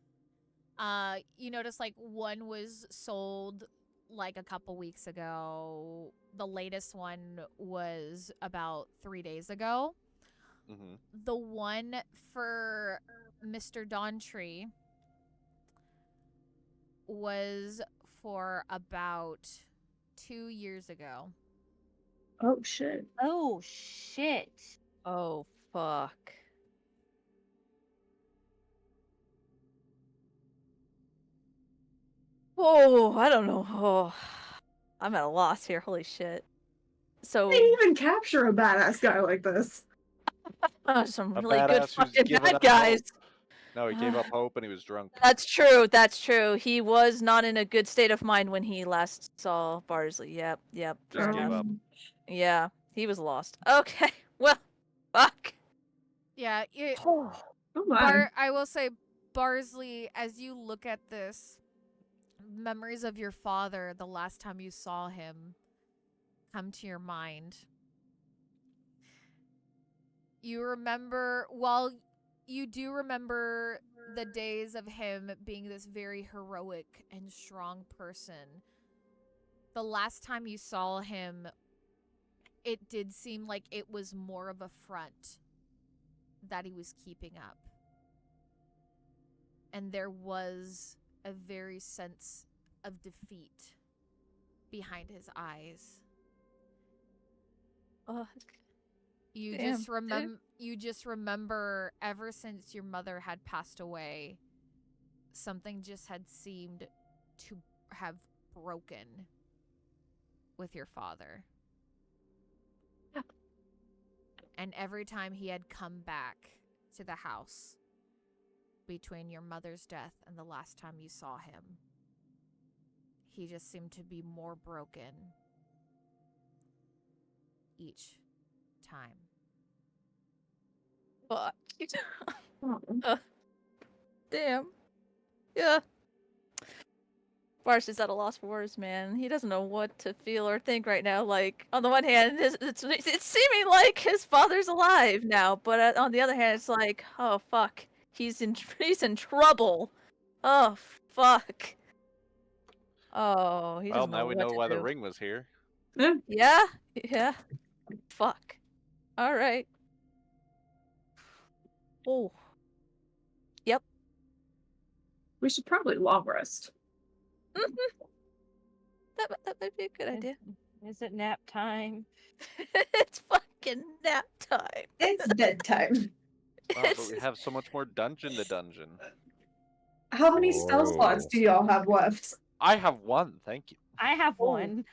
Speaker 1: You notice like one was sold like a couple weeks ago. The latest one was about 3 days ago.
Speaker 4: Mm-hmm.
Speaker 1: The one for Mr. Dawntree was for about 2 years ago.
Speaker 3: Oh shit.
Speaker 2: Oh shit.
Speaker 7: Oh, fuck. Oh, I don't know. Oh, I'm at a loss here. Holy shit. So,
Speaker 3: They even capture a badass guy like this.
Speaker 7: some
Speaker 4: A
Speaker 7: really good
Speaker 4: badass who's
Speaker 7: fucking
Speaker 4: given
Speaker 7: bad
Speaker 4: up
Speaker 7: guys.
Speaker 4: hope. No, he gave up hope and he was drunk.
Speaker 7: That's true. That's true. He was not in a good state of mind when he last saw Barsley. Yep.
Speaker 4: Just
Speaker 7: fair
Speaker 4: gave
Speaker 7: enough.
Speaker 4: up.
Speaker 7: Yeah, he was lost. Okay. Well, fuck.
Speaker 1: Yeah,
Speaker 3: Oh my.
Speaker 1: I will say, Barsley, as you look at this, memories of your father, the last time you saw him, come to your mind. You remember, while you do remember the days of him being this very heroic and strong person, the last time you saw him, it did seem like it was more of a front that he was keeping up. And there was a very sense of defeat behind his eyes.
Speaker 7: Fuck.
Speaker 1: You
Speaker 7: Damn,
Speaker 1: just remember ever since your mother had passed away, something just had seemed to have broken with your father. And every time he had come back to the house between your mother's death and the last time you saw him, he just seemed to be more broken each time.
Speaker 7: Fuck.
Speaker 3: Oh.
Speaker 7: Damn. Yeah. Barsley's at a loss for words, man. He doesn't know what to feel or think right now. Like, on the one hand, it's seeming like his father's alive now, but on the other hand, it's like, oh fuck, he's in trouble. Oh fuck. Oh, he
Speaker 4: Well,
Speaker 7: doesn't
Speaker 4: now
Speaker 7: know
Speaker 4: we
Speaker 7: what
Speaker 4: know
Speaker 7: to
Speaker 4: why
Speaker 7: do.
Speaker 4: the ring was here.
Speaker 7: Yeah, yeah. Fuck. All right. Oh. Yep.
Speaker 3: We should probably long rest.
Speaker 7: That might be a good idea.
Speaker 2: Is it nap time?
Speaker 7: It's fucking nap time.
Speaker 3: It's bedtime.
Speaker 4: Wow, but we have so much more dungeon to dungeon.
Speaker 3: How many spell slots do y'all have left?
Speaker 4: I have one, thank you.
Speaker 2: I have one.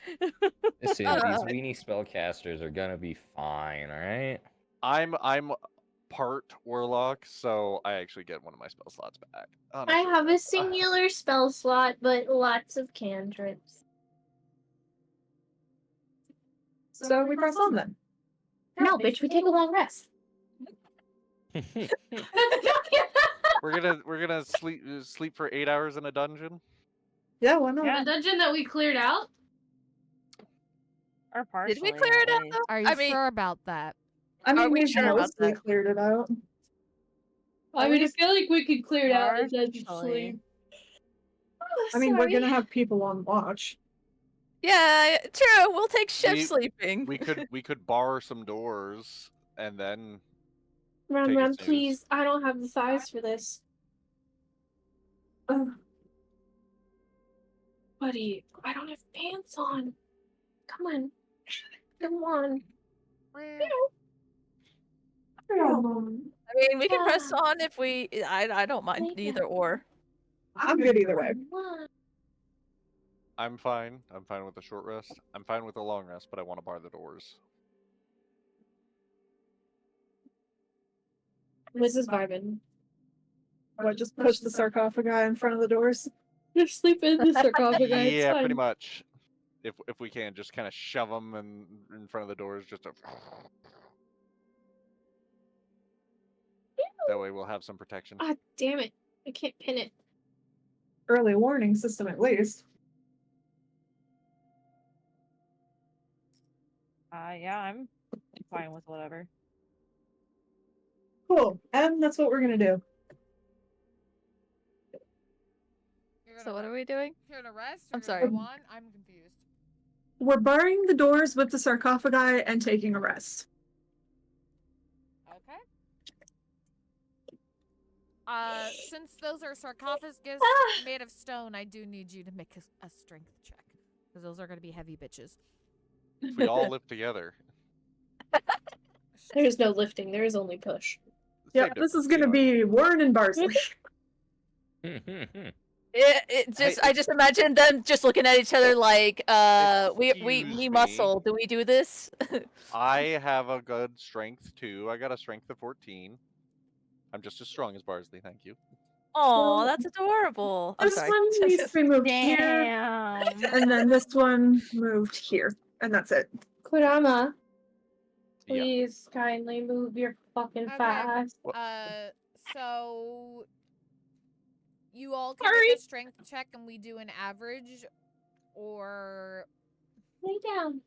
Speaker 6: Listen, these weenie spellcasters are gonna be fine, alright?
Speaker 4: I'm part warlock, so I actually get one of my spell slots back.
Speaker 5: I
Speaker 4: Honestly,
Speaker 5: have a singular spell slot, but lots of cantrips.
Speaker 3: So we press on then.
Speaker 5: No, bitch, we take a long rest.
Speaker 4: we're gonna sleep for 8 hours in a dungeon.
Speaker 3: Yeah, why not?
Speaker 2: Yeah.
Speaker 5: The dungeon that we cleared out?
Speaker 2: Or partially.
Speaker 7: Did we clear it out
Speaker 2: at
Speaker 7: though?
Speaker 1: Are you
Speaker 7: I mean,
Speaker 1: sure about that?
Speaker 3: I mean,
Speaker 7: Are we
Speaker 3: we
Speaker 7: sure about
Speaker 3: mostly
Speaker 7: that?
Speaker 3: cleared it out.
Speaker 5: I mean, I feel like we could clear it out and then
Speaker 2: Partially.
Speaker 5: sleep.
Speaker 3: I mean, we're gonna have people on watch.
Speaker 7: Yeah, true. We'll take shift sleeping.
Speaker 4: We could bar some doors and then
Speaker 5: Run,
Speaker 4: take a
Speaker 5: run,
Speaker 4: snooze.
Speaker 5: please. I don't have the thighs for this. Buddy, I don't have pants on. Come on. Come on.
Speaker 7: I mean, we can press
Speaker 5: Yeah.
Speaker 7: on if we. I don't mind
Speaker 5: Like
Speaker 7: either
Speaker 5: that.
Speaker 7: or.
Speaker 3: I'm good either way.
Speaker 4: I'm fine. I'm fine with a short rest. I'm fine with a long rest, but I want to bar the doors.
Speaker 5: This is vibing.
Speaker 3: What, just push the sarcophagi in front of the doors?
Speaker 5: Just sleep in the sarcophagi. It's
Speaker 4: Yeah,
Speaker 5: fine.
Speaker 4: pretty much. If we can, just kind of shove them in front of the doors, just to... That way we'll have some protection.
Speaker 5: Ah, damn it. I can't pin it.
Speaker 3: Early warning system, at least.
Speaker 2: Yeah, I'm fine with whatever.
Speaker 3: Cool. And that's what we're gonna do.
Speaker 7: So what are we doing?
Speaker 1: Here to rest?
Speaker 7: I'm
Speaker 1: You're
Speaker 7: sorry.
Speaker 1: gonna go on? I'm confused.
Speaker 3: We're barring the doors with the sarcophagi and taking a rest.
Speaker 1: Okay. Since those are sarcophagus made of stone, I do need you to make a strength check. Because those are going to be heavy bitches.
Speaker 4: If we all live together.
Speaker 5: There is no lifting. There is only push.
Speaker 3: Yeah, this is gonna be Warren and Barsley.
Speaker 7: I just imagine them just looking at each other like, we
Speaker 4: Excuse me.
Speaker 7: muscle. Do we do this?
Speaker 4: I have a good strength too. I got a strength of 14. I'm just as strong as Barsley, thank you.
Speaker 7: Oh, that's adorable. I'm
Speaker 3: This
Speaker 7: sorry.
Speaker 3: one needs to be moved here,
Speaker 2: Damn.
Speaker 3: and then this one moved here, and that's it.
Speaker 5: Kurama,
Speaker 4: Yeah.
Speaker 5: please kindly move your fucking
Speaker 1: Okay.
Speaker 5: fast.
Speaker 1: So you all can
Speaker 5: Sorry.
Speaker 1: make a strength check and we do an average, or
Speaker 5: Lay down.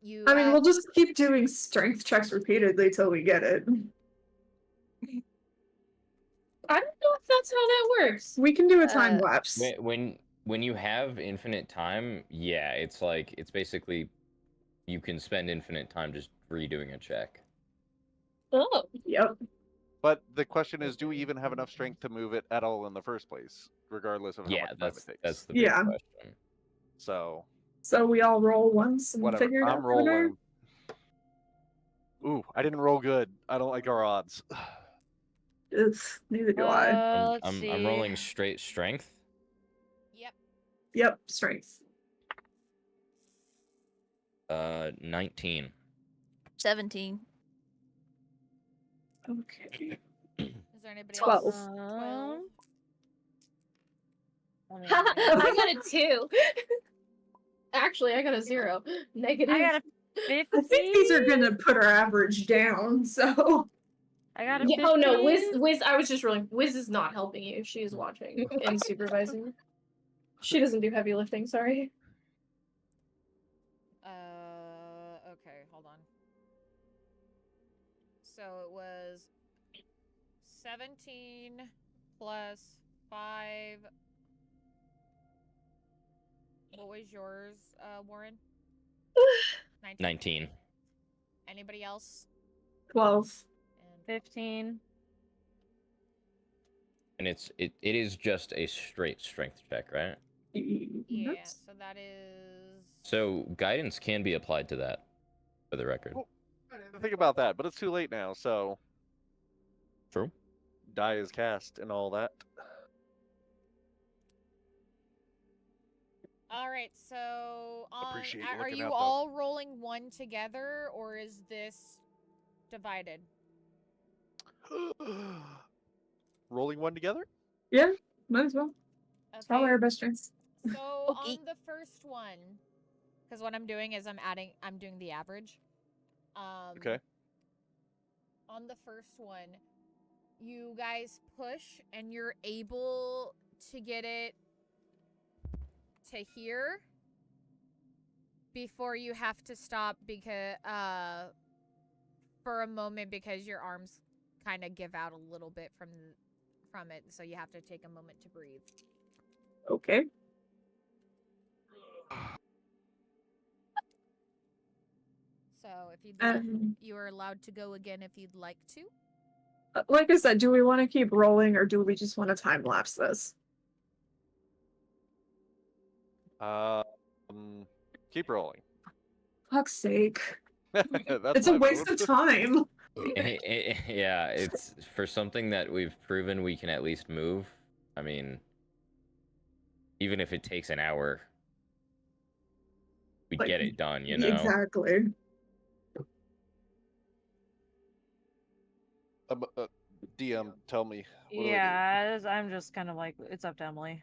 Speaker 1: you
Speaker 3: I mean,
Speaker 1: add-
Speaker 3: we'll just keep doing strength checks repeatedly till we get it.
Speaker 5: I don't know if that's how that works.
Speaker 3: We can do a time lapse.
Speaker 6: When you have infinite time, yeah, it's basically you can spend infinite time just redoing a check.
Speaker 5: Oh.
Speaker 3: Yep.
Speaker 4: But the question is, do we even have enough strength to move it at all in the first place, regardless of how
Speaker 6: Yeah,
Speaker 4: much time
Speaker 6: that's
Speaker 4: it takes?
Speaker 6: that's the big
Speaker 3: Yeah.
Speaker 6: question.
Speaker 4: So
Speaker 3: So we all roll once and
Speaker 4: whatever.
Speaker 3: figure it out.
Speaker 4: I'm
Speaker 3: from there?
Speaker 4: rolling. Ooh, I didn't roll good. I don't like our odds.
Speaker 3: Neither do I.
Speaker 2: Let's see.
Speaker 6: I'm rolling straight strength.
Speaker 1: Yep.
Speaker 3: Yep, strength.
Speaker 6: 19.
Speaker 7: 17.
Speaker 3: Okay.
Speaker 1: Is there anybody
Speaker 3: 12.
Speaker 1: else? 12.
Speaker 5: I got a 2. Actually, I got a 0. Negative.
Speaker 2: I got a 50.
Speaker 3: I think these are gonna put our average down, so
Speaker 2: I got a
Speaker 5: Yeah,
Speaker 2: 50.
Speaker 5: oh no, Wiz, I was just rolling. Wiz is not helping you. She is watching and supervising. She doesn't do heavy lifting, sorry.
Speaker 1: Okay, hold on. So it was 17 plus 5. What was yours, Warren?
Speaker 6: 19.
Speaker 1: Anybody else?
Speaker 3: 12.
Speaker 1: And
Speaker 2: 15.
Speaker 6: And it is just a straight strength check, right?
Speaker 1: yeah,
Speaker 3: That's-
Speaker 1: so that is.
Speaker 6: So guidance can be applied to that, for the record.
Speaker 4: Well, I didn't think about that, but it's too late now, so
Speaker 6: True.
Speaker 4: die is cast and all that.
Speaker 1: All right, so
Speaker 4: Appreciate you
Speaker 1: are
Speaker 4: looking
Speaker 1: you
Speaker 4: out, though.
Speaker 1: all rolling one together, or is this divided?
Speaker 4: Rolling one together?
Speaker 3: Yeah, might as well. Probably our
Speaker 1: Okay,
Speaker 3: best strengths.
Speaker 1: so
Speaker 7: Okay.
Speaker 1: on the first one, because what I'm doing is I'm doing the average.
Speaker 4: Okay.
Speaker 1: On the first one, you guys push and you're able to get it to here before you have to stop because for a moment because your arms kind of give out a little bit from it, so you have to take a moment to breathe.
Speaker 3: Okay.
Speaker 1: So if you'd like,
Speaker 3: Um,
Speaker 1: you are allowed to go again if you'd like to.
Speaker 3: like I said, do we want to keep rolling or do we just want to time lapse this?
Speaker 4: Keep rolling.
Speaker 3: Fuck's sake.
Speaker 4: That's
Speaker 3: It's a
Speaker 4: my
Speaker 3: waste
Speaker 4: vote.
Speaker 3: of time.
Speaker 6: Yeah, it's for something that we've proven we can at least move. I mean, even if it takes an hour, we
Speaker 3: Like,
Speaker 6: get it done, you know?
Speaker 3: Exactly.
Speaker 4: DM, tell me. What do I
Speaker 2: Yeah, I'm just kind of like, it's up to Emily.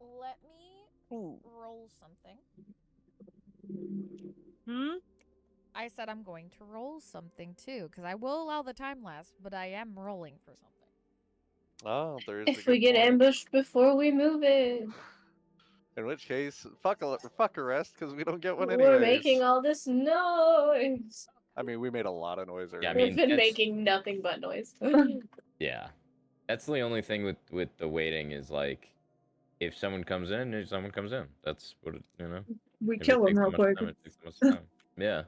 Speaker 1: Let me roll something.
Speaker 2: Hmm?
Speaker 1: I said I'm going to roll something too, because I will allow the time lapse, but I am rolling for something.
Speaker 4: do? Oh, there is.
Speaker 5: If we get ambushed before we move it,
Speaker 4: In which case, fuck a rest, because we don't get one
Speaker 5: we're
Speaker 4: anyways.
Speaker 5: making all this noise.
Speaker 4: I mean, we made a lot of noise earlier.
Speaker 6: Yeah, I
Speaker 5: We've
Speaker 6: mean,
Speaker 5: been
Speaker 6: that's-
Speaker 5: making nothing but noise.
Speaker 6: Yeah. That's the only thing with the waiting is like, if someone comes in, if someone comes in. That's what it, you know?
Speaker 3: We
Speaker 6: If it
Speaker 3: kill him
Speaker 6: takes so
Speaker 3: real
Speaker 6: much
Speaker 3: quick.
Speaker 6: time, it takes so much time. Yeah.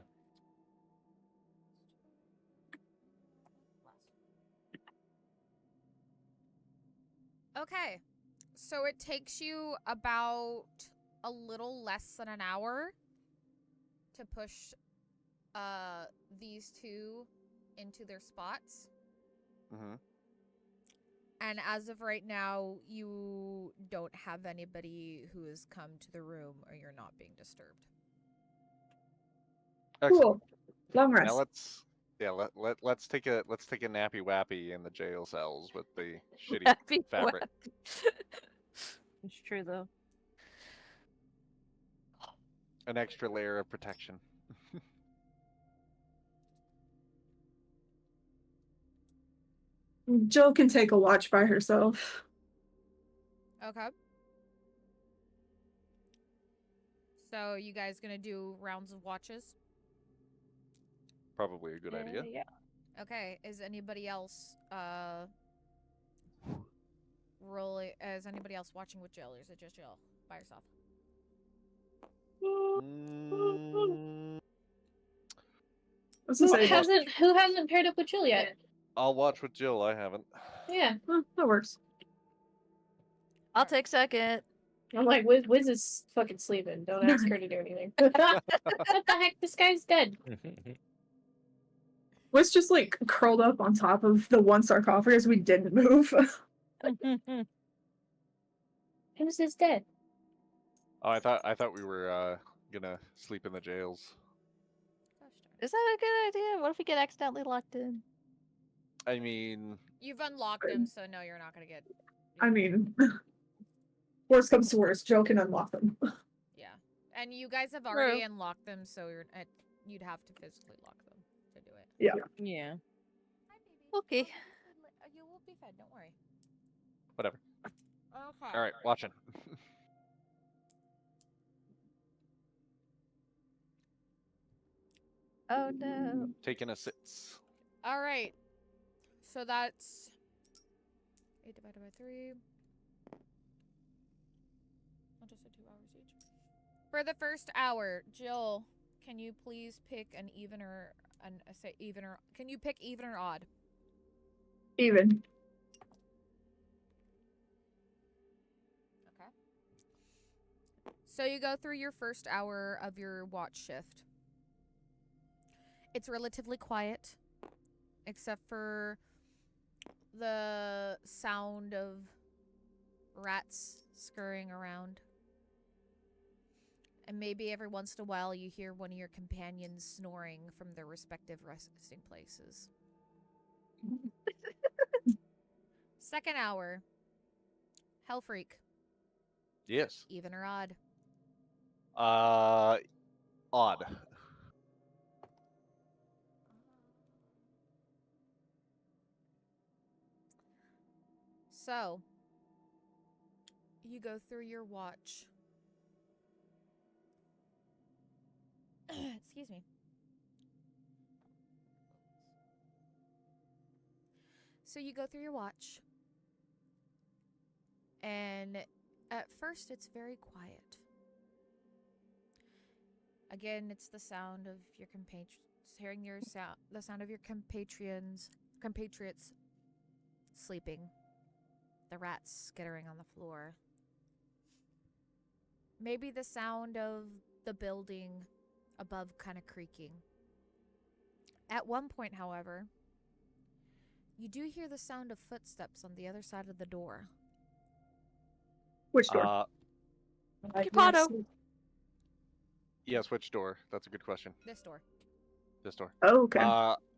Speaker 1: Okay, so it takes you about a little less than an hour to push these two into their spots.
Speaker 4: Mm-hmm.
Speaker 1: And as of right now, you don't have anybody who has come to the room, or you're not being disturbed.
Speaker 3: Cool. Long rest.
Speaker 4: Now let's take a nappy wappy in the jail cells with the shitty
Speaker 7: Happy
Speaker 4: fabric.
Speaker 2: It's true, though.
Speaker 4: An extra layer of protection.
Speaker 3: Jill can take a watch by herself.
Speaker 1: Okay. So you guys gonna do rounds of watches?
Speaker 4: Probably a good idea.
Speaker 2: Yeah.
Speaker 1: Okay. Is anybody else is anybody else watching with Jill, or is it just Jill by herself?
Speaker 4: Mm,
Speaker 3: I was gonna say,
Speaker 5: Who hasn't paired up with Jill yet?
Speaker 4: I'll watch with Jill. I haven't.
Speaker 5: Yeah.
Speaker 3: that works.
Speaker 7: I'll take second.
Speaker 5: I'm like, Wiz is fucking sleeping. Don't ask her to do anything. What the heck? This guy's dead.
Speaker 3: Was just like curled up on top of the one sarcophagus we didn't move.
Speaker 5: Who's his dead?
Speaker 4: Oh, I thought we were gonna sleep in the jails.
Speaker 1: Gosh darn.
Speaker 7: Is that a good idea? What if we get accidentally locked in?
Speaker 4: I mean,
Speaker 1: You've unlocked them, so no, you're not gonna get.
Speaker 3: I mean, worst comes to worst, Joe can unlock them.
Speaker 1: Yeah, and you guys have already unlocked them, so you'd have to physically lock them to do it.
Speaker 3: Yeah.
Speaker 2: Yeah.
Speaker 1: Hi, baby.
Speaker 7: Okay.
Speaker 1: You will be fed. Don't worry.
Speaker 4: whatever.
Speaker 1: Okay.
Speaker 4: All right, watching.
Speaker 7: Oh no.
Speaker 4: Taking a sits.
Speaker 1: All right. So that's 8 divided by 3. I'll just say 2 hours each. For the first hour, Jill, can you please pick an even or can you pick even or odd?
Speaker 3: Even.
Speaker 1: Okay. So you go through your first hour of your watch shift. It's relatively quiet, except for the sound of rats scurrying around. And maybe every once in a while you hear one of your companions snoring from their respective resting places. Second hour. Hellfreak.
Speaker 4: Yes.
Speaker 1: Even or odd?
Speaker 4: Odd.
Speaker 1: So, you go through your watch. Excuse me. So you go through your watch. And at first it's very quiet. Again, it's the sound of your hearing the sound of your compatriots sleeping. The rats skittering on the floor. Maybe the sound of the building above kind of creaking. At one point, however, you do hear the sound of footsteps on the other side of the door.
Speaker 3: Which door?
Speaker 7: Occupado.
Speaker 4: Yes, which door? That's a good question.
Speaker 1: This door.
Speaker 4: This door.
Speaker 3: Oh, okay.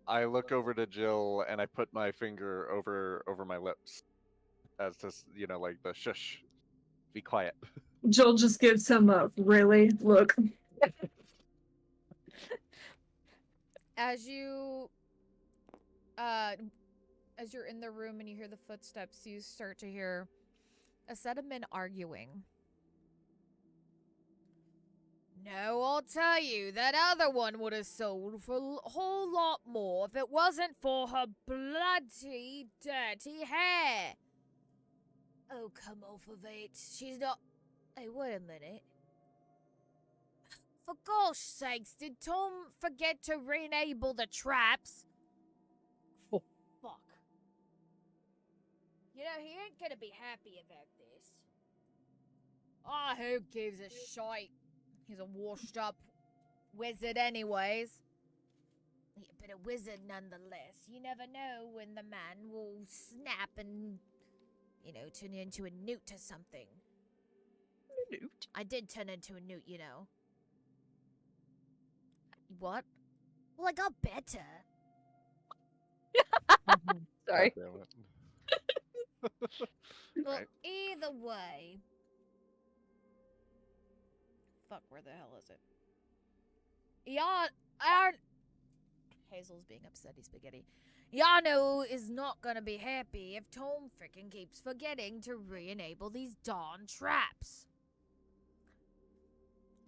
Speaker 4: I look over to Jill and I put my finger over my lips, as to like the shush, be quiet.
Speaker 3: Jill just gives him a really look.
Speaker 1: As you're in the room and you hear the footsteps, you start to hear a set of men arguing. No, I'll tell you, that other one would have sold for a whole lot more if it wasn't for her bloody, dirty hair. Oh, come off of it. She's not... Hey, wait a minute. For gosh sakes, did Tom forget to re-enable the traps?
Speaker 2: Oh.
Speaker 1: Fuck. You know, he ain't gonna be happy about this. Ah, who gives a shite? He's a washed-up wizard anyways. Yeah, but a wizard nonetheless. You never know when the man will snap and, turn into a newt or something.
Speaker 7: Newt?
Speaker 1: I did turn into a newt, you know. What? Well, I got better.
Speaker 7: Sorry.
Speaker 4: God damn it.
Speaker 1: Well,
Speaker 4: Right.
Speaker 1: either way. Fuck, where the hell is it? Hazel's being upsetty spaghetti. Yano is not gonna be happy if Tom frickin' keeps forgetting to re-enable these darn traps.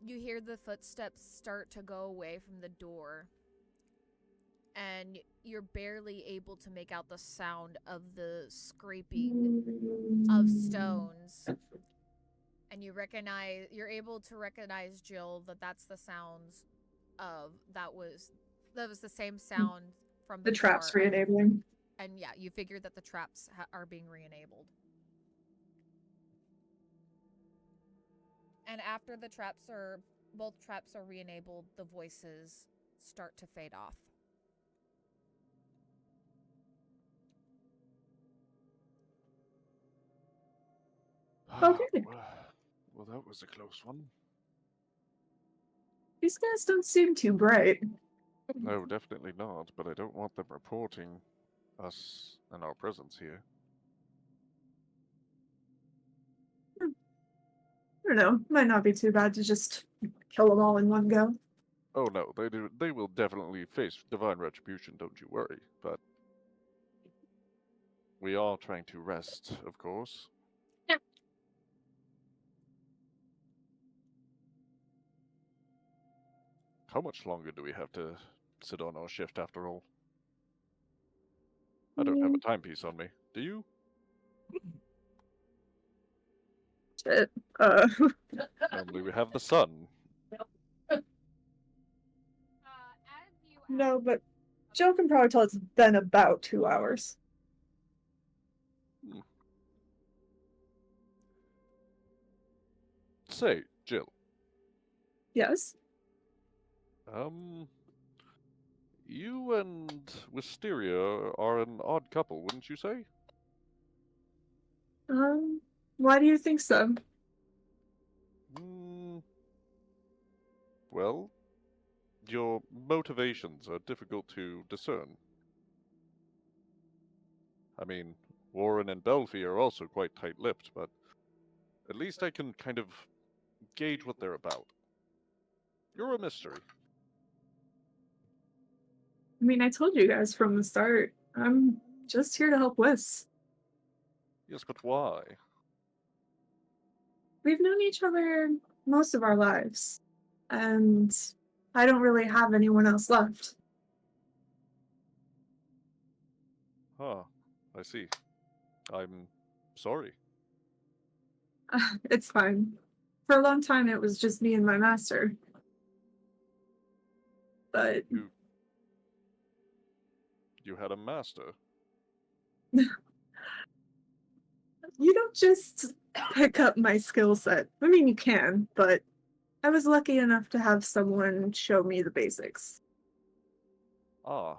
Speaker 1: You hear the footsteps start to go away from the door. And you're barely able to make out the sound of the scraping of stones. And you're able to recognize, Jill, that's the sounds of, that was the same sound from
Speaker 3: The
Speaker 1: before.
Speaker 3: traps re-enabling.
Speaker 1: And yeah, you figure that the traps are being re-enabled. And after both traps are re-enabled, the voices start to fade off.
Speaker 3: Okay.
Speaker 4: Well, that was a close one.
Speaker 3: These guys don't seem too bright.
Speaker 4: No, definitely not, but I don't want them reporting us and our presence here.
Speaker 3: I don't know. Might not be too bad to just kill them all in one go.
Speaker 4: Oh no, they will definitely face divine retribution, don't you worry, but we are trying to rest, of course.
Speaker 5: Yeah.
Speaker 4: How much longer do we have to sit on our shift after all? I don't have a timepiece on me. Do you?
Speaker 3: Shit.
Speaker 4: Normally we have the sun.
Speaker 3: No, but Joe can probably tell it's been about 2 hours.
Speaker 4: Say, Jill.
Speaker 3: Yes?
Speaker 4: You and Wisteria are an odd couple, wouldn't you say?
Speaker 3: Why do you think so?
Speaker 4: Well, your motivations are difficult to discern. I mean, Warren and Belfi are also quite tight-lipped, but at least I can kind of gauge what they're about. You're a mystery.
Speaker 3: I mean, I told you guys from the start. I'm just here to help Wiss.
Speaker 4: Yes, but why?
Speaker 3: We've known each other most of our lives, and I don't really have anyone else left.
Speaker 4: Ah, I see. I'm sorry.
Speaker 3: It's fine. For a long time, it was just me and my master. But
Speaker 4: You had a master.
Speaker 3: you don't just pick up my skill set. I mean, you can, but I was lucky enough to have someone show me the basics.
Speaker 4: Ah,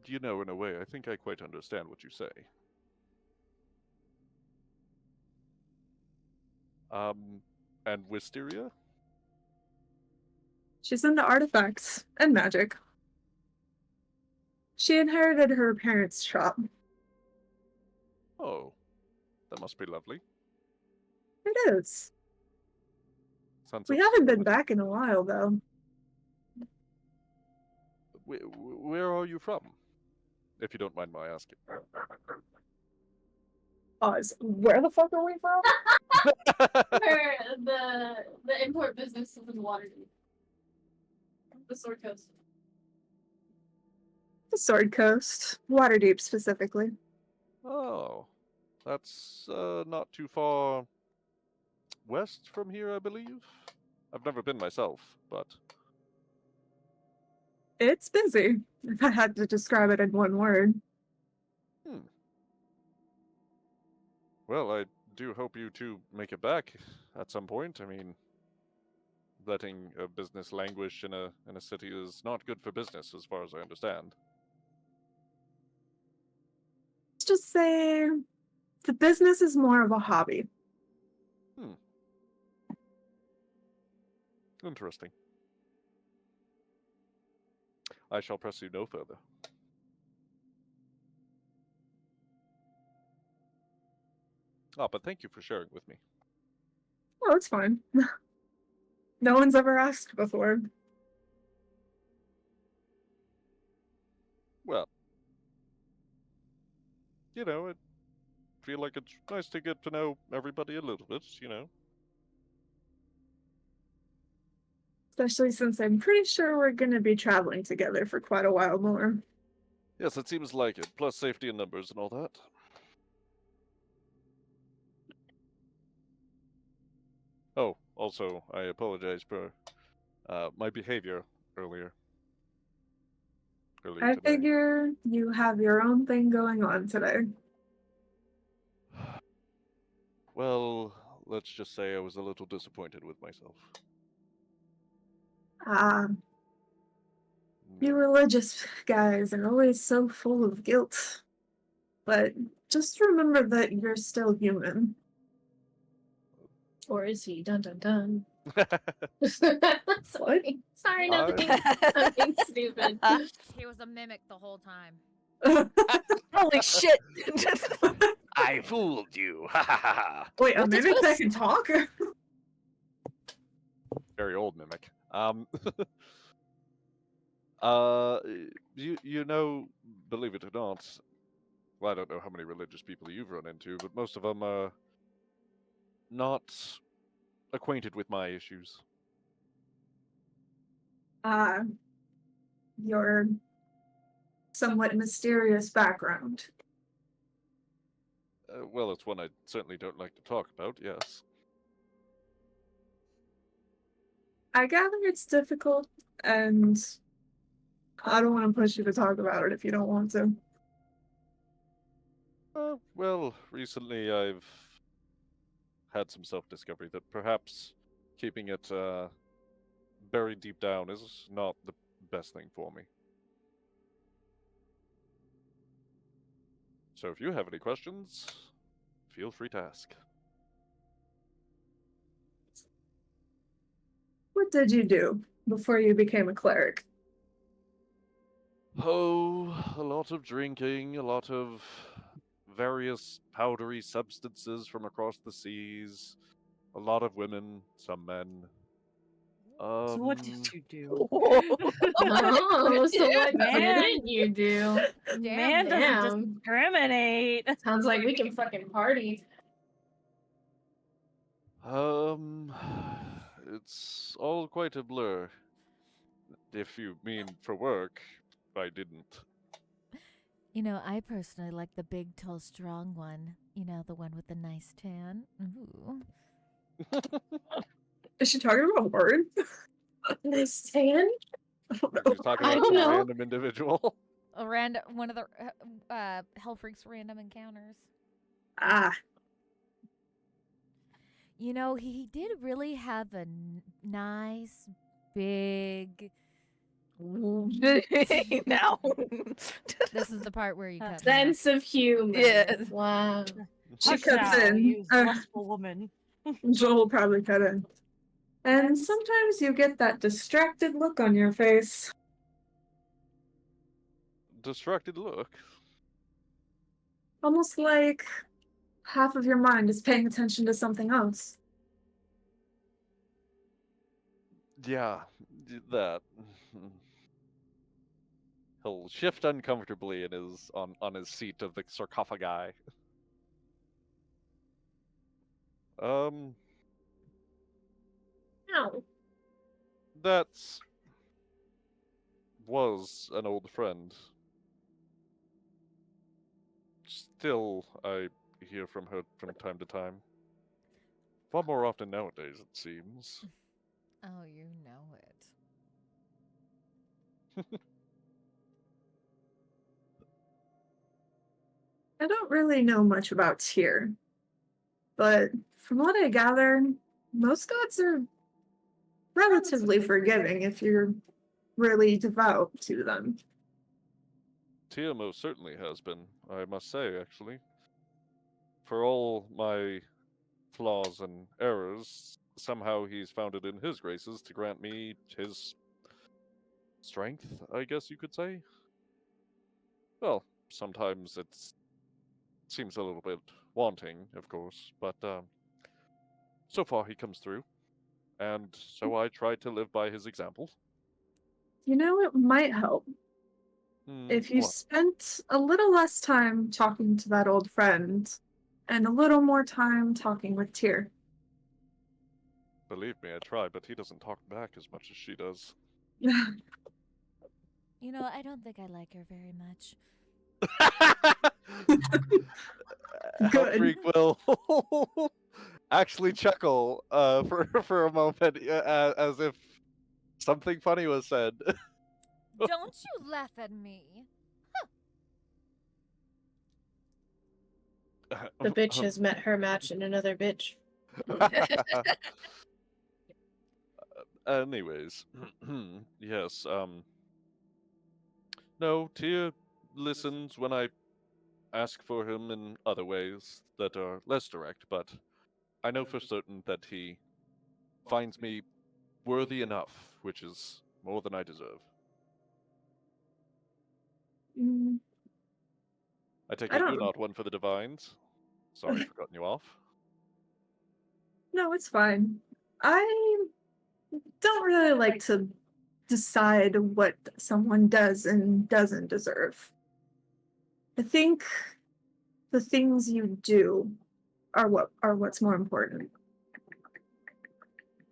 Speaker 4: you know, in a way, I think I quite understand what you say. And Wisteria?
Speaker 3: She's into artifacts and magic. She inherited her parents' shop.
Speaker 4: Oh, that must be lovely.
Speaker 3: It is.
Speaker 4: Sounds
Speaker 3: We
Speaker 4: upsetting.
Speaker 3: haven't been back in a while, though.
Speaker 4: Where are you from? If you don't mind my asking.
Speaker 3: Oz, where the fuck are we from?
Speaker 5: Where the import business is in Waterdeep. The Sword Coast.
Speaker 3: The Sword Coast. Waterdeep, specifically.
Speaker 4: Oh, that's not too far west from here, I believe. I've never been myself, but
Speaker 3: It's busy, if I had to describe it in one word.
Speaker 4: Well, I do hope you two make it back at some point. I mean, letting a business languish in a city is not good for business, as far as I understand.
Speaker 3: Let's just say the business is more of a hobby.
Speaker 4: Interesting. I shall press you no further. Ah, but thank you for sharing with me.
Speaker 3: Oh, it's fine. No one's ever asked before.
Speaker 4: Well, you know, I feel like it's nice to get to know everybody a little bit, you know.
Speaker 3: Especially since I'm pretty sure we're gonna be traveling together for quite a while more.
Speaker 4: Yes, it seems like it. Plus safety in numbers and all that. Oh, also, I apologize for my behavior earlier.
Speaker 3: I
Speaker 4: Today.
Speaker 3: figure you have your own thing going on today.
Speaker 4: Well, let's just say I was a little disappointed with myself.
Speaker 3: You religious guys are always so full of guilt. But just remember that you're still human.
Speaker 5: Or is he? Dun dun dun.
Speaker 3: What?
Speaker 5: Sorry, nothing. I'm being stupid.
Speaker 1: He was a mimic the whole time.
Speaker 7: Holy shit!
Speaker 4: I fooled you. Ha ha ha ha.
Speaker 3: Wait, a
Speaker 7: What is
Speaker 3: mimic that
Speaker 7: this?
Speaker 3: can talk?
Speaker 4: Very old mimic. You know, believe it or not, well, I don't know how many religious people you've run into, but most of them are not acquainted with my issues.
Speaker 3: Your somewhat mysterious background.
Speaker 4: Well, it's one I certainly don't like to talk about, yes.
Speaker 3: I gather it's difficult, and I don't want to push you to talk about it if you don't want to.
Speaker 4: Well, recently I've had some self-discovery that perhaps keeping it buried deep down is not the best thing for me. So if you have any questions, feel free to ask.
Speaker 3: What did you do before you became a cleric?
Speaker 4: Oh, a lot of drinking, a lot of various powdery substances from across the seas, a lot of women, some men.
Speaker 2: So what did you do?
Speaker 5: Oh, so what
Speaker 2: Man.
Speaker 5: didn't you do?
Speaker 2: Man doesn't
Speaker 5: Damn.
Speaker 2: discriminate.
Speaker 5: Sounds like we can fucking party.
Speaker 4: It's all quite a blur. If you mean for work, I didn't.
Speaker 1: You know, I personally like the big, tall, strong one. You know, the one with the nice tan. Ooh.
Speaker 3: Is she talking about word?
Speaker 5: Nice tan?
Speaker 3: I don't know.
Speaker 4: She's talking
Speaker 5: I
Speaker 4: about
Speaker 5: don't
Speaker 4: some
Speaker 5: know.
Speaker 4: random individual.
Speaker 1: One of the Hell Freaks random encounters.
Speaker 3: Ah,
Speaker 1: You know, he did really have a nice, big.
Speaker 7: now.
Speaker 1: This is the part where you cut me off.
Speaker 5: Sense of humor.
Speaker 7: Yes.
Speaker 5: Wow.
Speaker 3: she
Speaker 2: Hush
Speaker 3: cuts
Speaker 2: now,
Speaker 3: in.
Speaker 2: you lustful woman.
Speaker 3: Joel will probably cut in. And sometimes you get that distracted look on your face.
Speaker 4: Distracted look.
Speaker 3: Almost like half of your mind is paying attention to something else.
Speaker 4: Yeah, that. He'll shift uncomfortably in his on his seat of the sarcophagi.
Speaker 5: Ow.
Speaker 4: That's was an old friend. Still, I hear from her from time to time. Far more often nowadays, it seems.
Speaker 1: Oh, you know it.
Speaker 3: I don't really know much about Tyr, but from what I gather, most gods are relatively forgiving if you're really devout to them.
Speaker 4: Tia most certainly has been, I must say, actually. For all my flaws and errors, somehow he's found it in his graces to grant me his strength, I guess you could say. Well, sometimes it seems a little bit wanting, of course, but so far he comes through, and so I try to live by his example.
Speaker 3: You know, it might help if you
Speaker 4: What?
Speaker 3: spent a little less time talking to that old friend and a little more time talking with Tyr.
Speaker 4: Believe me, I try, but he doesn't talk back as much as she does.
Speaker 1: You know, I don't think I like her very much.
Speaker 3: Good.
Speaker 4: Freak will actually chuckle for a moment as if something funny was said.
Speaker 1: Don't you laugh at me.
Speaker 5: The bitch has met her match in another bitch.
Speaker 4: Anyways, yes, no, Tia listens when I ask for him in other ways that are less direct, but I know for certain that he finds me worthy enough, which is more than I deserve.
Speaker 3: Mm,
Speaker 4: I take
Speaker 3: I
Speaker 4: it you're
Speaker 3: don't-
Speaker 4: not one for the divines. Sorry for cutting you off.
Speaker 3: No, it's fine. I don't really like to decide what someone does and doesn't deserve. I think the things you do are what's more important.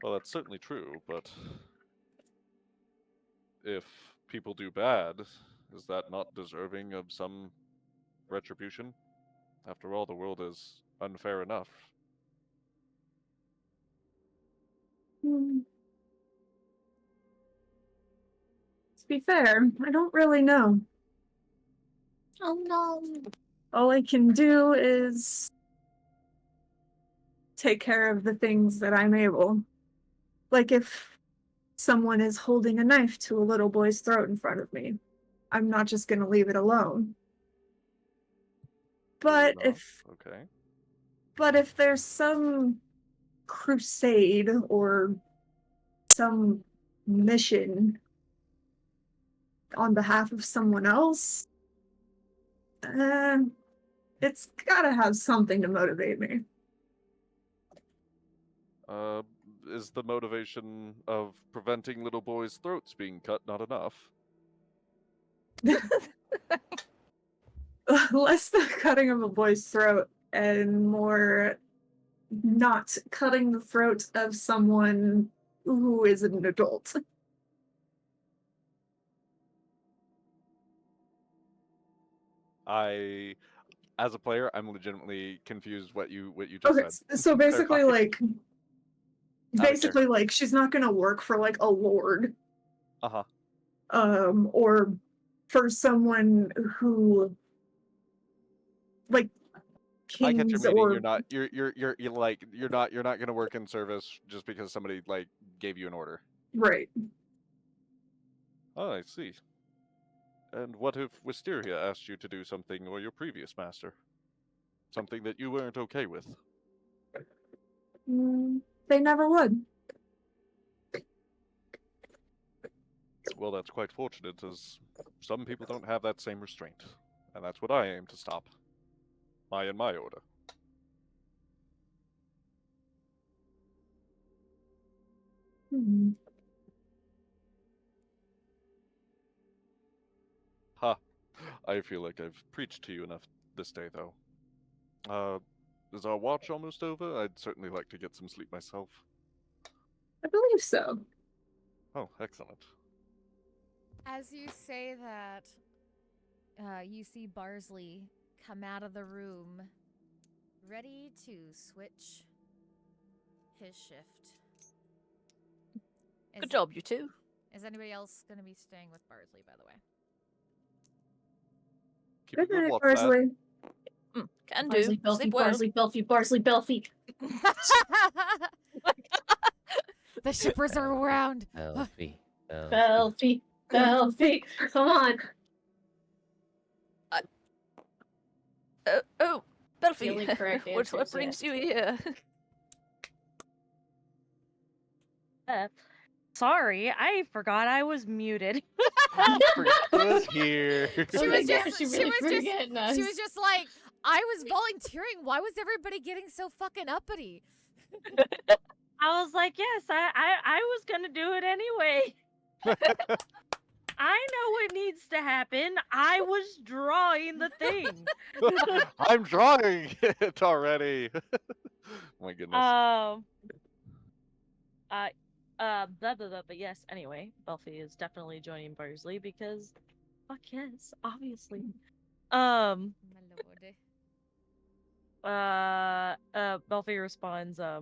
Speaker 4: Well, that's certainly true, but if people do bad, is that not deserving of some retribution? After all, the world is unfair enough.
Speaker 3: Hmm. To be fair, I don't really know.
Speaker 8: Oh no.
Speaker 3: All I can do is take care of the things that I'm able. Like if someone is holding a knife to a little boy's throat in front of me, I'm not just going to leave it alone. But
Speaker 4: Fair enough.
Speaker 3: if there's some crusade or some mission on behalf of someone else, it's gotta have something to motivate me.
Speaker 4: Is the motivation of preventing little boys' throats being cut not enough?
Speaker 3: Less the cutting of a boy's throat and more not cutting the throat of someone who is an adult.
Speaker 4: As a player, I'm legitimately confused what you just
Speaker 3: Okay,
Speaker 4: said.
Speaker 3: so basically,
Speaker 4: Clarify.
Speaker 3: like, she's not gonna work for like a lord,
Speaker 4: Uh-huh.
Speaker 3: or for someone who, like,
Speaker 4: I get your
Speaker 3: kings
Speaker 4: meaning.
Speaker 3: or
Speaker 4: You're not gonna work in service just because somebody like gave you an order.
Speaker 3: right.
Speaker 4: Oh, I see. And what if Wisteria asked you to do something or your previous master? Something that you weren't okay with?
Speaker 3: They never would.
Speaker 4: Well, that's quite fortunate, as some people don't have that same restraint. And that's what I aim to stop. In my order. Ha. I feel like I've preached to you enough this day, though. Is our watch almost over? I'd certainly like to get some sleep myself.
Speaker 3: I believe so.
Speaker 4: Oh, excellent.
Speaker 1: As you say that, you see Barsley come out of the room, ready to switch his shift.
Speaker 7: Good job, you two.
Speaker 1: Is anybody else going to be staying with Barsley, by the way?
Speaker 4: Keep a
Speaker 3: Good
Speaker 4: good
Speaker 3: night,
Speaker 4: watch, Matt.
Speaker 3: Barsley.
Speaker 7: Can
Speaker 5: Barsley,
Speaker 7: do.
Speaker 5: Belfie,
Speaker 7: Sleep well.
Speaker 5: Barsley, Belfie, Barsley, Belfie.
Speaker 1: The shippers are around.
Speaker 6: Elfie.
Speaker 5: Belfie, Belfie. Come on.
Speaker 7: Oh,
Speaker 5: The only
Speaker 7: Belfie,
Speaker 5: correct
Speaker 7: what
Speaker 5: answer is
Speaker 7: brings
Speaker 5: yes.
Speaker 7: you here?
Speaker 2: Sorry, I forgot I was muted.
Speaker 4: was here.
Speaker 1: She was
Speaker 5: yeah,
Speaker 1: just,
Speaker 5: she
Speaker 1: she
Speaker 5: really
Speaker 1: was just,
Speaker 5: forgetting us.
Speaker 1: she was just like, I was volunteering. Why was everybody getting so fucking uppity?
Speaker 2: I was like, yes, I was gonna do it anyway. I know what needs to happen. I was drawing the thing.
Speaker 4: I'm drawing it already. My goodness.
Speaker 2: Blah, blah, blah, but yes, anyway, Belfie is definitely joining Barsley because, fuck yes, obviously.
Speaker 1: My lord.
Speaker 2: Belfie responds, I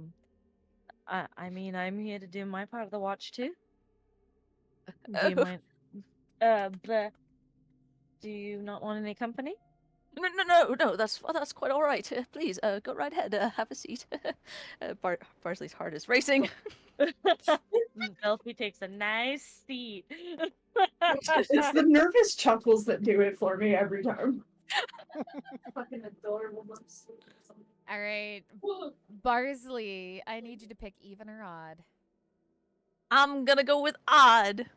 Speaker 2: mean, I'm here to do my part of the watch too. Do you mind? Blah. Do you not want any company?
Speaker 7: No, that's quite all right. Please, go right ahead. Have a seat. Barsley's heart is racing.
Speaker 2: Belfie takes a nice seat.
Speaker 3: It's the nervous chuckles that do it for me every time. Fucking adorable.
Speaker 1: All right. Barsley, I need you to pick even or odd.
Speaker 7: I'm gonna go with odd.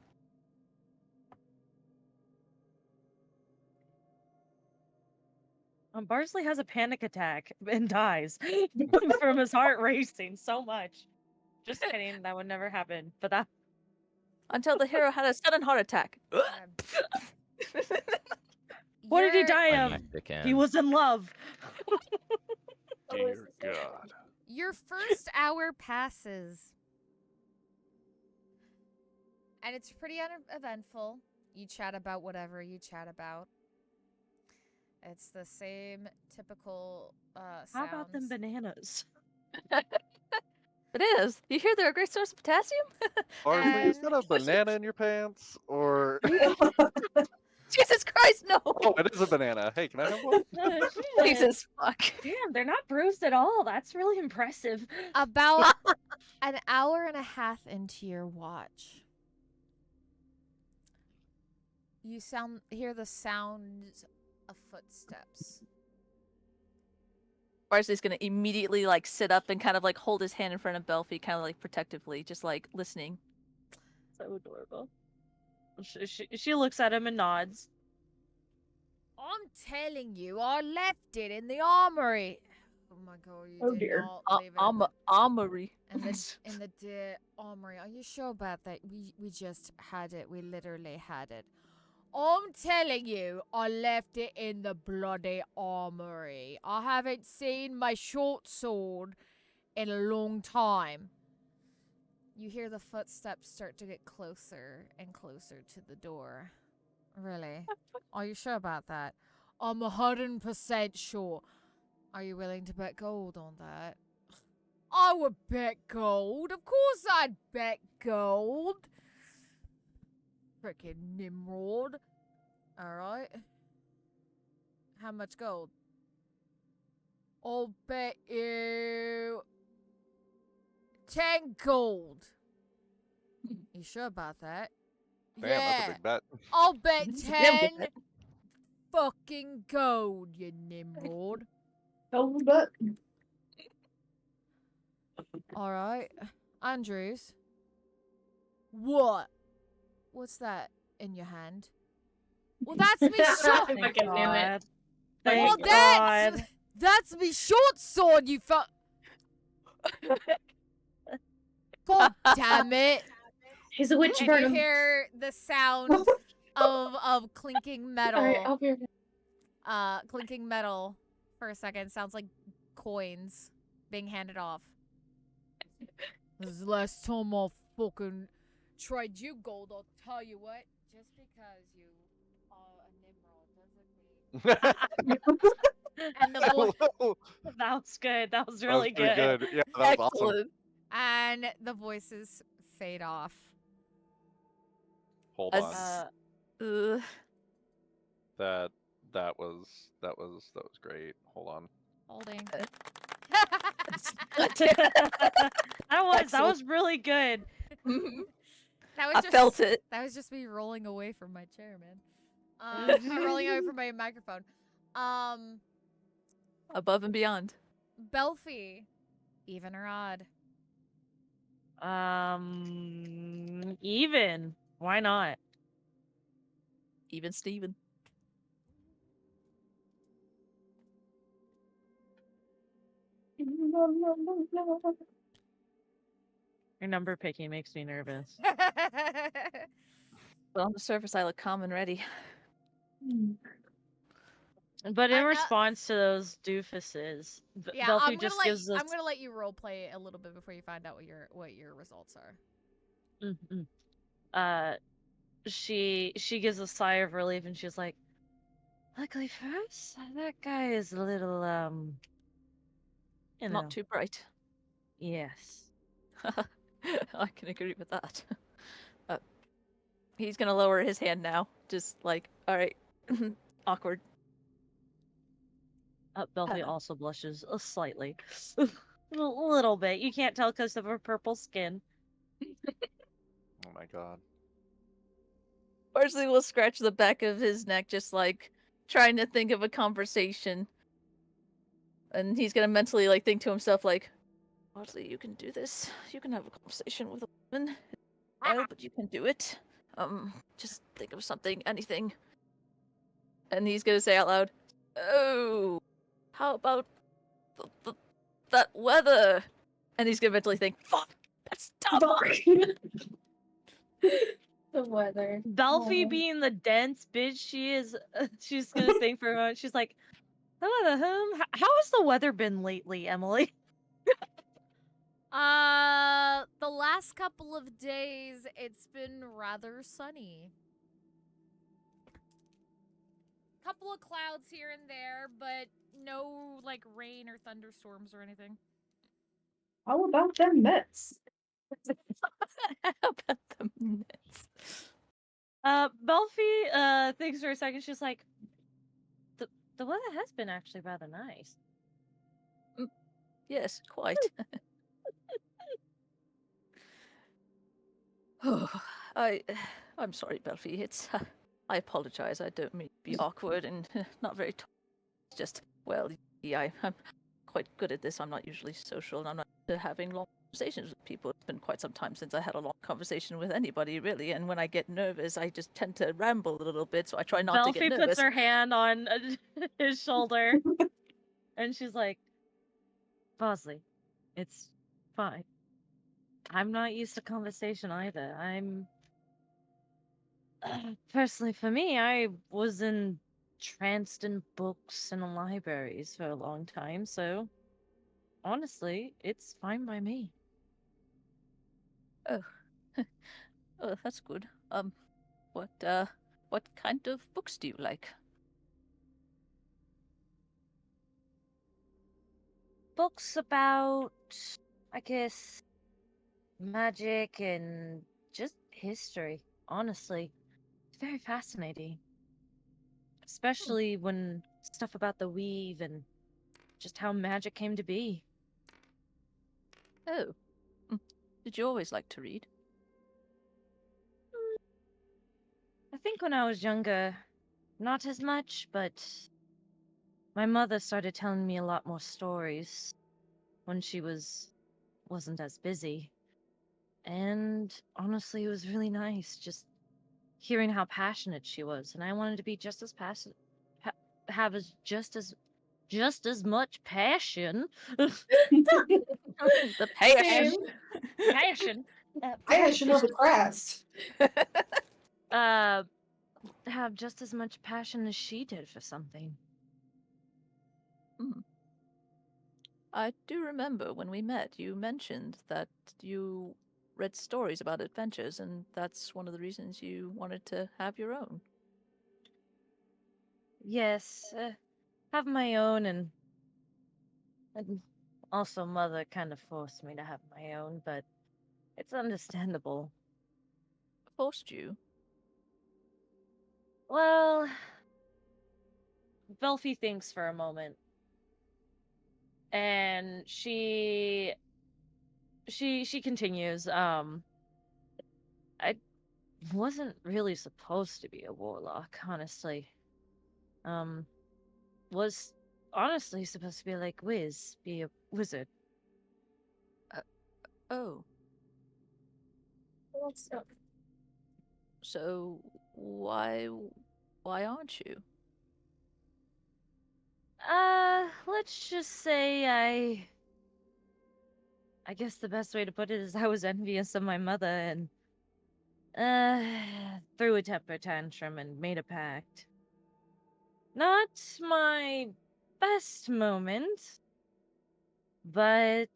Speaker 2: Barsley has a panic attack and dies from his heart racing so much. Just kidding, that would never happen. But that
Speaker 7: Until the hero had a sudden heart attack.
Speaker 2: what did he
Speaker 1: Your-
Speaker 2: die
Speaker 6: I
Speaker 2: of?
Speaker 6: need the can.
Speaker 2: He was in love.
Speaker 4: Dear God.
Speaker 1: Your first hour passes. And it's pretty uneventful. You chat about whatever you chat about. It's the same typical sounds.
Speaker 2: How about them bananas?
Speaker 7: Bananas. You hear they're a great source of potassium?
Speaker 4: Barsley, is
Speaker 1: And-
Speaker 4: that a banana in your pants? Or.
Speaker 7: Jesus Christ, no!
Speaker 4: Oh, it is a banana. Hey, can I have one?
Speaker 7: Jesus fuck.
Speaker 2: Damn, they're not bruised at all. That's really impressive.
Speaker 1: About an hour and a half into your watch, you hear the sound of footsteps.
Speaker 7: Barsley's gonna immediately like sit up and kind of like hold his hand in front of Belfie, kind of like protectively, just like listening.
Speaker 2: So adorable. She looks at him and nods.
Speaker 1: I'm telling you, I left it in the armory. Oh my god, you
Speaker 3: Oh
Speaker 1: did
Speaker 3: dear.
Speaker 1: not leave it in the-
Speaker 7: Armory.
Speaker 1: in the armory. Are you sure about that? We just had it. We literally had it. I'm telling you, I left it in the bloody armory. I haven't seen my short sword in a long time. You hear the footsteps start to get closer and closer to the door. Really? Are you sure about that? I'm 100% sure. Are you willing to bet gold on that? I would bet gold. Of course I'd bet gold. Frickin' Nimrod. Alright. How much gold? I'll bet you 10 gold. You sure about that?
Speaker 4: Damn, that's a big bet.
Speaker 1: I'll bet
Speaker 7: It's a damn good
Speaker 1: 10
Speaker 7: bet.
Speaker 1: fucking gold, you Nimrod.
Speaker 3: Oh, but
Speaker 1: Alright. Andrews. What? What's that in your hand? Well, that's me short.
Speaker 5: I fucking knew it.
Speaker 1: Well,
Speaker 2: Thank God.
Speaker 1: that's me short sword, you fuck. God damn it.
Speaker 5: He's a witch
Speaker 1: And
Speaker 5: burn
Speaker 1: you
Speaker 5: him.
Speaker 1: hear the sound of clinking metal.
Speaker 5: Alright, I'll be right back.
Speaker 1: Clinking metal for a second. Sounds like coins being handed off. This is the last time I'll fucking tried you, gold. I'll tell you what. Just because you are a Nimrod doesn't mean. And the
Speaker 2: That was good. That was
Speaker 4: That
Speaker 2: really
Speaker 4: was pretty
Speaker 2: good.
Speaker 4: Yeah, that was awesome.
Speaker 7: Excellent.
Speaker 1: and the voices fade off.
Speaker 4: Hold
Speaker 7: As-
Speaker 4: on.
Speaker 7: Ugh.
Speaker 4: That was great. Hold on.
Speaker 1: Holding.
Speaker 2: that was really good.
Speaker 1: That was
Speaker 7: I
Speaker 1: just,
Speaker 7: felt it.
Speaker 1: That was just me rolling away from my chair, man. Rolling away from my microphone.
Speaker 7: Above and beyond.
Speaker 1: Belfie, even or odd?
Speaker 2: Even. Why not?
Speaker 7: Even Steven.
Speaker 2: Your number picking makes me nervous.
Speaker 7: But on the surface, I look calm and ready.
Speaker 2: But in
Speaker 1: I'm not-
Speaker 2: response to those doofuses,
Speaker 1: Yeah,
Speaker 2: Belfie just gives us.
Speaker 1: I'm gonna let you role play a little bit before you find out what your results are.
Speaker 2: She gives a sigh of relief and she's like, "Luckily for us, that guy is a little you know,
Speaker 7: Not too bright.
Speaker 2: yes."
Speaker 7: I can agree with that. He's gonna lower his hand now. Just like, all right, awkward.
Speaker 2: Belfie also blushes slightly, a little bit. You can't tell because of her purple skin.
Speaker 4: Oh my god.
Speaker 7: Barsley will scratch the back of his neck, just like trying to think of a conversation. And he's gonna mentally like think to himself, like, Barsley, you can do this. You can have a conversation with a woman. Well, but you can do it. Just think of something, anything. And he's gonna say out loud, "Oh, how about that weather?" And he's gonna mentally think, "Fuck, that's dumb."
Speaker 5: The weather.
Speaker 2: Belfie
Speaker 5: Oh.
Speaker 2: being the dense bitch she is, she's gonna think for a moment. She's like, how has the weather been lately, Emily?
Speaker 1: The last couple of days, it's been rather sunny. Couple of clouds here and there, but no, like, rain or thunderstorms or anything.
Speaker 3: How about them Mets?
Speaker 7: How about the minutes?
Speaker 2: Belfie thinks for a second. She's like, the weather has been actually rather nice.
Speaker 7: Yes, quite. Oh, I'm sorry, Belfie. It's I apologize. I don't mean to be awkward and not very. It's just, well, yeah, I'm quite good at this. I'm not usually social, and I'm not used to having long conversations with people. It's been quite some time since I had a long conversation with anybody, really. And when I get nervous, I just tend to ramble a little bit. So I try not to get
Speaker 2: Belfie
Speaker 7: nervous.
Speaker 2: puts her hand on his shoulder, and she's like, Bosley, it's fine. I'm not used to conversation either. Personally, for me, I was entranced in books and libraries for a long time, so honestly, it's fine by me.
Speaker 7: Oh, oh, that's good. What kind of books do you like?
Speaker 2: Books about, I guess, magic and just history, honestly. It's very fascinating. Especially when stuff about the weave and just how magic came to be.
Speaker 7: Oh, did you always like to read?
Speaker 2: I think when I was younger, not as much, but my mother started telling me a lot more stories when she wasn't as busy. And honestly, it was really nice just hearing how passionate she was, and I wanted to be just as passionate, have as just as much passion.
Speaker 7: The passion.
Speaker 2: Passion.
Speaker 3: Passion of the crest.
Speaker 2: Have just as much passion as she did for something.
Speaker 7: I do remember when we met, you mentioned that you read stories about adventures, and that's one of the reasons you wanted to have your own.
Speaker 2: Yes, have my own, and also mother kind of forced me to have my own, but it's understandable.
Speaker 7: Forced you?
Speaker 2: Well, Belfie thinks for a moment, and she continues. I wasn't really supposed to be a warlock, honestly. Was honestly supposed to be like Wiz, be a wizard.
Speaker 7: Oh,
Speaker 5: What's up?
Speaker 7: so why aren't you?
Speaker 2: Let's just say I guess the best way to put it is I was envious of my mother and threw a temper tantrum and made a pact. Not my best moment, but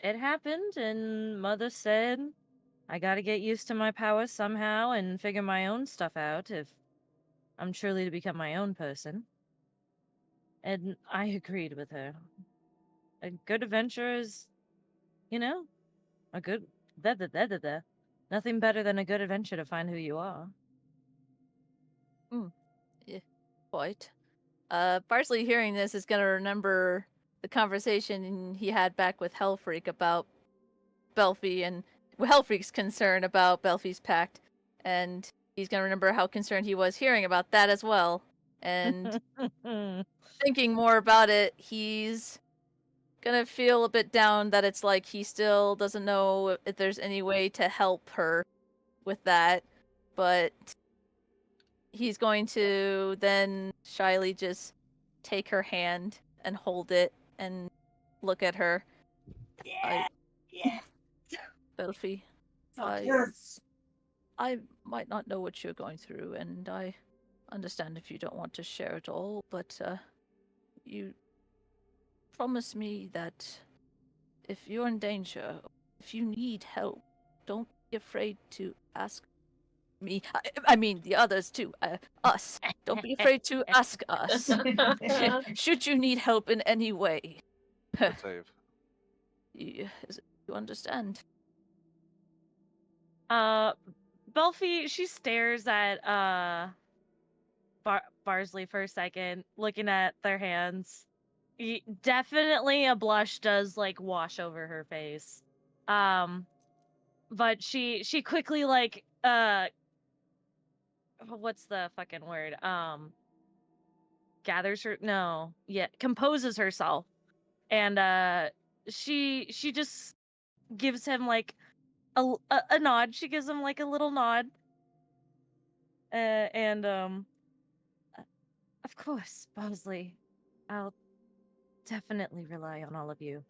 Speaker 2: it happened, and mother said I gotta get used to my powers somehow and figure my own stuff out if I'm truly to become my own person. And I agreed with her. A good adventure is, you know, a good nothing better than a good adventure to find who you are.
Speaker 7: Yeah, quite. Barsley hearing this is gonna remember the conversation he had back with Hellfreak about Belfie and Hellfreak's concern about Belfie's pact, and he's gonna remember how concerned he was hearing about that as well. And thinking more about it, he's gonna feel a bit down that it's like he still doesn't know if there's any way to help her with that, but he's going to then shyly just take her hand and hold it and look at her. Belfi, I might not know what you're going through, and I understand if you don't want to share it all, but you promise me that if you're in danger, if you need help, don't be afraid to ask me. I mean, the others too. Us. Don't be afraid to ask us. Should you need help in any way.
Speaker 4: Good save.
Speaker 7: You understand?
Speaker 2: Belfi, she stares at Barsley for a second, looking at their hands. Definitely a blush does like wash over her face. But she quickly like what's the fucking word? Gathers her composes herself. And she just gives him like a nod. She gives him like a little nod. And of course, Bosley, I'll definitely rely on all of you.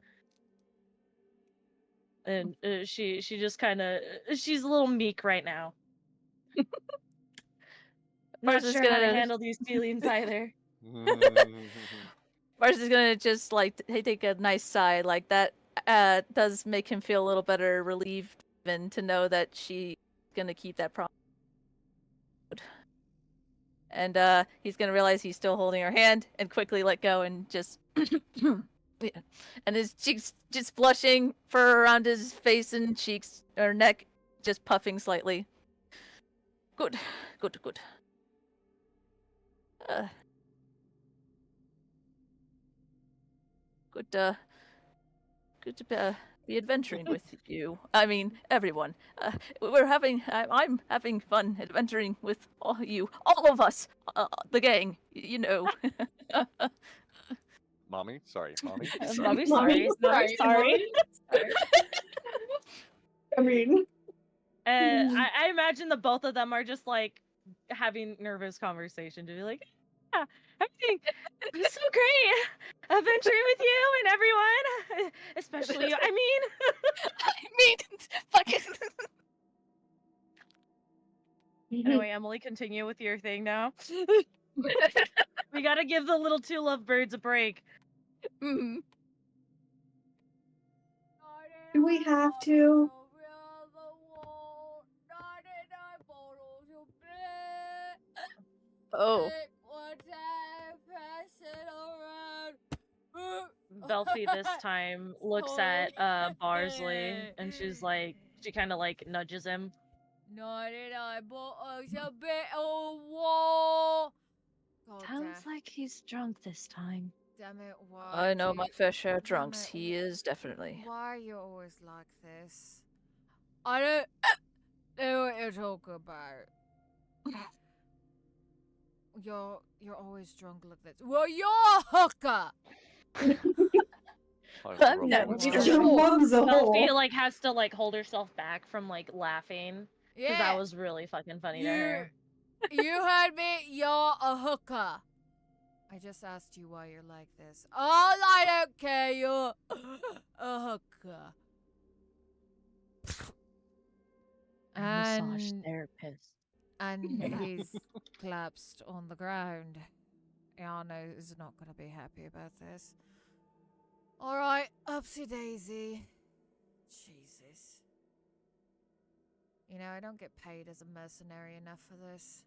Speaker 2: And she just kind of she's a little meek right now. Not
Speaker 7: Mars
Speaker 2: sure how to handle these feelings either.
Speaker 7: Mars is gonna just like take a nice sigh, like that does make him feel a little better relieved even to know that she's gonna keep that promise. And he's gonna realize he's still holding her hand and quickly let go and just and his cheeks just blushing, fur around his face and cheeks or neck just puffing slightly. Good. Good. Good to be adventuring with you. I mean, everyone. I'm having fun adventuring with all of us, the gang. You know.
Speaker 4: Mommy? Sorry, mommy?
Speaker 2: Mommy, sorry.
Speaker 5: Sorry.
Speaker 3: I mean,
Speaker 2: I imagine the both of them are just like having nervous conversation to be like, yeah, everything was so great adventuring with you and everyone, especially you. I mean,
Speaker 7: fucking.
Speaker 2: Anyway, Emily, continue with your thing now. We gotta give the little two lovebirds a break.
Speaker 7: Mm.
Speaker 3: do we have to?
Speaker 7: Oh.
Speaker 2: Belfi this time looks at Barsley and she's like, she kind of like nudges him. Sounds like he's drunk this time.
Speaker 1: Damn it, why?
Speaker 7: I know my fair share of drunks. He is definitely.
Speaker 1: Why are you always like this? I don't know what you're talking about. You're always drunk like this. Well, you're a hooker.
Speaker 7: I'm not
Speaker 3: Your mom's a hole.
Speaker 2: Belfi like has to like hold herself back from like laughing because that was really fucking funny to her.
Speaker 1: You heard me. You're a hooker. I just asked you why you're like this. Oh, I don't care. You're a hooker.
Speaker 2: Massage therapist.
Speaker 1: And he's collapsed on the ground. Yano is not going to be happy about this. All right, upsy daisy. Jesus. You know, I don't get paid as a mercenary enough for this.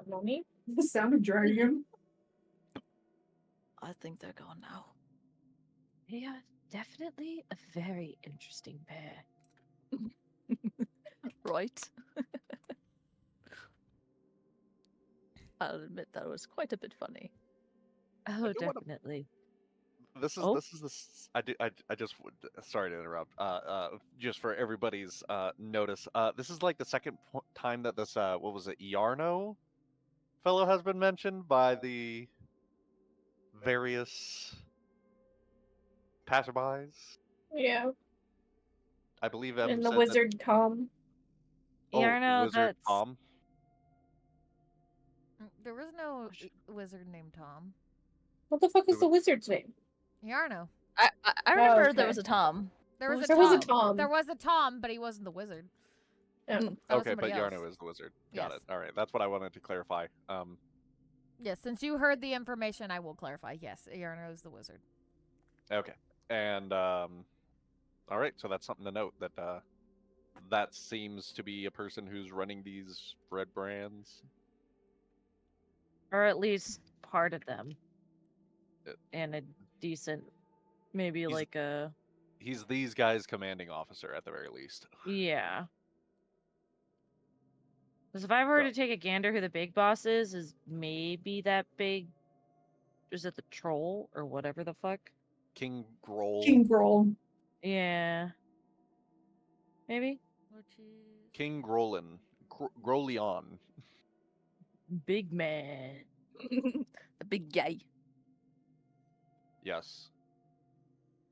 Speaker 5: Mommy?
Speaker 3: The sound of dragon.
Speaker 7: I think they're gone now.
Speaker 2: They are definitely a very interesting pair.
Speaker 7: Right? I'll admit that was quite a bit funny.
Speaker 2: Oh, definitely. Oh.
Speaker 4: I just sorry to interrupt. Just for everybody's notice. This is like the second time that this what was it, Yarno fellow has been mentioned by the various passerbys.
Speaker 5: Yeah.
Speaker 4: I believe Em
Speaker 5: And the
Speaker 4: said
Speaker 5: wizard Tom.
Speaker 4: that.
Speaker 2: Yeah, I know
Speaker 4: Wizard
Speaker 2: that's
Speaker 4: Tom.
Speaker 1: There was no wizard named Tom.
Speaker 5: What the fuck is the wizard's name?
Speaker 1: Yarno.
Speaker 7: I remember there
Speaker 5: okay.
Speaker 7: was a Tom.
Speaker 1: There was a
Speaker 5: There
Speaker 1: Tom.
Speaker 5: was a Tom.
Speaker 1: There was a Tom, but he wasn't the wizard.
Speaker 5: Oh.
Speaker 1: That was
Speaker 4: Okay,
Speaker 1: somebody
Speaker 4: but
Speaker 1: else.
Speaker 4: Yarno is the wizard. Got
Speaker 1: Yes.
Speaker 4: it. All right, that's what I wanted to clarify.
Speaker 1: Yes, since you heard the information, I will clarify. Yes, Yarno is the wizard.
Speaker 4: Okay, and all right, so that's something to note that that seems to be a person who's running these red brands.
Speaker 2: or at least part of them.
Speaker 4: Uh,
Speaker 2: And a decent, maybe
Speaker 4: He's-
Speaker 2: like a
Speaker 4: He's these guys' commanding officer at the very least.
Speaker 2: yeah. Because if I were
Speaker 4: So-
Speaker 2: to take a gander, who the big boss is maybe that big. Is it the troll or whatever the fuck?
Speaker 4: King Groll.
Speaker 3: King Groll.
Speaker 2: Yeah. Maybe
Speaker 1: Which is
Speaker 4: King Grolin. Grolion.
Speaker 2: big man.
Speaker 7: The big guy.
Speaker 4: Yes.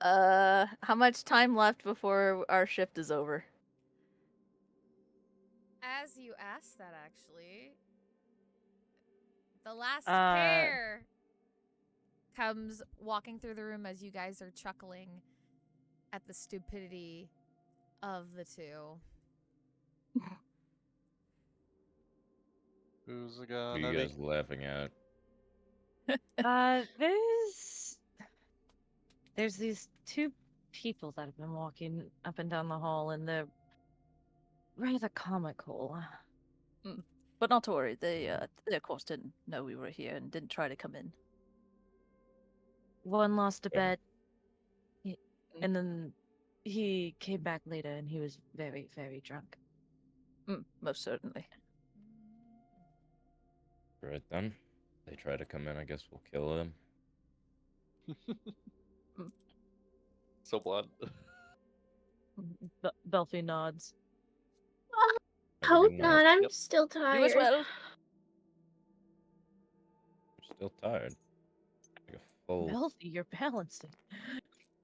Speaker 7: How much time left before our shift is over?
Speaker 1: As you asked that, actually, the last
Speaker 2: Uh,
Speaker 1: pair comes walking through the room as you guys are chuckling at the stupidity of the two.
Speaker 4: Who's the
Speaker 6: What
Speaker 4: guy?
Speaker 6: are you guys laughing at?
Speaker 2: There's these two people that have been walking up and down the hall, and they're rather comical.
Speaker 7: But not to worry, they of course didn't know we were here and didn't try to come in.
Speaker 2: One lost a
Speaker 6: Yeah.
Speaker 2: bet, and then he came back later, and he was very, very drunk.
Speaker 7: Most certainly.
Speaker 6: Right then. They try to come in, I guess we'll kill them.
Speaker 4: So blunt.
Speaker 2: Belfie nods.
Speaker 6: Have a
Speaker 5: Hope
Speaker 6: good night.
Speaker 5: not. I'm
Speaker 4: Yep.
Speaker 5: still tired.
Speaker 7: You as well.
Speaker 6: I'm still tired. Like a full.
Speaker 2: Belfie, you're balancing.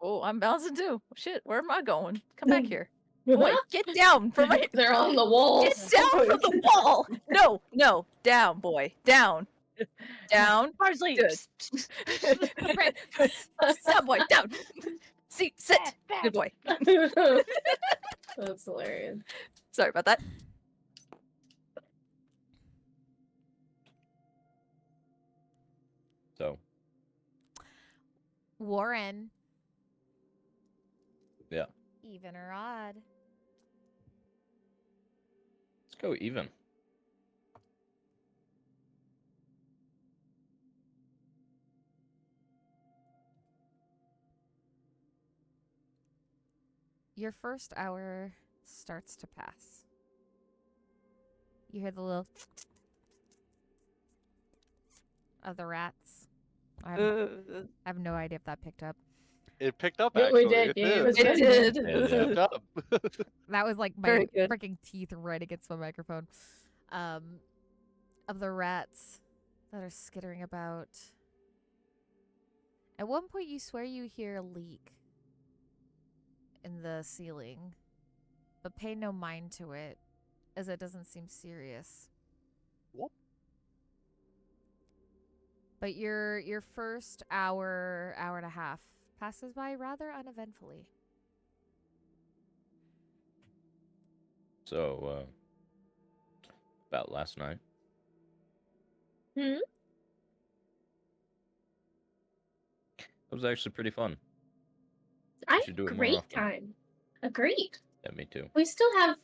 Speaker 7: Oh, I'm bouncing too. Shit, where am I going? Come back here. Boy, get down from my
Speaker 5: They're on the walls.
Speaker 7: Get down from the wall! No, down, boy. Down. Down.
Speaker 2: Barsley!
Speaker 7: Good. Down, boy, down. Sit. Good boy.
Speaker 5: That's hilarious.
Speaker 7: Sorry about that.
Speaker 6: So,
Speaker 1: Warren,
Speaker 6: yeah.
Speaker 1: even or odd?
Speaker 6: Let's go even.
Speaker 1: Your first hour starts to pass. You hear the little of the rats. I have no idea if that picked up.
Speaker 4: It picked up
Speaker 5: Yeah,
Speaker 4: actually.
Speaker 5: we did,
Speaker 4: It
Speaker 5: yeah,
Speaker 4: did.
Speaker 5: it was
Speaker 7: It
Speaker 5: good.
Speaker 7: did.
Speaker 6: Yeah.
Speaker 4: Picked up.
Speaker 1: That was like my
Speaker 7: Very good.
Speaker 1: freaking teeth right against my microphone. Of the rats that are skittering about. At one point, you swear you hear a leak in the ceiling, but pay no mind to it, as it doesn't seem serious.
Speaker 4: Whoop.
Speaker 1: But your first hour and a half passes by rather uneventfully.
Speaker 6: So, about last night.
Speaker 5: Hmm?
Speaker 6: It was actually pretty fun.
Speaker 5: I
Speaker 6: should do
Speaker 5: had
Speaker 6: it
Speaker 5: a
Speaker 6: more
Speaker 5: great
Speaker 6: often.
Speaker 5: time. Agreed.
Speaker 6: Yeah, me too.
Speaker 5: We still have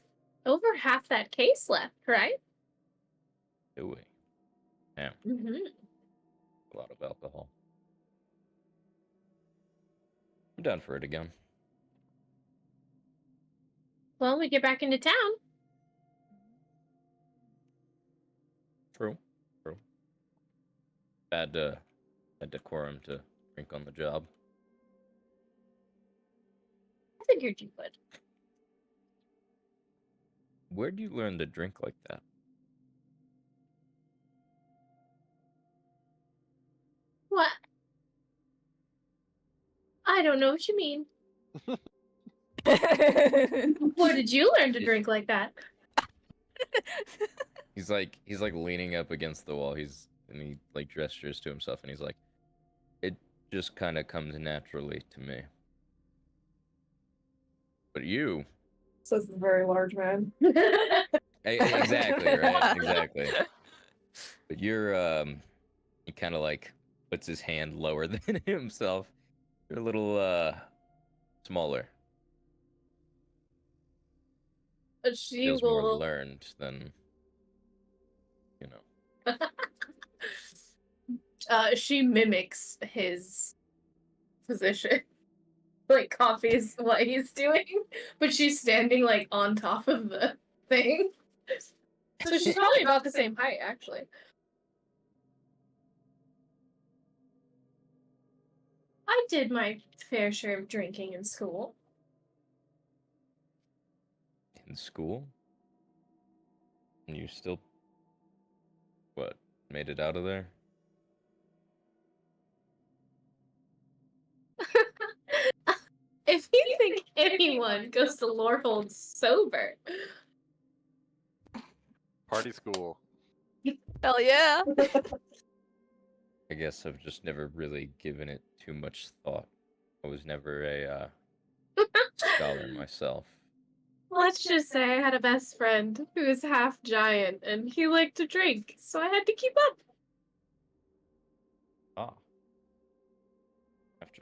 Speaker 5: over half that case left, right?
Speaker 6: Do we? Yeah,
Speaker 5: Mm-hmm.
Speaker 6: a lot of alcohol. I'm down for it again.
Speaker 5: Well, we get back into town.
Speaker 6: True. Bad decorum to drink on the job.
Speaker 5: figured you would.
Speaker 6: Where'd you learn to drink like that?
Speaker 5: What? I don't know what you mean. Where did you learn to drink like that?
Speaker 6: He's like leaning up against the wall. And he like gestures to himself, and he's like, "It just kind of comes naturally to me." But you,
Speaker 3: Says the very large man.
Speaker 6: exactly right, exactly. But he kind of like puts his hand lower than himself. You're a little smaller.
Speaker 5: She
Speaker 6: Feels more
Speaker 5: will.
Speaker 6: learned than, you know.
Speaker 5: She mimics his position. Like copies what he's doing, but she's standing like on top of the thing. So she's probably about the same height, actually. I did my fair share of drinking in school.
Speaker 6: In school? And you still, what, made it out of there?
Speaker 5: If you think anyone goes to Lorehold sober,
Speaker 4: Party school.
Speaker 7: Hell yeah.
Speaker 6: I guess I've just never really given it too much thought. I was never a scholar myself.
Speaker 5: let's just say I had a best friend who was half giant and he liked to drink, so I had to keep up.
Speaker 6: Ah. After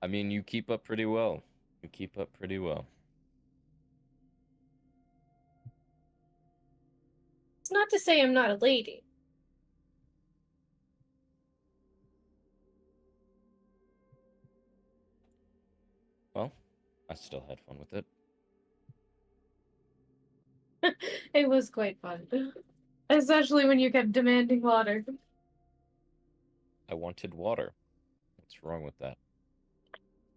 Speaker 6: I mean, you keep up pretty well. You keep up pretty well.
Speaker 5: It's not to say I'm not a lady.
Speaker 6: Well, I still had fun with it.
Speaker 5: It was quite fun. Especially when you kept demanding water.
Speaker 6: I wanted water. What's wrong with that?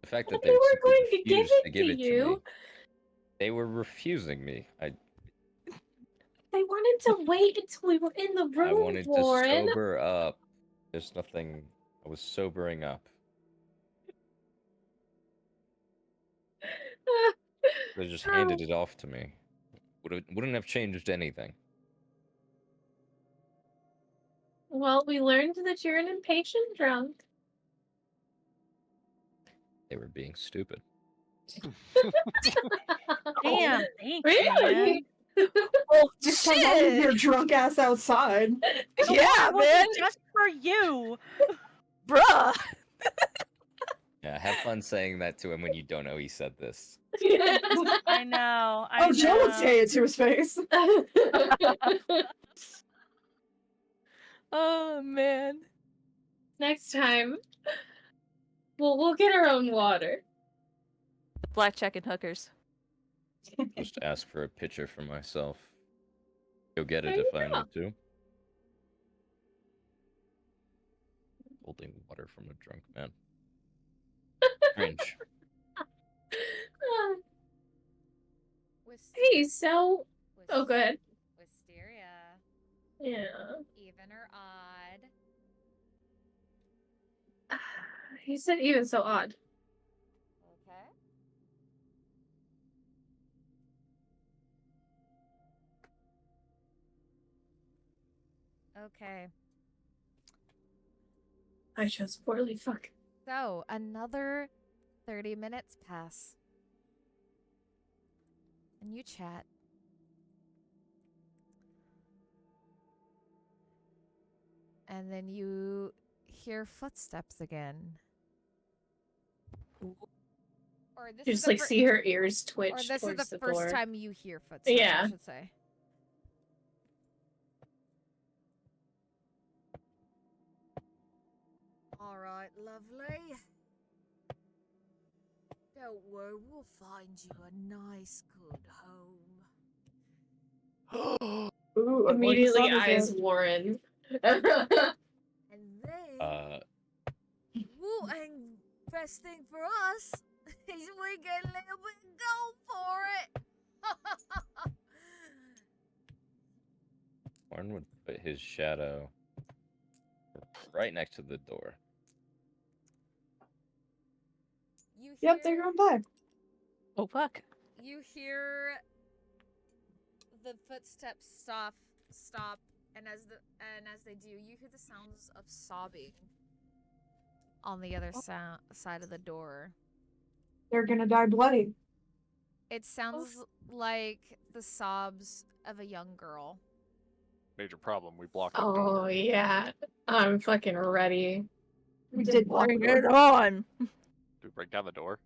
Speaker 6: The fact that
Speaker 5: They
Speaker 6: they
Speaker 5: were
Speaker 6: simply
Speaker 5: going to give
Speaker 6: refused
Speaker 5: it
Speaker 6: to give
Speaker 5: to
Speaker 6: it to
Speaker 5: you.
Speaker 6: me. They were refusing me.
Speaker 5: They wanted to wait until we were in the room,
Speaker 6: I wanted to
Speaker 5: Lauren.
Speaker 6: sober up. There's nothing. I was sobering up. They just handed it off to me. Wouldn't have changed anything.
Speaker 5: Well, we learned that you're an impatient drunk.
Speaker 6: They were being stupid.
Speaker 2: Damn, thanks,
Speaker 5: Really?
Speaker 7: Oh,
Speaker 3: Just come over
Speaker 7: shit.
Speaker 3: your drunk ass outside.
Speaker 7: Yeah,
Speaker 2: It wasn't
Speaker 7: man.
Speaker 2: just for you.
Speaker 7: Bruh.
Speaker 6: Yeah, have fun saying that to him when you don't know he said this.
Speaker 2: I know. I
Speaker 3: Oh, Joe would
Speaker 2: know.
Speaker 3: say it to his face.
Speaker 7: Oh, man.
Speaker 5: Next time, we'll get our own water.
Speaker 7: Blackjack and hookers.
Speaker 6: Just ask for a picture for myself. Go get it
Speaker 5: There
Speaker 6: if
Speaker 5: you
Speaker 6: I
Speaker 5: go.
Speaker 6: need to. Holding water from a drunk man. Cringe.
Speaker 5: Hey, so... Oh, go ahead.
Speaker 1: Wisteria.
Speaker 5: Yeah.
Speaker 1: Even or odd?
Speaker 5: He said even so odd.
Speaker 1: Okay. Okay.
Speaker 5: I chose poorly, fuck.
Speaker 1: So, another 30 minutes pass. And you chat. And then you hear footsteps again. Or this
Speaker 5: You
Speaker 1: is
Speaker 5: just
Speaker 1: the
Speaker 5: like see her ears twitch
Speaker 1: Or this is
Speaker 5: towards
Speaker 1: the
Speaker 5: the
Speaker 1: first
Speaker 5: door.
Speaker 1: time you hear footsteps,
Speaker 5: Yeah.
Speaker 1: I should say. All right, lovely. Don't worry, we'll find you a nice, good home.
Speaker 3: Ooh,
Speaker 5: Immediately
Speaker 3: like
Speaker 5: eyes Warren.
Speaker 1: And then
Speaker 6: Uh,
Speaker 1: we'll hang best thing for us is we get a little bit of gold for it.
Speaker 6: Warren would put his shadow right next to the door.
Speaker 1: You hear,
Speaker 3: Yep, they're going by.
Speaker 7: Oh fuck.
Speaker 1: You hear the footsteps stop, and as they do, you hear the sounds of sobbing on the other side of the door.
Speaker 3: They're gonna die bloody.
Speaker 1: It sounds like the sobs of a young girl.
Speaker 4: Major problem. We blocked the
Speaker 5: Oh
Speaker 4: door.
Speaker 5: yeah, I'm fucking ready.
Speaker 3: We did block
Speaker 7: Bring
Speaker 3: the door.
Speaker 7: it on.
Speaker 4: Do we break down the door?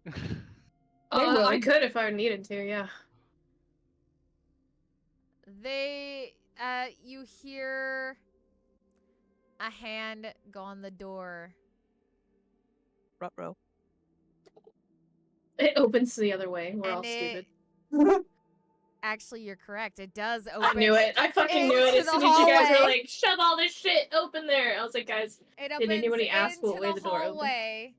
Speaker 5: I could if I needed to. Yeah.
Speaker 1: You hear a hand go on the door.
Speaker 7: Ruh-roh.
Speaker 5: It opens the other way. We're all
Speaker 1: And
Speaker 5: stupid.
Speaker 1: Actually, you're correct. It does open.
Speaker 5: I knew it. I fucking knew it.
Speaker 1: into
Speaker 5: As
Speaker 1: the
Speaker 5: soon as you guys were
Speaker 1: hallway.
Speaker 5: like, shove all this shit open there. I was like, guys,
Speaker 1: It
Speaker 5: did
Speaker 1: opens
Speaker 5: anybody ask
Speaker 1: into
Speaker 5: what way the door opened?
Speaker 1: hallway.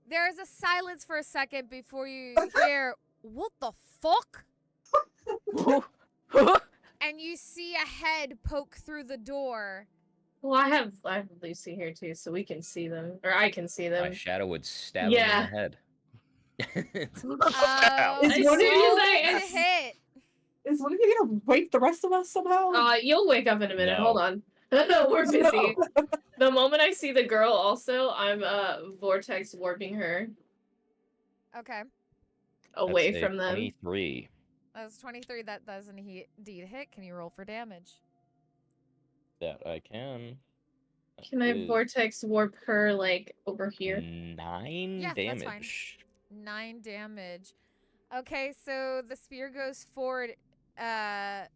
Speaker 1: There's a silence for a second before you hear, "What the fuck?" And you see a head poke through the door.
Speaker 5: Well, I have Lucy here too, so we can see them, or I can see
Speaker 6: My
Speaker 5: them.
Speaker 6: shadow would stab him
Speaker 5: Yeah.
Speaker 6: in the head.
Speaker 3: Is
Speaker 5: As
Speaker 3: one of
Speaker 5: soon
Speaker 3: you-
Speaker 5: as
Speaker 1: to hit.
Speaker 3: Is one of you gonna wake the rest of us somehow?
Speaker 5: You'll wake up in a minute.
Speaker 6: No.
Speaker 5: Hold on. We're busy. The moment I see the girl, also, I'm vortex warping her
Speaker 1: Okay,
Speaker 5: away
Speaker 6: That's a
Speaker 5: from them.
Speaker 6: 23.
Speaker 1: that's 23. That doesn't indeed hit. Can you roll for damage?
Speaker 6: That I can. That
Speaker 5: Can I
Speaker 6: is
Speaker 5: vortex warp her like over here?
Speaker 6: 9
Speaker 1: Yeah, that's fine.
Speaker 6: damage.
Speaker 1: 9 damage. Okay, so the spear goes forward, and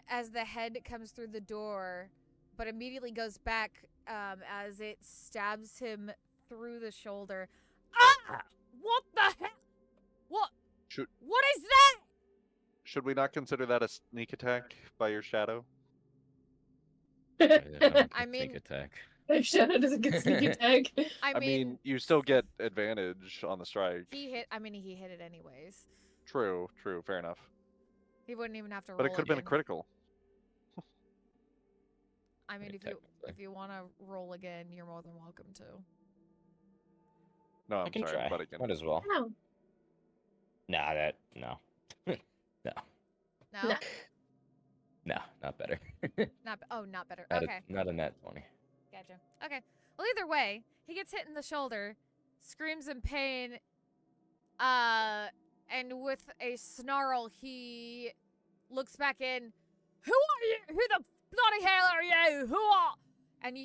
Speaker 1: as the head comes through the door, but immediately goes back as it stabs him through the shoulder. Ah! What the hell? What? What is that?
Speaker 4: Should we not consider that a sneak attack by your shadow?
Speaker 1: I mean-
Speaker 6: Sneak attack.
Speaker 5: If Shadow doesn't get sneak attack.
Speaker 1: I mean,
Speaker 4: you still get advantage on the strike.
Speaker 1: he hit it anyways.
Speaker 4: True, fair enough.
Speaker 1: He wouldn't even have to roll.
Speaker 4: But it could have been a
Speaker 1: again.
Speaker 4: critical.
Speaker 1: I mean, if
Speaker 6: Technically.
Speaker 1: you want to roll again, you're more than welcome to.
Speaker 4: No,
Speaker 6: I
Speaker 4: I'm
Speaker 6: can
Speaker 4: sorry,
Speaker 6: try.
Speaker 4: but again.
Speaker 6: Might as well.
Speaker 5: No.
Speaker 6: Nah, no.
Speaker 1: No,
Speaker 5: No.
Speaker 6: No, not better.
Speaker 1: not better.
Speaker 6: Not
Speaker 1: Okay.
Speaker 6: not a net 20.
Speaker 1: Gotcha. Okay. Well, either way, he gets hit in the shoulder, screams in pain, and with a snarl, he looks back in. Who are you? Who the bloody hell are you? Who are? And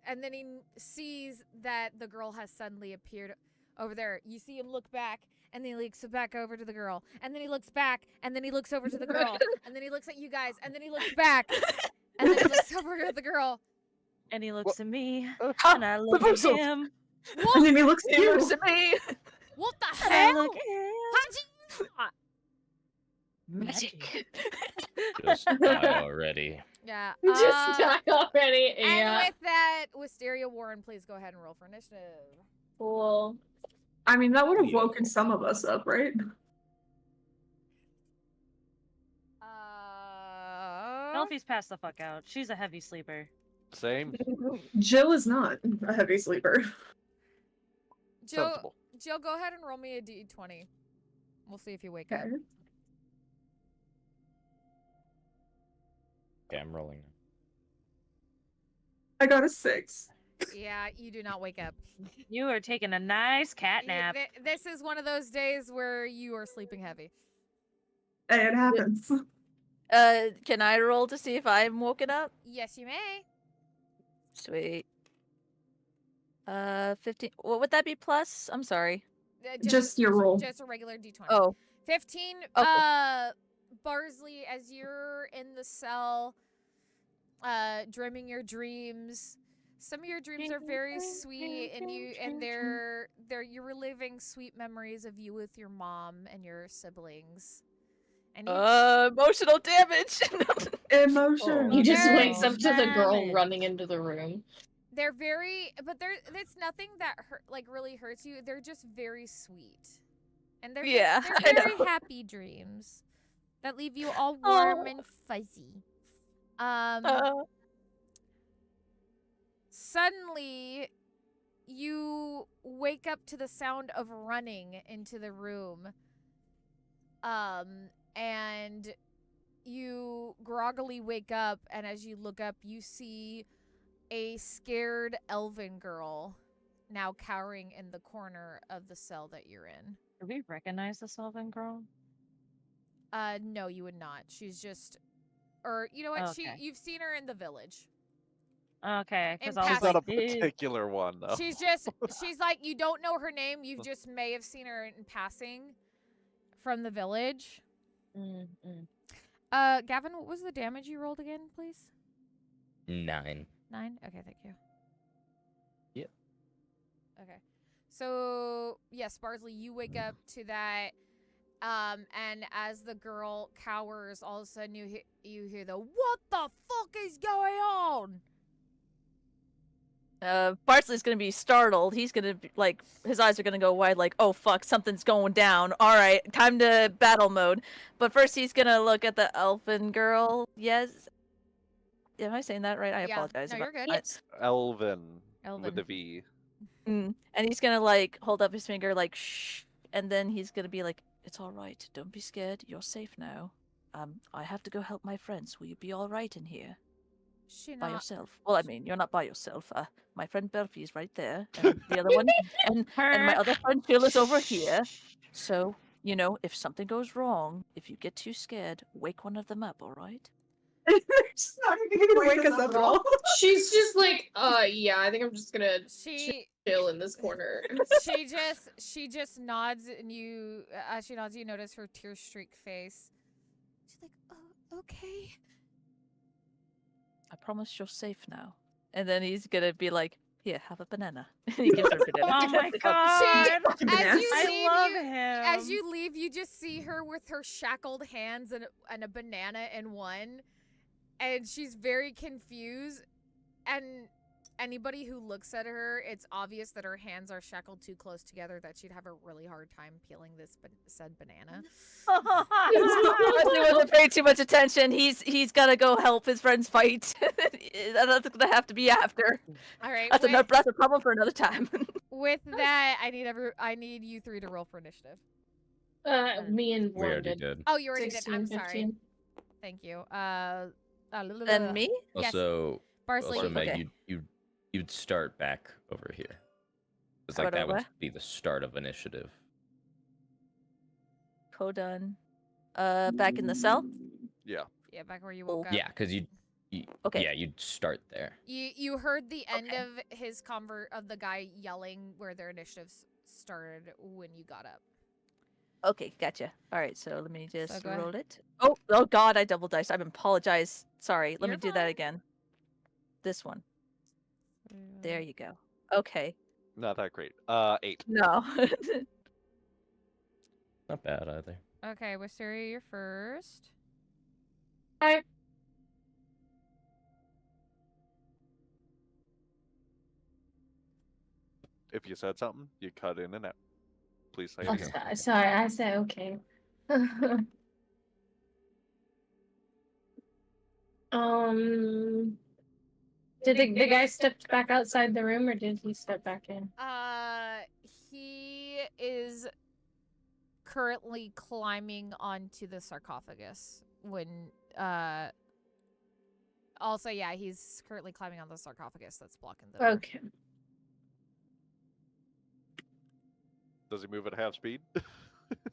Speaker 1: and then he sees that the girl has suddenly appeared over there. You see him look back, and then he looks back over to the girl, and then he looks back, and then he looks over to the girl, and then he looks at you guys, and then he looks back, and then he looks over at the girl.
Speaker 2: And he looks at me,
Speaker 3: Ha!
Speaker 2: and I look at
Speaker 3: reversal.
Speaker 2: him.
Speaker 3: And then he looks at
Speaker 7: He
Speaker 3: you.
Speaker 7: looks at me.
Speaker 1: What the
Speaker 2: And I
Speaker 1: hell?
Speaker 2: look at him.
Speaker 1: How'd you do that?
Speaker 7: Magic.
Speaker 6: Just die already.
Speaker 1: Yeah.
Speaker 5: Just die already.
Speaker 1: And
Speaker 5: Yeah.
Speaker 1: with that, Wisteria Warren, please go ahead and roll for initiative.
Speaker 5: Cool.
Speaker 3: I mean, that would have
Speaker 6: Yeah.
Speaker 3: woken some of us up, right?
Speaker 2: Elfie's passed the fuck out. She's a heavy sleeper.
Speaker 4: Same.
Speaker 3: Jill is not a heavy sleeper.
Speaker 1: Joe, go ahead and roll me a d20. We'll see if you wake up.
Speaker 3: Okay.
Speaker 6: Okay, I'm rolling.
Speaker 3: I got a 6.
Speaker 1: Yeah, you do not wake up.
Speaker 2: You are taking a nice cat
Speaker 1: You-
Speaker 2: nap.
Speaker 1: This is one of those days where you are sleeping heavy.
Speaker 3: Hey, it happens.
Speaker 7: Can I roll to see if I'm woken up?
Speaker 1: Yes, you may.
Speaker 7: Sweet. 15. What would that be plus? I'm sorry.
Speaker 3: Just your roll.
Speaker 1: Just a regular d20.
Speaker 7: Oh,
Speaker 1: 15.
Speaker 7: Oh.
Speaker 1: Barsley, as you're in the cell, dreaming your dreams. Some of your dreams are very sweet, and you're reliving sweet memories of you with your mom and your siblings. And you,
Speaker 7: emotional damage.
Speaker 3: Emotion.
Speaker 5: He just
Speaker 1: Very
Speaker 5: wakes up to the girl
Speaker 2: damage.
Speaker 5: running into the room.
Speaker 1: They're very, but it's nothing that really hurts you. They're just very sweet, and they're
Speaker 7: Yeah,
Speaker 1: they're
Speaker 7: I
Speaker 1: very
Speaker 7: know.
Speaker 1: happy dreams that leave you all warm
Speaker 7: Oh.
Speaker 1: and fuzzy. Suddenly, you wake up to the sound of running into the room. And you groggily wake up, and as you look up, you see a scared elven girl now cowering in the corner of the cell that you're in.
Speaker 2: Do we recognize this elven girl?
Speaker 1: No, you would not. She's just, or you know what?
Speaker 2: Okay.
Speaker 1: You've seen her in the village.
Speaker 2: Okay, because
Speaker 1: In
Speaker 2: I was
Speaker 4: She's not
Speaker 2: like,
Speaker 4: a particular one though.
Speaker 1: She's like, you don't know her name. You just may have seen her in passing from the village. Gavin, what was the damage you rolled again, please?
Speaker 6: 9.
Speaker 1: 9? Okay, thank you.
Speaker 6: Yep.
Speaker 1: Okay. So, yes, Barsley, you wake up to that, and as the girl cowers, all of a sudden you hear the, "What the fuck is going on?"
Speaker 7: Barsley's gonna be startled. He's gonna be like, his eyes are gonna go wide, like, oh fuck, something's going down. All right, time to battle mode. But first, he's gonna look at the elfin girl. Yes, am I saying that right? I
Speaker 1: Yeah.
Speaker 7: apologize.
Speaker 1: No,
Speaker 7: if
Speaker 1: you're good.
Speaker 5: Yes.
Speaker 4: Elven
Speaker 1: Elven.
Speaker 4: with the V.
Speaker 7: And he's gonna like hold up his finger, like shh, and then he's gonna be like, "It's all right. Don't be scared. You're safe now. I have to go help my friends. Will you be all right in here
Speaker 1: She
Speaker 7: by
Speaker 1: not.
Speaker 7: yourself?" Well, I mean, you're not by yourself. My friend Belfie is right there, and the other one, and my other friend Jill is over here. So, you know, if something goes wrong, if you get too scared, wake one of them up. All right?
Speaker 3: She's not even gonna wake us up at all.
Speaker 5: She's just like, yeah, I think I'm just gonna
Speaker 1: She
Speaker 5: chill in this corner.
Speaker 1: she just nods, and you as she nods, you notice her tear-streaked face. She's like, "Oh, okay."
Speaker 7: I promise you're safe now. And then he's gonna be like, "Here, have a banana." And he gives her a banana.
Speaker 2: oh my god!
Speaker 1: As you
Speaker 2: I
Speaker 1: leave,
Speaker 2: love
Speaker 1: you,
Speaker 2: him.
Speaker 1: as you leave, you just see her with her shackled hands and a banana in one, and she's very confused. And anybody who looks at her, it's obvious that her hands are shackled too close together, that she'd have a really hard time peeling this said banana.
Speaker 7: Barsley wasn't paying too much attention. He's gotta go help his friends fight. That's gonna have to be after.
Speaker 1: All right.
Speaker 7: That's a problem for another time.
Speaker 1: With that, I need you three to roll for initiative.
Speaker 5: Me and
Speaker 6: We
Speaker 5: Warren
Speaker 6: already
Speaker 5: did.
Speaker 6: did.
Speaker 1: Oh, you already did.
Speaker 5: 16,
Speaker 1: I'm sorry.
Speaker 5: 15.
Speaker 1: Thank you.
Speaker 7: And me?
Speaker 1: Yes.
Speaker 6: Also,
Speaker 1: Barsley.
Speaker 6: also Meg,
Speaker 7: Okay.
Speaker 6: you'd start back over here. It's
Speaker 7: How
Speaker 6: like
Speaker 7: about
Speaker 6: that would
Speaker 7: what?
Speaker 6: be the start of initiative.
Speaker 7: Done. Back in the cell?
Speaker 4: Yeah.
Speaker 1: Yeah, back where you woke up.
Speaker 6: Yeah, because you
Speaker 7: Okay.
Speaker 6: yeah, you'd start there.
Speaker 1: You heard the end
Speaker 7: Okay.
Speaker 1: of his of the guy yelling where their initiatives started when you got up.
Speaker 7: Okay, gotcha. Alright, so let me just
Speaker 1: go ahead.
Speaker 7: roll it. Oh god, I double diced. I apologize. Sorry. Let
Speaker 1: You're
Speaker 7: me do that
Speaker 1: fine.
Speaker 7: again. This one. There you go. Okay.
Speaker 4: Not that great. 8.
Speaker 7: No.
Speaker 6: Not bad either.
Speaker 1: Okay, Wisteria, you're first.
Speaker 5: Hi.
Speaker 4: If you said something, you cut in and out. Please say
Speaker 5: Oh,
Speaker 4: it again.
Speaker 5: sorry, I said okay. Did the guy step back outside the room, or did he step back in?
Speaker 1: He is currently climbing onto the sarcophagus when also yeah, he's currently climbing on the sarcophagus that's blocking the door.
Speaker 5: Okay.
Speaker 4: Does he move at half speed?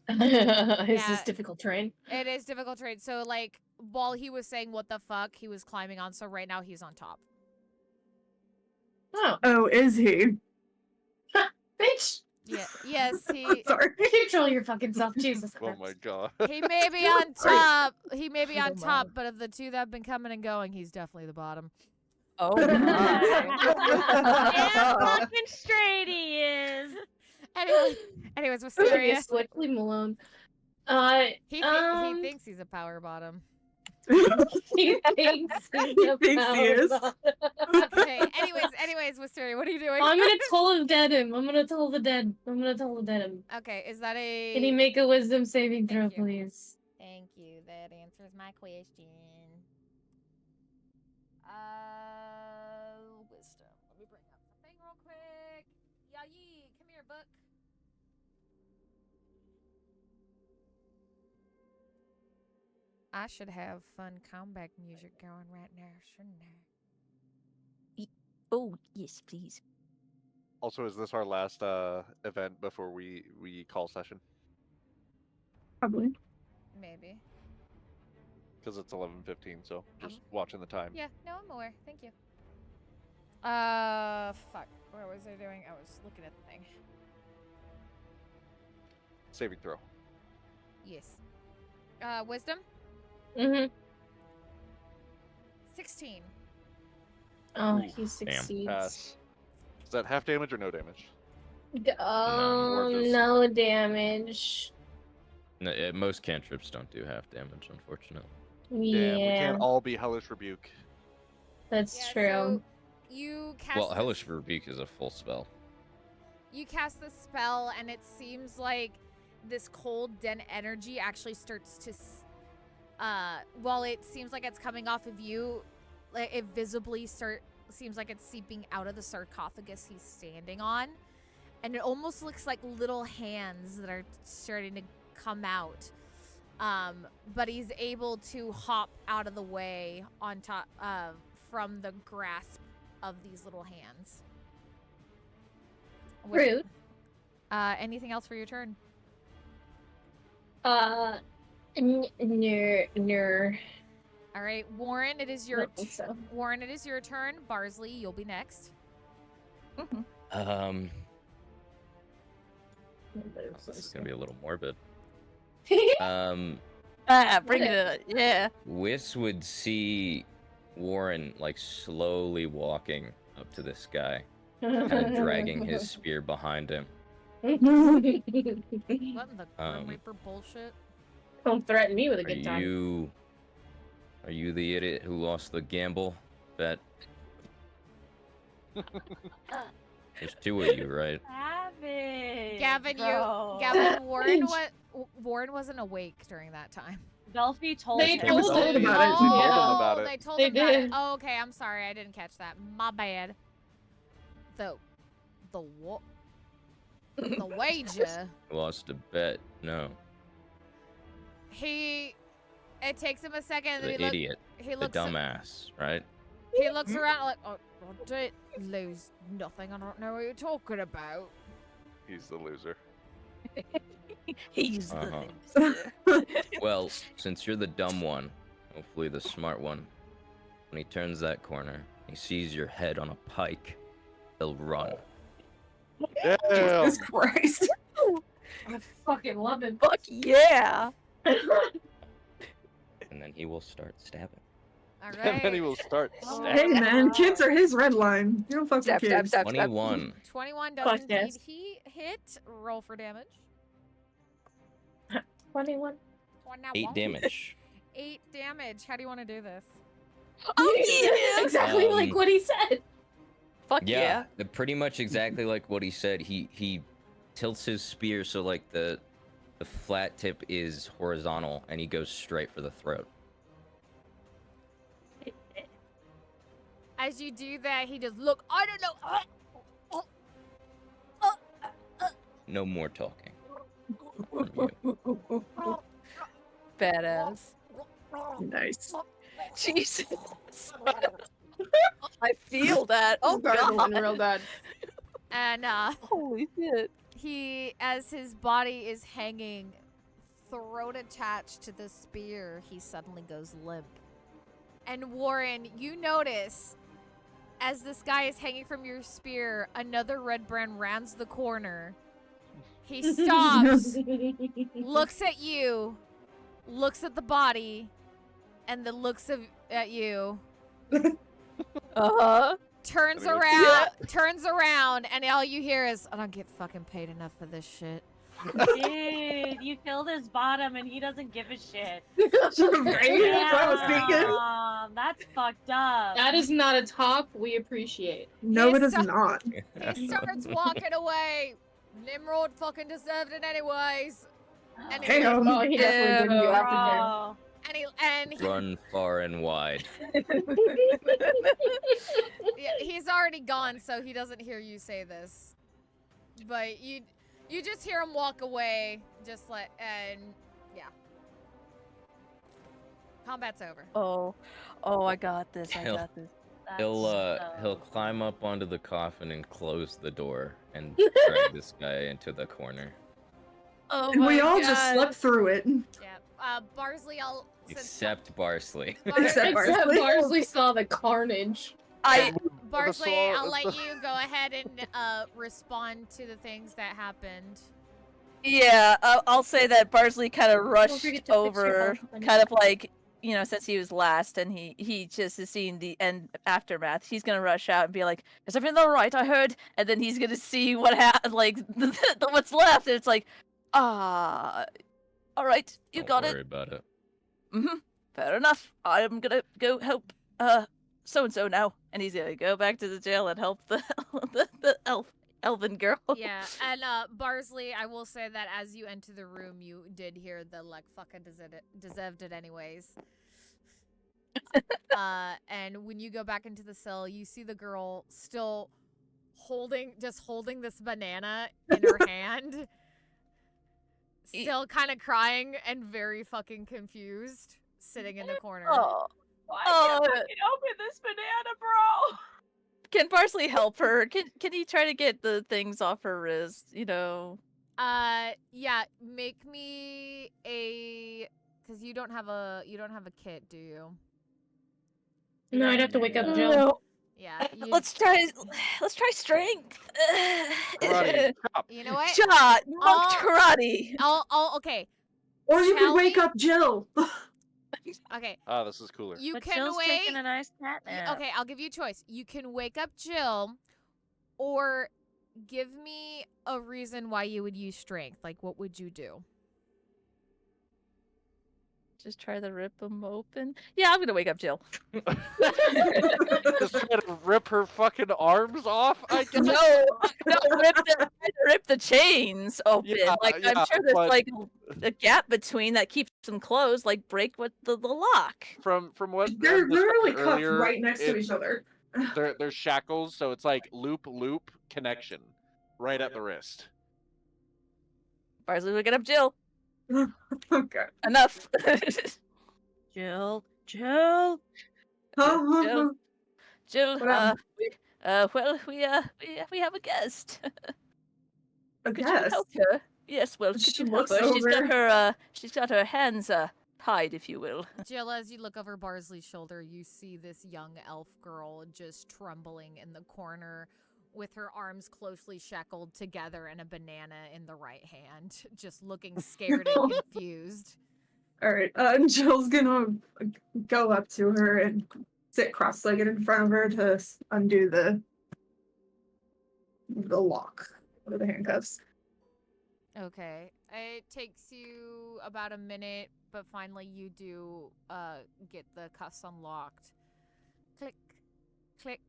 Speaker 5: Is
Speaker 1: Yeah.
Speaker 5: this difficult terrain?
Speaker 1: It is difficult terrain. So like while he was saying what the fuck, he was climbing on, so right now he's on top.
Speaker 5: Oh,
Speaker 3: Oh, is he?
Speaker 5: bitch!
Speaker 1: Yeah. Yes, he
Speaker 3: Sorry.
Speaker 5: Control your fucking self, Jesus
Speaker 4: Oh
Speaker 5: Christ.
Speaker 4: my god.
Speaker 1: he may be on top. He may be on
Speaker 7: Oh,
Speaker 1: top,
Speaker 7: my.
Speaker 1: but of the two that have been coming and going, he's definitely the bottom.
Speaker 7: Oh
Speaker 2: Damn
Speaker 7: my.
Speaker 2: fucking straight he is.
Speaker 1: Anyways,
Speaker 5: Serious,
Speaker 1: Wisteria.
Speaker 5: Swiftly Malone.
Speaker 1: He
Speaker 5: Um,
Speaker 1: thinks he's a power bottom.
Speaker 5: He thinks
Speaker 3: He thinks he is.
Speaker 1: Okay. Anyways, Wisteria, what are you doing?
Speaker 5: I'm gonna toll dead him. I'm gonna toll the dead him.
Speaker 1: Okay, is that a?
Speaker 5: Can he make a wisdom saving throw,
Speaker 1: Thank you.
Speaker 5: please?
Speaker 1: Thank you. That answers my question. Wisdom. Let me bring up the thing real quick. Yayi, come here, book. I should have fun comeback music going right now, shouldn't I?
Speaker 7: Oh, yes, please.
Speaker 4: Also, is this our last event before we call session?
Speaker 3: Probably.
Speaker 1: Maybe.
Speaker 4: Because it's 11:15, so just watching the time.
Speaker 1: Yeah, no, I'm aware. Thank you. Fuck. What was I doing? I was looking at the thing.
Speaker 4: Saving throw.
Speaker 1: Yes. Wisdom?
Speaker 5: Mm-hmm.
Speaker 1: 16.
Speaker 5: Oh,
Speaker 4: Ooh,
Speaker 5: he succeeds.
Speaker 4: Pass. Is that half damage or no damage?
Speaker 5: Oh,
Speaker 4: Or just-
Speaker 5: no damage.
Speaker 6: No, most cantrips don't do half damage, unfortunately.
Speaker 4: Damn,
Speaker 5: Yeah,
Speaker 4: we can't all be Hellish Rebuke.
Speaker 5: that's
Speaker 1: Yeah,
Speaker 5: true.
Speaker 1: so you cast
Speaker 6: Well,
Speaker 1: this-
Speaker 6: Hellish Rebuke is a full spell.
Speaker 1: You cast the spell, and it seems like this cold den energy actually starts to, while it seems like it's coming off of you, like it visibly seems like it's seeping out of the sarcophagus he's standing on, and it almost looks like little hands that are starting to come out. But he's able to hop out of the way on top from the grasp of these little hands.
Speaker 5: Rude.
Speaker 1: Anything else for your turn?
Speaker 5: No.
Speaker 1: All right, Warren, it is your
Speaker 5: Don't think so.
Speaker 1: Warren, it is your turn. Barsley, you'll be next.
Speaker 6: This is gonna be a little morbid.
Speaker 7: Bring it. Yeah.
Speaker 6: Whis would see Warren like slowly walking up to this guy, kind of dragging his spear behind him.
Speaker 1: What in the Grim
Speaker 6: Um,
Speaker 1: Reaper bullshit?
Speaker 5: Don't threaten me with a
Speaker 6: Are
Speaker 5: good time.
Speaker 6: you the idiot who lost the gamble bet? There's two of you, right?
Speaker 1: Gavin,
Speaker 2: bro.
Speaker 1: Gavin, Warren wasn't awake during that time.
Speaker 2: Belfie told
Speaker 5: They
Speaker 2: him.
Speaker 5: told
Speaker 3: told
Speaker 5: him.
Speaker 3: about it.
Speaker 4: We told
Speaker 5: Yeah.
Speaker 4: him about it.
Speaker 1: They told
Speaker 5: They
Speaker 1: him about it.
Speaker 5: did.
Speaker 1: Oh, okay, I'm sorry, I didn't catch that. My bad. The what? The wager.
Speaker 6: Lost a bet. No,
Speaker 1: It takes him a second. And
Speaker 6: the
Speaker 1: then
Speaker 6: idiot,
Speaker 1: He
Speaker 6: the
Speaker 1: looks.
Speaker 6: dumbass, right?
Speaker 1: He looks around like, oh, I did lose nothing. I don't know what you're talking about.
Speaker 4: He's the loser.
Speaker 7: He's
Speaker 6: Uh-huh.
Speaker 7: the
Speaker 6: Well, since you're the dumb one, hopefully the smart one, when he turns that corner, he sees your head on a pike, he'll run.
Speaker 4: Damn!
Speaker 3: Jesus Christ.
Speaker 5: I fucking love it.
Speaker 7: Fuck yeah.
Speaker 6: And then he will start stabbing.
Speaker 1: All
Speaker 4: And then
Speaker 1: right.
Speaker 4: he will start
Speaker 3: Hey
Speaker 4: stabbing.
Speaker 3: man, kids are his red line. You don't fuck with
Speaker 7: Stab, stab,
Speaker 3: kids.
Speaker 7: stab,
Speaker 6: 21.
Speaker 1: 21
Speaker 5: Fuck
Speaker 1: does indeed
Speaker 5: yes.
Speaker 1: he hit. Roll for damage.
Speaker 5: 21.
Speaker 6: 8 damage.
Speaker 1: 8 damage. How do you want to do this?
Speaker 7: Oh yeah.
Speaker 5: Exactly like
Speaker 6: Um,
Speaker 5: what he said.
Speaker 7: Fuck yeah.
Speaker 6: Pretty much exactly like what he said. He tilts his spear so like the flat tip is horizontal and he goes straight for the throat.
Speaker 1: As you do that, he just look. I don't know.
Speaker 6: No more talking.
Speaker 7: Badass.
Speaker 3: Nice.
Speaker 7: Jesus. I feel that. Oh
Speaker 5: Gargling
Speaker 7: god.
Speaker 5: real bad.
Speaker 1: And
Speaker 7: Holy shit.
Speaker 1: he, as his body is hanging, throat attached to the spear, he suddenly goes limp. And Warren, you notice, as this guy is hanging from your spear, another red brand rounds the corner. He stops, looks at you, looks at the body, and then looks at you,
Speaker 7: Uh-huh.
Speaker 1: turns
Speaker 4: Anyway.
Speaker 1: around, and all you hear is, I don't get fucking paid enough for this shit.
Speaker 2: Dude, you killed his bottom and he doesn't give a shit.
Speaker 3: Right? That's what I was thinking.
Speaker 2: That's fucked up.
Speaker 5: That is not a talk we appreciate.
Speaker 3: No, it is not.
Speaker 1: He starts walking away. Nimrod fucking deserved it anyways. And he,
Speaker 3: Damn.
Speaker 5: Oh, he definitely wouldn't go after him.
Speaker 2: Bro.
Speaker 1: and he
Speaker 6: Run far and wide.
Speaker 1: yeah, he's already gone, so he doesn't hear you say this. But you just hear him walk away, just like, and yeah. Combat's over.
Speaker 7: Oh, I got this. I
Speaker 6: Hell.
Speaker 7: got this.
Speaker 6: He'll climb up onto the coffin and close the door and drag this guy into the corner.
Speaker 7: Oh
Speaker 3: And
Speaker 7: my
Speaker 3: we all
Speaker 7: God.
Speaker 3: just slept through it.
Speaker 1: Yeah. Barsley, I'll
Speaker 6: Except Barsley.
Speaker 3: Except
Speaker 5: Except
Speaker 3: Barsley.
Speaker 5: Barsley saw the carnage.
Speaker 1: Barsley, I'll let you go ahead and respond to the things that happened.
Speaker 7: Yeah, I'll say that Barsley kind of rushed
Speaker 5: forget to fix your
Speaker 7: over,
Speaker 5: health, honey.
Speaker 7: kind of like, you know, since he was last and he just is seeing the end aftermath, he's gonna rush out and be like, "Is everything all right? I heard," and then he's gonna see what happened, like what's left, and it's like, all right, you
Speaker 6: Don't
Speaker 7: got
Speaker 6: worry
Speaker 7: it.
Speaker 6: about it.
Speaker 7: Fair enough. I'm gonna go help so and so now, and he's gonna go back to the jail and help the the elven girl.
Speaker 1: Yeah, and Barsley, I will say that as you enter the room, you did hear the like fucking deserved it anyways. And when you go back into the cell, you see the girl still holding this banana in her hand, still kind of crying and very fucking confused, sitting in the corner.
Speaker 7: Oh,
Speaker 2: Why
Speaker 7: Oh.
Speaker 2: can't I fucking open this banana, bro?
Speaker 7: can Barsley help her? Can he try to get the things off her wrist? You know.
Speaker 1: Yeah, make me a, because you don't have a kit, do you?
Speaker 5: No, I'd have to wake up Jill.
Speaker 7: No.
Speaker 1: Yeah.
Speaker 7: Let's try strength.
Speaker 4: Karate, chop.
Speaker 1: You know what?
Speaker 7: Shot monk
Speaker 1: Oh.
Speaker 7: karate.
Speaker 1: I'll okay.
Speaker 3: Or you could
Speaker 1: Shall
Speaker 3: wake
Speaker 1: we?
Speaker 3: up Jill.
Speaker 1: Okay.
Speaker 4: Ah, this is cooler.
Speaker 1: You
Speaker 2: But
Speaker 1: can
Speaker 2: Jill's
Speaker 1: wait.
Speaker 2: taking a nice cat nap.
Speaker 1: Okay, I'll give you a choice. You can wake up Jill, or give me a reason why you would use strength. Like, what would you do?
Speaker 7: Just try to rip them open. Yeah, I'm gonna wake up Jill.
Speaker 4: Just try to rip her fucking arms off, I guess.
Speaker 7: No, rip the chains open.
Speaker 4: Yeah,
Speaker 7: like I'm
Speaker 4: yeah,
Speaker 7: sure there's
Speaker 4: but-
Speaker 7: like a gap between that keeps them closed. Like break what the lock.
Speaker 4: From what
Speaker 3: They're
Speaker 4: Ren described
Speaker 3: literally cuffed
Speaker 4: earlier,
Speaker 3: right next to
Speaker 4: it's-
Speaker 3: each other.
Speaker 4: There's shackles, so it's like loop connection, right at the wrist.
Speaker 7: Barsley, waking up Jill.
Speaker 3: Okay.
Speaker 7: Enough.
Speaker 2: Jill.
Speaker 7: Jill,
Speaker 3: What happened?
Speaker 7: well, we have a guest.
Speaker 3: A
Speaker 7: Could you
Speaker 3: guest.
Speaker 7: help her? Yes, well, could
Speaker 3: She
Speaker 7: you help
Speaker 3: looks
Speaker 7: her?
Speaker 3: over.
Speaker 7: She's got her hands tied, if you will.
Speaker 1: Jill, as you look over Barsley's shoulder, you see this young elf girl just trembling in the corner with her arms closely shackled together and a banana in the right hand, just looking scared and confused.
Speaker 3: All right. Jill's gonna go up to her and sit cross-legged in front of her to undo the lock or the handcuffs.
Speaker 1: Okay. It takes you about a minute, but finally you do get the cuffs unlocked. Click, click,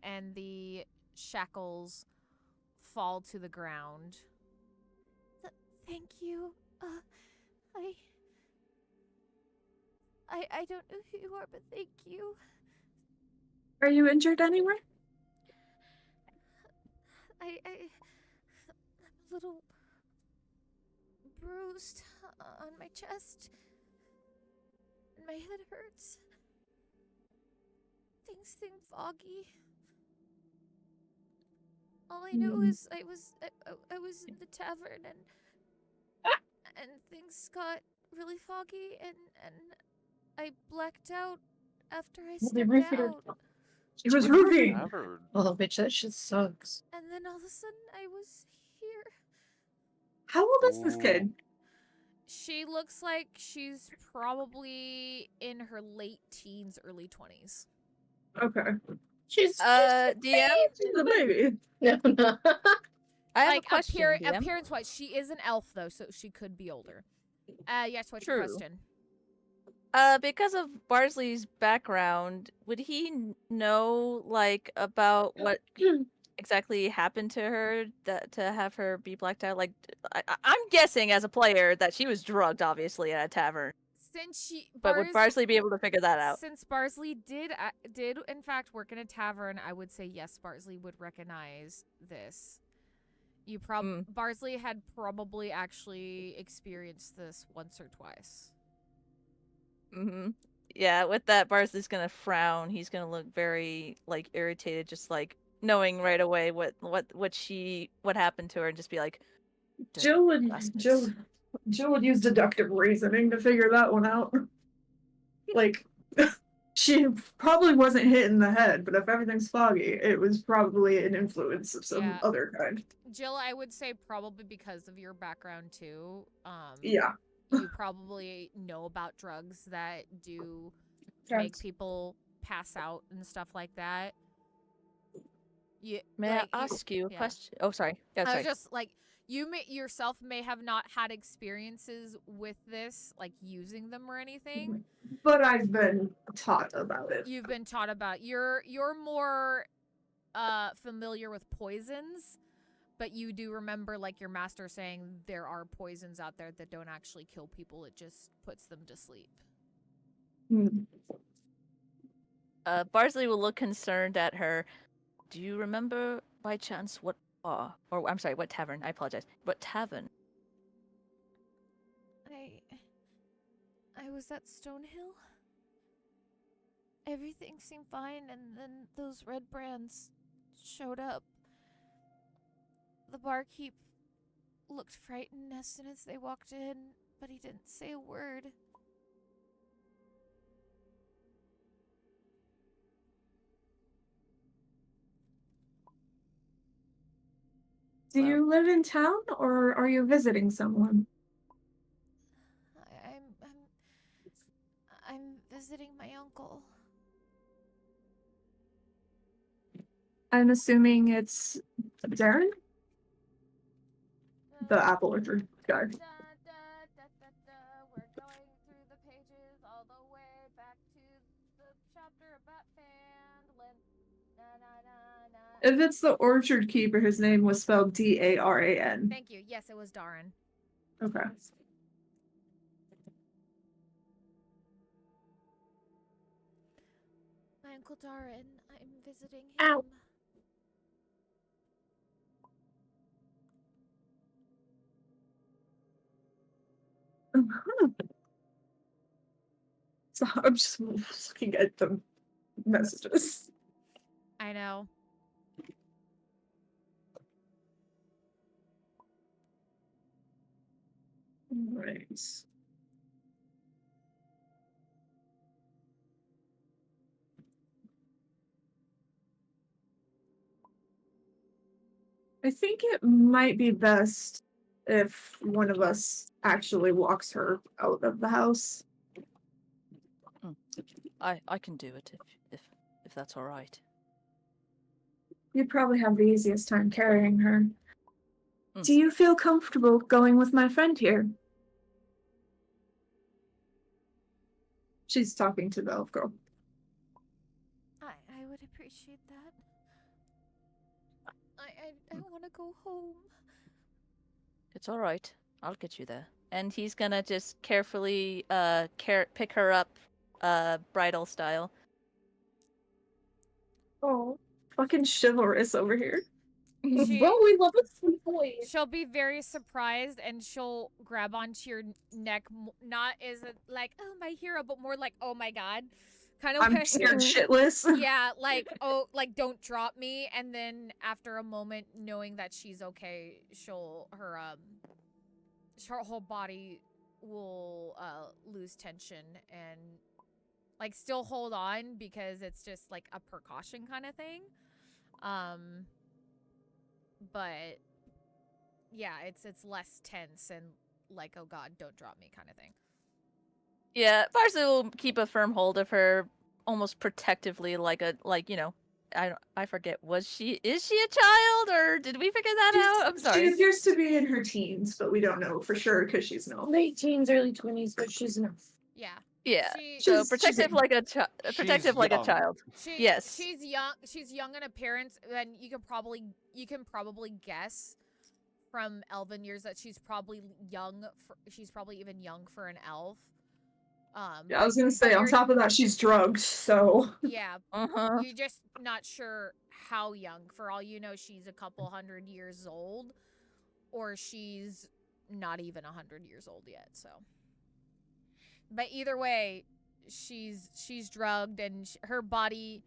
Speaker 1: and the shackles fall to the ground. Thank you. I don't know who you are, but thank you.
Speaker 3: Are you injured anywhere?
Speaker 1: I'm a little bruised on my chest. And my head hurts. Things seem foggy. All I know is I was in the tavern and things got really foggy and I blacked out after I
Speaker 5: Well, they
Speaker 1: stepped
Speaker 5: roofied her.
Speaker 1: out.
Speaker 3: It was roofing.
Speaker 4: Never.
Speaker 5: Oh, bitch, that shit sucks.
Speaker 1: And then all of a sudden I was here.
Speaker 3: How old is this kid?
Speaker 1: She looks like she's probably in her late teens, early 20s.
Speaker 3: Okay.
Speaker 5: She's
Speaker 7: DM.
Speaker 3: She's a baby.
Speaker 5: no, no.
Speaker 7: I have
Speaker 1: like
Speaker 7: a question. DM.
Speaker 1: appearance-wise, she is an elf though, so she could be older. Yes, what's your
Speaker 7: True.
Speaker 1: question?
Speaker 7: Because of Barsley's background, would he know like about what exactly happened to her that to have her be blacked out? Like, I'm guessing as a player that she was drugged, obviously, at a tavern.
Speaker 1: Since
Speaker 7: But would Barsley be able to figure that out?
Speaker 1: Since Barsley did in fact work in a tavern, I would say yes, Barsley would recognize this. Barsley had probably actually experienced this once or twice.
Speaker 7: Mm-hmm. Yeah, with that, Barsley's gonna frown. He's gonna look very like irritated, just like knowing right away what happened to her, and just be like,
Speaker 3: Jill would
Speaker 7: bastards.
Speaker 3: Jill would use deductive reasoning to figure that one out. Like, she probably wasn't hit in the head, but if everything's foggy, it was probably an influence of some other kind.
Speaker 1: Jill, I would say probably because of your background too.
Speaker 3: Yeah.
Speaker 1: You probably know about drugs that do make people pass out and stuff like that.
Speaker 7: May I ask you a question? Oh, sorry. Yeah, sorry.
Speaker 1: I was just like, you yourself may have not had experiences with this, like using them or anything.
Speaker 3: But I've been taught about it.
Speaker 1: You've been taught about. You're more familiar with poisons, but you do remember like your master saying there are poisons out there that don't actually kill people. It just puts them to sleep.
Speaker 7: Barsley will look concerned at her. Do you remember by chance what bar? Or I'm sorry, what tavern? I apologize. What tavern?
Speaker 1: I was at Stonehill. Everything seemed fine, and then those red brands showed up. The barkeep looked frightened as soon as they walked in, but he didn't say a word.
Speaker 3: Do you live in town, or are you visiting someone?
Speaker 1: I'm visiting my uncle.
Speaker 3: I'm assuming it's Darren? The apple orchard guy.
Speaker 1: We're going through the pages all the way back to the chapter about Fandolin.
Speaker 3: If it's the orchard keeper, his name was spelled D-A-R-A-N.
Speaker 1: Thank you. Yes, it was Darren.
Speaker 3: Okay.
Speaker 1: My Uncle Darren, I'm visiting him.
Speaker 3: Ow. So I'm just looking at the messages.
Speaker 1: I know.
Speaker 3: Right. I think it might be best if one of us actually walks her out of the house.
Speaker 7: I can do it if that's all right.
Speaker 3: You'd probably have the easiest time carrying her. Do you feel comfortable going with my friend here? She's talking to the elf girl.
Speaker 1: I would appreciate that. I want to go home.
Speaker 7: It's all right. I'll get you there. And he's gonna just carefully pick her up, bridal style.
Speaker 3: Oh, fucking chivalrous over here.
Speaker 5: Well, we love a sweet boy.
Speaker 1: She'll be very surprised, and she'll grab onto your neck, not as like, oh, my hero, but more like, oh my god. Kind of
Speaker 3: I'm scared shitless.
Speaker 1: Yeah, like, oh, like, don't drop me. And then after a moment, knowing that she's okay, her whole body will lose tension and like still hold on because it's just like a precaution kind of thing. But yeah, it's less tense and like, oh god, don't drop me kind of thing.
Speaker 7: Yeah, Barsley will keep a firm hold of her, almost protectively, like I forget. Is she a child, or did we figure that out? I'm sorry.
Speaker 3: She appears to be in her teens, but we don't know for sure because she's an elf.
Speaker 5: Late teens, early 20s, but she's an elf.
Speaker 1: Yeah.
Speaker 7: Yeah.
Speaker 1: She,
Speaker 7: So
Speaker 3: She's
Speaker 7: protective
Speaker 3: young.
Speaker 7: like a protective like a
Speaker 4: young.
Speaker 7: child. Yes.
Speaker 1: She's young. She's young in appearance, and you can probably guess from elven years that she's probably young. She's probably even young for an elf.
Speaker 3: Yeah, I was gonna say, on top of that, she's drugged, so.
Speaker 1: Yeah,
Speaker 7: Uh-huh.
Speaker 1: you're just not sure how young. For all you know, she's a couple 100 years old, or she's not even 100 years old yet. So, but either way, she's drugged, and her body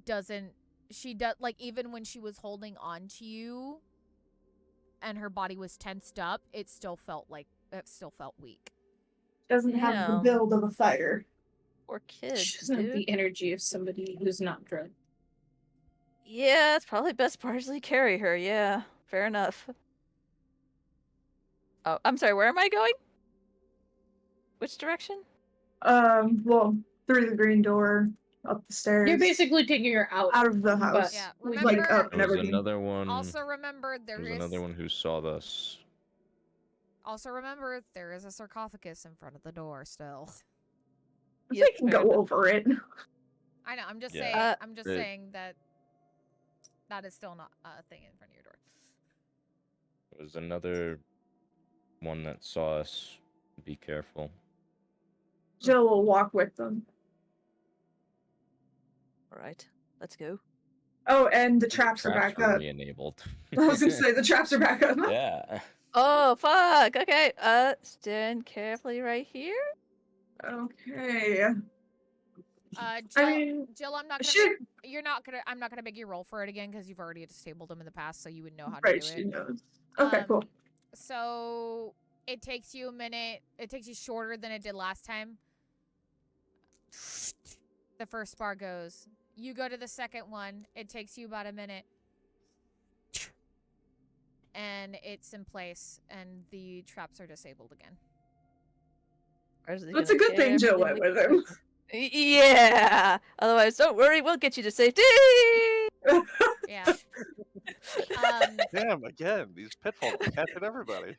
Speaker 1: doesn't. She does, like, even when she was holding on to you, and her body was tensed up, it still felt weak.
Speaker 3: Doesn't have the build of a fighter.
Speaker 7: Poor kid.
Speaker 5: She doesn't have the energy of somebody who's not drugged.
Speaker 7: Yeah, it's probably best Barsley carry her. Yeah, fair enough. Oh, I'm sorry. Where am I going? Which direction?
Speaker 3: Well, through the green door, up the stairs.
Speaker 5: You're basically taking her out.
Speaker 3: Out of the house.
Speaker 1: Yeah,
Speaker 3: Like,
Speaker 1: remember.
Speaker 3: up and
Speaker 6: There was
Speaker 3: everything.
Speaker 6: another one.
Speaker 1: Also remember there
Speaker 6: was
Speaker 1: is.
Speaker 6: another one who saw this.
Speaker 1: Also remember there is a sarcophagus in front of the door still.
Speaker 3: They can go over it.
Speaker 1: I know. I'm just
Speaker 6: Yeah.
Speaker 1: saying. I'm just
Speaker 6: It-
Speaker 1: saying that that is still not a thing in front of your door.
Speaker 6: There was another one that saw us. Be careful.
Speaker 3: Jill will walk with them.
Speaker 7: All right, let's go.
Speaker 3: Oh, and the traps are back up.
Speaker 6: Re-enabled.
Speaker 3: I was gonna say the traps are back up.
Speaker 6: Yeah.
Speaker 7: Oh fuck. Okay. Stand carefully right here.
Speaker 3: Okay.
Speaker 1: Jill,
Speaker 3: I mean,
Speaker 1: Jill, I'm not gonna.
Speaker 3: she
Speaker 1: I'm not gonna make you roll for it again because you've already disabled them in the past, so you would know how to
Speaker 3: right.
Speaker 1: do
Speaker 3: She
Speaker 1: it.
Speaker 3: knows. Okay,
Speaker 1: Um,
Speaker 3: cool.
Speaker 1: So it takes you a minute. It takes you shorter than it did last time. The first bar goes. You go to the second one. It takes you about a minute. And it's in place, and the traps are disabled again.
Speaker 3: That's a good thing Jill went with him.
Speaker 7: Yeah. Otherwise, don't worry. We'll get you to safety.
Speaker 1: Yeah.
Speaker 4: Damn, again, these pitfalls are catching everybody.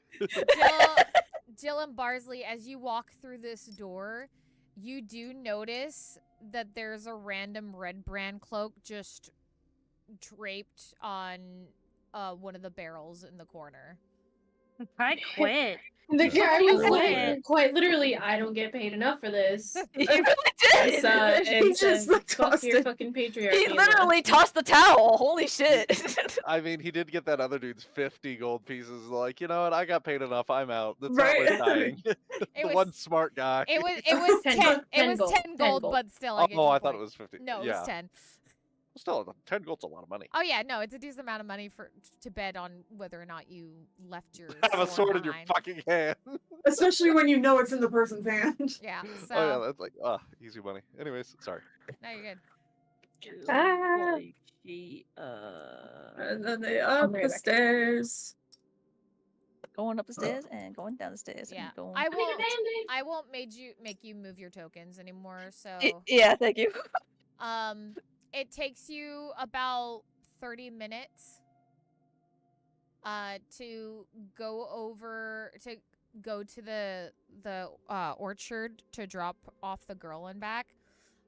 Speaker 1: Jill and Barsley, as you walk through this door, you do notice that there's a random red brand cloak just draped on one of the barrels in the corner.
Speaker 2: I quit.
Speaker 5: The guy was
Speaker 2: Quit.
Speaker 5: like, quite literally, I don't get paid enough for this.
Speaker 7: He really did.
Speaker 3: He just, like,
Speaker 5: fuck
Speaker 3: tossed
Speaker 5: your
Speaker 3: it.
Speaker 5: fucking patriarchy.
Speaker 7: He
Speaker 5: and
Speaker 7: literally tossed the towel. Holy shit.
Speaker 4: I mean, he did get that other dude's 50 gold pieces. Like, you know what? I got paid enough. I'm out. That's
Speaker 3: Right.
Speaker 4: not worth dying. The
Speaker 1: was-
Speaker 4: one smart guy.
Speaker 1: It was 10.
Speaker 5: 10
Speaker 1: It was
Speaker 5: gold,
Speaker 1: 10
Speaker 5: 10
Speaker 1: gold,
Speaker 5: gold.
Speaker 1: but still, I get
Speaker 4: Oh,
Speaker 1: your
Speaker 4: I thought
Speaker 1: point.
Speaker 4: it was 50.
Speaker 1: No, it
Speaker 4: yeah.
Speaker 1: was 10.
Speaker 4: Still, 10 gold's a lot of money.
Speaker 1: Oh yeah, no, it's a decent amount of money to bet on whether or not you left your
Speaker 4: Have a sword in your
Speaker 1: behind.
Speaker 4: fucking hand.
Speaker 3: Especially when you know it's in the person's hand.
Speaker 1: Yeah, so
Speaker 4: Oh, yeah, that's like, easy money. Anyways, sorry.
Speaker 1: no, you're good.
Speaker 5: Ah.
Speaker 3: And then they up
Speaker 5: right
Speaker 3: the
Speaker 5: back.
Speaker 3: stairs.
Speaker 7: Going up the stairs and going down the stairs.
Speaker 1: Yeah,
Speaker 7: And going...
Speaker 1: I won't make you move your tokens anymore. So
Speaker 7: Yeah, thank you.
Speaker 1: it takes you about 30 minutes to go to the orchard to drop off the girl and back.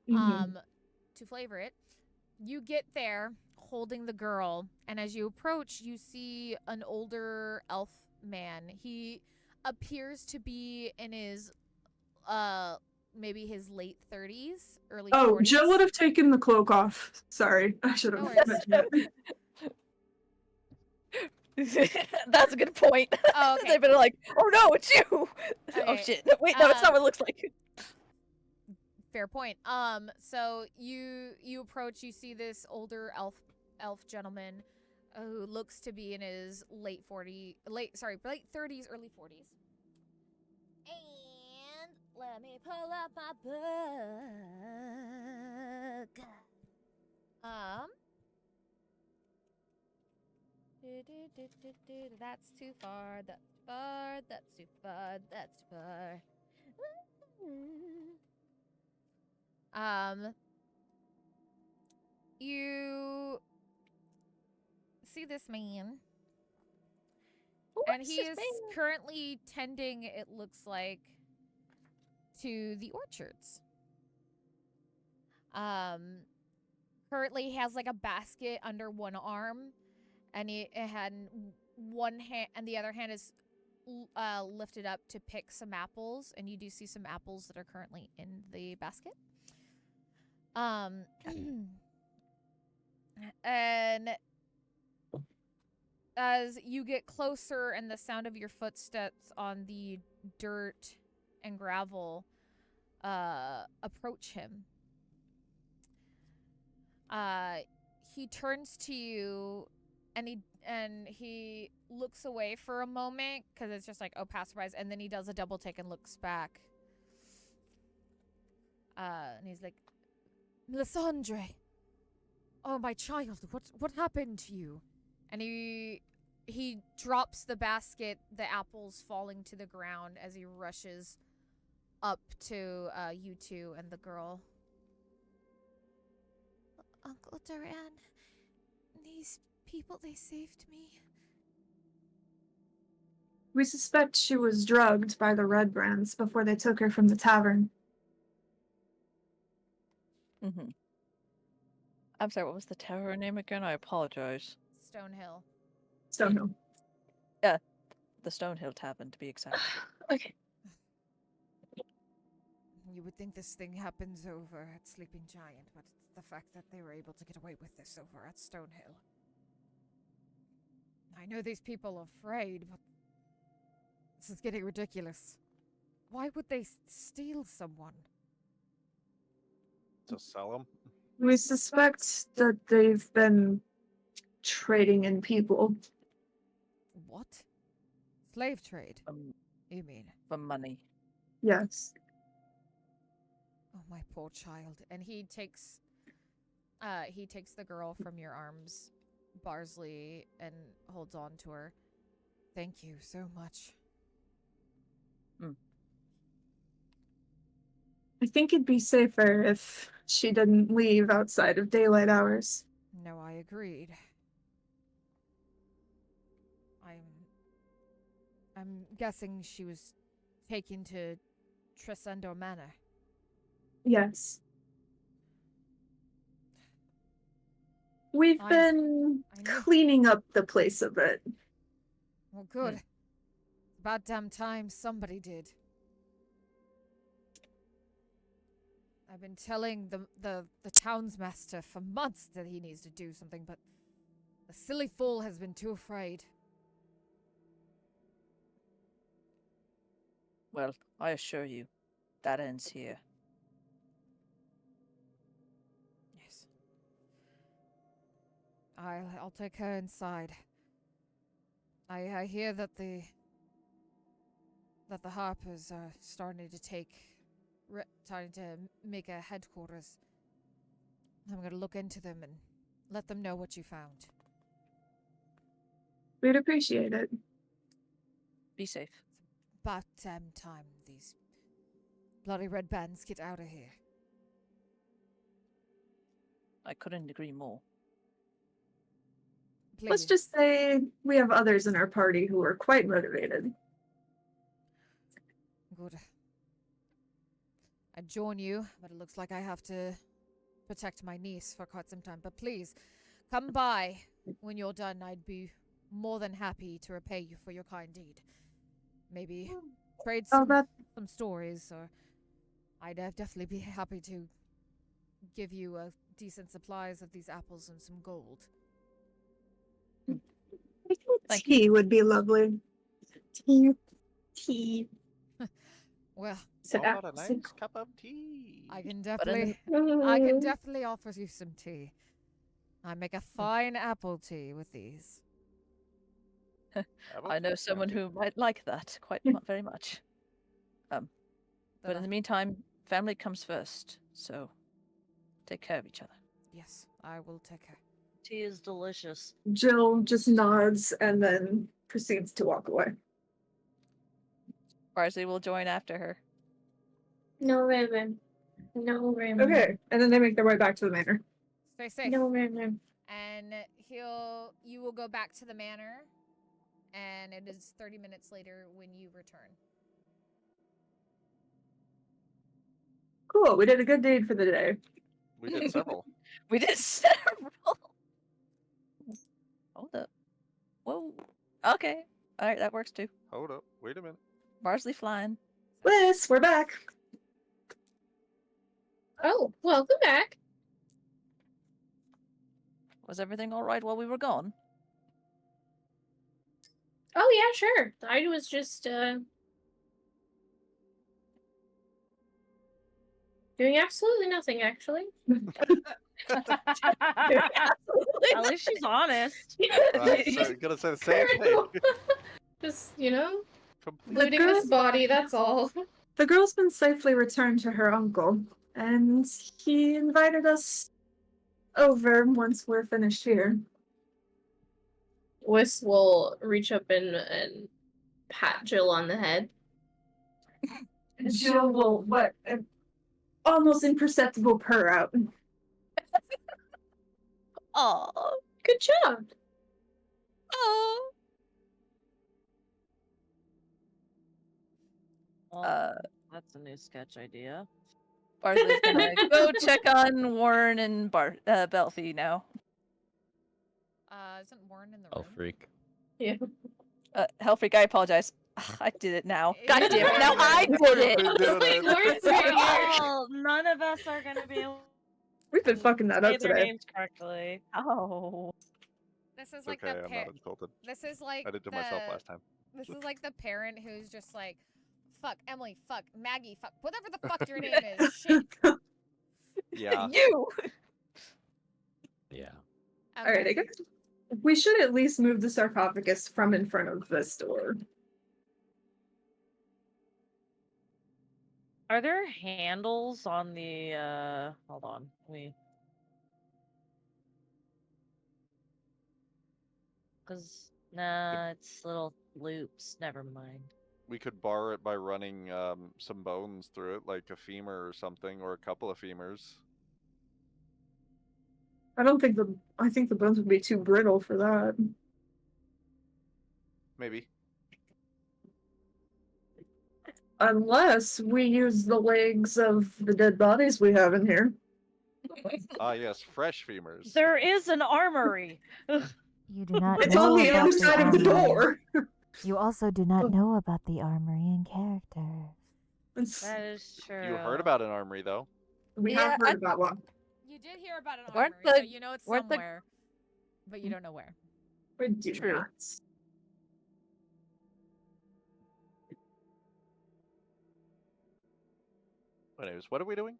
Speaker 1: To flavor it. You get there holding the girl, and as you approach, you see an older elf man. He appears to be in his maybe his late 30s, early 40s.
Speaker 3: Jill would have taken the cloak off. Sorry, I should have
Speaker 1: No worries.
Speaker 3: mentioned it.
Speaker 7: That's a good point.
Speaker 1: Oh, okay.
Speaker 7: They've been like, oh no, it's you. Oh
Speaker 1: Okay.
Speaker 7: shit. Wait, no, it's not what it looks like.
Speaker 1: Fair point. So you approach, you see this older elf gentleman who looks to be in his late 30s, early 40s.
Speaker 8: And let me pull up my book.
Speaker 1: That's too far. That's too far. That's too far. That's too far. you see this man, and
Speaker 7: What's
Speaker 1: he
Speaker 7: his
Speaker 1: is
Speaker 7: name?
Speaker 1: currently tending, it looks like, to the orchards. Currently he has like a basket under one arm, and it had one hand, and the other hand is lifted up to pick some apples, and you do see some apples that are currently in the basket. And as you get closer and the sound of your footsteps on the dirt and gravel approach him, he turns to you, and he looks away for a moment because it's just like, oh, passerbys, and then he does a double take and looks back. And he's like, Melisandre, oh my child, what happened to you? And he drops the basket, the apples falling to the ground as he rushes up to you two and the girl. Uncle Duran, these people, they saved me.
Speaker 3: We suspect she was drugged by the Red Brands before they took her from the tavern.
Speaker 7: Mm-hmm. I'm sorry, what was the tower name again? I apologize.
Speaker 1: Stonehill.
Speaker 3: Stonehill.
Speaker 7: Yeah, the Stonehill Tavern, to be exact.
Speaker 3: Okay.
Speaker 1: You would think this thing happens over at Sleeping Giant, but it's the fact that they were able to get away with this over at Stonehill. I know these people are afraid, but this is getting ridiculous. Why would they steal someone?
Speaker 4: To sell them?
Speaker 3: We suspect that they've been trading in people.
Speaker 1: What? Slave trade, you mean?
Speaker 7: For money.
Speaker 3: Yes.
Speaker 1: Oh, my poor child. And he takes the girl from your arms, Barsley, and holds on to her. Thank you so much.
Speaker 3: I think it'd be safer if she didn't leave outside of daylight hours.
Speaker 1: No, I agreed. I'm guessing she was taken to Tresendo Manor.
Speaker 3: Yes. We've been
Speaker 1: I knew.
Speaker 3: cleaning up the place a bit.
Speaker 1: Well, good. About damn time somebody did. I've been telling the townsmaster for months that he needs to do something, but the silly fool has been too afraid.
Speaker 7: Well, I assure you, that ends here.
Speaker 1: Yes. I'll take her inside. I hear that the Harpers are starting to make a headquarters. I'm going to look into them and let them know what you found.
Speaker 3: We'd appreciate it.
Speaker 7: Be safe.
Speaker 1: About time these bloody red bands get out of here.
Speaker 7: I couldn't agree more.
Speaker 1: Please.
Speaker 3: Let's just say we have others in our party who are quite motivated.
Speaker 1: Good. I'd join you, but it looks like I have to protect my niece for quite some time. But please, come by when you're done. I'd be more than happy to repay you for your kind deed. Maybe trade some stories, or I'd definitely be happy to give you decent supplies of these apples and some gold.
Speaker 3: I think tea would be lovely. Tea.
Speaker 1: Well,
Speaker 4: How about a nice cup of tea?
Speaker 1: I can definitely offer you some tea. I make a fine apple tea with these.
Speaker 7: I know someone who might like that quite very much. But in the meantime, family comes first, so take care of each other.
Speaker 1: Yes, I will take care.
Speaker 2: Tea is delicious.
Speaker 3: Jill just nods and then proceeds to walk away.
Speaker 7: Barsley will join after her.
Speaker 5: No, Raven. No, Raven.
Speaker 3: Okay, and then they make their way back to the manor.
Speaker 1: Stay safe.
Speaker 5: No, no.
Speaker 1: And you will go back to the manor, and it is 30 minutes later when you return.
Speaker 3: Cool. We did a good deed for the day.
Speaker 4: We did several.
Speaker 7: We did several. Hold up. Whoa. Okay. All right, that works too.
Speaker 4: Hold up. Wait a minute.
Speaker 7: Barsley flying.
Speaker 3: Liz, we're back.
Speaker 5: Oh, welcome back.
Speaker 7: Was everything all right while we were gone?
Speaker 5: Oh yeah, sure. I was just doing absolutely nothing, actually.
Speaker 2: At least she's honest.
Speaker 4: Gonna say the same thing.
Speaker 5: Just,
Speaker 4: Completely.
Speaker 5: looting this body, that's all.
Speaker 3: The girl's been safely returned to her uncle, and he invited us over once we're finished here.
Speaker 5: Wiss will reach up and pat Jill on the head.
Speaker 3: Jill will let an almost imperceptible purr out.
Speaker 7: Aw.
Speaker 5: Good job.
Speaker 7: Aw.
Speaker 2: Well, that's a new sketch idea.
Speaker 7: Barsley's gonna go check on Warren and Belfie now.
Speaker 1: Isn't Warren in the
Speaker 6: Oh,
Speaker 1: room?
Speaker 6: freak.
Speaker 5: Yeah.
Speaker 7: Hellfreak, I apologize. I did it now. God damn it, now I did it!
Speaker 5: Lord's right
Speaker 2: Well, none of us are gonna be able
Speaker 3: We've been fucking that
Speaker 2: to say
Speaker 3: up
Speaker 2: their
Speaker 3: today.
Speaker 2: names correctly.
Speaker 7: Oh.
Speaker 1: This is
Speaker 4: It's
Speaker 1: like
Speaker 4: okay,
Speaker 1: the
Speaker 4: I'm not insulted.
Speaker 1: This is like
Speaker 4: I did to myself last time.
Speaker 1: This is like the parent who's just like, fuck Emily, fuck Maggie, fuck whatever the fuck your name is. Shit.
Speaker 4: Yeah.
Speaker 7: You!
Speaker 6: Yeah.
Speaker 3: Alright, I guess we should at least move the sarcophagus from in front of this door.
Speaker 2: Are there handles on the hold on. Nah, it's little loops. Never mind.
Speaker 4: We could bar it by running some bones through it, like a femur or something, or a couple of femurs.
Speaker 3: I think the bones would be too brittle for that.
Speaker 4: Maybe.
Speaker 3: Unless we use the legs of the dead bodies we have in here.
Speaker 4: Ah, yes, fresh femurs.
Speaker 2: There is an armory.
Speaker 8: You do not
Speaker 3: It's
Speaker 8: know
Speaker 3: on the
Speaker 8: about
Speaker 3: other side of the
Speaker 8: armory.
Speaker 3: door.
Speaker 8: You also do not know about the armory in character.
Speaker 2: That is true.
Speaker 4: You heard about an armory, though.
Speaker 3: We
Speaker 7: Yeah,
Speaker 3: have heard about one.
Speaker 1: You did hear about an
Speaker 7: Weren't
Speaker 1: armory, so
Speaker 7: the-
Speaker 1: you know it's
Speaker 7: weren't the-
Speaker 1: somewhere, but you don't know where.
Speaker 3: We do
Speaker 7: True.
Speaker 3: not.
Speaker 4: Anyways, what are we doing?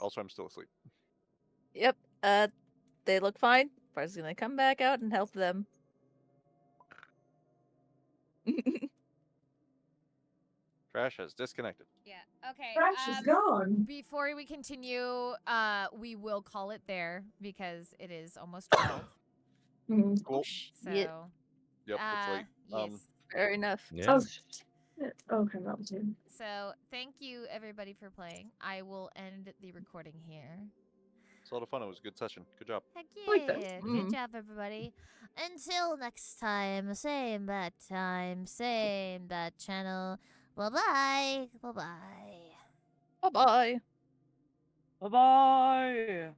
Speaker 4: Also, I'm still asleep.
Speaker 7: Yep, they look fine. Barsley's gonna come back out and help them.
Speaker 4: Trash has disconnected.
Speaker 1: Yeah. Okay.
Speaker 3: Trash is gone.
Speaker 1: Before we continue, we will call it there because it is almost 12.
Speaker 3: Mhm.
Speaker 4: Cool.
Speaker 1: So,
Speaker 7: Yeah,
Speaker 4: Yep, it's late.
Speaker 1: yes.
Speaker 7: fair enough.
Speaker 6: Yeah.
Speaker 3: Oh, shit. Okay, that was it.
Speaker 1: So, thank you everybody for playing. I will end the recording here.
Speaker 4: It's a lot of fun. It was a good session. Good job.
Speaker 1: Heck
Speaker 3: Like
Speaker 1: yeah.
Speaker 3: that.
Speaker 1: Good job, everybody. Until next time, same bad time, same bad channel. Bye-bye. Bye-bye.
Speaker 7: Bye bye.
Speaker 2: Bye bye.